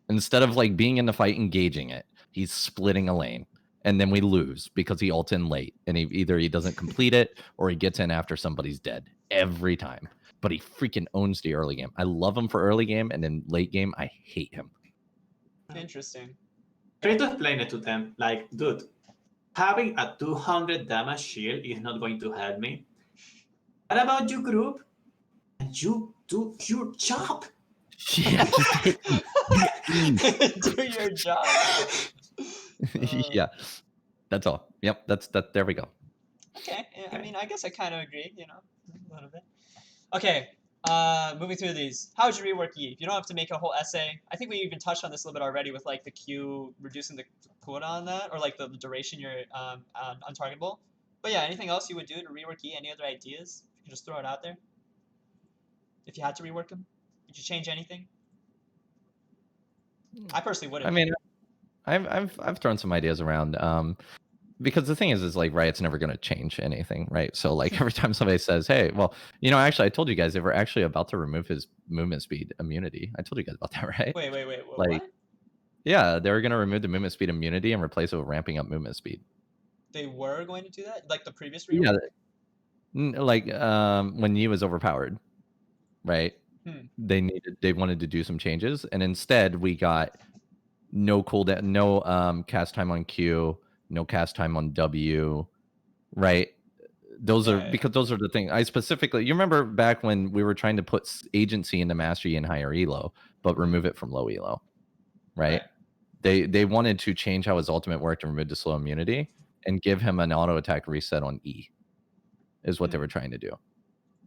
Instead of like being in the fight, engaging it, he's splitting a lane. And then we lose because he ults in late. And either he doesn't complete it or he gets in after somebody's dead. Every time. But he freaking owns the early game. I love him for early game, and then late game, I hate him. Interesting. Try to explain it to them. Like, dude, having a 200 damage shield is not going to help me. What about you, group? And you do your job. Yeah, Do your job. Yeah, that's all. Yep, that. There we go. Okay, I mean, I guess I kind of agree, a little bit. Okay, moving through these. How would you rework Yi? If you don't have to make a whole essay, I think we even touched on this a little bit already with like the Q reducing the cooldown on that, or like the duration you're untargetable. But yeah, anything else you would do to rework Yi? Any other ideas? You can just throw it out there. If you had to rework him, would you change anything? I personally wouldn't. I mean, I've thrown some ideas around. Because the thing is like, right, it's never going to change anything, right? So like every time somebody says, hey, well, actually I told you guys they were actually about to remove his movement speed immunity. I told you guys about that, right? Wait, like, what? Yeah, they were going to remove the movement speed immunity and replace it with ramping up movement speed. They were going to do that? Like the previous rework? Yeah, like when Yi was overpowered, right? They wanted to do some changes, and instead we got no cooldown, no cast time on Q, no cast time on W, right? Those are because those are the things I specifically. You remember back when we were trying to put agency into Master Yi and higher elo, but remove it from low elo, right? They wanted to change how his ultimate worked and remove the slow immunity and give him an auto attack reset on E, is what they were trying to do.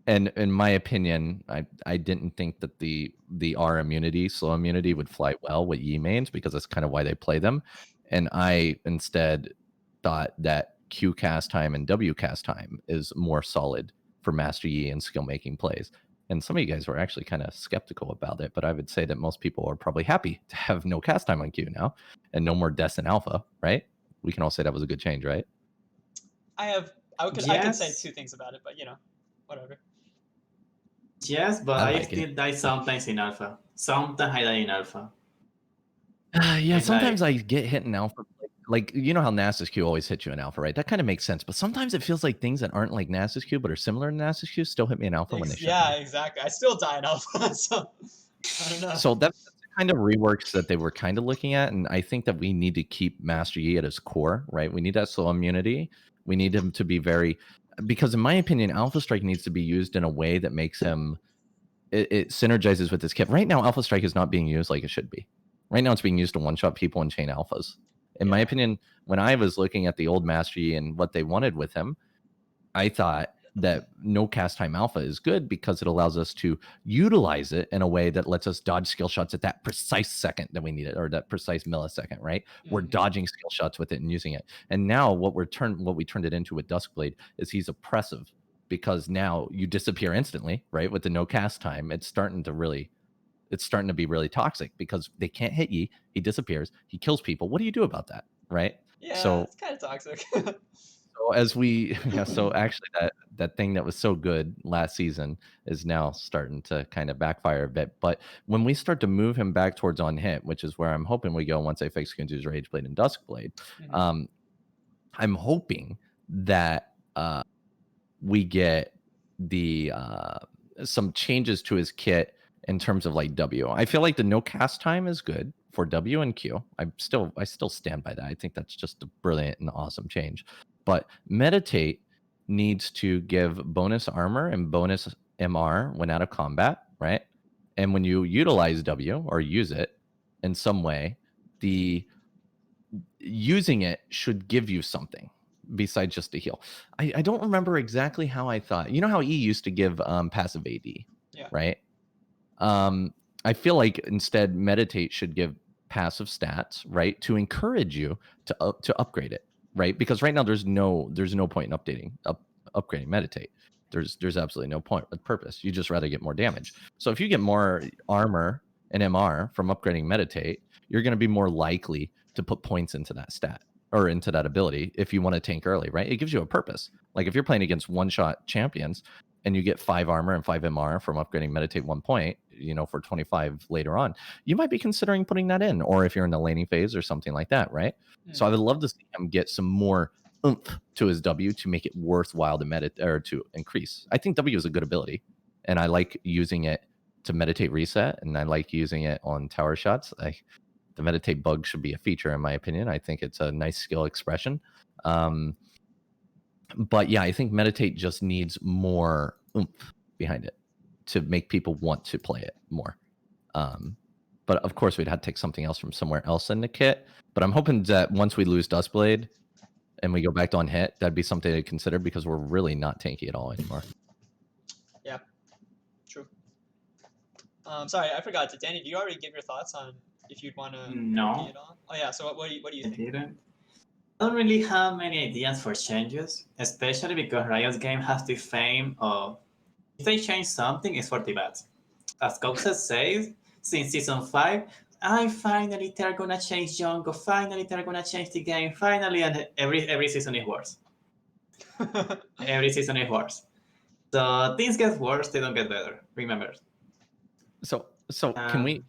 And in my opinion, I didn't think that the R immunity, slow immunity, would fly well with Yi mains because that's kind of why they play them. And I instead thought that Q cast time and W cast time is more solid for Master Yi and skill making plays. And some of you guys were actually kind of skeptical about it, but I would say that most people are probably happy to have no cast time on Q now and no more deaths in alpha, right? We can all say that was a good change, right? I could say two things about it, but whatever. Yes, but I still die sometimes in alpha. Sometimes I die in alpha. Yeah, sometimes I get hit in alpha. Like how Nasus Q always hits you in alpha, right? That kind of makes sense. But sometimes it feels like things that aren't like Nasus Q but are similar to Nasus Q still hit me in alpha when they should. Yeah, exactly. I still die in alpha, so I don't know. So that's the kind of reworks that they were kind of looking at, and I think that we need to keep Master Yi at his core, right? We need that slow immunity. We need him to be because in my opinion, Alpha Strike needs to be used in a way that makes him it synergizes with his kit. Right now, Alpha Strike is not being used like it should be. Right now, it's being used to one-shot people and chain alphas. In my opinion, when I was looking at the old Master Yi and what they wanted with him, I thought that no cast time alpha is good because it allows us to utilize it in a way that lets us dodge skill shots at that precise second that we need it, or that precise millisecond, right? We're dodging skill shots with it and using it. And now what we turned it into with Duskblade is he's oppressive because now you disappear instantly, right? With the no cast time, it's starting to be really toxic because they can't hit Yi. He disappears. He kills people. What do you do about that, right? Yeah, so it's kind of toxic. So actually that thing that was so good last season is now starting to kind of backfire a bit. But when we start to move him back towards on hit, which is where I'm hoping we go once they fix Kunzu's Rageblade and Duskblade, I'm hoping that we get the some changes to his kit in terms of like W. I feel like the no cast time is good for W and Q. I still stand by that. I think that's just a brilliant and awesome change. But Meditate needs to give bonus armor and bonus MR when out of combat, right? And when you utilize W or use it in some way, using it should give you something besides just a heal. I don't remember exactly how I thought. You know how E used to give passive AD, right? I feel like instead Meditate should give passive stats, right, to encourage you to upgrade it, right? Because right now there's no point in upgrading Meditate. There's absolutely no point with purpose. You just rather get more damage. So if you get more armor an MR from upgrading Meditate, you're going to be more likely to put points into that stat or into that ability if you want to tank early, right? It gives you a purpose. Like if you're playing against one-shot champions and you get 5 armor and 5 MR from upgrading Meditate 1 point, for 25 later on, you might be considering putting that in, or if you're in the laning phase or something like that, right? So I would love to see him get some more oomph to his W to make it worthwhile to meditate or to increase. I think W is a good ability, and I like using it to meditate reset, and I like using it on tower shots. The meditate bug should be a feature in my opinion. I think it's a nice skill expression. But yeah, I think meditate just needs more oomph behind it to make people want to play it more. But of course, we'd have to take something else from somewhere else in the kit. But I'm hoping that once we lose Duskblade and we go back to unhit, that'd be something to consider because we're really not tanky at all anymore. Yeah, true. Sorry, I forgot. Danny, do you already give your thoughts on if you'd want to No. it on? Oh yeah. So what do you I think? didn't. I don't really have many ideas for changes, especially because Riot's game has the fame of if they change something, it's for the bad. As Cowsep says, since season 5, finally they're gonna change Jungle, finally they're gonna change the game, finally, and every season is worse. Every season is worse. So things get worse, they don't get better. Remember. So can we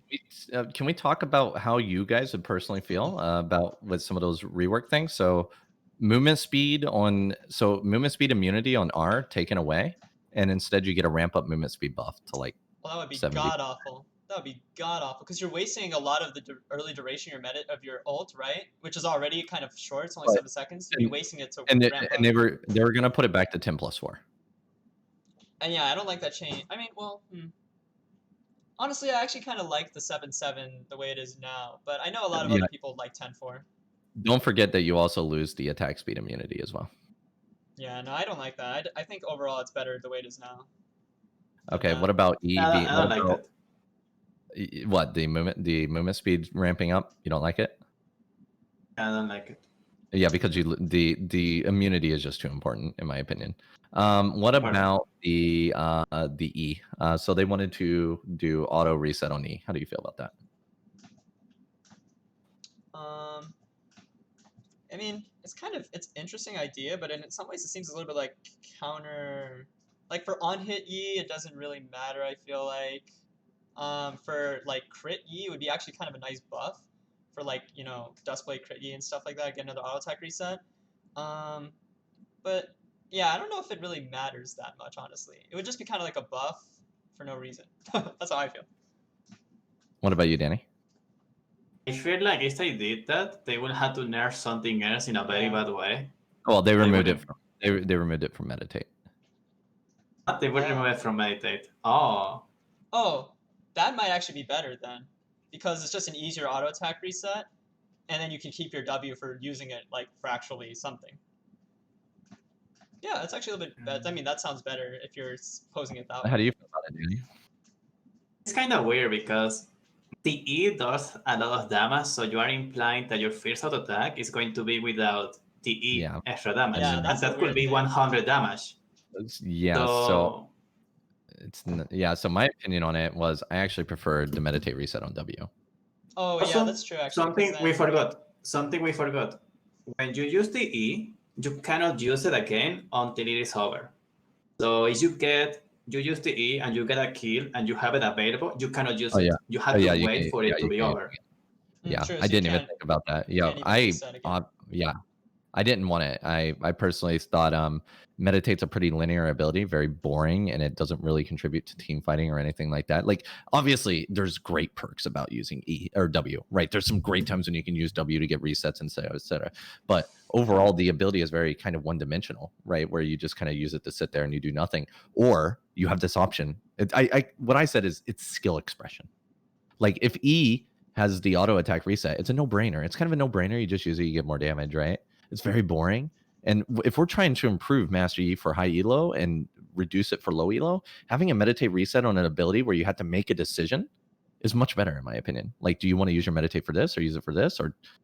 talk about how you guys would personally feel about with some of those rework things? So movement speed immunity on R taken away, and instead you get a ramp up movement speed buff to like. Well, that would be 70. god awful. That would be god awful because you're wasting a lot of the early duration of your ult, right? Which is already kind of short. It's only 7 seconds. You'd be wasting it to ramp up. And they were gonna put it back to 10+4. And yeah, I don't like that change. I mean, well, honestly, I actually kind of like the 7/7 the way it is now, but I know a lot of other people like 10/4. Don't forget that you also lose the attack speed immunity as well. Yeah, no, I don't like that. I think overall it's better the way it is now. Okay, what about E? I don't like that. What, the movement speed ramping up? You don't like it? I don't like it. Yeah, because the immunity is just too important, in my opinion. What about the E? So they wanted to do auto reset on E. How do you feel about that? I mean, it's interesting idea, but in some ways it seems a little bit like counter. Like for on hit E, it doesn't really matter. I feel like. For like crit E would be actually kind of a nice buff for like Duskblade crit E and stuff like that. Get another auto attack reset. But yeah, I don't know if it really matters that much. Honestly, it would just be kind of like a buff for no reason. That's how I feel. What about you, Danny? I feel like if they did that, they would have to nerf something else in a very bad way. Well, they removed it from they removed it from Meditate. They would remove it from Meditate. Oh, that might actually be better then, because it's just an easier auto attack reset, and then you can keep your W for using it like for actually something. Yeah, it's actually a little bit. I mean, that sounds better if you're posing it that way. How do you feel about it, Danny? It's kind of weird because the E does a lot of damage, so you are implying that your first auto attack is going to be without the E extra damage, and that could be 100 damage. Yeah, so it's so my opinion on it was I actually preferred the meditate reset on W. Oh yeah, that's true. Actually, something we forgot. When you use the E, you cannot use it again until it is over. So if you use the E and you get a kill and you have it available, you cannot use it. You have to wait for it to be over. Yeah, true, I didn't even think about that. Yeah, I didn't want it. I personally thought Meditate's a pretty linear ability, very boring, and it doesn't really contribute to team fighting or anything like that. Like, obviously, there's great perks about using E or W, right? There's some great times when you can use W to get resets and et cetera. But overall, the ability is very kind of one-dimensional, right? Where you just kind of use it to sit there and you do nothing. Or you have this option. What I said is it's skill expression. Like, if E has the auto attack reset, it's a no-brainer. It's kind of a no-brainer. You just use it, you get more damage, right? It's very boring. And if we're trying to improve Master Yi for high elo and reduce it for low elo, having a meditate reset on an ability where you have to make a decision is much better, in my opinion. Like, do you want to use your meditate for this or use it for this?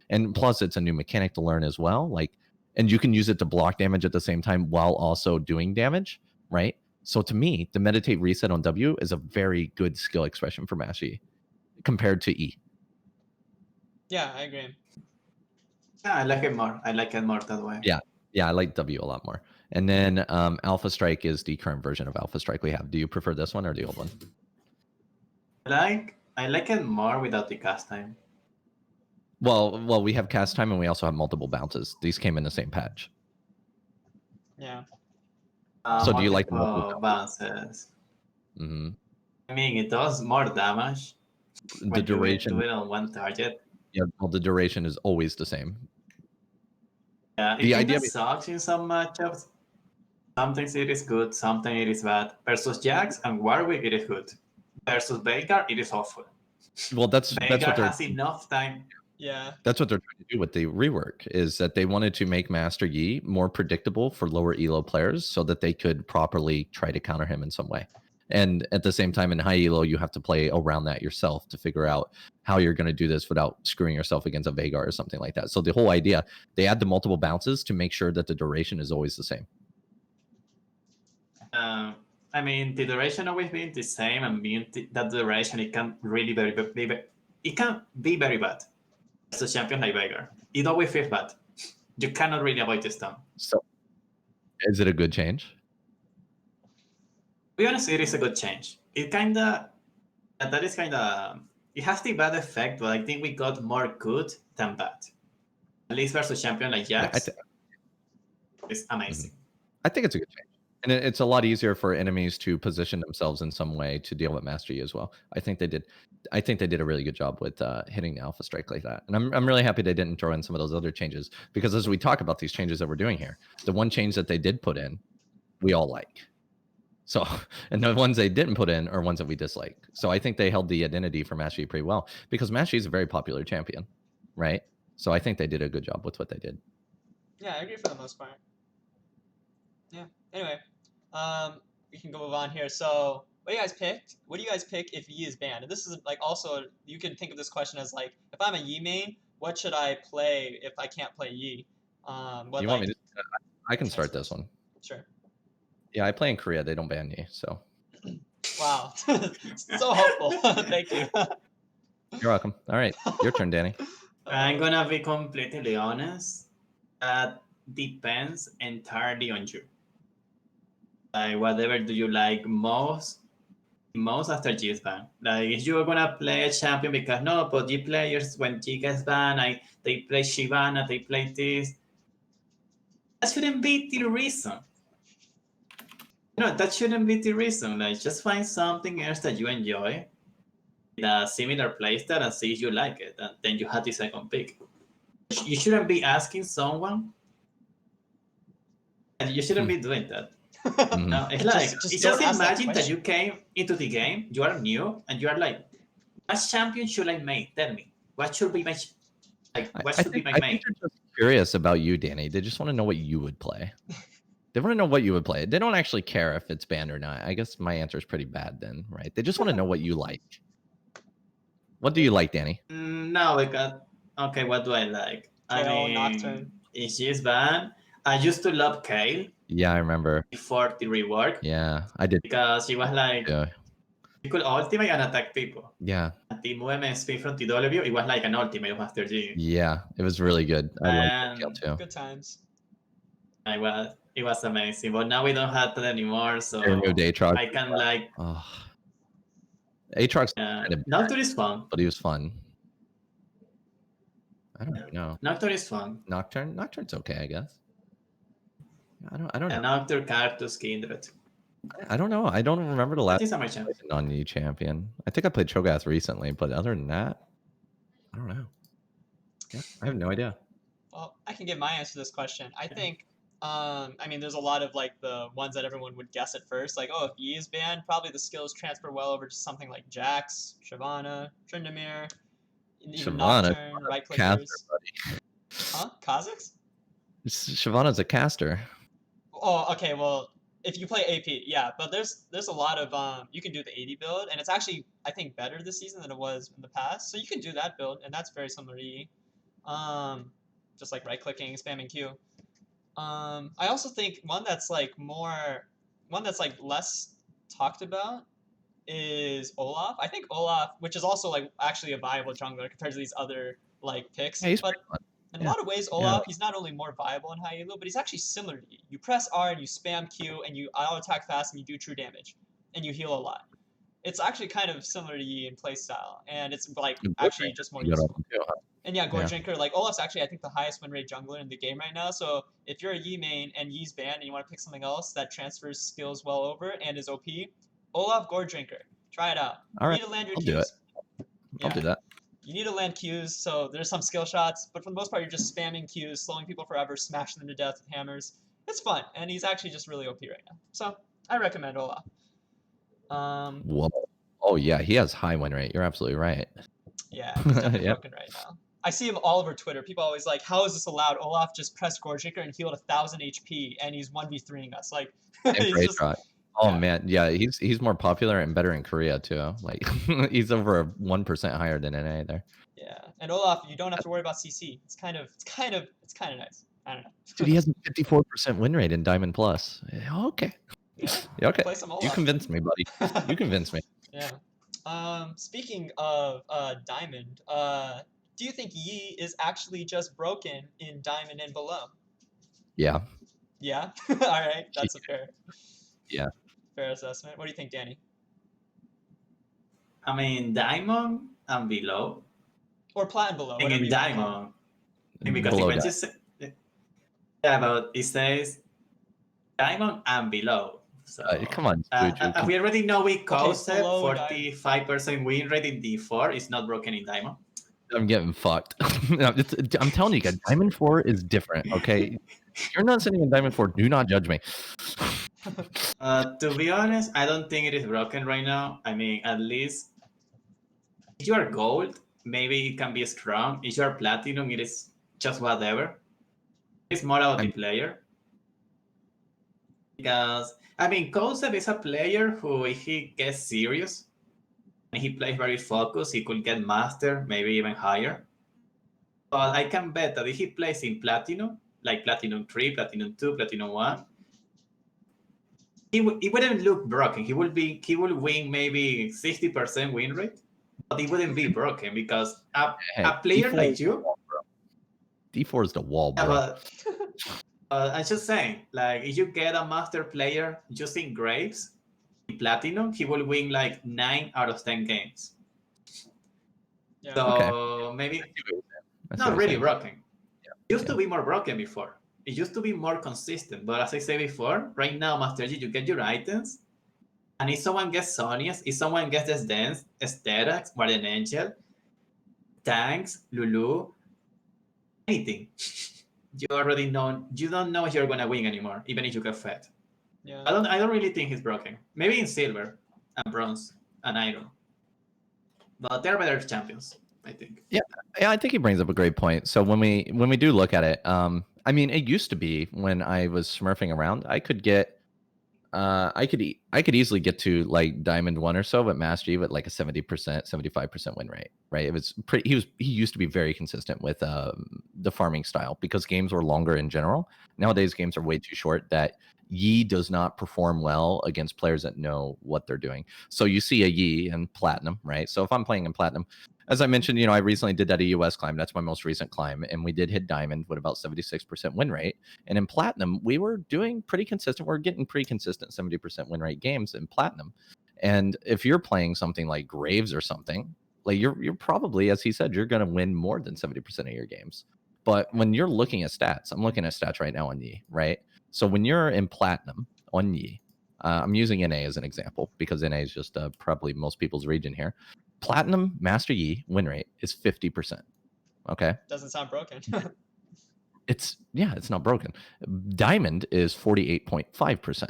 And plus, it's a new mechanic to learn as well. Like, and you can use it to block damage at the same time while also doing damage, right? So to me, the meditate reset on W is a very good skill expression for Master Yi. compared to E. Yeah, I agree. Yeah, I like it more. I like it more that way. Yeah, I like W a lot more. And then Alpha Strike is the current version of Alpha Strike we have. Do you prefer this one or the old one? I like it more without the cast time. Well, we have cast time and we also have multiple bounces. These came in the same patch. Yeah. So do you like multiple bounces? Mm-hmm. I mean, it does more damage. The duration. You do it on one target. Yeah, well, the duration is always the same. Yeah, The idea sucks in some matchups. Sometimes it is good, sometimes it is bad. Versus Jax and Warwick, it is good. Versus Veigar, it is awful. Well, that's what they're has enough time. Yeah. That's what they're trying to do with the rework, is that they wanted to make Master Yi more predictable for lower elo players so that they could properly try to counter him in some way. And at the same time, in high elo, you have to play around that yourself to figure out how you're going to do this without screwing yourself against a Veigar or something like that. So the whole idea, they add the multiple bounces to make sure that the duration is always the same. I mean, the duration always being the same, and being that duration, it can really it can be very bad. As a champion like Veigar, it always feels bad. You cannot really avoid this stun. So, is it a good change? To be honest, it is a good change. It has the bad effect, but I think we got more good than bad. At least versus champion like Jax, it's amazing. I think it's a good change. And it's a lot easier for enemies to position themselves in some way to deal with Master Yi as well. I think they did a really good job with hitting the Alpha Strike like that. And I'm really happy they didn't throw in some of those other changes, because as we talk about these changes that we're doing here, the one change that they did put in, we all like. So, and the ones they didn't put in are ones that we dislike. So I think they held the identity for Master Yi pretty well, because Master Yi is a very popular champion, right? So I think they did a good job with what they did. Yeah, I agree for the most part. Yeah. Anyway, we can go move on here. So, what do you guys picked? What do you guys pick if Yi is banned? And this is like also, you can think of this question as like, if I'm a Yi main, what should I play if I can't play Yi? You want me to? I can start this one. Sure. Yeah, I play in Korea. They don't ban Yi, so. Wow, so helpful. Thank you. You're welcome. All right, your turn, Danny. I'm gonna be completely honest. That depends entirely on you. Like, whatever do you like most after G is banned. Like, if you're gonna play a champion because no, but G players, when G gets banned, they play Shyvana, they play this. That shouldn't be the reason. No, that shouldn't be the reason. Like, just find something else that you enjoy, a similar playstyle, and see if you like it, and then you have the second pick. You shouldn't be asking someone, and you shouldn't be doing that. No, it's like, just imagine that you came into the game, you are new, and you are like, what champion should I make? Tell me, what should be my main? I think they're just curious about you, Danny. They just want to know what you would play. They want to know what you would play. They don't actually care if it's banned or not. I guess my answer is pretty bad then, right? They just want to know what you like. What do you like, Danny? No, because, okay, what do I like? I mean, Nocturne. If she's banned, I used to love Kale. Yeah, I remember. Before the rework. Yeah, I did. Because she was like, you could ultimate and attack people. Yeah. And the movement speed from TW, it was like an ultimate of Master Yi. Yeah, it was really good. I liked Kale too. Good times. It was amazing, but now we don't have that anymore, so Aatrox. I can like. Oh. Aatrox. Nocturne is fun, but he was fun. I don't know. Nocturne is fun. Nocturne's okay, I guess. I don't know. Nocturne, Cartus, Kindred. I don't know. I don't remember the last non-Yi champion. I think I played Cho'Gath recently, but other than that, I don't know. Yeah, I have no idea. Well, I can give my answer to this question. I think, I mean, there's a lot of like the ones that everyone would guess at first, like, oh, if Yi is banned, probably the skills transfer well over to something like Jax, Shyvana, Tryndamere, even Nocturne, right clickers. Huh? Kha'Zix? Shyvana's a caster. Oh, okay. Well, if you play AP, yeah, but there's a lot of you can do the AD build, and it's actually I think better this season than it was in the past. So you can do that build, and that's very similar to Yi. Just like right clicking, spamming Q. I also think one that's like less talked about is Olaf. I think Olaf, which is also like actually a viable jungler compared to these other like picks. Yeah, he's But pretty fun. in a Yeah. lot of ways, Olaf, he's not only more viable in high elo, but he's actually similar to you. You press R and you spam Q and you auto attack fast and you do true damage and you heal a lot. It's actually kind of similar to Yi in playstyle, and it's like actually just more useful. And yeah, Gore Drinker, like Olaf's actually I think the highest win rate jungler in the game right now. So if you're a Yi main and Yi's banned and you want to pick something else that transfers skills well over and is OP, Olaf Gore Drinker. Try it out. You need to land your I'll do it. Yeah. I'll do that. You need to land Qs, so there's some skill shots, but for the most part, you're just spamming Qs, slowing people forever, smashing them to death with hammers. It's fun, and he's actually just really OP right now. So I recommend Olaf. Whoa. Oh yeah, he has high win rate. You're absolutely right. Yeah, he's definitely broken right now. I see him all over Twitter. People always like, how is this allowed? Olaf just pressed Gorjinker and healed 1,000 HP, and he's 1v3ing us. Like, he's just, oh yeah. Man, yeah, he's more popular and better in Korea too. Like, he's over 1% higher than NA there. Yeah, and Olaf, you don't have to worry about CC. It's kind of nice. I don't know. Dude, he has a 54% win rate in Diamond Plus. Okay. Yeah. Okay. Play some Olaf. You convinced me, buddy. You convinced me. Yeah. Speaking of Diamond, do you think Yi is actually just broken in Diamond and below? Yeah. Yeah? All right. That's a fair assessment. What do you think, Danny? I mean, Diamond and below. Or Plat and below. And in Diamond. Because it just, yeah, but it says Diamond and below. So, come on, we already know with Cowsep, 45% win rate in D4 is not broken in Diamond. I'm getting fucked. I'm telling you guys, Diamond 4 is different, okay? You're not sitting in Diamond 4. Do not judge me. To be honest, I don't think it is broken right now. I mean, at least if you are gold, maybe it can be strong. If you are platinum, it is just whatever. It's more about the player. Because, I mean, Cowsep is a player who, if he gets serious, and he plays very focused, he could get Master, maybe even higher. But I can bet that if he plays in Platinum, like Platinum 3, Platinum 2, Platinum 1, he wouldn't look broken. He will win maybe 60% win rate, but he wouldn't be broken because a player D4 like you... D4 is the wall, bro. I'm just saying, like, if you get a Master player using Graves, Platinum, he will win like 9 out of 10 games. Yeah. So maybe not really broken. Used to be more broken before. It used to be more consistent. But as I said before, right now, Master Yi, you get your items, and if someone gets Sonias, if someone gets this Dance, Esterax, Guardian Angel, Tanks, Lulu, anything, you already know. You don't know if you're gonna win anymore, even if you get fed. Yeah. I don't really think he's broken. Maybe in silver and bronze and iron. But they're better champions, I think. Yeah, I think he brings up a great point. So when we do look at it, I mean, it used to be when I was smurfing around, I could get I could easily get to like Diamond 1 or so, but Master Yi with like a 70%, 75% win rate, right? It was pretty. He used to be very consistent with the farming style because games were longer in general. Nowadays, games are way too short. That Yi does not perform well against players that know what they're doing. So you see a Yi in Platinum, right? So if I'm playing in Platinum, as I mentioned, I recently did that US climb. That's my most recent climb. And we did hit Diamond with about 76% win rate. And in Platinum, we were doing pretty consistent. We're getting pretty consistent 70% win rate games in Platinum. And if you're playing something like Graves or something, like you're probably, as he said, you're going to win more than 70% of your games. But when you're looking at stats, I'm looking at stats right now on Yi, right? So when you're in Platinum on Yi, I'm using NA as an example because NA is just probably most people's region here. Platinum Master Yi win rate is 50%. Okay. Doesn't sound broken. It's not broken. Diamond is 48.5%.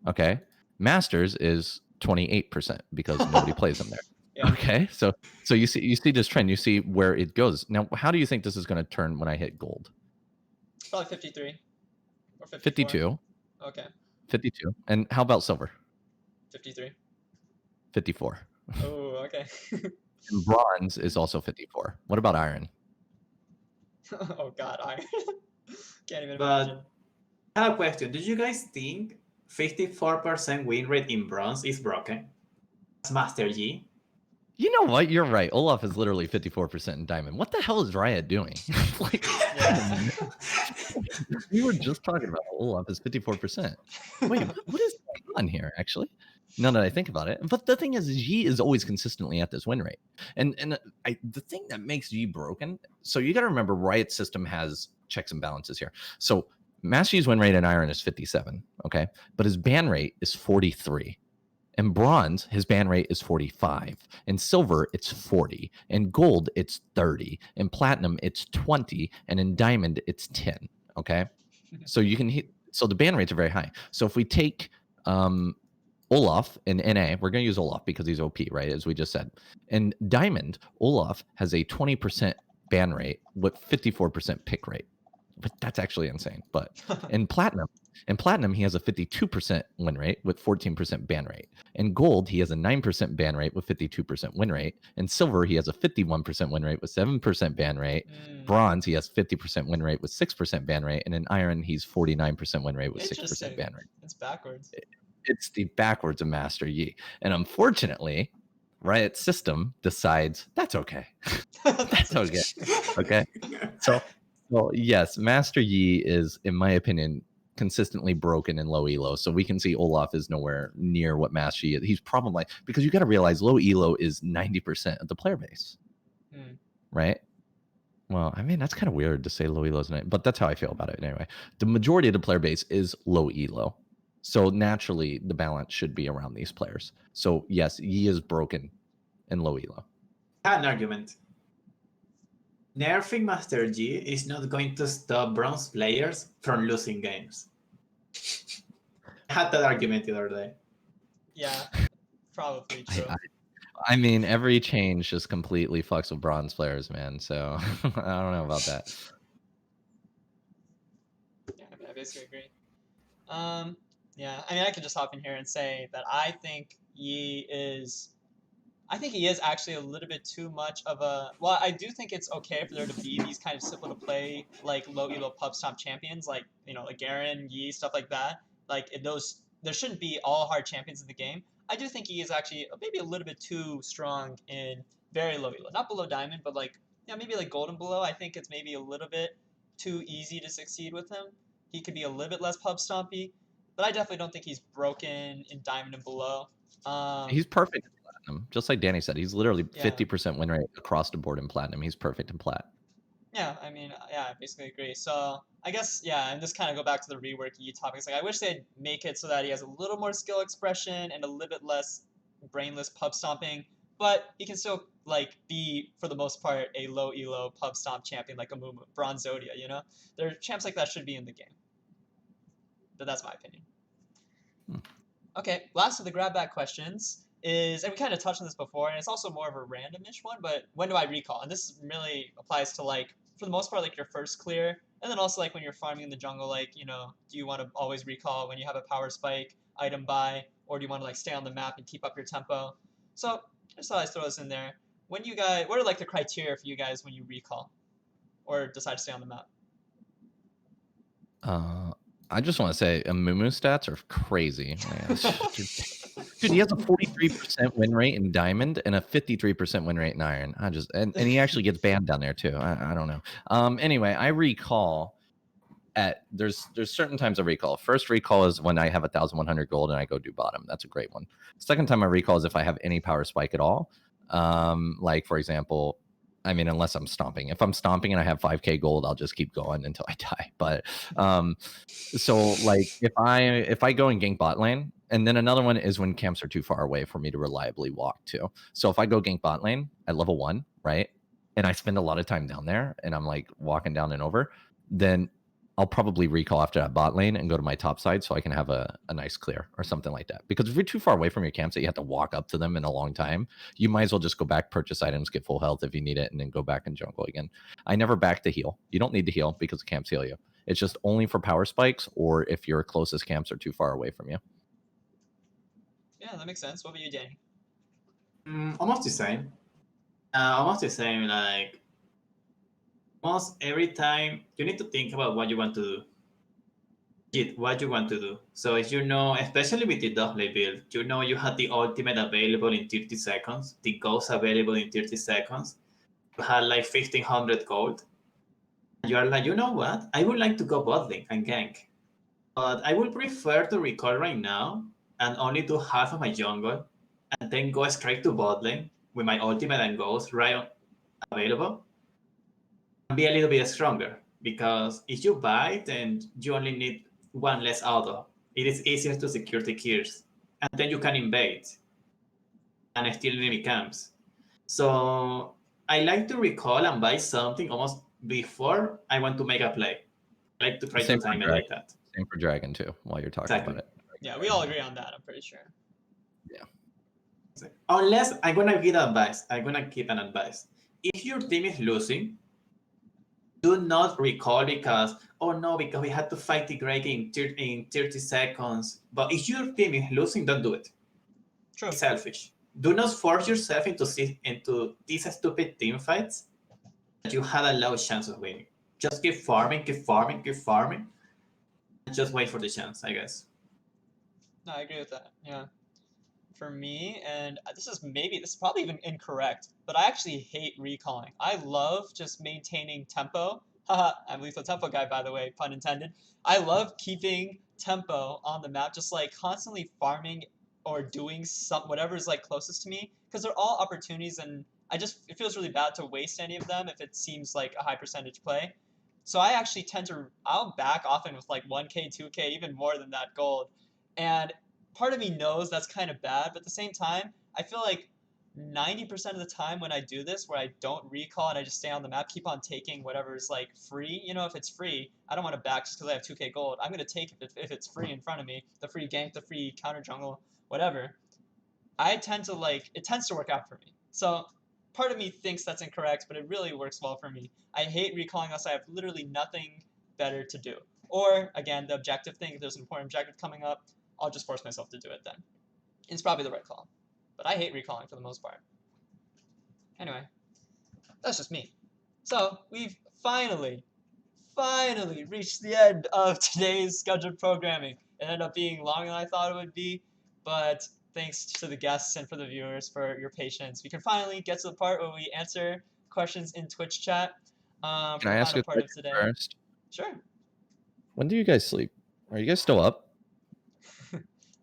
Okay. Masters is 28% because nobody plays them there. Yeah. Okay. So you see this trend, you see where it goes. Now, how do you think this is going to turn when I hit gold? Probably 53 or 54. 52. Okay. 52. And how about silver? 53. 54. Oh, okay. And bronze is also 54. What about iron? Oh God, iron. Can't even imagine. I have a question. Do you guys think 54% win rate in bronze is broken? Master Yi. You know what? You're right. Olaf is literally 54% in diamond. What the hell is Riot doing? Like, Yeah. we were just talking about Olaf is 54%. Wait, what is going on here, actually? Now that I think about it. But the thing is Yi is always consistently at this win rate. And the thing that makes Yi broken, so you got to remember Riot's system has checks and balances here. So Master Yi's win rate in Iron is 57, okay? But his ban rate is 43. In bronze, his ban rate is 45. In silver, it's 40. In gold, it's 30. In platinum, it's 20. And in diamond, it's 10. Okay. So you can hit, so the ban rates are very high. So if we take Olaf in NA, we're going to use Olaf because he's OP, right? As we just said. In diamond, Olaf has a 20% ban rate with 54% pick rate. But that's actually insane. But in platinum, he has a 52% win rate with 14% ban rate. In gold, he has a 9% ban rate with 52% win rate. In silver, he has a 51% win rate with 7% ban rate. Bronze, he has 50% win rate with 6% ban rate. And in iron, he's 49% win rate with 6% ban rate. It's backwards. It's the backwards of Master Yi. And unfortunately, Riot's system decides that's okay. That's okay. Okay. So, well, yes, Master Yi is, in my opinion, consistently broken in low elo. So we can see Olaf is nowhere near what Master Yi is. He's probably, because you got to realize low elo is 90% of the player base, right? Well, I mean, that's kind of weird to say low elo is 90, but that's how I feel about it anyway. The majority of the player base is low elo. So naturally, the balance should be around these players. So yes, Yi is broken in low elo. I had an argument. Nerfing Master Yi is not going to stop bronze players from losing games. I had that argument the other day. Yeah, probably true. I mean, every change just completely fucks with bronze players, man. So I don't know about that. Yeah, I basically agree. Yeah, I mean, I could just hop in here and say that I think he is actually a little bit too much of a. Well, I do think it's okay for there to be these kind of simple to play, like low elo pub stomp champions, like like Garen, Yi, stuff like that. Like those, there shouldn't be all hard champions in the game. I do think he is actually maybe a little bit too strong in very low elo, not below diamond, but like maybe like golden below. I think it's maybe a little bit too easy to succeed with him. He could be a little bit less pub stompy, but I definitely don't think he's broken in diamond and below. He's perfect in platinum, just like Danny said. He's literally 50% win rate across the board in platinum. He's perfect in plat. Yeah, I mean, I basically agree. So I guess, and just kind of go back to the rework Yi topics. Like, I wish they'd make it so that he has a little more skill expression and a little bit less brainless pub stomping, but he can still be, for the most part, a low elo pub stomp champion like a Mumu, Bronzodia. There are champs like that should be in the game. But that's my opinion. Okay, last of the grab bag questions is, and we kind of touched on this before, and it's also more of a randomish one, but when do I recall? And this really applies to, for the most part, your first clear, and then also, when you're farming in the jungle, do you want to always recall when you have a power spike, item buy, or do you want to, stay on the map and keep up your tempo? So, I just thought I'd throw this in there. When you guys, what are, the criteria for you guys when you recall, or decide to stay on the map? I just want to say, Mumu stats are crazy. Dude, he has a 43% win rate in diamond and a 53% win rate in iron. And he actually gets banned down there too. I don't know. Anyway, I recall there's certain times I recall. First recall is when I have 1,100 gold and I go do bottom. That's a great one. Second time I recall is if I have any power spike at all. For example, I mean, unless I'm stomping. If I'm stomping and I have 5k gold, I'll just keep going until I die. But so if I go and gank bot lane, and then another one is when camps are too far away for me to reliably walk to. So if I go gank bot lane at level 1, right, and I spend a lot of time down there and I'm walking down and over, then I'll probably recall after that bot lane and go to my top side so I can have a nice clear or something like that. Because if you're too far away from your camps that you have to walk up to them in a long time, you might as well just go back, purchase items, get full health if you need it, and then go back and jungle again. I never back to heal. You don't need to heal because the camps heal you. It's just only for power spikes or if your closest camps are too far away from you. Yeah, that makes sense. What about you, Danny? Almost the same. Almost every time you need to think about what you want to do. what you want to do. So if you know, especially with the double build, you know you have the ultimate available in 30 seconds, the ghost available in 30 seconds, you had like 1500 gold. You are like, you know what? I would like to go bot lane and gank. But I would prefer to recall right now and only do half of my jungle and then go straight to bot lane with my ultimate and ghost right available and be a little bit stronger. Because if you buy, then you only need one less auto. It is easier to secure the kills. And then you can invade and steal enemy camps. So I like to recall and buy something almost before I want to make a play. I like to try to time it like that. Same for Dragon too, while you're talking Exactly. about it. Yeah, we all agree on that, I'm pretty sure. Yeah. Unless I'm gonna give advice. I'm gonna give an advice. If your team is losing, do not recall because, oh no, because we had to fight the Greg in 30 seconds. But if your team is losing, don't do it. True. Be selfish. Do not force yourself into these stupid team fights that you had a low chance of winning. Just keep farming, and just wait for the chance, I guess. No, I agree with that. Yeah. For me, and this is probably even incorrect, but I actually hate recalling. I love just maintaining tempo. Haha, I'm Lethal Tempo guy, by the way, pun intended. I love keeping tempo on the map, just like constantly farming or doing whatever's like closest to me, because they're all opportunities, and it feels really bad to waste any of them if it seems like a high percentage play. So I actually I'll back often with like 1k, 2k, even more than that gold. And part of me knows that's kind of bad, but at the same time, I feel like 90% of the time when I do this, where I don't recall and I just stay on the map, keep on taking whatever's like free. If it's free, I don't want to back just because I have 2k gold. I'm going to take it if it's free in front of me, the free gank, the free counter jungle, whatever. It tends to work out for me. So part of me thinks that's incorrect, but it really works well for me. I hate recalling unless I have literally nothing better to do. Or, again, the objective thing, if there's an important objective coming up, I'll just force myself to do it then. It's probably the right call. But I hate recalling for the most part. Anyway, that's just me. So, we've finally reached the end of today's scheduled programming. It ended up being longer than I thought it would be, but thanks to the guests and for the viewers for your patience. We can finally get to the part where we answer questions in Twitch chat. Can I ask you a question first? Sure. When do you guys sleep? Are you guys still up?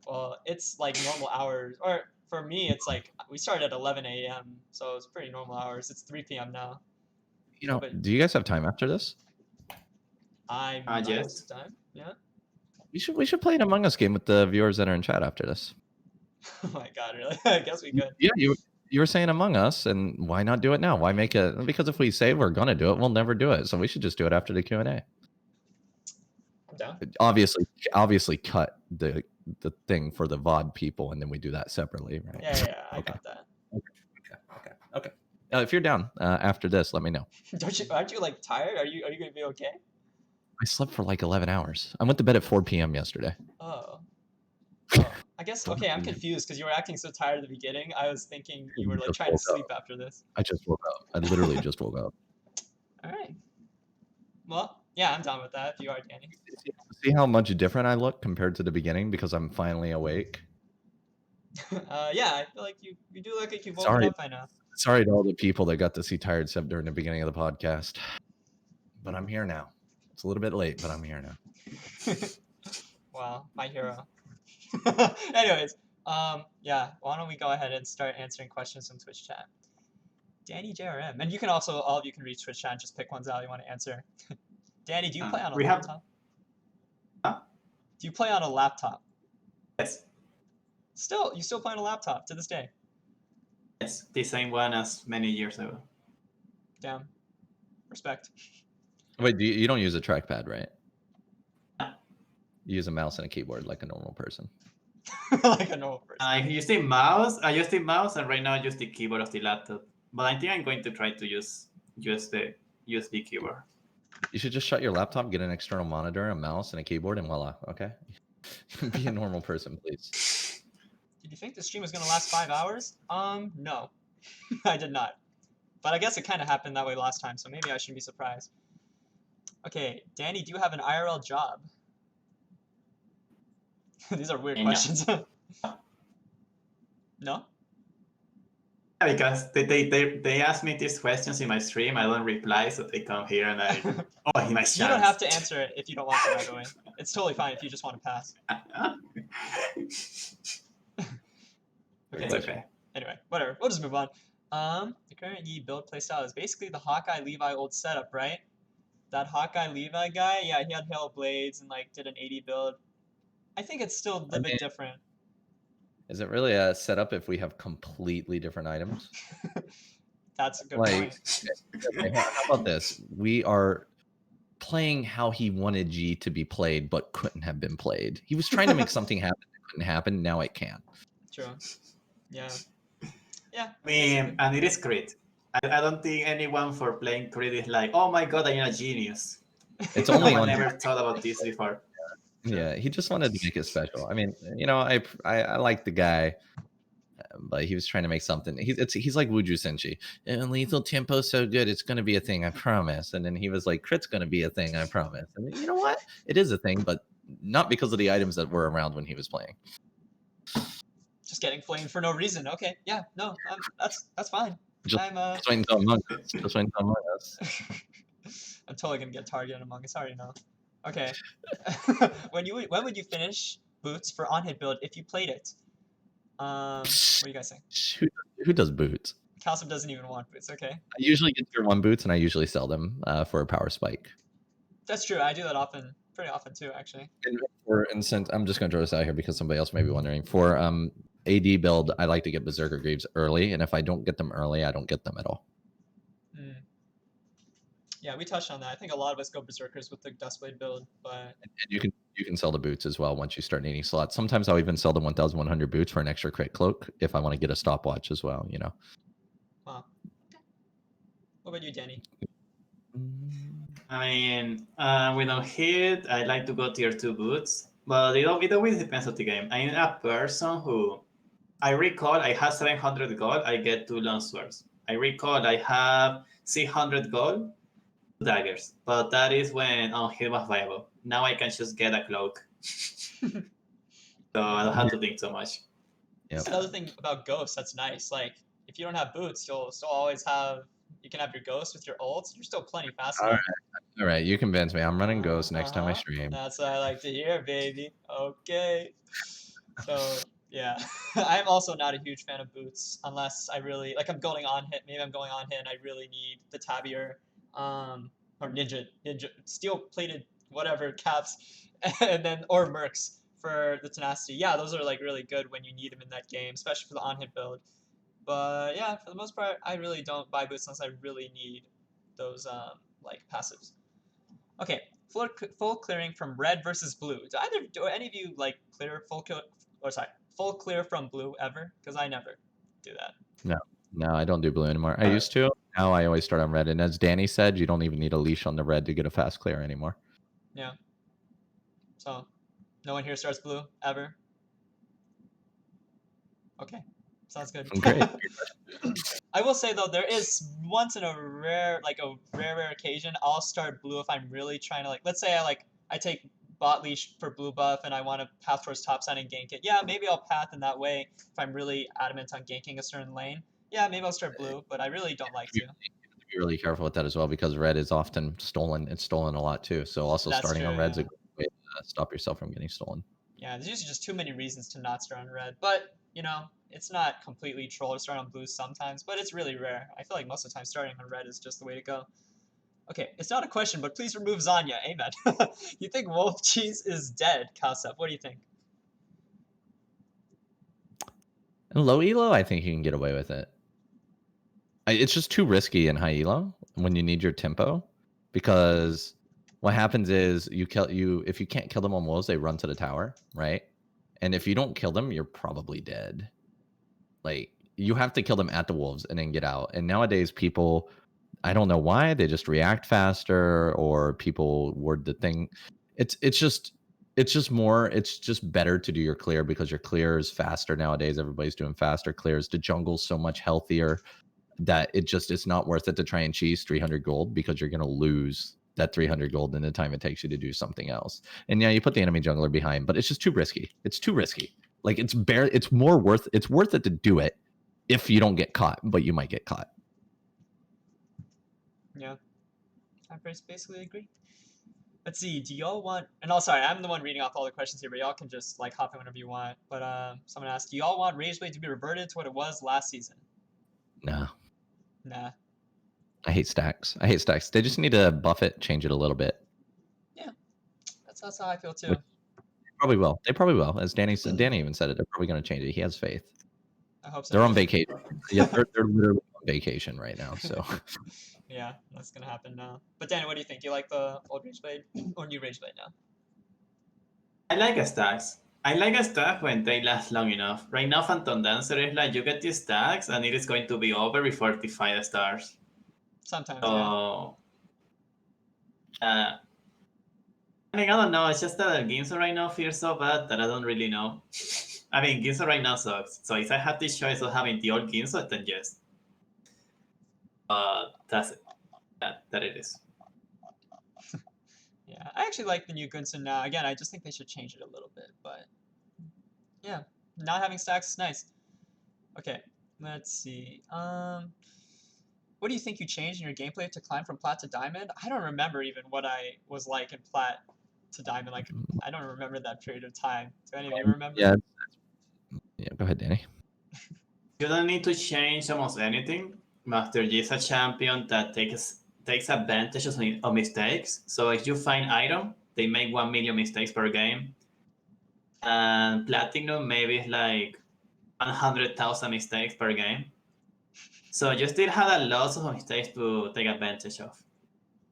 Well, it's like normal hours, or for me, it's like we started at 11 a.m., so it's pretty normal hours. It's 3 p.m. now. Do you guys have time after this? I'm yes. Time. Yeah. We should play an Among Us game with the viewers that are in chat after this. Oh my god, really? I guess we could. Yeah, you were saying Among Us, and why not do it now? Why make it? Because if we say we're gonna do it, we'll never do it. So we should just do it after the Q&A. I'm down. Obviously, cut the thing for the VOD people, and then we do that separately, right? Yeah, I got that. Okay. If you're down after this, let me know. Aren't you like tired? Are you gonna be okay? I slept for like 11 hours. I went to bed at 4 p.m. yesterday. Oh. I guess, okay, I'm confused because you were acting so tired at the beginning. I was thinking you were like trying to sleep after this. I just woke up. I literally just woke up. All right. Well, yeah, I'm down with that if you are, Danny. See how much different I look compared to the beginning because I'm finally awake? Yeah, I feel like you do look like you've woken up by now. Sorry to all the people that got to see Tired Sep during the beginning of the podcast. But I'm here now. It's a little bit late, but I'm here now. Wow, my hero. Anyways, yeah, why don't we go ahead and start answering questions from Twitch chat. Danijrm, and you can also, all of you can reach Twitch chat and just pick ones out you want to answer. Danny, do you play on a laptop? Huh? Do you play on a laptop? Yes. You still play on a laptop to this day? Yes, the same one as many years ago. Damn. Respect. Wait, you don't use a trackpad, right? You use a mouse and a keyboard like a normal person. Like a normal person. I use the mouse, and right now I use the keyboard of the laptop. But I think I'm going to try to use the USB keyboard. You should just shut your laptop, get an external monitor, a mouse, and a keyboard, and voila, okay? Be a normal person, please. Did you think the stream was going to last 5 hours? No. I did not. But I guess it kind of happened that way last time, so maybe I shouldn't be surprised. Okay, Danny, do you have an IRL job? These are weird No. questions. No? Yeah, because they ask me these questions in my stream. I don't reply, so they come here and I. Oh, my chance. You don't have to answer it if you don't want to, by the way. It's totally fine if you just want to pass. Okay. It's okay. Anyway, whatever. We'll just move on. The current Yi build playstyle is basically the Hawkeye Levi old setup, right? That Hawkeye Levi guy, yeah, he had Hail Blades and like did an 80 build. I think it's still a bit different. Is it really a setup if we have completely different items? That's a good Like, point. how about this? We are playing how he wanted G to be played, but couldn't have been played. He was trying to make something happen that couldn't happen. Now it can. True. Yeah. Yeah. I mean, and it is crit. I don't think anyone for playing crit is like, oh my god, I'm a genius. It's only I on. never thought about this before. Yeah, he just wanted to make it special. I mean, you know, I like the guy, but he was trying to make something. He's like Wuju Senshi. And lethal tempo so good, it's going to be a thing, I promise. And then he was like, crit's going to be a thing, I promise. And you know what? It is a thing, but not because of the items that were around when he was playing. Just getting flamed for no reason. Okay. Yeah. No. That's fine. Just I'm wait until Among Us. Just wait until Among Us. I'm totally gonna get targeted Among Us. I already know. Okay. when would you finish boots for on-hit build if you played it? What are you guys saying? Who does boots? Cowsep doesn't even want boots. Okay. I usually get tier 1 boots, and I usually sell them for a power spike. That's true. I do that pretty often too, actually. And for instance, I'm just going to throw this out here because somebody else may be wondering. For AD build, I like to get Berserker Greaves early, and if I don't get them early, I don't get them at all. Yeah, we touched on that. I think a lot of us go Berserkers with the Dustblade build, but and you can sell the boots as well once you start needing slots. Sometimes I'll even sell the 1,100 boots for an extra crit cloak if I want to get a stopwatch as well. You know. Wow. What about you, Danny? I mean, we don't hit. I like to go tier 2 boots, but it always depends on the game. I'm a person who, I recall I have 700 gold, I get 2 long swords. I recall I have 600 gold, 2 daggers, but that is when on hit was viable. Now I can just get a cloak. So I don't have to think so much. Yep. Another thing about ghosts that's nice, like if you don't have boots, you'll still always you can have your ghost with your ults. You're still plenty faster. All right, you convinced me. I'm running ghost next time I stream. That's what I like to hear, baby. Okay. So yeah, I'm also not a huge fan of boots unless I really I'm going on hit. Maybe I'm going on hit and I really need the Tabbier, or ninja steel plated whatever caps, and then or mercs for the tenacity. Yeah, those are like really good when you need them in that game, especially for the on hit build. But yeah, for the most part, I really don't buy boots unless I really need those passives. Okay, full clearing from red versus blue. Do any of you like clear full clear from blue ever? Because I never do that. No, I don't do blue anymore. I used to. Now I always start on red. And as Danny said, you don't even need a leash on the red to get a fast clear anymore. Yeah. So, no one here starts blue ever? Okay. Sounds good. Great. I will say though, there is once in a rare occasion, I'll start blue if I'm really trying to let's say I take bot leash for blue buff and I want to path towards top side and gank it. Yeah, maybe I'll path in that way if I'm really adamant on ganking a certain lane. Yeah, maybe I'll start blue, but I really don't like to. You have to be really careful with that as well because red is often stolen. It's stolen a lot too. So also starting on red's a good way to stop yourself from getting stolen. Yeah, there's usually just too many reasons to not start on red, but it's not completely troll to start on blue sometimes, but it's really rare. I feel like most of the time starting on red is just the way to go. Okay, it's not a question, but please remove Zanya. Amen. You think Wolf Cheese is dead, Cowsep? What do you think? In low elo, I think you can get away with it. It's just too risky in high elo when you need your tempo, because what happens is if you can't kill them on wolves, they run to the tower, right? And if you don't kill them, you're probably dead. Like, you have to kill them at the wolves and then get out. And nowadays, people, I don't know why, they just react faster, or people word the thing. It's just better to do your clear because your clear is faster nowadays. Everybody's doing faster clears. The jungle's so much healthier that it's not worth it to try and cheese 300 gold because you're going to lose that 300 gold in the time it takes you to do something else. And yeah, you put the enemy jungler behind, but it's just too risky. It's too risky. Like it's worth it to do it if you don't get caught, but you might get caught. Yeah, I basically agree. Let's see, do y'all want, and oh, sorry, I'm the one reading off all the questions here, but y'all can just like hop in whenever you want. But someone asked, do y'all want Rageblade to be reverted to what it was last season? Nah. I hate stacks. They just need to buff it, change it a little bit. Yeah, that's how I feel too. Probably will. They probably will. As Danny said, Danny even said it. They're probably going to change it. He has faith. I hope so. They're on vacation. Yeah, they're literally on vacation right now. So yeah, that's gonna happen now. But Danny, what do you think? Do you like the old Rageblade or new Rageblade now? I like stacks. I like a stack when they last long enough. Right now, Phantom Dancer is like you get these stacks and it is going to be over before 45 stars. Sometimes, so, yeah. I mean, I don't know. It's just that Ginzo right now feels so bad that I don't really know. I mean, Ginzo right now sucks. So if I have this choice of having the old Ginzo, then yes. That's it. That it is. Yeah, I actually like the new Gunson now. Again, I just think they should change it a little bit. But yeah, not having stacks is nice. Okay, let's see. What do you think you changed in your gameplay to climb from plat to diamond? I don't remember even what I was like in plat to diamond. Like, I don't remember that period of time. Do any of you remember? Yeah, go ahead, Danny. You don't need to change almost anything. Master Yi is a champion that takes advantage of mistakes. So if you find item, they make 1 million mistakes per game. And Platinum maybe is like 100,000 mistakes per game. So you still have a lot of mistakes to take advantage of.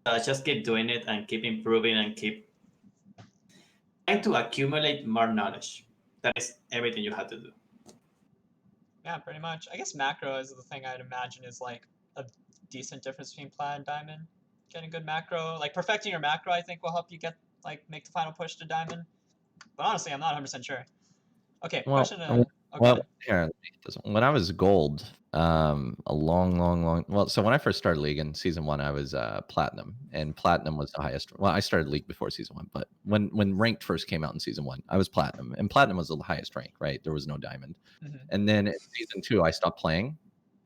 So just keep doing it and keep improving and keep trying to accumulate more knowledge. That is everything you have to do. Yeah, pretty much. I guess macro is the thing I'd imagine is like a decent difference between plat and diamond. Getting good macro, like perfecting your macro, I think will help you make the final push to diamond. But honestly, I'm not 100% sure. Okay, question. When I was gold, a long. Well, so when I first started League in season 1, I was platinum, and platinum was the highest. Well, I started League before season 1, but when ranked first came out in season 1, I was platinum, and platinum was the highest rank, right? There was no diamond. Mm-hmm. And then in season 2, I stopped playing,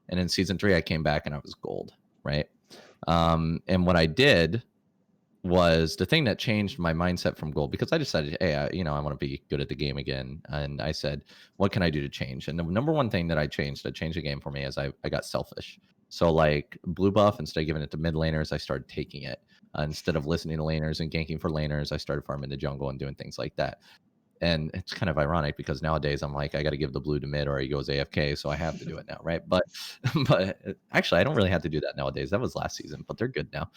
and in season 3, I came back and I was gold, right? And what I did was the thing that changed my mindset from gold, because I decided, hey, I want to be good at the game again. And I said, what can I do to change? And the number one thing that changed the game for me is I got selfish. So like blue buff, instead of giving it to mid laners, I started taking it. Instead of listening to laners and ganking for laners, I started farming the jungle and doing things like that. And it's kind of ironic because nowadays I'm like, I got to give the blue to mid or he goes AFK, so I have to do it now, right? But actually, I don't really have to do that nowadays. That was last season, but they're good now.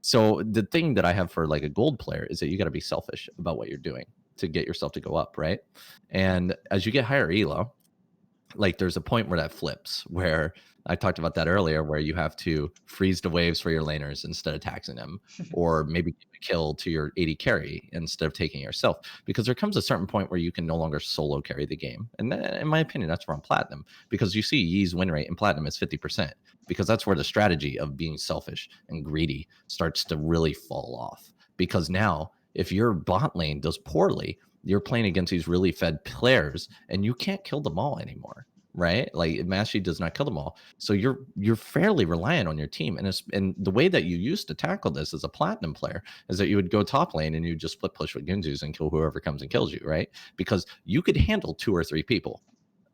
So the thing that I have for like a gold player is that you got to be selfish about what you're doing to get yourself to go up, right? And as you get higher elo, like there's a point where that flips, where I talked about that earlier, where you have to freeze the waves for your laners instead of taxing them, or maybe give a kill to your 80 carry instead of taking it yourself, because there comes a certain point where you can no longer solo carry the game. And in my opinion, that's from platinum, because you see Yi's win rate in platinum is 50%, because that's where the strategy of being selfish and greedy starts to really fall off. Because now if your bot lane does poorly, you're playing against these really fed players and you can't kill them all anymore, right? Like Master Yi does not kill them all. So you're fairly reliant on your team. And the way that you used to tackle this as a platinum player is that you would go top lane and you just split push with Gunzus and kill whoever comes and kills you, right? Because you could handle 2 or 3 people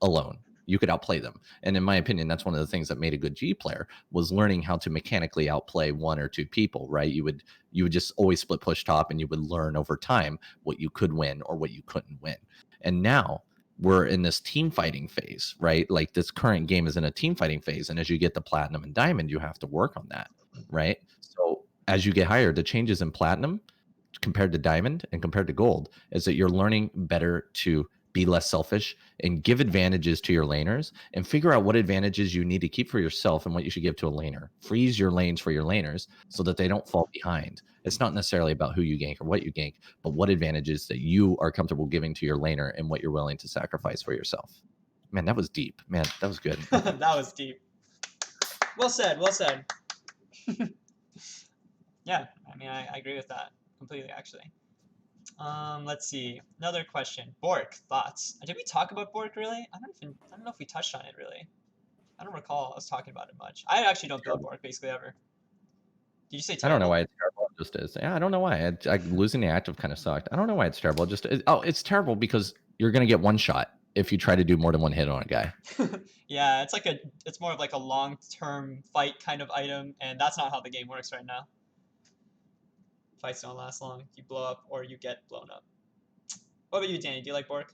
alone. You could outplay them. And in my opinion, that's one of the things that made a good G player, was learning how to mechanically outplay 1 or 2 people, right? You would just always split push top, and you would learn over time what you could win or what you couldn't win. And now we're in this team fighting phase, right? Like this current game is in a team fighting phase. And as you get to platinum and diamond, you have to work on that, right? So as you get higher, the changes in platinum compared to diamond and compared to gold is that you're learning better to be less selfish and give advantages to your laners, and figure out what advantages you need to keep for yourself and what you should give to a laner. Freeze your lanes for your laners so that they don't fall behind. It's not necessarily about who you gank or what you gank, but what advantages that you are comfortable giving to your laner and what you're willing to sacrifice for yourself. Man, that was deep. Man, that was good. That was deep. Well said. Well said. Yeah, I mean, I agree with that completely, actually. Let's see. Another question. Bork, thoughts? Did we talk about Bork really? I don't know if we touched on it really. I don't recall us talking about it much. I actually don't build Bork basically ever. Did you say I don't know terrible? why it's terrible. It just is. Yeah, I don't know why. Losing the active kind of sucked. I don't know why it's terrible. It's terrible because you're gonna get one shot if you try to do more than one hit on a guy. Yeah, it's more of like a long-term fight kind of item, and that's not how the game works right now. Fights don't last long. You blow up or you get blown up. What about you, Danny? Do you like Bork?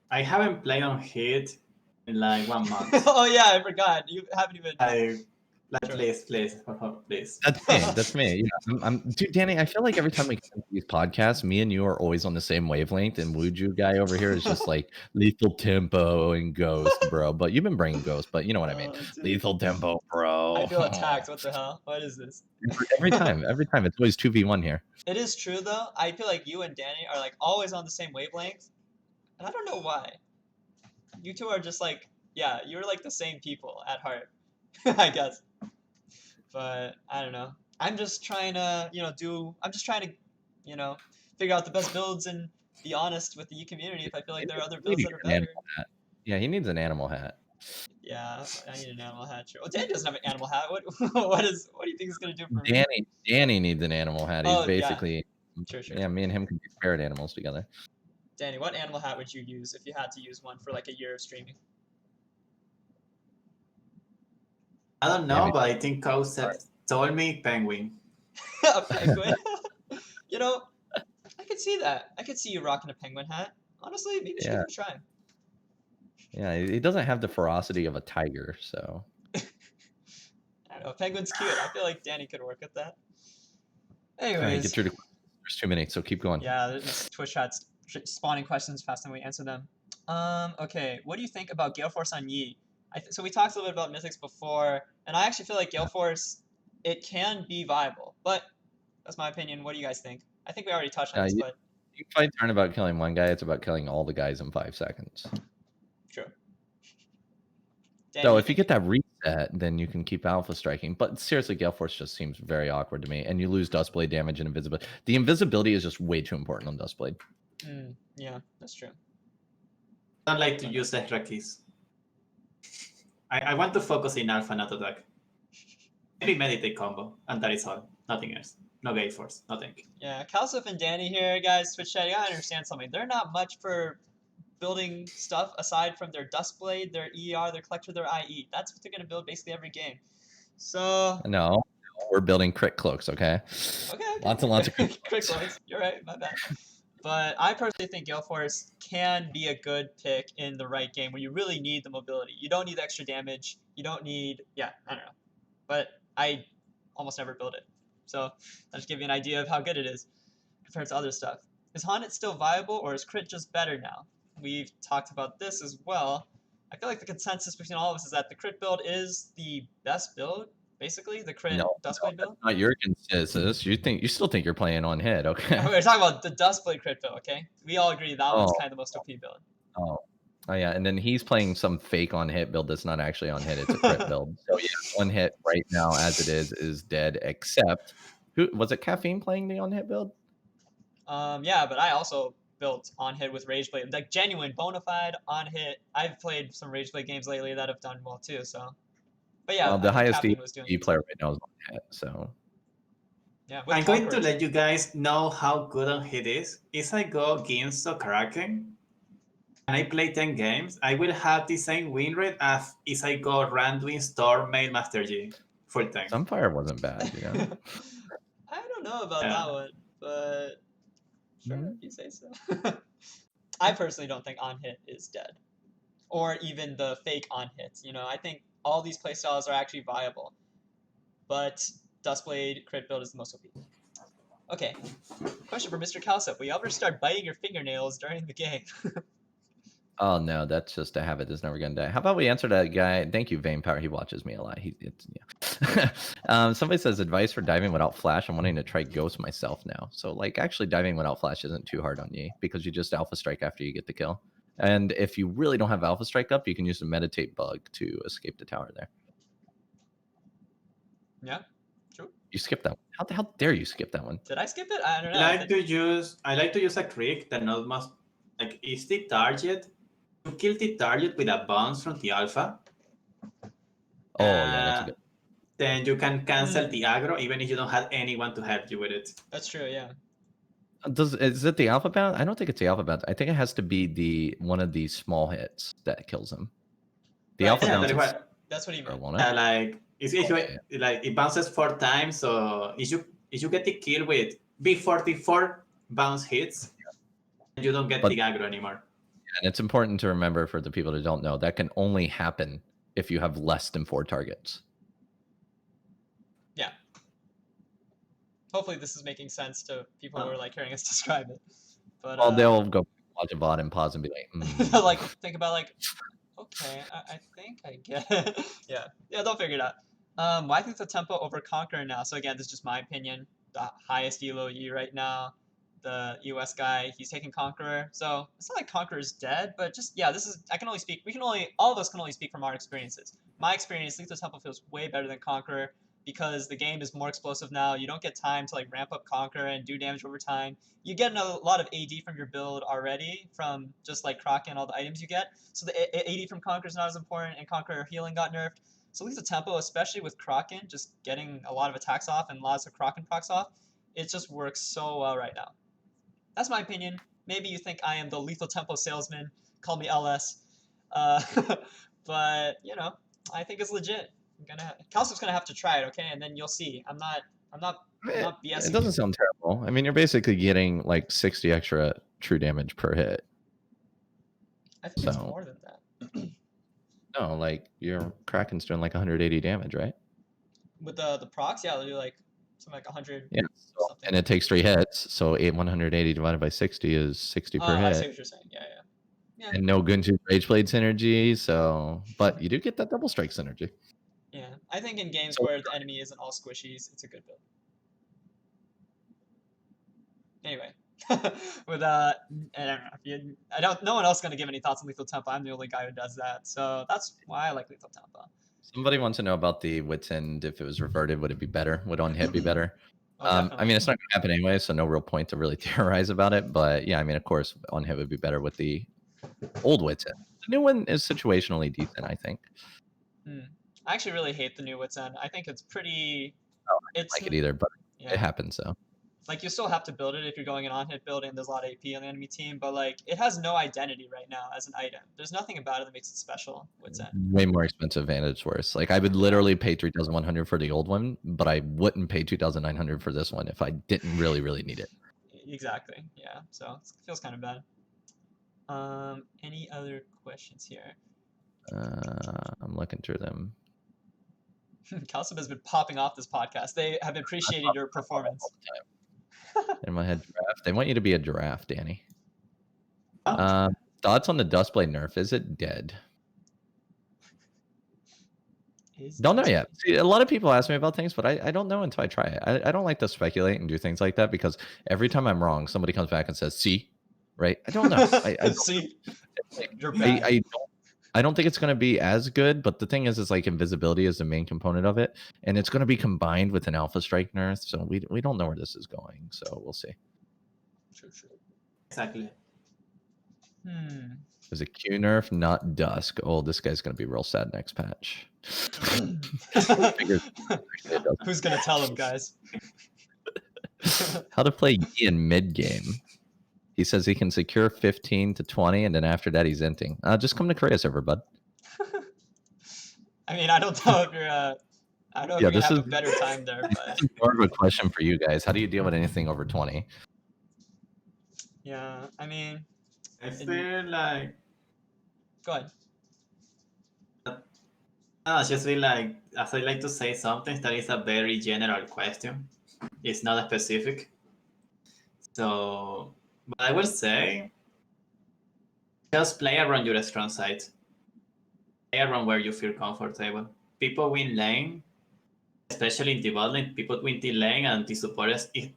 I haven't played on hit in like 1 month. Oh yeah, I forgot. You haven't even. Please, please. That's me. That's me. Yeah, dude, Danny. I feel like every time we come to these podcasts, me and you are always on the same wavelength, and Wuju guy over here is just like lethal tempo and ghost, bro. But you've been bringing ghost, but you know what I mean. Lethal tempo, bro. I feel attacked. What the hell? What is this? Every time, it's always 2v1 here. It is true though. I feel like you and Danny are like always on the same wavelength, and I don't know why. You two are just like, yeah, you're like the same people at heart, I guess. But I don't know. I'm just trying to, figure out the best builds and be honest with the community if I feel like there are other builds that are better. Yeah, he needs an animal hat. Yeah, I need an animal hat. True. Well, Danny doesn't have an animal hat. What do you think he's gonna do for me? Danny needs an animal hat. He's basically True. Yeah, me and him can be spirit animals together. Danny, what animal hat would you use if you had to use one for like a year of streaming? I don't know, but I think Cowsep told me penguin. A penguin? You know, I could see that. I could see you rocking a penguin hat. Honestly, maybe you should give it a try. Yeah, he doesn't have the ferocity of a tiger, so. I don't know. Penguin's cute. I feel like Danny could work with that. Anyways. Get through the questions. There's 2 minutes, so keep going. Yeah, this Twitch chat's spawning questions faster than we answer them. Okay, what do you think about Gale Force on Yi? So we talked a little bit about Mythics before, and I actually feel like Gale Force, it can be viable, but that's my opinion. What do you guys think? I think we already touched on this, but you fight aren't about killing one guy; it's about killing all the guys in 5 seconds. True. So if you get that reset, then you can keep alpha striking. But seriously, Gale Force just seems very awkward to me, and you lose Dustblade damage and invisibility. The invisibility is just way too important on Dustblade. Yeah, that's true. I don't like to use extra keys. I want to focus in alpha, not attack. Maybe meditate combo, and that is all. Nothing else. No Gale Force. Nothing. Yeah, Cowsep and Dani here, guys. Twitch chat. You gotta understand something. They're not much for building stuff aside from their Dustblade, their ER, their Collector, their IE. That's what they're gonna build basically every game. So no, we're building crit cloaks. Okay. Okay. Lots and lots of crit cloaks. You're right. My bad. But I personally think Gale Force can be a good pick in the right game where you really need the mobility. You don't need the extra damage. You don't need, I don't know. But I almost never build it. So I'll just give you an idea of how good it is compared to other stuff. Is Haunted still viable or is crit just better now? We've talked about this as well. I feel like the consensus between all of us is that the crit build is the best build. Basically, the crit Dustblade build. Not your consensus. You still think you're playing on hit, okay? We're talking about the Dustblade crit build, okay? We all agree that one's kind of the most OP build. Oh yeah, and then he's playing some fake on hit build that's not actually on hit. It's a crit build. So yeah, on hit right now as it is dead. Except who was it? Caffeine playing the on hit build? Yeah, but I also built on hit with Rageblade, like genuine bona fide on hit. I've played some Rageblade games lately that have done well too. So. But yeah, the highest E player right now is on hit, so. Yeah, I'm going to let you guys know how good on hit is. If I go Ginso Kraken and I play 10 games, I will have the same win rate as if I go Randuin Storm main Master Yi full time. Sunfire wasn't bad, you know. I don't know about that one, but sure, if you say so. I personally don't think on hit is dead, or even the fake on hits. You know, I think all these playstyles are actually viable, but Dustblade crit build is the most OP. Okay, question for Mr. Cowsep. Will you ever start biting your fingernails during the game? Oh no, that's just a habit that's never gonna die. How about we answer that guy? Thank you, Vane Power. He watches me a lot. Somebody says advice for diving without flash. I'm wanting to try Ghost myself now. So like actually diving without flash isn't too hard on you because you just alpha strike after you get the kill. And if you really don't have alpha strike up, you can use the meditate bug to escape the tower there. Yeah. You skipped that one. How dare you skip that one? Did I skip it? I don't know. I like to use a trick that not must like is the target. You kill the target with a bounce from the alpha. Oh yeah, that's a good. Then you can cancel the aggro even if you don't have anyone to help you with it. That's true, yeah. Is it the alpha bounce? I don't think it's the alpha bounce. I think it has to be one of the small hits that kills him. The Right, alpha yeah, bounce. That's what he meant. Won't it? Like like it bounces 4 times, so if you get the kill with before the 4 bounce hits, you don't get the aggro anymore. And it's important to remember for the people that don't know that can only happen if you have less than 4 targets. Yeah. Hopefully this is making sense to people who are like hearing us describe it. But well, they'll go watch a VOD and pause and be like, like think about like, okay, I think I get it. yeah, they'll figure it out. Why think the tempo over Conqueror now? So again, this is just my opinion. The highest elo E right now, the US guy, he's taking Conqueror. So it's not like Conqueror's dead, but just this is all of us can only speak from our experiences. My experience, Lethal Tempo feels way better than Conqueror because the game is more explosive now. You don't get time to like ramp up Conqueror and do damage over time. You get a lot of AD from your build already from just like Kraken and all the items you get. So the AD from Conqueror is not as important, and Conqueror healing got nerfed. So Lethal Tempo, especially with Kraken, just getting a lot of attacks off and lots of Kraken procs off, it just works so well right now. That's my opinion. Maybe you think I am the Lethal Tempo salesman. Call me LS. But I think it's legit. Cowsep's gonna have to try it, okay? And then you'll see. I'm not BSing. It doesn't sound terrible. I mean, you're basically getting like 60 extra true damage per hit. I think it's more than that. No, like your Kraken's doing like 180 damage, right? With the procs, yeah, they'll do like something like 100. Yeah, and it takes 3 hits, so 180 divided by 60 is 60 per hit. I see what you're saying. Yeah. And no Gunju Rageblade synergy, so but you do get that double strike synergy. Yeah, I think in games where the enemy isn't all squishies, it's a good build. Anyway, with I don't know. No one else is gonna give any thoughts on Lethal Tempo. I'm the only guy who does that, so that's why I like Lethal Tempo. Somebody wants to know about the Wits End. If it was reverted, would it be better? Would on hit be better? I mean, it's not going to happen anyway, so no real point to really theorize about it. But yeah, I mean, of course, on hit would be better with the old Wits End. The new one is situationally decent, I think. I actually really hate the new Wits End. I think it's pretty. I don't like it either, but it happens, so. Like, you still have to build it if you're going an on-hit build and there's a lot of AP on the enemy team, but like, it has no identity right now as an item. There's nothing about it that makes it special. Wits End. Way more expensive and it's worse. Like, I would literally pay 3,100 for the old one, but I wouldn't pay 2,900 for this one if I didn't really need it. Exactly. Yeah. So it feels kind of bad. Any other questions here? I'm looking through them. Cowsep has been popping off this podcast. They have appreciated your performance. All the time. In my head, giraffe. They want you to be a giraffe, Danny. Thoughts on the Dustblade nerf? Is it dead? Don't know yet. See, a lot of people ask me about things, but I don't know until I try it. I don't like to speculate and do things like that because every time I'm wrong, somebody comes back and says, "See, right?" I don't know. See, I don't think it's going to be as good, but the thing is like invisibility is the main component of it, and it's going to be combined with an Alpha Strike nerf, so we don't know where this is going, so we'll see. True. Exactly. Is it Q nerf, not Dusk? Oh, this guy's going to be real sad next patch. Who's going to tell him, guys? How to play Yi in mid game. He says he can secure 15 to 20, and then after that, he's inting. Just come to Korea server, bud. I mean, I don't know if you're I don't know if you're going to have a better time there. But... This is more of a question for you guys. How do you deal with anything over 20? Yeah, I mean... I feel like... Go ahead. I just feel like, as I like to say sometimes, that is a very general question. It's not specific. So... But I will say, just play around your strong side. Play around where you feel comfortable. People win lane, especially in the bot lane. People win the lane, and the supporters. The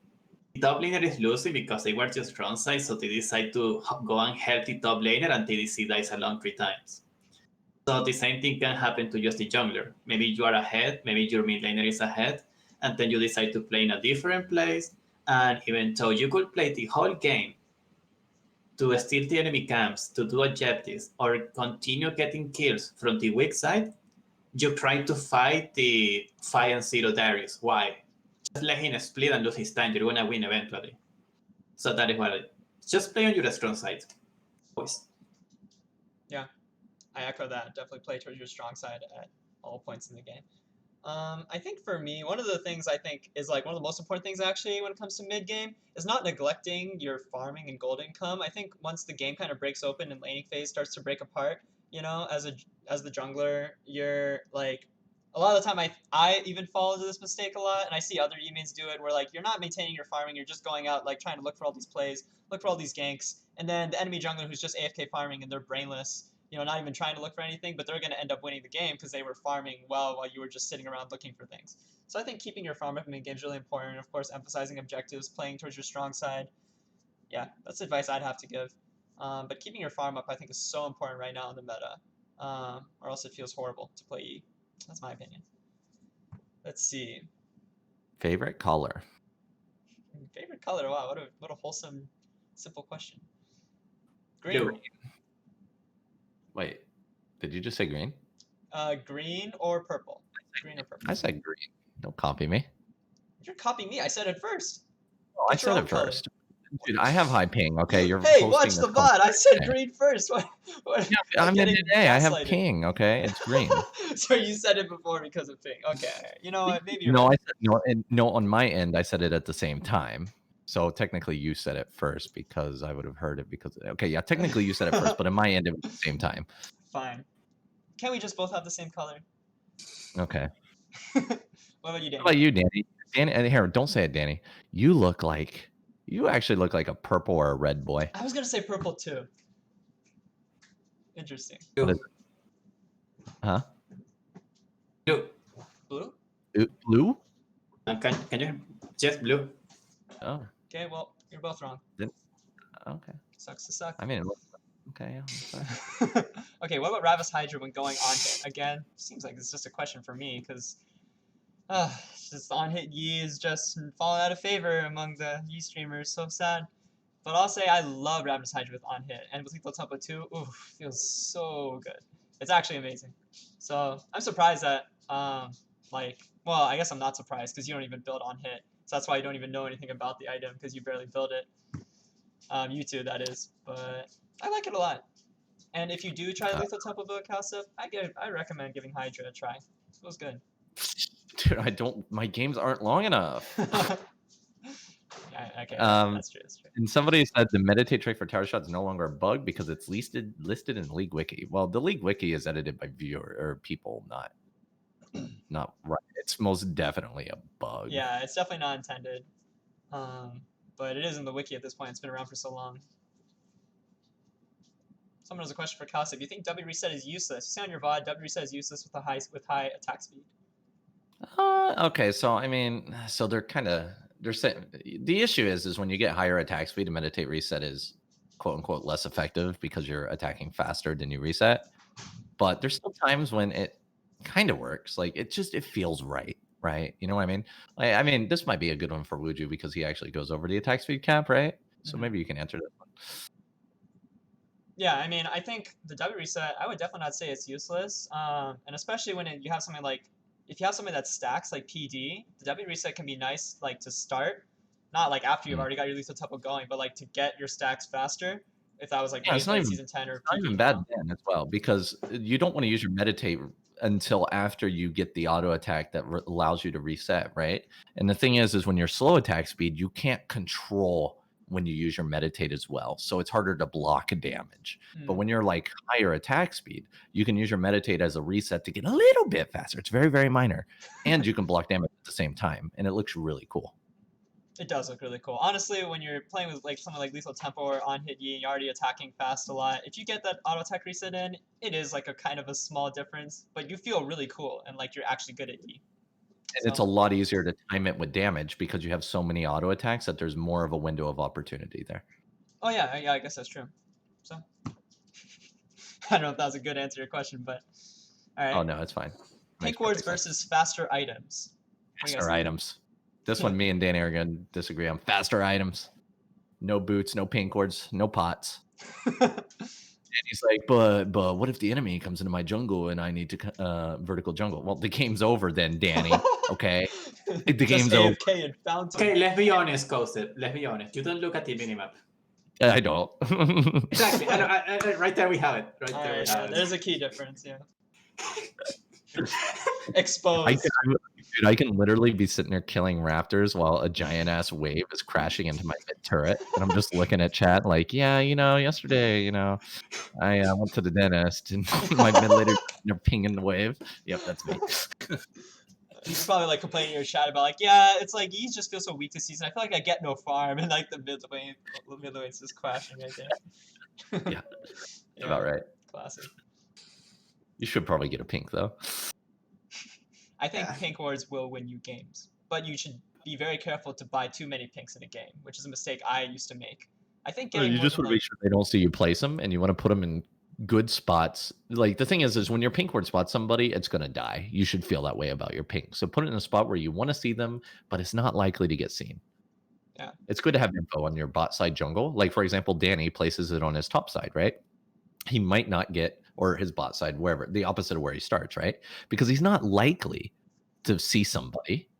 top laner is losing because they were just strong side, so they decide to go and help the top laner, and TDC dies along 3 times. So the same thing can happen to just the jungler. Maybe you are ahead, maybe your mid laner is ahead, and then you decide to play in a different place. And even though you could play the whole game to steal the enemy camps, to do objectives, or continue getting kills from the weak side, you try to fight the 5-0 Darius. Why? Just let him split and lose his time. You're gonna win eventually. So that is what just play on your strong side. Always. Yeah, I echo that. Definitely play towards your strong side at all points in the game. I think for me, one of the things I think is like one of the most important things actually when it comes to mid game is not neglecting your farming and gold income. I think once the game kind of breaks open and laning phase starts to break apart, you know, as the jungler, you're like a lot of the time I even fall into this mistake a lot, and I see other e-mains do it where like you're not maintaining your farming, you're just going out like trying to look for all these plays, look for all these ganks, and then the enemy jungler who's just AFK farming and they're brainless, you know, not even trying to look for anything, but they're going to end up winning the game because they were farming well while you were just sitting around looking for things. So I think keeping your farm up in the game is really important. Of course, emphasizing objectives, playing towards your strong side. Yeah, that's advice I'd have to give. But keeping your farm up, I think, is so important right now in the meta, or else it feels horrible to play E. That's my opinion. Let's see. Favorite color? Favorite color? Wow, what a wholesome, simple question. Green. Blue. Wait, did you just say green? Green or purple? Green or purple? I said green. Don't copy me. You're copying me. I said it first. Oh, I said it first. Dude, I have high ping. Okay, you're. Hey, posting watch the this VOD. I said today. green first. What Yeah, I'm in today. I have ping. Okay, it's green. So you said it before because of ping. Okay, you know what? Maybe you're no, right. I said no. On my end, I said it at the same time. So technically, you said it first because I would have heard it because. Okay, yeah, technically you said it first, but on my end, it was at the same time. Fine. Can't we just both have the same color? Okay. What about you, Danny? How about you, Danny? Danny, here, don't say it, Danny. You actually look like a purple or a red boy. I was gonna say purple too. Interesting. What is it? Huh? Blue. Blue? Blue? Can you just blue? Oh. Okay, well, you're both wrong. Okay. Sucks to suck. I mean, okay. Yeah, okay, what about Ravis Hydra when going on hit? Again, seems like it's just a question for me because just on hit Yi is just falling out of favor among the Yi streamers. So sad. But I'll say I love Ravis Hydra with on hit, and with lethal tempo too. Ooh, feels so good. It's actually amazing. So I'm surprised that well, I guess I'm not surprised because you don't even build on hit. So that's why you don't even know anything about the item because you barely build it. You too, that is. But I like it a lot. And if you do try lethal tempo build Cowsep, I recommend giving Hydra a try. It feels good. Dude, my games aren't long enough. Okay, that's true. And somebody said the meditate trick for tower shot is no longer a bug because it's listed in League Wiki. Well, the League Wiki is edited by viewer or people, not right. It's most definitely a bug. Yeah, it's definitely not intended. But it is in the wiki at this point. It's been around for so long. Someone has a question for Cowsep. Do you think W reset is useless? You say on your VOD, W reset is useless with high attack speed. Okay, so I mean, so they're saying the issue is when you get higher attack speed, a meditate reset is quote unquote less effective because you're attacking faster than you reset. But there's still times when it kind of works. Like it feels right. You know what I mean? I mean, this might be a good one for Wuju because he actually goes over the attack speed cap, right? So maybe you can answer this one. Yeah, I mean, I think the W reset, I would definitely not say it's useless. And especially when you have something like, if you have something that stacks like PD, the W reset can be nice like to start, not like after you've already got your lethal tempo going, but like to get your stacks faster. If that was like season 10 or not even bad then as well, because you don't want to use your meditate until after you get the auto attack that allows you to reset, right? And the thing is when you're slow attack speed, you can't control when you use your meditate as well, so it's harder to block damage. But when you're like higher attack speed, you can use your meditate as a reset to get a little bit faster. It's very, very minor, and you can block damage at the same time, and it looks really cool. It does look really cool. Honestly, when you're playing with like something like lethal tempo or on hit Yi, you're already attacking fast a lot. If you get that auto attack reset in, it is like a kind of a small difference, but you feel really cool and like you're actually good at Yi. And it's a lot easier to time it with damage because you have so many auto attacks that there's more of a window of opportunity there. Oh yeah, I guess that's true. So I don't know if that was a good answer to your question, but all right. Oh no, it's fine. Tank wards versus faster items. Faster items. This one, me and Danny are going to disagree on. Faster items. No boots, no paint cords, no pots. And he's like, but what if the enemy comes into my jungle and I need to vertical jungle? Well, the game's over then, Danny. Okay, the game's over. And fountain. Okay, let's be honest, Cowsep. Let's be honest. You don't look at the minimap. I don't. Exactly. Right there we have it. Right there we have it. There's a key difference. Yeah. Exposed. I can literally be sitting there killing raptors while a giant ass wave is crashing into my mid turret, and I'm just looking at chat like, yeah, yesterday, I went to the dentist and my mid later pinging the wave. Yep, that's me. He's probably like complaining in your chat about like, yeah, it's like Yi just feels so weak this season. I feel like I get no farm, and like the mid lane's just crashing right there. Yeah, about right. Classic. You should probably get a pink though. I think pink wards will win you games, but you should be very careful to buy too many pinks in a game, which is a mistake I used to make. I think you just want to make sure they don't see you place them, and you want to put them in good spots. Like the thing is when your pink ward spots somebody, it's going to die. You should feel that way about your pink. So put it in a spot where you want to see them, but it's not likely to get seen. Yeah. It's good to have info on your bot side jungle. Like for example, Danny places it on his top side, right? He might not get, or his bot side, wherever, the opposite of where he starts, right? Because he's not likely to see somebody,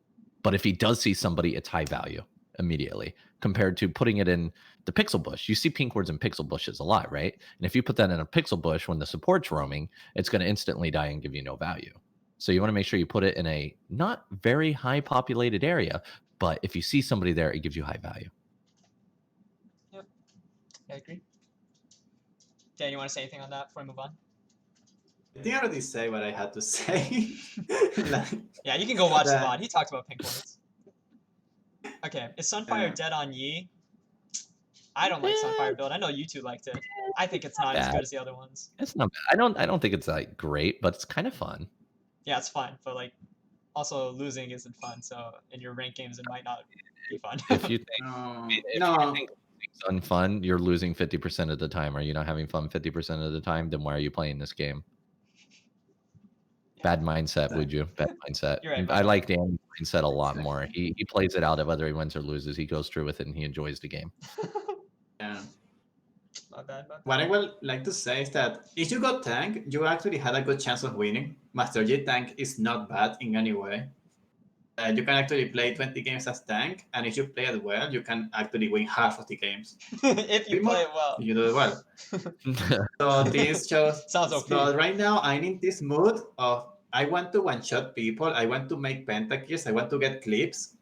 but if he does see somebody, it's high value immediately compared to putting it in the pixel bush. You see pink wards in pixel bushes a lot, right? And if you put that in a pixel bush when the support's roaming, it's going to instantly die and give you no value. So you want to make sure you put it in a not very high populated area, but if you see somebody there, it gives you high value. Yep, I agree. Dan, you want to say anything on that before we move on? I think I already say what I had to say. Yeah, you can go watch the VOD. He talked about pink wards. Okay, is Sunfire dead on Yi? I don't like Sunfire build. I know you two liked it. I think it's not as good as the other ones. It's not bad. I don't think it's like great, but it's kind of fun. Yeah, it's fun, but like also losing isn't fun. So in your ranked games, it might not be fun. If you think you think it's unfun, you're losing 50% of the time. Are you not having fun 50% of the time? Then why are you playing this game? Bad mindset, Wuju. Bad mindset. Right, I like Dan's mindset a lot more. He plays it out of whether he wins or loses. He goes through with it and he enjoys the game. Yeah. Not bad. What I would like to say is that if you got tank, you actually had a good chance of winning. Master Yi tank is not bad in any way. You can actually play 20 games as tank, and if you play it well, you can actually win half of the games. If you play it well. You do it well. So this shows. Sounds okay. So right now, I'm in this mood of I want to one-shot people. I want to make pentakills. I want to get clips.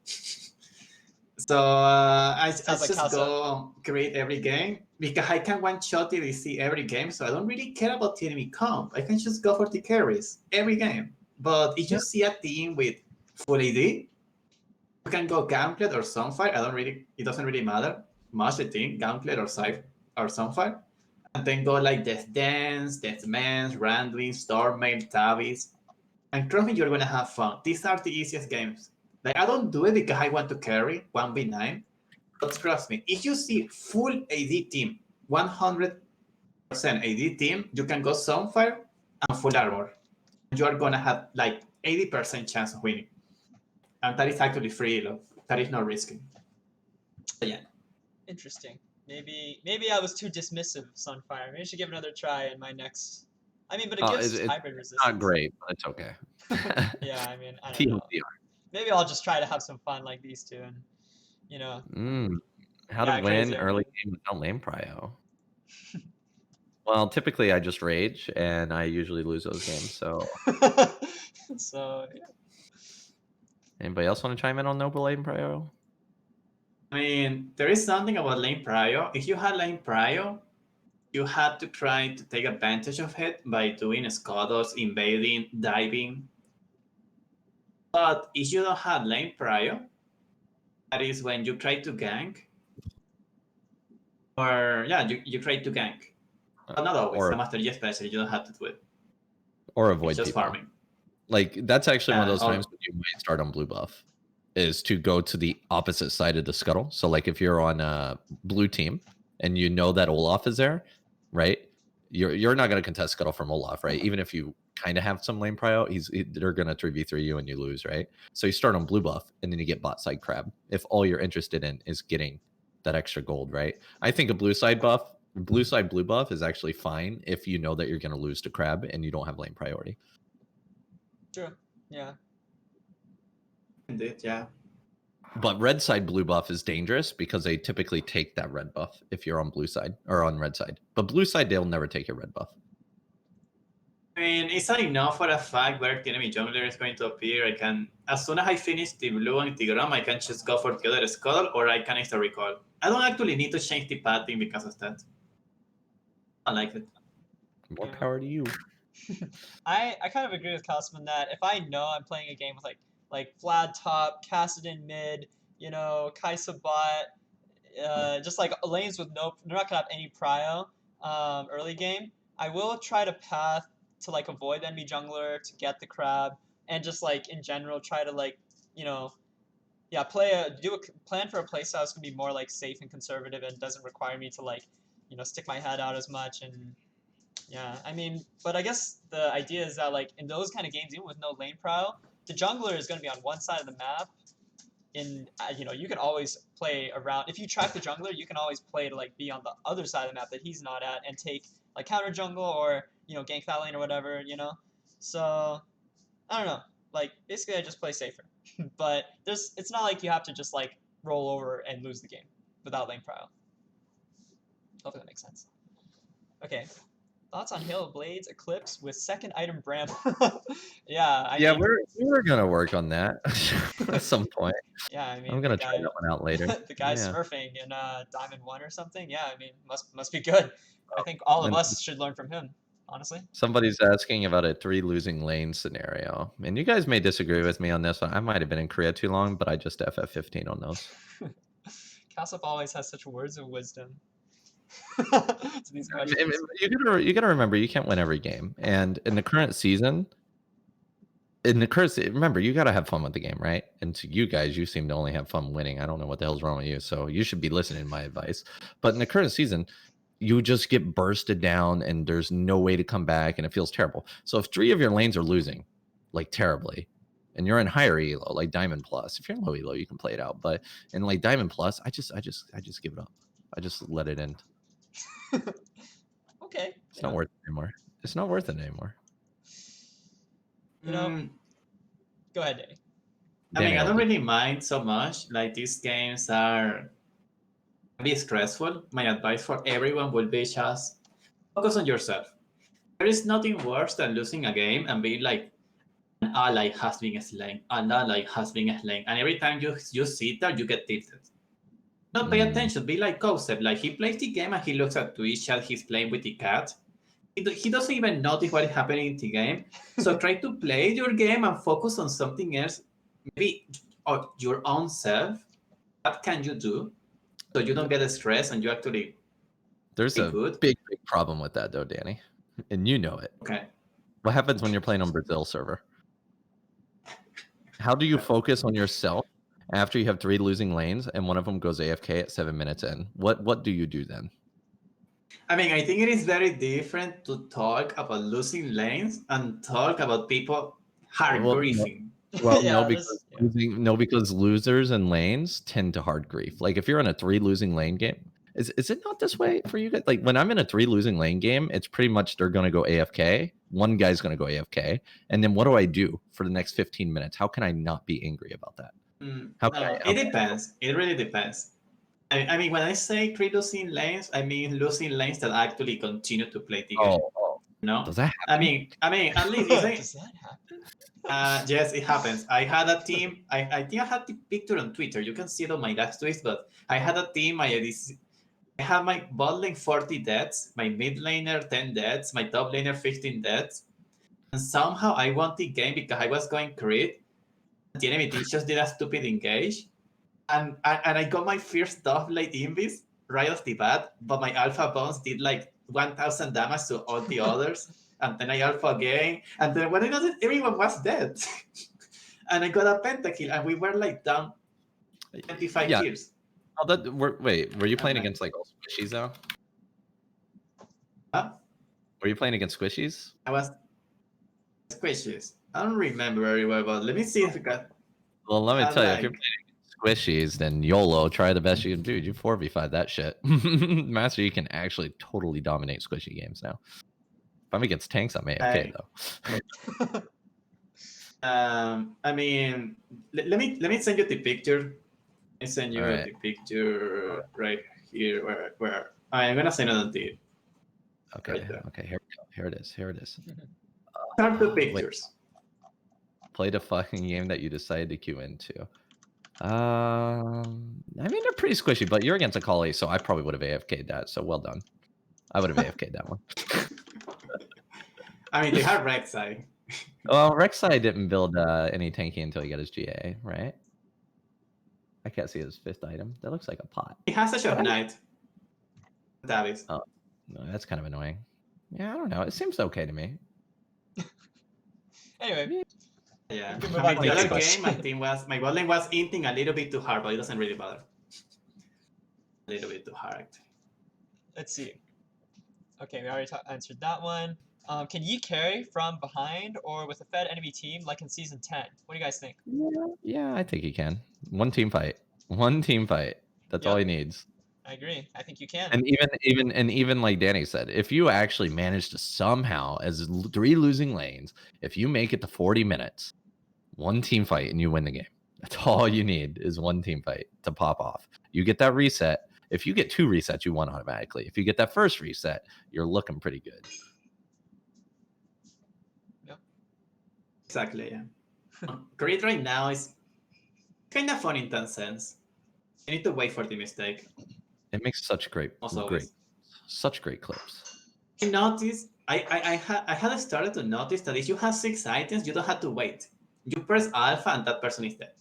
So I just go create every game because I can one-shot EDC every game. So I don't really care about the enemy comp. I can just go for the carries every game. But if you see a team with full AD, you can go Gauntlet or Sunfire. It doesn't really matter much the team, Gauntlet or Sunfire. And then go like Death Dance, Death Mans, Randwin, Stormmail, Tabis. And trust me, you're gonna have fun. These are the easiest games. Like I don't do it because I want to carry 1v9. But trust me, if you see full AD team, 100% AD team, you can go Sunfire and full armor. You are gonna have like 80% chance of winning. And that is actually free elo. That is not risky. So yeah. Interesting. Maybe I was too dismissive of Sunfire. Maybe I should give it another try in my next. I mean, but it gives hybrid resistance. Not great, but it's okay. Yeah, I mean, I don't know. Maybe I'll just try to have some fun like these two, and how to win early game without lane prio. Well, typically I just rage, and I usually lose those games. So. So yeah. Anybody else want to chime in on no lane prio? I mean, there is something about lane prio. If you had lane prio, you had to try to take advantage of it by doing scuttles, invading, diving. But if you don't have lane prio, that is when you try to gank. Or, yeah, you try to gank. But not always. The Master Yi especially, you don't have to do it. Or avoid just people. Farming. Like, that's actually one of those times when you might start on blue buff, is to go to the opposite side of the scuttle. So, like, if you're on a blue team and you know that Olaf is there, right? you're not going to contest Scuttle from Olaf, right? Even if you kind of have some lane prio, they're going to 3v3 you and you lose, right? So you start on blue buff and then you get bot side crab if all you're interested in is getting that extra gold, right? I think a blue side blue buff is actually fine if you know that you're going to lose to crab and you don't have lane priority. True. Yeah. Indeed, yeah. But red side blue buff is dangerous because they typically take that red buff if you're on blue side or on red side. But blue side, they'll never take your red buff. I mean, it's I know for a fact where the enemy jungler is going to appear. I can, as soon as I finish the blue Danijrm, I can just go for the other Scuttle, or I can extra recall. I don't actually need to change the pathing because of that. I like it. More power to you. I kind of agree with Cowsep on that. If I know I'm playing a game with like Vlad top, Kassadin mid, Kaisa bot, just like lanes with they're not gonna have any prio early game, I will try to path to like avoid the enemy jungler to get the crab, and just like in general try to like plan for a playstyle that's gonna be more like safe and conservative and doesn't require me to like stick my head out as much. And yeah, I mean, but I guess the idea is that like in those kind of games, even with no lane prio, the jungler is going to be on one side of the map. You can always play around. If you track the jungler, you can always play to like be on the other side of the map that he's not at and take like counter jungle or gank that lane or whatever. So I don't know. Like basically, I just play safer. But it's not like you have to just like roll over and lose the game without lane prio. Hopefully that makes sense. Okay. Thoughts on Hail of Blades Eclipse with second item Bramble? Yeah, we were gonna work on that at some point. Yeah, I mean, I'm gonna try that one out later. The guy surfing in Diamond 1 or something. Yeah, I mean, must be good. I think all of us should learn from him, honestly. Somebody's asking about a 3 losing lane scenario, and you guys may disagree with me on this one. I might have been in Korea too long, but I just FF15 on those. Cowsep always has such words of wisdom. To these questions. You gotta remember, you can't win every game, and in the current season, remember, you gotta have fun with the game, right? And to you guys, you seem to only have fun winning. I don't know what the hell's wrong with you, so you should be listening to my advice. But in the current season, you just get bursted down, and there's no way to come back, and it feels terrible. So if 3 of your lanes are losing, like terribly, and you're in higher elo, like Diamond Plus, if you're in low elo, you can play it out. But in like Diamond Plus, I just give it up. I just let it end. Okay. It's not worth it anymore. It's not worth it anymore. Go ahead, Danny. I mean, I don't really mind so much. Like, these games are a bit stressful. My advice for everyone would be just focus on yourself. There is nothing worse than losing a game and being like, an ally has been slain, an ally has been slain. And every time you sit there, you get tilted. Don't pay attention. Be like Cowsep. Like, he plays the game and he looks at Twitch and he's playing with the cat. He doesn't even notice what is happening in the game. So try to play your game and focus on something else. Maybe your own self. What can you do so you don't get stressed and you actually There's a big problem with that, though, Danny. And you know it. Okay. What happens when you're playing on Brazil server? How do you focus on yourself after you have 3 losing lanes and one of them goes AFK at 7 minutes in? What do you do then? I mean, I think it is very different to talk about losing lanes and talk about people hard griefing. Well, because losers and lanes tend to hard grief. Like if you're in a 3 losing lane game, is it not this way for you guys? Like when I'm in a 3 losing lane game, it's pretty much they're going to go AFK. One guy's going to go AFK. And then what do I do for the next 15 minutes? How can I not be angry about that? It depends. It really depends. I mean, when I say 3 losing lanes, I mean losing lanes that actually continue to play the game. No? Does that happen? I mean, at least does that happen? Yes, it happens. I had a team. I think I had the picture on Twitter. You can see it on my last tweets. But I had a team. I had my bot lane 40 deaths, my mid laner 10 deaths, my top laner 15 deaths, and somehow I won the game because I was going crit. The enemy team just did a stupid engage, and I got my first top lane invis right off the bat. But my alpha bones did like 1,000 damage to all the others. And then I alpha again, and then when I noticed everyone was dead, and I got a pentakill, and we were like down 25 kills. Were you playing against like all squishies though? Huh? Were you playing against squishies? I was squishes. I don't remember very well, but let me see if I got. Well, let me have, tell you, if like- you're playing against squishies, then YOLO, try the best you can do. You 4v5 that shit. Master Yi can actually totally dominate squishy games now. If I'm against tanks, I'm AFK though. I mean, let me send you the picture. Let me send you Alright. the picture right here. Where I'm gonna send it on the. Okay, Right there. okay, here we go. Here it is. Here it is. Start the Wait. pictures. Play the fucking game that you decided to queue into. I mean, they're pretty squishy, but you're against a Kali, so I probably would have AFK'd that. So well done. I would have AFK'd that one. I mean, they have Rek'Sai. Well, Rek'Sai didn't build any tanky until he got his GA, right? I can't see his 5th item. That looks like a pot. He has a short knight. Davis. Oh, no, that's kind of annoying. Yeah, I don't know. It seems okay to me. Anyway, Yeah. We can move I on mean, to the the other next game, question. my bot lane was inting a little bit too hard, but it doesn't really bother. A little bit too hard. let's see. Okay, we already answered that one. Can Yi carry from behind or with a fed enemy team like in Season 10? What do you guys think? Yeah, I think he can. One team fight. One team fight. That's all he needs. I agree. I think you can. And even like Danny said, if you actually manage to somehow, as 3 losing lanes, if you make it to 40 minutes, one team fight and you win the game. That's all you need is one team fight to pop off. You get that reset. If you get 2 resets, you won automatically. If you get that first reset, you're looking pretty good. Exactly, yeah. Grid right now is kind of fun in that sense. You need to wait for the mistake. It makes such great Always. such great clips. I noticed, I had started to notice that if you have 6 items, you don't have to wait. You press alpha and that person is dead.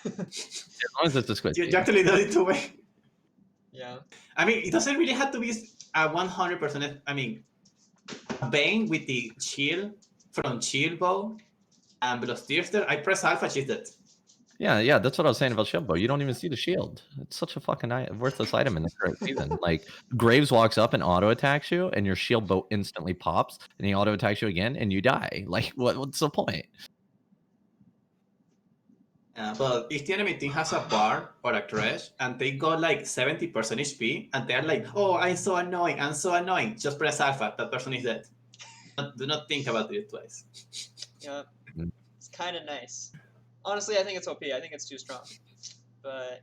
As long as it's a squishy. You actually don't need to wait. Yeah. I mean, it doesn't really have to be a 100%. I mean, Bane with the shield from shield bow and Velociraptor, I press alpha, she's dead. Yeah, that's what I was saying about shield bow. You don't even see the shield. It's such a fucking worthless item in the current season. Like Graves walks up and auto attacks you, and your shield bow instantly pops, and he auto attacks you again, and you die. Like, what's the point? But if the enemy team has a bar or a crash and they got like 70% HP and they're like, oh, I'm so annoying, just press alpha, that person is dead. Do not think about it twice. Yeah. It's kind of nice. Honestly, I think it's OP. I think it's too strong. But,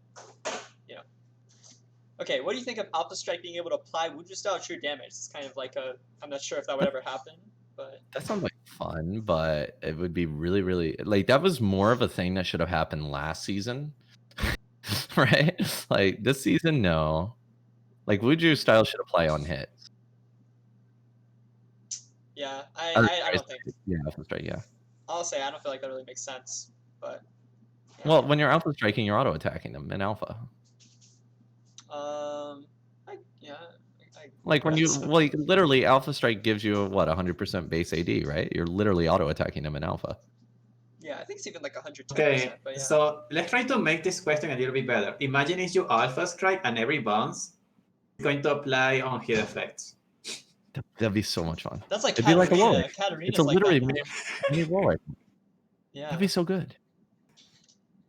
you know. Okay, what do you think of Alpha Strike being able to apply Wuju style true damage? It's kind of like a. I'm not sure if that would ever happen, but. That sounds like fun, but it would be really, really like that was more of a thing that should have happened last season, right? Like this season, no. Like Wuju style should apply on hits. Yeah, I don't think. Yeah, Alpha Strike, yeah. I'll say I don't feel like that really makes sense, but. Yeah. Well, when you're Alpha Striking, you're auto attacking them in Alpha. Like when you like literally Alpha Strike gives you what 100% base AD, right? You're literally auto attacking them in Alpha. Yeah, I think it's even like 110%. Okay, but yeah. so let's try to make this question a little bit better. Imagine if you Alpha Strike and every bounce is going to apply on hit effects. That'd be so much fun. That's like It'd be like a Katarina. Warwick. Katarina's It's a like literally that mini Warwick. Yeah, That'd be so good.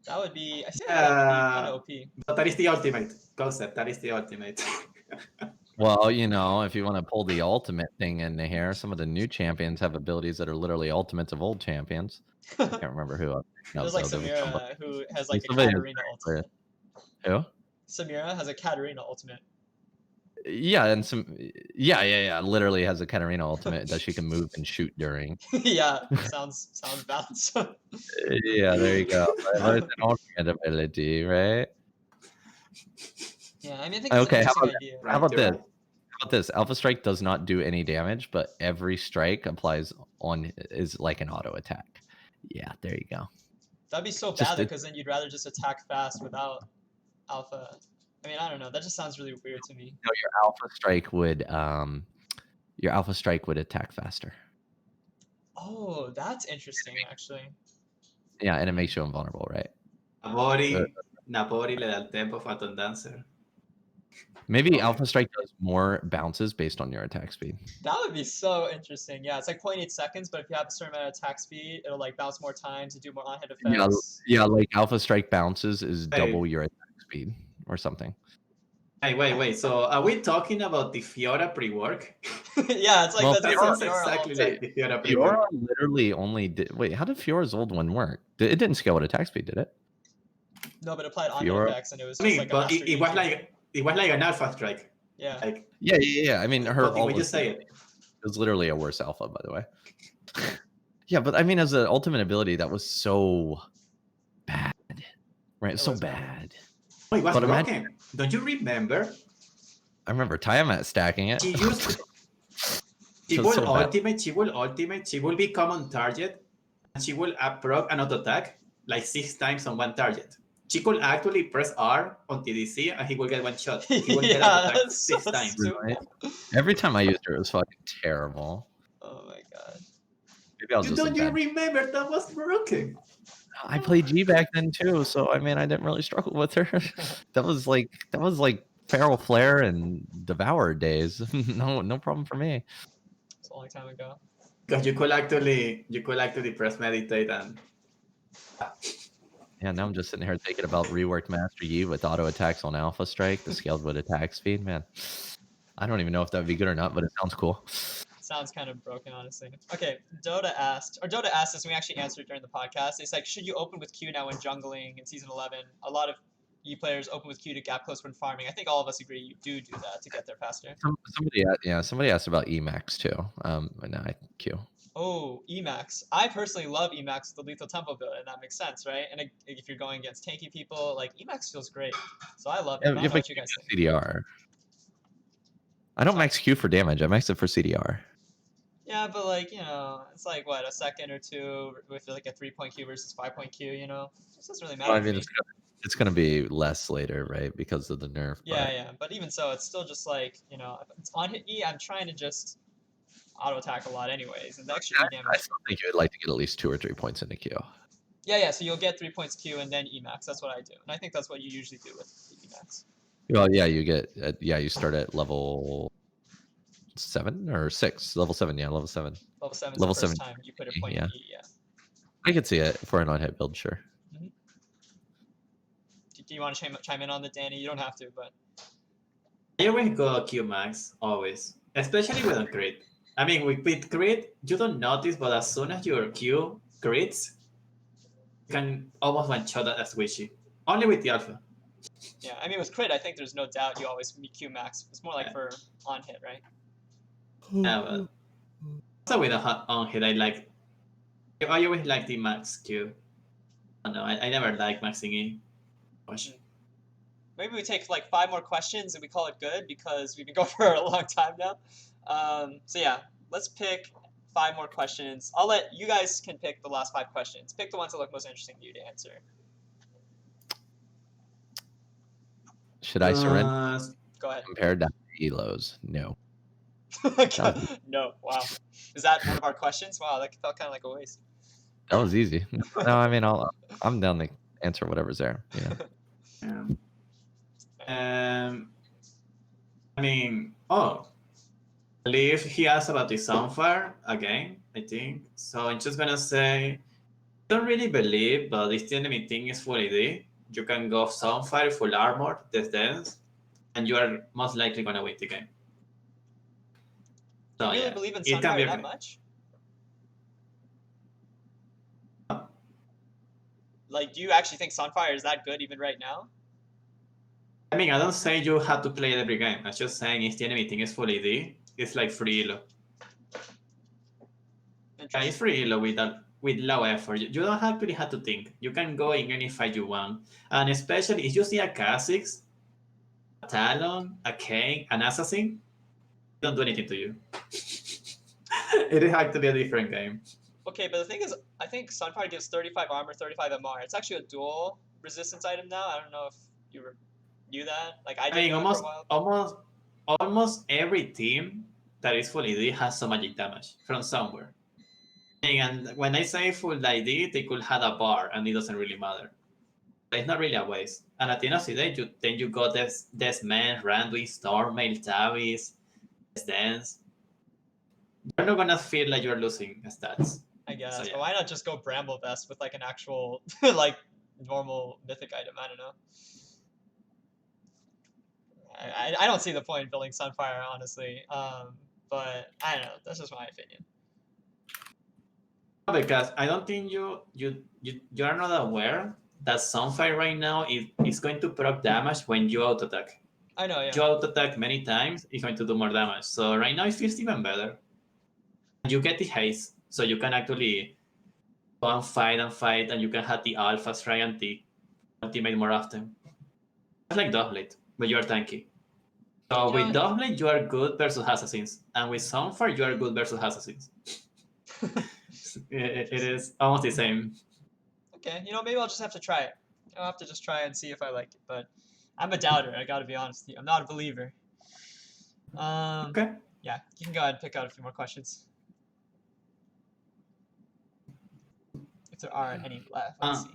that would be. I feel like that would be kind of OP. But that is the ultimate concept. That is the ultimate. Well, you know, if you want to pull the ultimate thing in here, some of the new champions have abilities that are literally ultimates of old champions. I can't remember who. There's like Samira who has like a somebody- Katarina ultimate. Who? Samira has a Katarina ultimate. Yeah, and yeah. Literally has a Katarina ultimate that she can move and shoot during. Yeah, sounds balanced. Yeah, there you go. There's an alternate ability, right? Yeah, I mean, I think it's Okay, an how interesting idea. How about this? How about this? Alpha Strike does not do any damage, but every strike applies on is like an auto attack. Yeah, there you go. That'd be so Just bad because then you'd rather just attack fast without alpha. I mean, I don't know. That just sounds really weird to me. No, your Alpha Strike would attack faster. Oh, that's interesting, actually. Yeah, and it makes you invulnerable, right? Napori le da el tempo Phantom Dancer. Maybe Okay. Alpha Strike does more bounces based on your attack speed. That would be so interesting. Yeah, it's like 0.8 seconds, but if you have a certain amount of attack speed, it'll like bounce more times and do more on-hit effects. Yeah, like Alpha Strike bounces is double Wait. your attack speed or something. Wait. So are we talking about the Fiora pre-work? Yeah, it's like Well, that's That the sounds same Fiora all exactly the time. like the Fiora Fiora pre-work. literally only did. Wait, how did Fiora's old one work? It didn't scale with attack speed, did it? No, but it applied on-hit Fiora- effects, and it was I just mean, like a but Master it Yi was cube. like an Alpha Strike. Yeah. Like, Yeah. I mean, her what did ult we was, just say it? it was literally a worse alpha, by the way. Yeah, but I mean, as an ultimate ability, that was so bad, right? It So was bad. bad. Oh, it was But broken. imagine- Don't you remember? I remember Tiamat stacking it. She used she It will was so bad. ultimate, she will become on target, and she will proc an auto attack like 6 times on one target. She could actually press R on TDC and he will get one shot. He will get Yeah, auto attack that's 6 so times. stupid. Every time I used her, it was fucking terrible. Oh my god. Maybe I was just a Don't you bad. remember that was broken? I played G back then too, so I mean, I didn't really struggle with her. that was like Feral Flare and Devour days. no problem for me. It's a long time ago. Because you could actually press meditate and Yeah, now I'm just sitting here thinking about reworked Master Yi with auto attacks on Alpha Strike, the scaled with attack speed. Man, I don't even know if that would be good or not, but it sounds cool. Sounds kind of broken, honestly. Okay, Dota asked this, and we actually answered during the podcast. It's like, should you open with Q now when jungling in Season 11? A lot of you players open with Q to gap close when farming. I think all of us agree you do that to get there faster. Somebody asked about Emax too. And now I Q. Oh, Emax. I personally love Emax with the Lethal Tempo build, and that makes sense, right? And if you're going against tanky people, like, Emax feels great. So I love it. I don't know what you guys think. CDR. I don't max Q for damage. I max it for CDR. Yeah, but like, it's like what, a second or two with like a 3-point Q versus 5-point Q, It doesn't really matter. Well, I mean, it's gonna be less later, right? Because of the nerf. Yeah. But even so, it's still just like, if it's on hit E, I'm trying to just auto attack a lot anyways, and the extra E damage. I still think you would like to get at least 2 or 3 points into Q. Yeah. So you'll get 3 points Q and then Emax. That's what I do, and I think that's what you usually do with Emax. Well, yeah, you start at level 7 or 6. Level 7, yeah, level 7. Level 7 is Level the first 7, time you put a point yeah. in E, yeah. I could see it for an on-hit build, sure. Do you want to chime in on the Danny? You don't have to, but I always go Q max, always. Especially with a crit. I mean, with crit, you don't notice, but as soon as your Q crits, you can almost one-shot a Squishy. Only with the alpha. yeah, I mean with crit, I think there's no doubt you always Q max. It's more like for on hit, right? Yeah, but also with a on hit, I always like the max Q. Oh, no, I never like maxing E. Gosh. Maybe we take like 5 more questions and we call it good because we've been going for a long time now. So yeah, let's pick 5 more questions. I'll let you guys can pick the last 5 questions. Pick the ones that look most interesting to you to answer. Should I surrender? Go ahead. Compared to Elos? No. No. Wow. Is that one of our questions? Wow, that felt kind of like a waste. That was easy. No, I mean, I'm down to answer whatever's there. Yeah. I mean, I believe he asked about the Sunfire again, I think. So I'm just gonna say, I don't really believe, but if the enemy thing is full AD, you can go Sunfire, full armor, Death Dance, and you are most likely gonna win the game. So, Do you really believe in Sunfire that much? Like, do you actually think Sunfire is that good even right now? I mean, I don't say you have to play it every game. I'm just saying if the enemy thing is full AD, it's like free elo. Yeah, it's free elo with low effort. You don't actually have to think. You can go in any fight you want. And especially if you see a Kha'Zix, a Talon, a Kayn, an Assassin, they don't do anything to you. It is actually a different game. Okay, but the thing is, I think Sunfire gives 35 armor, 35 MR. It's actually a dual resistance item now. I don't know if you knew that. Like I mean, did for a while. almost every team that is full AD has some magic damage from somewhere. And when I say full AD, they could have a bar, and it doesn't really matter. It's not really a waste. And at the end of the day, you got this man, Randuin, Storm, Tavis, Dance. You're not gonna feel like you're losing stats. I guess. So, yeah. But why not just go Bramble Vest with like an actual like normal mythic item? I don't know. I don't see the point in building Sunfire, honestly. But I don't know. That's just my opinion. Because I don't think you are not aware that Sunfire right now is going to proc damage when you auto attack. I know, yeah. You auto attack many times, it's going to do more damage. So right now it feels even better. You get the haste, so you can actually go and fight, and you can have the alphas try and the ultimate more often. It's like Dogblade, but you are tanky. So Yeah. with Dogblade, you are good versus assassins, and with Sunfire, you are good versus assassins. It is almost the same. Okay, you know, maybe I'll just have to try it. I'll have to just try and see if I like it. But I'm a doubter. I gotta be honest with you. I'm not a believer. Okay. Yeah, you can go ahead and pick out a few more questions. If there are any left, let's see.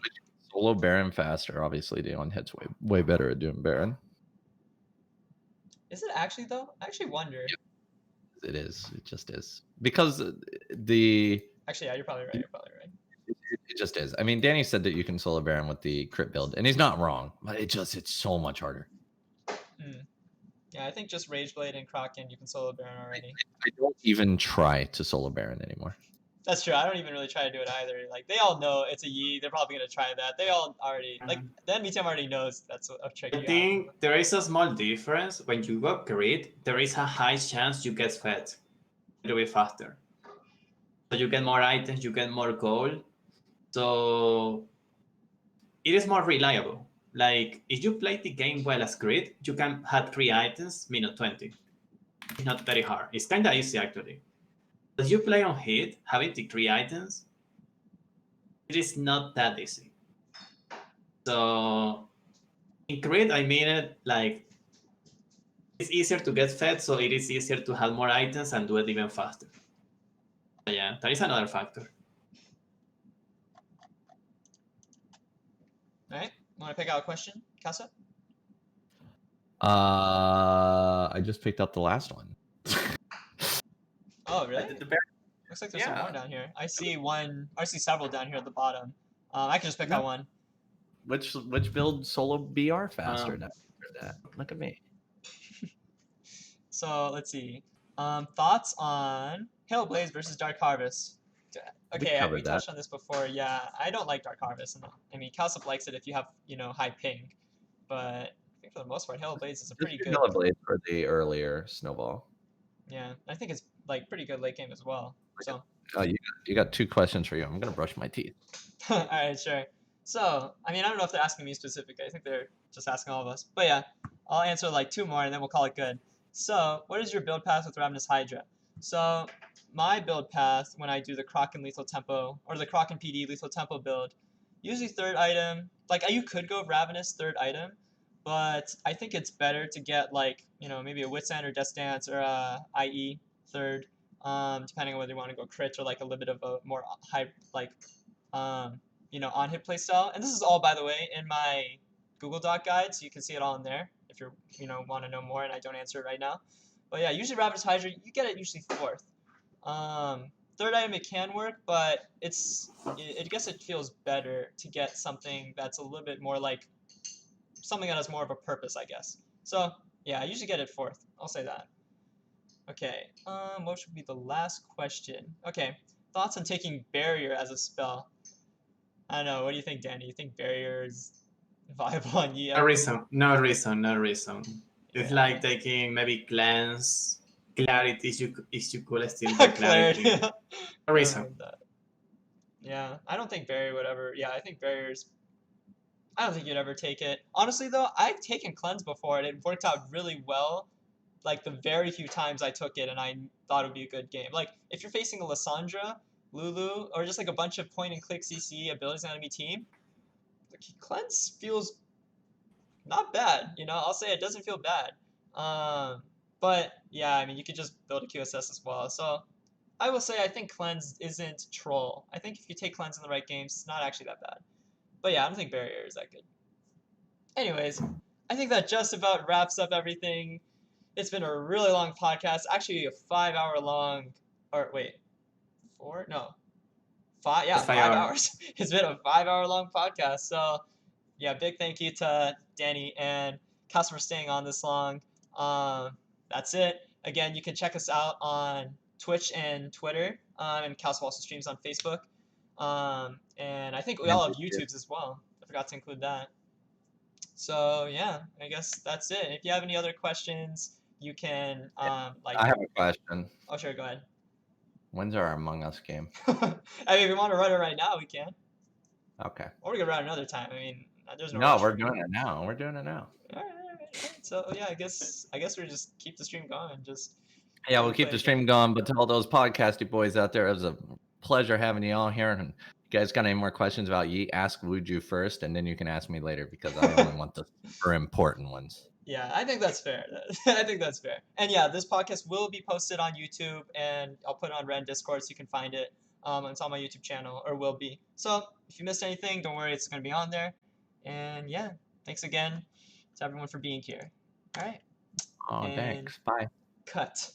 Solo Baron faster. Obviously, Daon hits way better at doing Baron. Is it actually though? I actually wonder. It is. It just is. Because the... Actually, yeah, you're probably right. You're probably right. It just is. I mean, Danny said that you can solo Baron with the crit build, and he's not wrong, but it's so much harder. Yeah, I think just Rageblade and Kraken, you can solo Baron already. I don't even try to solo Baron anymore. That's true. I don't even really try to do it either. Like, they all know it's a Yi. They're probably going to try that. They all already, like, the enemy team already knows that's a trick. I think there is a small difference. When you go crit, there is a high chance you get fed a little bit faster. So you get more items, you get more gold. So it is more reliable. Like, if you play the game well as crit, you can have 3 items, minute 20. It's not very hard. It's kind of easy, actually. As you play on hit, having the 3 items, it is not that easy. So in crit, I mean it like it's easier to get fed, so it is easier to have more items and do it even faster. But yeah, that is another factor. All right, want to pick out a question, Cowsep? I just picked up the last one. Oh, really? Looks like there's some more down here. I see one. I see several down here at the bottom. I can just pick out one. Which build solo BR faster? Look at me. So let's see. Thoughts on Hail Blaze versus Dark Harvest? Okay, we touched on this before. Yeah, I don't like Dark Harvest. I mean, Cowsep likes it if you have, you know, high ping. But I think for the most part, Hail Blaze is a pretty good. Hail Blaze for the earlier snowball. Yeah, I think it's like pretty good late game as well. So. You got 2 questions for you. I'm gonna brush my teeth. All right, sure. So, I mean, I don't know if they're asking me specifically. I think they're just asking all of us. But yeah, I'll answer like 2 more and then we'll call it good. So, what is your build path with Ravenous Hydra? So, my build path when I do the Kraken Lethal Tempo or the Kraken PD Lethal Tempo build, usually 3rd item. Like, you could go Ravenous 3rd item, but I think it's better to get like, you know, maybe a Wit's End or Death Dance or IE 3rd, depending on whether you want to go crit or like a little bit of a more high, like, you know, on hit play style. And this is all, by the way, in my Google Doc guide, so you can see it all in there if you're, you know, want to know more and I don't answer it right now. But yeah, usually Ravenous Hydra, you get it usually 4th. 3rd item, it can work, but I guess it feels better to get something that's a little bit more like something that has more of a purpose, I guess. So yeah, I usually get it 4th. I'll say that. Okay, what should be the last question? Okay, thoughts on taking Barrier as a spell? I don't know. What do you think, Danny? You think Barrier is viable on Yi? No reason. It's like taking maybe Cleanse, Clarity is you could still get Clarity. No reason. Yeah, I don't think Barrier would ever. Yeah, I think Barrier's. I don't think you'd ever take it. Honestly, though, I've taken Cleanse before and it worked out really well. Like the very few times I took it and I thought it would be a good game. Like if you're facing a Lissandra, Lulu, or just like a bunch of point and click CC abilities on enemy team, the Cleanse feels not bad. You know, I'll say it doesn't feel bad. But yeah, I mean, you could just build a QSS as well. So I will say I think Cleanse isn't troll. I think if you take Cleanse in the right games, it's not actually that bad. But yeah, I don't think Barrier is that good. anyways, I think that just about wraps up everything. It's been a really long podcast, actually a 5 hour long, or wait, 4? No, 5, yeah, It's 5 5 hours. hours. It's been a 5 hour long podcast. So yeah, big thank you to Danny and Cass for staying on this long. That's it. Again, you can check us out on Twitch and Twitter, and Cass also streams on Facebook. And I think we all have YouTubes as well. I forgot to include that. So yeah, I guess that's it. If you have any other questions, you can I have a question. Oh sure, go ahead. When's our Among Us game? I mean, if we want to run it right now, we can. Okay. Or we can run it another time. I mean, there's no. No, rush we're for me. doing it now. We're doing it now. All right. So yeah, I guess we just keep the stream going and just. Yeah, we'll keep the stream going. But to all those podcasty boys out there, it was a pleasure having you all here. And if you guys got any more questions about Yi, ask Wuju first, and then you can ask me later because I only want the super important ones. Yeah, I think that's fair. I think that's fair. And yeah, this podcast will be posted on YouTube, and I'll put it on Ren Discord so you can find it. It's on my YouTube channel, or will be. So if you missed anything, don't worry, it's going to be on there. And yeah, thanks again to everyone for being here. All right. Oh, thanks. Bye. Cut.